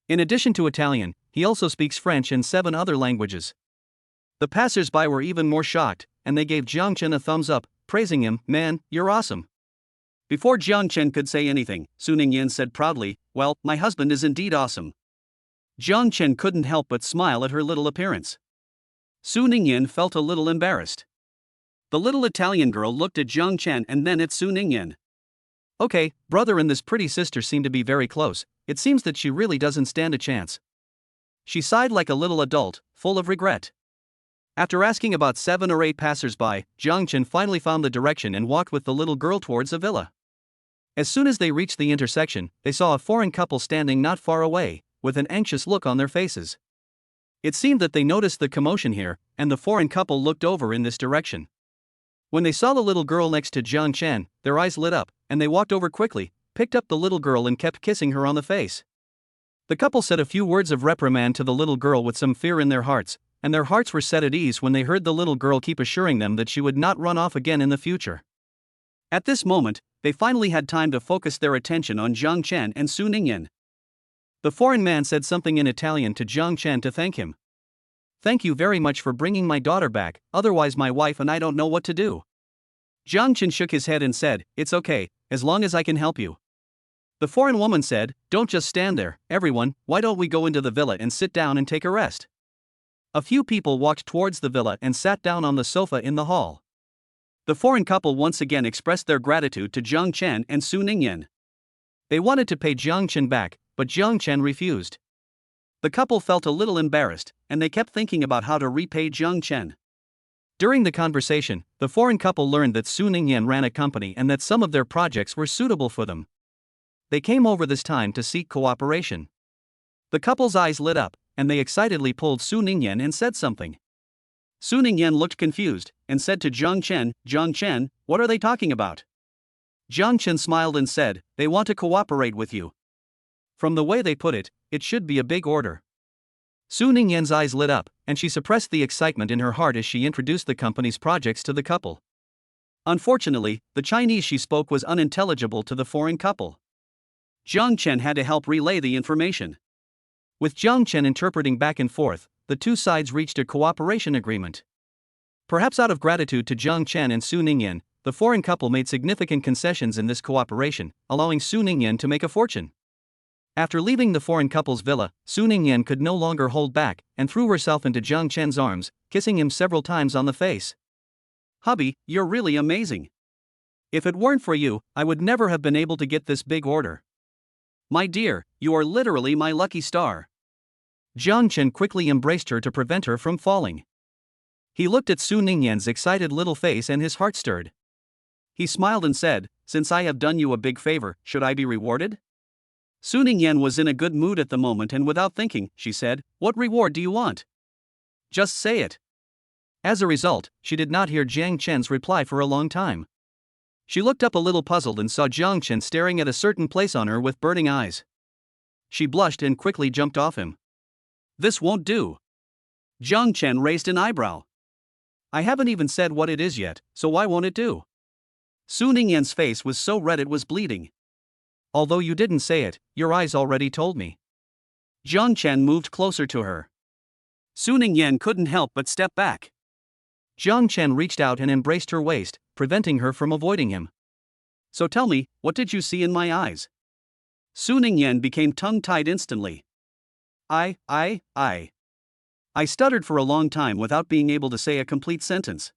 A: In addition to Italian, he also speaks French and 7 other languages. The passers-by were even more shocked, and they gave Jiang Chen a thumbs up, praising him. "Man, you're awesome." Before Jiang Chen could say anything, Su Ningyan said proudly, "Well, my husband is indeed awesome." Jiang Chen couldn't help but smile at her little appearance. Su Ningyan felt a little embarrassed. The little Italian girl looked at Jiang Chen and then at Su Ningyan. "Okay, brother and this pretty sister seem to be very close. It seems that she really doesn't stand a chance." She sighed like a little adult, full of regret. After asking about 7 or 8 passers-by, Jiang Chen finally found the direction and walked with the little girl towards a villa. As soon as they reached the intersection, they saw a foreign couple standing not far away, with an anxious look on their faces. It seemed that they noticed the commotion here, and the foreign couple looked over in this direction. When they saw the little girl next to Jiang Chen, their eyes lit up, and they walked over quickly, picked up the little girl and kept kissing her on the face. The couple said a few words of reprimand to the little girl with some fear in their hearts, and their hearts were set at ease when they heard the little girl keep assuring them that she would not run off again in the future. At this moment, they finally had time to focus their attention on Jiang Chen and Su Ningyan. The foreign man said something in Italian to Jiang Chen to thank him. "Thank you very much for bringing my daughter back, otherwise my wife and I don't know what to do." Jiang Chen shook his head and said, "It's okay, as long as I can help you." The foreign woman said, "Don't just stand there, everyone, why don't we go into the villa and sit down and take a rest?" A few people walked towards the villa and sat down on the sofa in the hall. The foreign couple once again expressed their gratitude to Jiang Chen and Su Ningyan. They wanted to pay Jiang Chen back, but Jiang Chen refused. The couple felt a little embarrassed, and they kept thinking about how to repay Jiang Chen. During the conversation, the foreign couple learned that Su Ningyan ran a company and that some of their projects were suitable for them. They came over this time to seek cooperation. The couple's eyes lit up, and they excitedly pulled Su Ningyan and said something. Su Ningyan looked confused, and said to Jiang Chen, "What are they talking about?" Jiang Chen smiled and said, "They want to cooperate with you." From the way they put it, it should be a big order. Su Ningyan's eyes lit up, and she suppressed the excitement in her heart as she introduced the company's projects to the couple. Unfortunately, the Chinese she spoke was unintelligible to the foreign couple. Jiang Chen had to help relay the information. With Jiang Chen interpreting back and forth, the two sides reached a cooperation agreement. Perhaps out of gratitude to Jiang Chen and Su Ningyan, the foreign couple made significant concessions in this cooperation, allowing Su Ningyan to make a fortune. After leaving the foreign couple's villa, Su Ningyan could no longer hold back, and threw herself into Jiang Chen's arms, kissing him several times on the face. "Hubby, you're really amazing. If it weren't for you, I would never have been able to get this big order. My dear, you are literally my lucky star." Jiang Chen quickly embraced her to prevent her from falling. He looked at Su Ningyan's excited little face and his heart stirred. He smiled and said, "Since I have done you a big favor, should I be rewarded?" Su Ningyan was in a good mood at the moment, and without thinking, she said, "What reward do you want? Just say it." As a result, she did not hear Jiang Chen's reply for a long time. She looked up a little puzzled and saw Jiang Chen staring at a certain place on her with burning eyes. She blushed and quickly jumped off him. "This won't do." Jiang Chen raised an eyebrow. "I haven't even said what it is yet, so why won't it do?" Su Ningyan's face was so red it was bleeding. "Although you didn't say it, your eyes already told me." Jiang Chen moved closer to her. Su Ningyan couldn't help but step back. Jiang Chen reached out and embraced her waist, preventing her from avoiding him. "So tell me, what did you see in my eyes?" Su Ningyan became tongue-tied instantly. I stuttered for a long time without being able to say a complete sentence.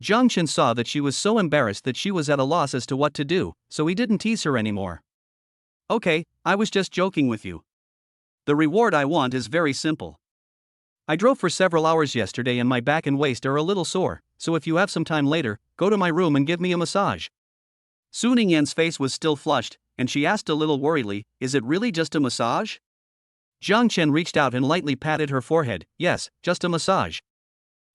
A: Jiang Chen saw that she was so embarrassed that she was at a loss as to what to do, so he didn't tease her anymore. "Okay, I was just joking with you. The reward I want is very simple. I drove for several hours yesterday and my back and waist are a little sore, so if you have some time later, go to my room and give me a massage. Su Ningyan's face was still flushed, and she asked a little worriedly, is it really just a massage? Jiang Chen reached out and lightly patted her forehead, yes, just a massage.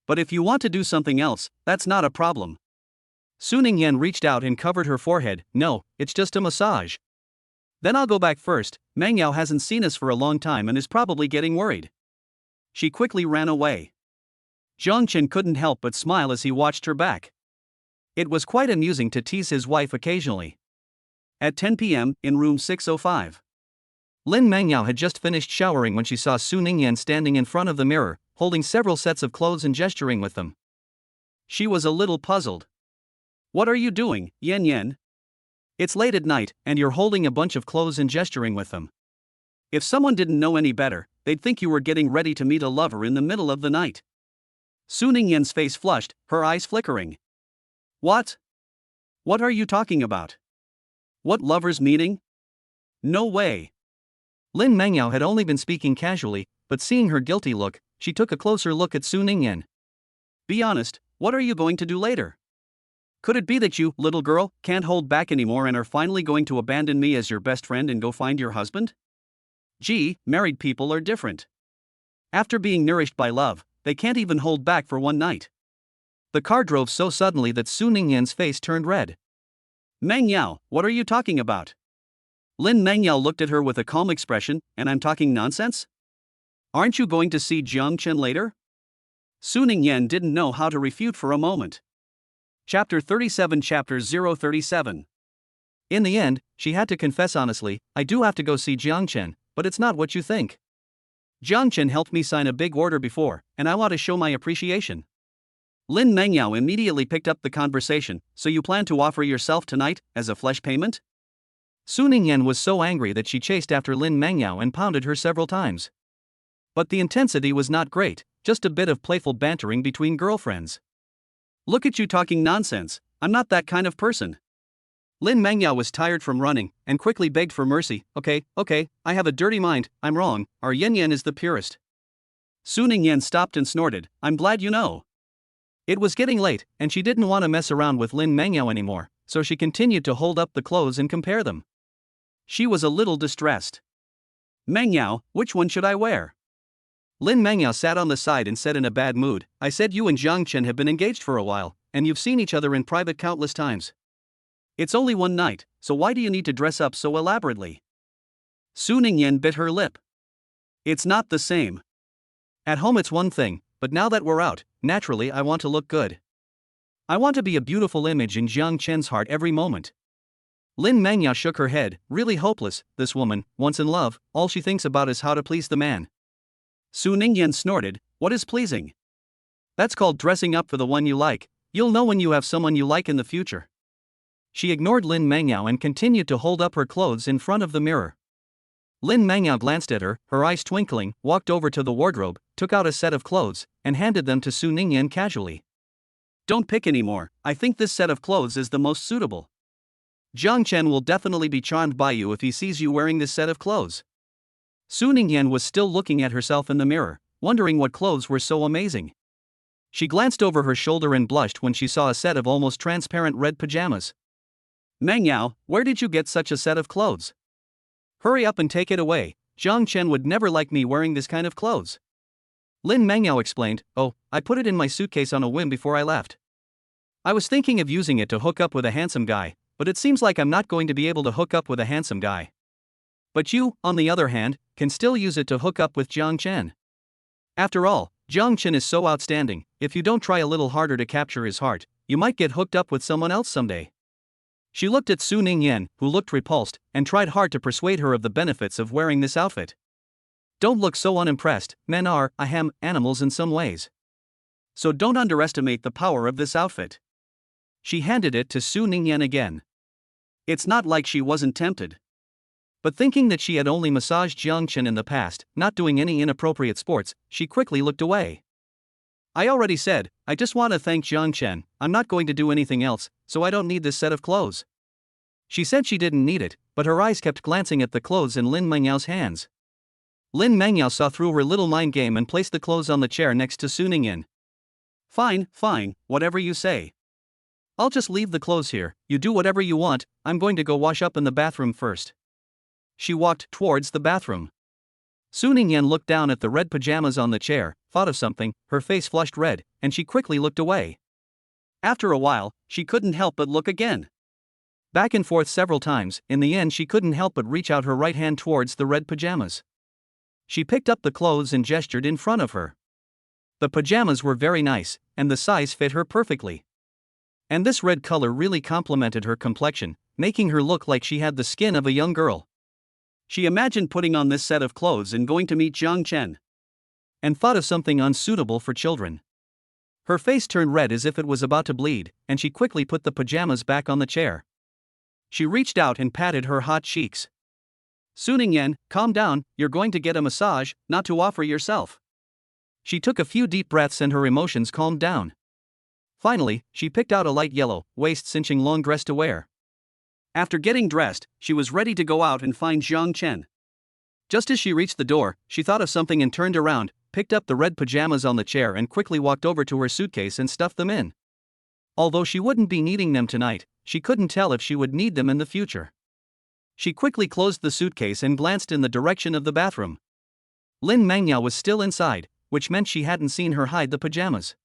A: But if you want to do something else, that's not a problem. Su Ningyan reached out and covered her forehead, no, it's just a massage. Then I'll go back first, Meng Yao hasn't seen us for a long time and is probably getting worried. She quickly ran away. Jiang Chen couldn't help but smile as he watched her back. It was quite amusing to tease his wife occasionally. At 10 p.m., in room 605. Lin Mengyao had just finished showering when she saw Su Ningyan standing in front of the mirror, holding several sets of clothes and gesturing with them. She was a little puzzled. What are you doing, Yan Yan? It's late at night, and you're holding a bunch of clothes and gesturing with them. If someone didn't know any better, they'd think you were getting ready to meet a lover in the middle of the night. Su Ningyan's face flushed, her eyes flickering. What? What are you talking about? What lover's meeting? No way. Lin Mengyao had only been speaking casually, but seeing her guilty look, she took a closer look at Su Ningyan. Be honest, what are you going to do later? Could it be that you, little girl, can't hold back anymore and are finally going to abandon me as your best friend and go find your husband? Gee, married people are different. After being nourished by love, they can't even hold back for one night. The car drove so suddenly that Su Ningyan's face turned red. Meng Yao, what are you talking about? Lin Mengyao looked at her with a calm expression, and I'm talking nonsense? Aren't you going to see Jiang Chen later? Su Ningyan didn't know how to refute for a moment. Chapter 37 Chapter 037. In the end, she had to confess honestly, I do have to go see Jiang Chen, but it's not what you think. Jiang Chen helped me sign a big order before, and I want to show my appreciation. Lin Mengyao immediately picked up the conversation, so you plan to offer yourself tonight, as a flesh payment? Su Ningyan was so angry that she chased after Lin Mengyao and pounded her several times. But the intensity was not great, just a bit of playful bantering between girlfriends. Look at you talking nonsense, I'm not that kind of person. Lin Mengyao was tired from running, and quickly begged for mercy, okay, I have a dirty mind, I'm wrong, our Yan Yan is the purest. Su Ningyan stopped and snorted, I'm glad you know. It was getting late, and she didn't want to mess around with Lin Mengyao anymore, so she continued to hold up the clothes and compare them. She was a little distressed. Mengyao, which one should I wear? Lin Mengyao sat on the side and said in a bad mood, I said you and Jiang Chen have been engaged for a while, and you've seen each other in private countless times. It's only one night, so why do you need to dress up so elaborately? Su Ningyan bit her lip. It's not the same. At home it's one thing, but now that we're out, naturally I want to look good. I want to be a beautiful image in Jiang Chen's heart every moment. Lin Mengyao shook her head, really hopeless, this woman, once in love, all she thinks about is how to please the man. Su Ningyan snorted, what is pleasing? That's called dressing up for the one you like, you'll know when you have someone you like in the future. She ignored Lin Mengyao and continued to hold up her clothes in front of the mirror. Lin Mengyao glanced at her, her eyes twinkling, walked over to the wardrobe, took out a set of clothes, and handed them to Su Ningyan casually. Don't pick anymore, I think this set of clothes is the most suitable. Jiang Chen will definitely be charmed by you if he sees you wearing this set of clothes. Su Ningyan was still looking at herself in the mirror, wondering what clothes were so amazing. She glanced over her shoulder and blushed when she saw a set of almost transparent red pajamas. Mengyao, where did you get such a set of clothes? Hurry up and take it away, Jiang Chen would never like me wearing this kind of clothes. Lin Mengyao explained, oh, I put it in my suitcase on a whim before I left. I was thinking of using it to hook up with a handsome guy, but it seems like I'm not going to be able to hook up with a handsome guy. But you, on the other hand, can still use it to hook up with Jiang Chen. After all, Jiang Chen is so outstanding, if you don't try a little harder to capture his heart, you might get hooked up with someone else someday. She looked at Su Ningyan, who looked repulsed, and tried hard to persuade her of the benefits of wearing this outfit. Don't look so unimpressed, men are, animals in some ways. So don't underestimate the power of this outfit. She handed it to Su Ningyan again. It's not like she wasn't tempted. But thinking that she had only massaged Jiang Chen in the past, not doing any inappropriate sports, she quickly looked away. I already said, I just want to thank Jiang Chen, I'm not going to do anything else, so I don't need this set of clothes. She said she didn't need it, but her eyes kept glancing at the clothes in Lin Mengyao's hands. Lin Mangyao saw through her little mind game and placed the clothes on the chair next to Su Ningyan. Fine, whatever you say. I'll just leave the clothes here, you do whatever you want, I'm going to go wash up in the bathroom first. She walked towards the bathroom. Su Ningyan looked down at the red pajamas on the chair, thought of something, her face flushed red, and she quickly looked away. After a while, she couldn't help but look again. Back and forth several times, in the end she couldn't help but reach out her right hand towards the red pajamas. She picked up the clothes and gestured in front of her. The pajamas were very nice, and the size fit her perfectly. And this red color really complemented her complexion, making her look like she had the skin of a young girl. She imagined putting on this set of clothes and going to meet Jiang Chen. And thought of something unsuitable for children. Her face turned red as if it was about to bleed, and she quickly put the pajamas back on the chair. She reached out and patted her hot cheeks. Su Ningyan, calm down, you're going to get a massage, not to offer yourself. She took a few deep breaths and her emotions calmed down. Finally, she picked out a light yellow, waist-cinching long dress to wear. After getting dressed, she was ready to go out and find Jiang Chen. Just as she reached the door, she thought of something and turned around, picked up the red pajamas on the chair and quickly walked over to her suitcase and stuffed them in. Although she wouldn't be needing them tonight, she couldn't tell if she would need them in the future. She quickly closed the suitcase and glanced in the direction of the bathroom. Lin Mangyao was still inside, which meant she hadn't seen her hide the pajamas.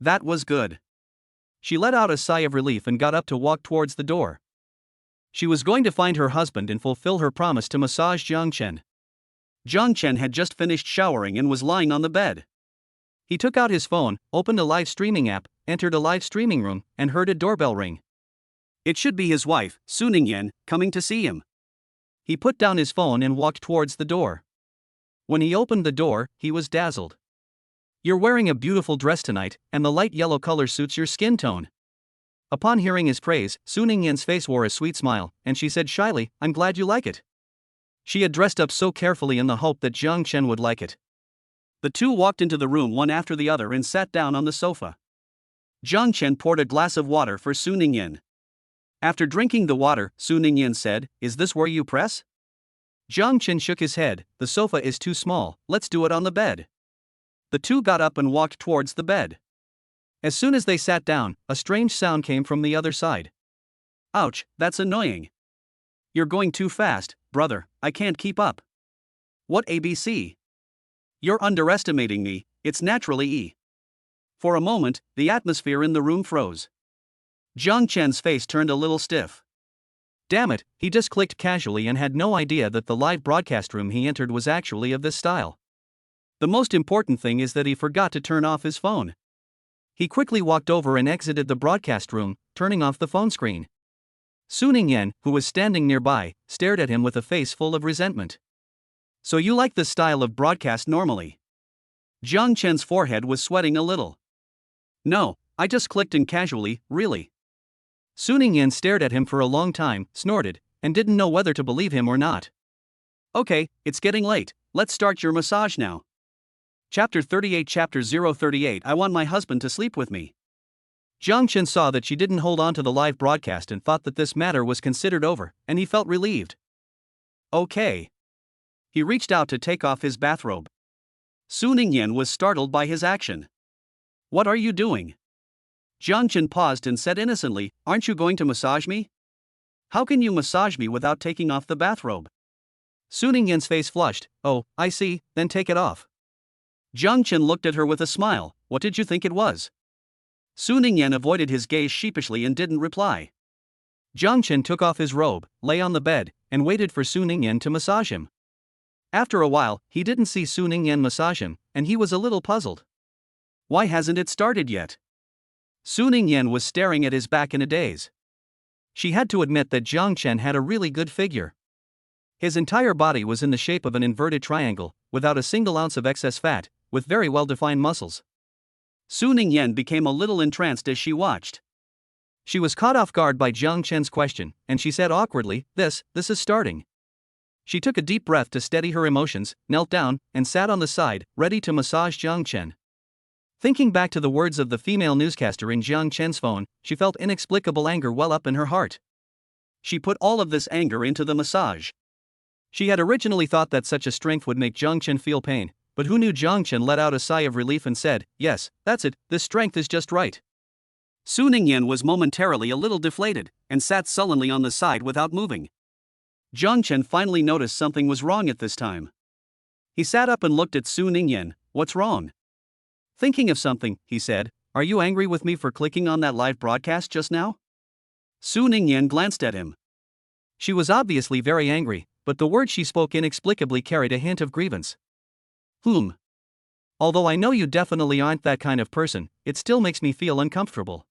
A: That was good. She let out a sigh of relief and got up to walk towards the door. She was going to find her husband and fulfill her promise to massage Jiang Chen. Jiang Chen had just finished showering and was lying on the bed. He took out his phone, opened a live streaming app, entered a live streaming room, and heard a doorbell ring. It should be his wife, Su Ningyan, coming to see him. He put down his phone and walked towards the door. When he opened the door, he was dazzled. You're wearing a beautiful dress tonight, and the light yellow color suits your skin tone. Upon hearing his praise, Su Ningyan's face wore a sweet smile, and she said shyly, I'm glad you like it. She had dressed up so carefully in the hope that Jiang Chen would like it. The two walked into the room one after the other and sat down on the sofa. Jiang Chen poured a glass of water for Su Ningyan. After drinking the water, Su Ningyan said, Is this where you press? Jiang Chen shook his head, the sofa is too small, let's do it on the bed. The two got up and walked towards the bed. As soon as they sat down, a strange sound came from the other side. Ouch, that's annoying. You're going too fast, brother, I can't keep up. What ABC? You're underestimating me, it's naturally E. For a moment, the atmosphere in the room froze. Jiang Chen's face turned a little stiff. Damn it, he just clicked casually and had no idea that the live broadcast room he entered was actually of this style. The most important thing is that he forgot to turn off his phone. He quickly walked over and exited the broadcast room, turning off the phone screen. Su Ningyan, who was standing nearby, stared at him with a face full of resentment. So you like this style of broadcast normally? Jiang Chen's forehead was sweating a little. No, I just clicked in casually, really. Su Ningyan stared at him for a long time, snorted, and didn't know whether to believe him or not. Okay, it's getting late, let's start your massage now. Chapter 38 Chapter 038 I want my husband to sleep with me. Jiang Chen saw that she didn't hold on to the live broadcast and thought that this matter was considered over, and he felt relieved. Okay. He reached out to take off his bathrobe. Su Ningyan was startled by his action. What are you doing? Jiang Chen paused and said innocently, Aren't you going to massage me? How can you massage me without taking off the bathrobe? Su Ningyan's face flushed. Oh, I see, then take it off. Jiang Chen looked at her with a smile. What did you think it was? Su Ningyan avoided his gaze sheepishly and didn't reply. Jiang Chen took off his robe, lay on the bed, and waited for Su Ningyan to massage him. After a while, he didn't see Su Ningyan massage him, and he was a little puzzled. Why hasn't it started yet? Su Ningyan was staring at his back in a daze. She had to admit that Jiang Chen had a really good figure. His entire body was in the shape of an inverted triangle, without a single ounce of excess fat, with very well-defined muscles. Su Ningyan became a little entranced as she watched. She was caught off guard by Jiang Chen's question, and she said awkwardly, This is starting. She took a deep breath to steady her emotions, knelt down, and sat on the side, ready to massage Jiang Chen. Thinking back to the words of the female newscaster in Jiang Chen's phone, she felt inexplicable anger well up in her heart. She put all of this anger into the massage. She had originally thought that such a strength would make Jiang Chen feel pain, but who knew? Jiang Chen let out a sigh of relief and said, "Yes, that's it, this strength is just right." Su Ningyan was momentarily a little deflated, and sat sullenly on the side without moving. Jiang Chen finally noticed something was wrong at this time. He sat up and looked at Su Ningyan. "What's wrong?" Thinking of something, he said, "Are you angry with me for clicking on that live broadcast just now?" Su Ningyan glanced at him. She was obviously very angry, but the words she spoke inexplicably carried a hint of grievance. Although I know you definitely aren't that kind of person, it still makes me feel uncomfortable."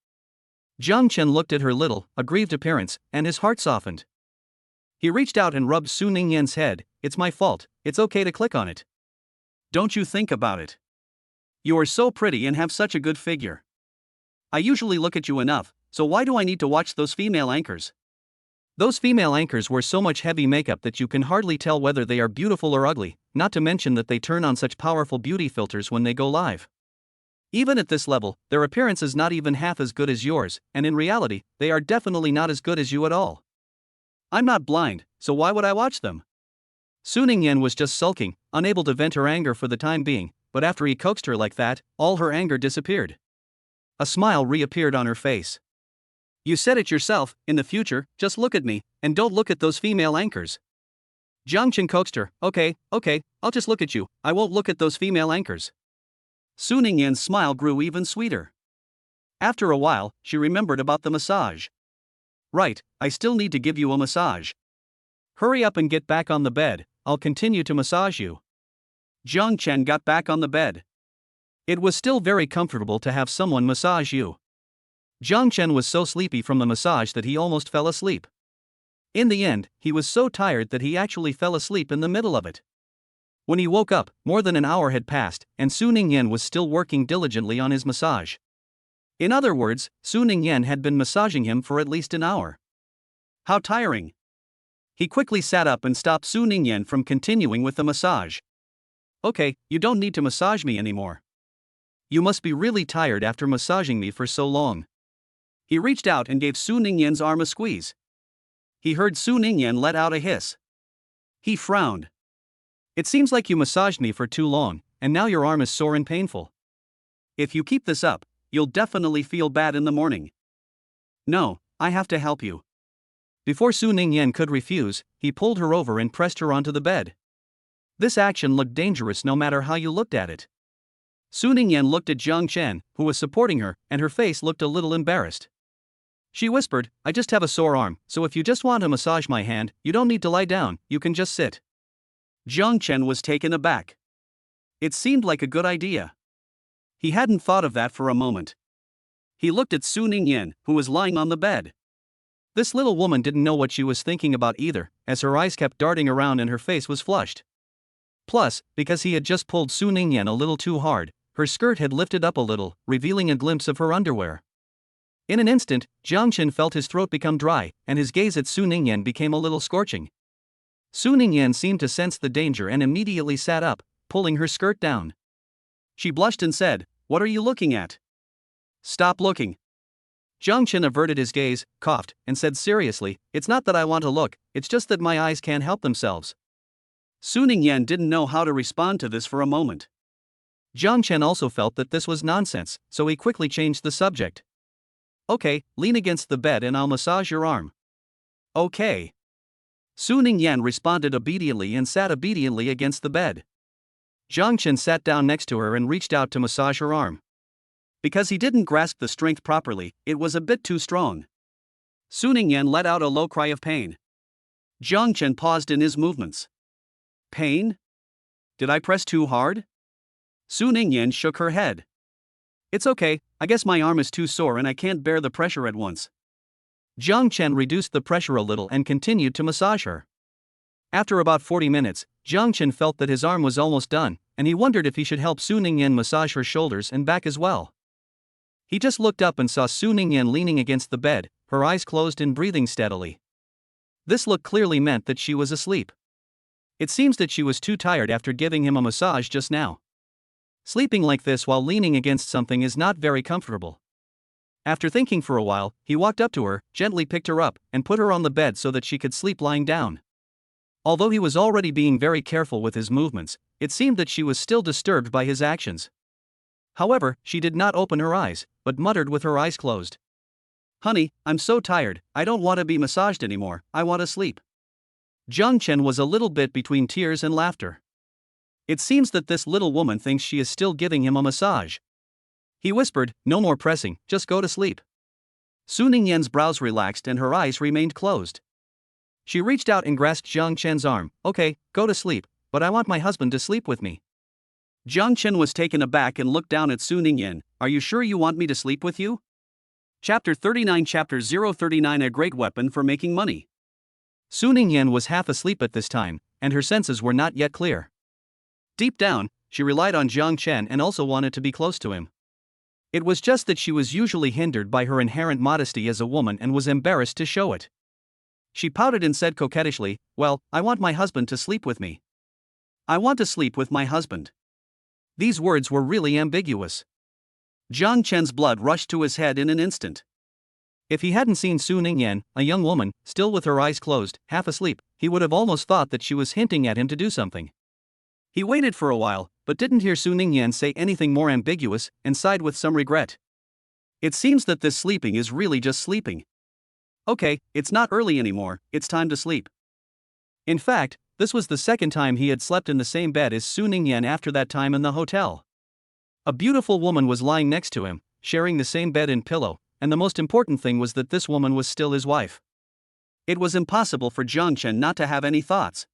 A: Jiang Chen looked at her little, aggrieved appearance, and his heart softened. He reached out and rubbed Su Ningyan's head. "It's my fault, it's okay to click on it. Don't you think about it. You are so pretty and have such a good figure. I usually look at you enough, so why do I need to watch those female anchors?" Those female anchors wear so much heavy makeup that you can hardly tell whether they are beautiful or ugly, not to mention that they turn on such powerful beauty filters when they go live. Even at this level, their appearance is not even half as good as yours, and in reality, they are definitely not as good as you at all. I'm not blind, so why would I watch them? Su Ningyan was just sulking, unable to vent her anger for the time being, but after he coaxed her like that, all her anger disappeared. A smile reappeared on her face. "You said it yourself, in the future, just look at me, and don't look at those female anchors." Jiang Chen coaxed her. Okay, I'll just look at you, I won't look at those female anchors." Su Ningyan's smile grew even sweeter. After a while, she remembered about the massage. "Right, I still need to give you a massage. Hurry up and get back on the bed, I'll continue to massage you." Jiang Chen got back on the bed. It was still very comfortable to have someone massage you. Jiang Chen was so sleepy from the massage that he almost fell asleep. In the end, he was so tired that he actually fell asleep in the middle of it. When he woke up, more than an hour had passed, and Su Ningyan was still working diligently on his massage. In other words, Su Ningyan had been massaging him for at least an hour. How tiring! He quickly sat up and stopped Su Ningyan from continuing with the massage. "Okay, you don't need to massage me anymore. You must be really tired after massaging me for so long." He reached out and gave Su Ningyan's arm a squeeze. He heard Su Ningyan let out a hiss. He frowned. "It seems like you massaged me for too long, and now your arm is sore and painful. If you keep this up, you'll definitely feel bad in the morning." "No, I have to help you." Before Su Ningyan could refuse, he pulled her over and pressed her onto the bed. This action looked dangerous no matter how you looked at it. Su Ningyan looked at Jiang Chen, who was supporting her, and her face looked a little embarrassed. She whispered, "I just have a sore arm, so if you just want to massage my hand, you don't need to lie down, you can just sit." Jiang Chen was taken aback. It seemed like a good idea. He hadn't thought of that for a moment. He looked at Su Ningyan, who was lying on the bed. This little woman didn't know what she was thinking about either, as her eyes kept darting around and her face was flushed. Plus, because he had just pulled Su Ningyan a little too hard, her skirt had lifted up a little, revealing a glimpse of her underwear. In an instant, Jiang Chen felt his throat become dry, and his gaze at Su Ningyan became a little scorching. Su Ningyan seemed to sense the danger and immediately sat up, pulling her skirt down. She blushed and said, "What are you looking at? Stop looking." Jiang Chen averted his gaze, coughed, and said seriously, "It's not that I want to look, it's just that my eyes can't help themselves." Su Ningyan didn't know how to respond to this for a moment. Jiang Chen also felt that this was nonsense, so he quickly changed the subject. "Okay, lean against the bed and I'll massage your arm." "Okay." Su Ningyan responded obediently and sat obediently against the bed. Jiang Chen sat down next to her and reached out to massage her arm. Because he didn't grasp the strength properly, it was a bit too strong. Su Ningyan let out a low cry of pain. Jiang Chen paused in his movements. "Pain? Did I press too hard?" Su Ningyan shook her head. "It's okay, I guess my arm is too sore and I can't bear the pressure at once." Jiang Chen reduced the pressure a little and continued to massage her. After about 40 minutes, Jiang Chen felt that his arm was almost done, and he wondered if he should help Su Ningyan massage her shoulders and back as well. He just looked up and saw Su Ningyan leaning against the bed, her eyes closed and breathing steadily. This look clearly meant that she was asleep. It seems that she was too tired after giving him a massage just now. Sleeping like this while leaning against something is not very comfortable. After thinking for a while, he walked up to her, gently picked her up, and put her on the bed so that she could sleep lying down. Although he was already being very careful with his movements, it seemed that she was still disturbed by his actions. However, she did not open her eyes, but muttered with her eyes closed. "Honey, I'm so tired, I don't want to be massaged anymore, I want to sleep." Jiang Chen was a little bit between tears and laughter. It seems that this little woman thinks she is still giving him a massage. He whispered, "No more pressing, just go to sleep." Su Ningyan's brows relaxed and her eyes remained closed. She reached out and grasped Jiang Chen's arm. "Okay, go to sleep, but I want my husband to sleep with me." Jiang Chen was taken aback and looked down at Su Ningyan. "Are you sure you want me to sleep with you?" Chapter 39 Chapter 039 A Great Weapon for Making Money. Su Ningyan was half asleep at this time, and her senses were not yet clear. Deep down, she relied on Jiang Chen and also wanted to be close to him. It was just that she was usually hindered by her inherent modesty as a woman and was embarrassed to show it. She pouted and said coquettishly, "Well, I want my husband to sleep with me. I want to sleep with my husband." These words were really ambiguous. Jiang Chen's blood rushed to his head in an instant. If he hadn't seen Su Ningyan, a young woman, still with her eyes closed, half asleep, he would have almost thought that she was hinting at him to do something. He waited for a while, but didn't hear Su Ningyan say anything more ambiguous, and sighed with some regret. It seems that this sleeping is really just sleeping. Okay, it's not early anymore, it's time to sleep. In fact, this was the second time he had slept in the same bed as Su Ningyan after that time in the hotel. A beautiful woman was lying next to him, sharing the same bed and pillow, and the most important thing was that this woman was still his wife. It was impossible for Jiang Chen not to have any thoughts.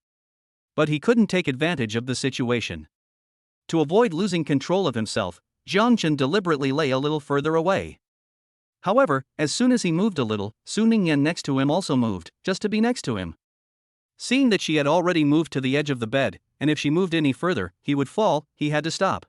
A: But he couldn't take advantage of the situation. To avoid losing control of himself, Jiang Chen deliberately lay a little further away. However, as soon as he moved a little, Su Ningyan next to him also moved, just to be next to him. Seeing that she had already moved to the edge of the bed, and if she moved any further, he would fall, he had to stop.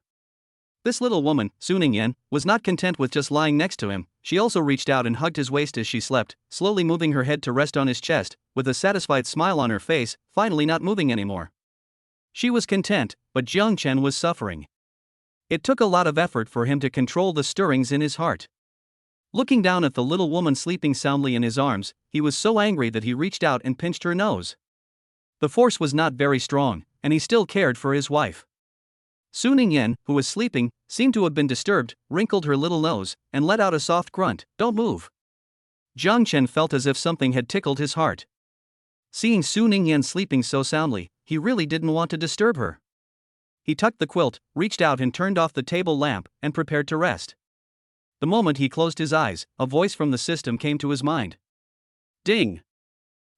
A: This little woman, Su Ningyan, was not content with just lying next to him. She also reached out and hugged his waist as she slept, slowly moving her head to rest on his chest, with a satisfied smile on her face, finally not moving anymore. She was content, but Jiang Chen was suffering. It took a lot of effort for him to control the stirrings in his heart. Looking down at the little woman sleeping soundly in his arms, he was so angry that he reached out and pinched her nose. The force was not very strong, and he still cared for his wife. Su Ningyan, who was sleeping, seemed to have been disturbed, wrinkled her little nose, and let out a soft grunt. "Don't move." Jiang Chen felt as if something had tickled his heart. Seeing Su Ningyan sleeping so soundly, he really didn't want to disturb her. He tucked the quilt, reached out and turned off the table lamp, and prepared to rest. The moment he closed his eyes, a voice from the system came to his mind. Ding!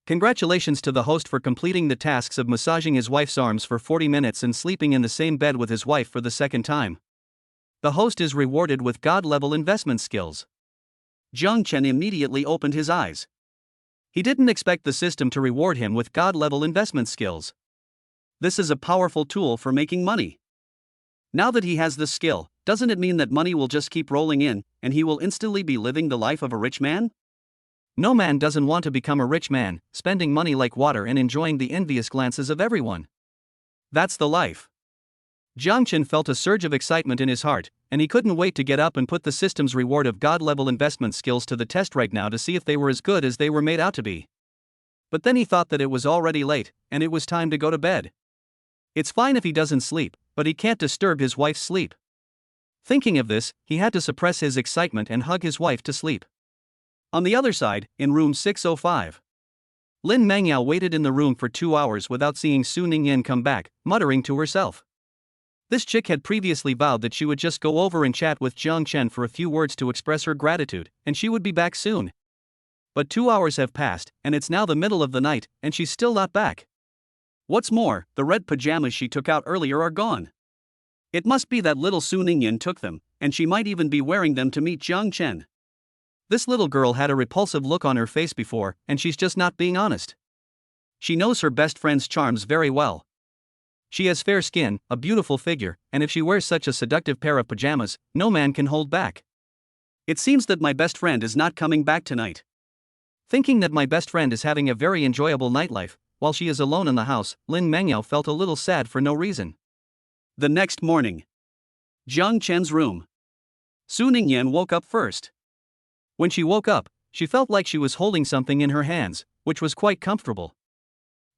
A: Congratulations to the host for completing the tasks of massaging his wife's arms for 40 minutes and sleeping in the same bed with his wife for the second time. The host is rewarded with God-level investment skills. Jiang Chen immediately opened his eyes. He didn't expect the system to reward him with God-level investment skills. This is a powerful tool for making money. Now that he has this skill, doesn't it mean that money will just keep rolling in, and he will instantly be living the life of a rich man? No man doesn't want to become a rich man, spending money like water and enjoying the envious glances of everyone. That's the life. Jiang Chen felt a surge of excitement in his heart, and he couldn't wait to get up and put the system's reward of God-level investment skills to the test right now to see if they were as good as they were made out to be. But then he thought that it was already late, and it was time to go to bed. It's fine if he doesn't sleep, but he can't disturb his wife's sleep. Thinking of this, he had to suppress his excitement and hug his wife to sleep. On the other side, in room 605. Lin Mangyao waited in the room for 2 hours without seeing Su Ningyan come back, muttering to herself. This chick had previously vowed that she would just go over and chat with Jiang Chen for a few words to express her gratitude, and she would be back soon. But 2 hours have passed, and it's now the middle of the night, and she's still not back. What's more, the red pajamas she took out earlier are gone. It must be that little Su Ningyan took them, and she might even be wearing them to meet Jiang Chen. This little girl had a repulsive look on her face before, and she's just not being honest. She knows her best friend's charms very well. She has fair skin, a beautiful figure, and if she wears such a seductive pair of pajamas, no man can hold back. It seems that my best friend is not coming back tonight. Thinking that my best friend is having a very enjoyable nightlife, while she is alone in the house, Lin Mangyao felt a little sad for no reason. The next morning. Jiang Chen's room. Su Ningyan woke up first. When she woke up, she felt like she was holding something in her hands, which was quite comfortable.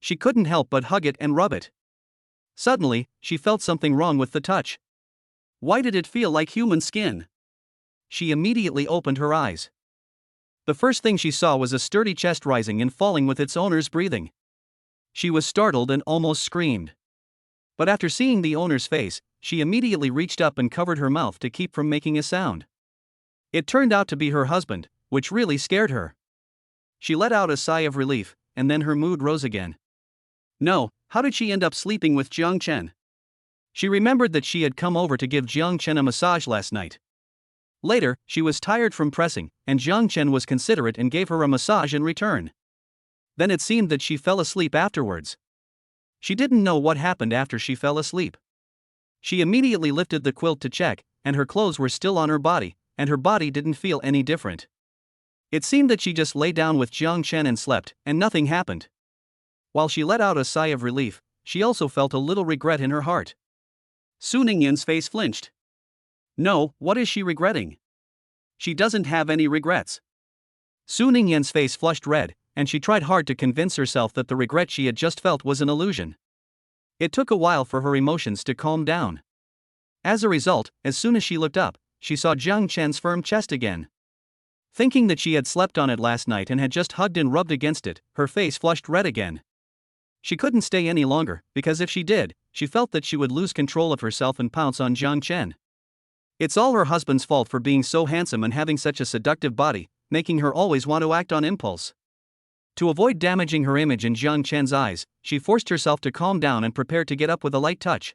A: She couldn't help but hug it and rub it. Suddenly, she felt something wrong with the touch. Why did it feel like human skin? She immediately opened her eyes. The first thing she saw was a sturdy chest rising and falling with its owner's breathing. She was startled and almost screamed. But after seeing the owner's face, she immediately reached up and covered her mouth to keep from making a sound. It turned out to be her husband, which really scared her. She let out a sigh of relief, and then her mood rose again. No, how did she end up sleeping with Jiang Chen? She remembered that she had come over to give Jiang Chen a massage last night. Later, she was tired from pressing, and Jiang Chen was considerate and gave her a massage in return. Then it seemed that she fell asleep afterwards. She didn't know what happened after she fell asleep. She immediately lifted the quilt to check, and her clothes were still on her body, and her body didn't feel any different. It seemed that she just lay down with Jiang Chen and slept, and nothing happened. While she let out a sigh of relief, she also felt a little regret in her heart. Su Ningyan's face flinched. No, what is she regretting? She doesn't have any regrets. Su Ningyan's face flushed red, and she tried hard to convince herself that the regret she had just felt was an illusion. It took a while for her emotions to calm down. As a result, as soon as she looked up, she saw Jiang Chen's firm chest again. Thinking that she had slept on it last night and had just hugged and rubbed against it, her face flushed red again. She couldn't stay any longer, because if she did, she felt that she would lose control of herself and pounce on Jiang Chen. It's all her husband's fault for being so handsome and having such a seductive body, making her always want to act on impulse. To avoid damaging her image in Jiang Chen's eyes, she forced herself to calm down and prepared to get up with a light touch.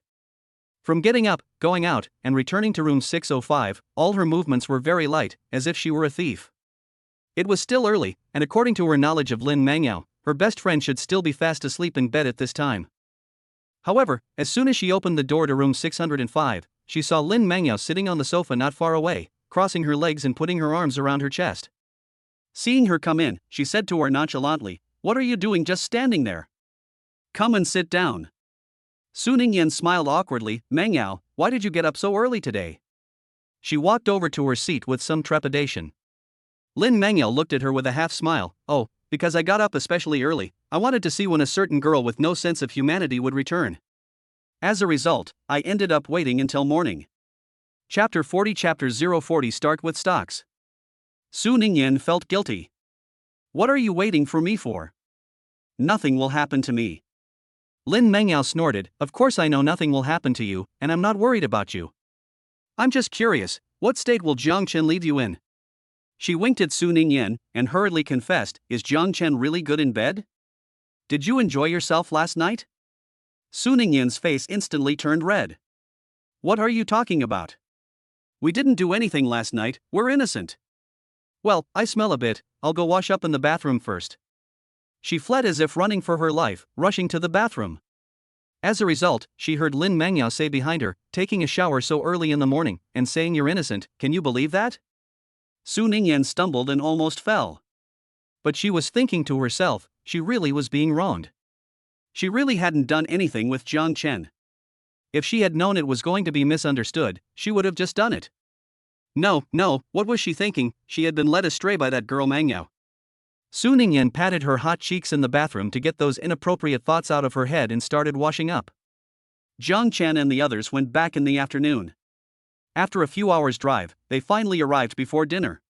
A: From getting up, going out, and returning to room 605, all her movements were very light, as if she were a thief. It was still early, and according to her knowledge of Lin Mangyao, her best friend should still be fast asleep in bed at this time. However, as soon as she opened the door to room 605, she saw Lin Mangyao sitting on the sofa not far away, crossing her legs and putting her arms around her chest. Seeing her come in, she said to her nonchalantly, "What are you doing just standing there? Come and sit down." Su Ningyan smiled awkwardly. "Mangyao, why did you get up so early today?" She walked over to her seat with some trepidation. Lin Mangyao looked at her with a half smile. "Oh, because I got up especially early. I wanted to see when a certain girl with no sense of humanity would return. As a result, I ended up waiting until morning." Chapter 40 Chapter 040 Start with stocks. Su Ningyan felt guilty. "What are you waiting for me for? Nothing will happen to me." Lin Mangyao snorted, "Of course I know nothing will happen to you, and I'm not worried about you. I'm just curious, what state will Jiang Chen leave you in?" She winked at Su Ningyan, and hurriedly confessed, "Is Jiang Chen really good in bed? Did you enjoy yourself last night?" Su Ningyan's face instantly turned red. "What are you talking about? We didn't do anything last night, we're innocent." "Well, I smell a bit, I'll go wash up in the bathroom first." She fled as if running for her life, rushing to the bathroom. As a result, she heard Lin Mangyao say behind her, "Taking a shower so early in the morning, and saying you're innocent, can you believe that?" Su Ningyan stumbled and almost fell. But she was thinking to herself, she really was being wronged. She really hadn't done anything with Jiang Chen. If she had known it was going to be misunderstood, she would have just done it. No, what was she thinking? She had been led astray by that girl Mangyao. Su Ningyan patted her hot cheeks in the bathroom to get those inappropriate thoughts out of her head and started washing up. Jiang Chen and the others went back in the afternoon. After a few hours' drive, they finally arrived before dinner.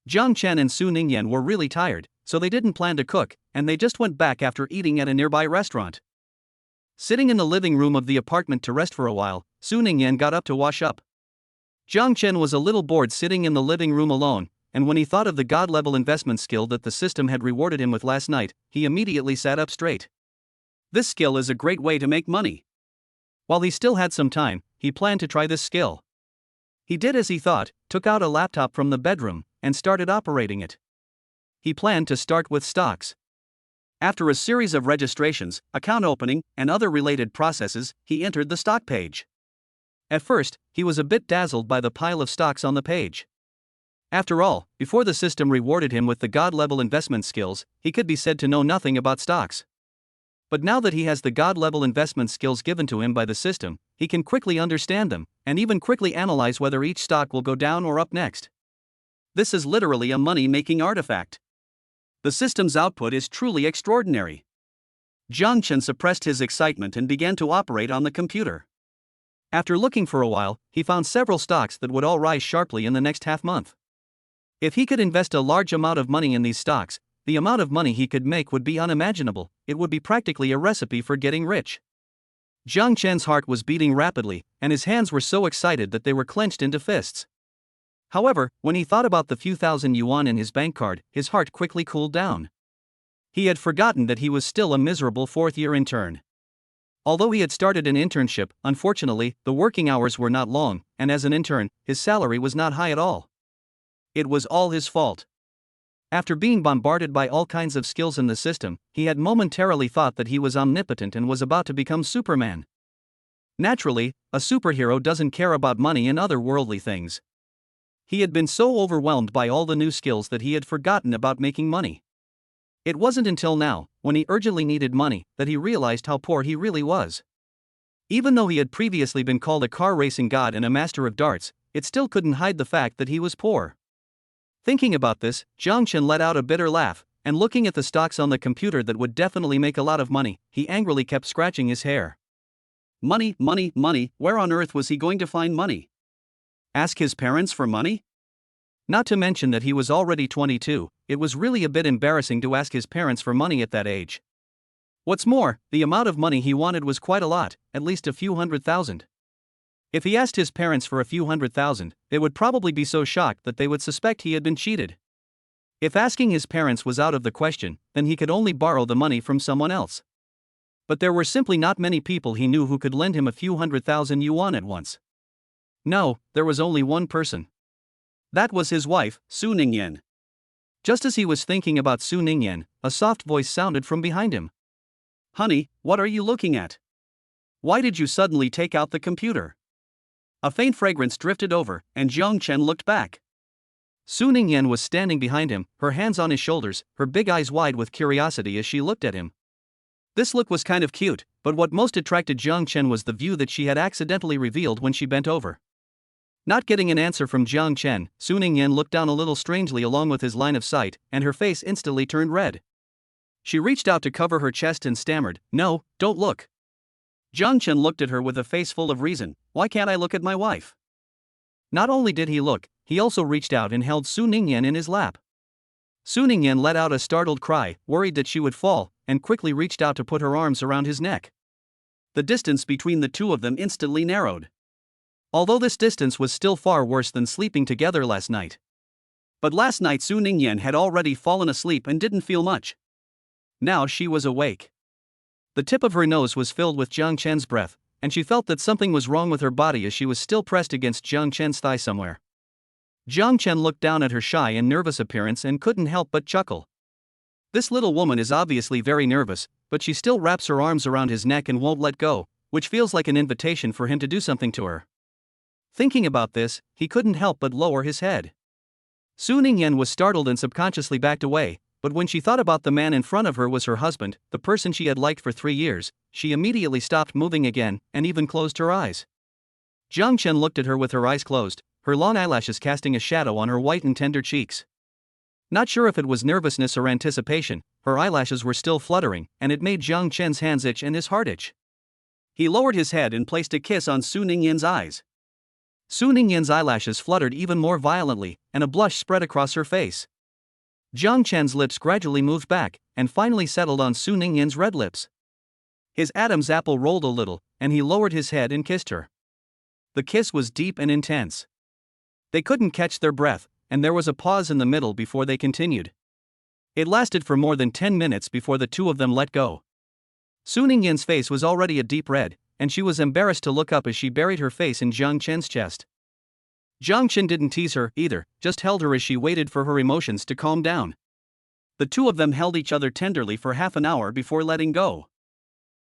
A: Jiang Chen and Su Ningyan were really tired, so they didn't plan to cook, and they just went back after eating at a nearby restaurant. Sitting in the living room of the apartment to rest for a while, Su Ningyan got up to wash up. Jiang Chen was a little bored sitting in the living room alone, and when he thought of the god-level investment skill that the system had rewarded him with last night, he immediately sat up straight. This skill is a great way to make money. While he still had some time, he planned to try this skill. He did as he thought, took out a laptop from the bedroom, and started operating it. He planned to start with stocks. After a series of registrations, account opening, and other related processes, he entered the stock page. At first, he was a bit dazzled by the pile of stocks on the page. After all, before the system rewarded him with the god-level investment skills, he could be said to know nothing about stocks. But now that he has the god-level investment skills given to him by the system, he can quickly understand them, and even quickly analyze whether each stock will go down or up next. This is literally a money-making artifact. The system's output is truly extraordinary. Jiang Chen suppressed his excitement and began to operate on the computer. After looking for a while, he found several stocks that would all rise sharply in the next half month. If he could invest a large amount of money in these stocks, the amount of money he could make would be unimaginable. It would be practically a recipe for getting rich. Jiang Chen's heart was beating rapidly, and his hands were so excited that they were clenched into fists. However, when he thought about the few thousand yuan in his bank card, his heart quickly cooled down. He had forgotten that he was still a miserable fourth-year intern. Although he had started an internship, unfortunately, the working hours were not long, and as an intern, his salary was not high at all. It was all his fault. After being bombarded by all kinds of skills in the system, he had momentarily thought that he was omnipotent and was about to become Superman. Naturally, a superhero doesn't care about money and other worldly things. He had been so overwhelmed by all the new skills that he had forgotten about making money. It wasn't until now, when he urgently needed money, that he realized how poor he really was. Even though he had previously been called a car racing god and a master of darts, it still couldn't hide the fact that he was poor. Thinking about this, Jiang Chen let out a bitter laugh, and looking at the stocks on the computer that would definitely make a lot of money, he angrily kept scratching his hair. Money, money, money, where on earth was he going to find money? Ask his parents for money? Not to mention that he was already 22, it was really a bit embarrassing to ask his parents for money at that age. What's more, the amount of money he wanted was quite a lot, at least a few $100,000. If he asked his parents for a few $100,000, they would probably be so shocked that they would suspect he had been cheated. If asking his parents was out of the question, then he could only borrow the money from someone else. But there were simply not many people he knew who could lend him a few 100,000 yuan at once. No, there was only one person. That was his wife, Su Ningyan. Just as he was thinking about Su Ningyan, a soft voice sounded from behind him. Honey, what are you looking at? Why did you suddenly take out the computer? A faint fragrance drifted over, and Jiang Chen looked back. Su Ningyan was standing behind him, her hands on his shoulders, her big eyes wide with curiosity as she looked at him. This look was kind of cute, but what most attracted Jiang Chen was the view that she had accidentally revealed when she bent over. Not getting an answer from Jiang Chen, Su Ningyan looked down a little strangely along with his line of sight, and her face instantly turned red. She reached out to cover her chest and stammered, "No, don't look." Jiang Chen looked at her with a face full of reason. "Why can't I look at my wife?" Not only did he look, he also reached out and held Su Ningyan in his lap. Su Ningyan let out a startled cry, worried that she would fall, and quickly reached out to put her arms around his neck. The distance between the two of them instantly narrowed. Although this distance was still far worse than sleeping together last night. But last night Su Ningyan had already fallen asleep and didn't feel much. Now she was awake. The tip of her nose was filled with Jiang Chen's breath, and she felt that something was wrong with her body as she was still pressed against Jiang Chen's thigh somewhere. Jiang Chen looked down at her shy and nervous appearance and couldn't help but chuckle. This little woman is obviously very nervous, but she still wraps her arms around his neck and won't let go, which feels like an invitation for him to do something to her. Thinking about this, he couldn't help but lower his head. Su Ningyan was startled and subconsciously backed away, but when she thought about the man in front of her was her husband, the person she had liked for 3 years, she immediately stopped moving again, and even closed her eyes. Jiang Chen looked at her with her eyes closed, her long eyelashes casting a shadow on her white and tender cheeks. Not sure if it was nervousness or anticipation, her eyelashes were still fluttering, and it made Jiang Chen's hands itch and his heart itch. He lowered his head and placed a kiss on Su Ningyan's eyes. Su Ningyan's eyelashes fluttered even more violently, and a blush spread across her face. Jiang Chen's lips gradually moved back, and finally settled on Su Ningyan's red lips. His Adam's apple rolled a little, and he lowered his head and kissed her. The kiss was deep and intense. They couldn't catch their breath, and there was a pause in the middle before they continued. It lasted for more than 10 minutes before the two of them let go. Su Ningyan's face was already a deep red, and she was embarrassed to look up as she buried her face in Jiang Chen's chest. Jiang Chen didn't tease her either, just held her as she waited for her emotions to calm down. The two of them held each other tenderly for half an hour before letting go.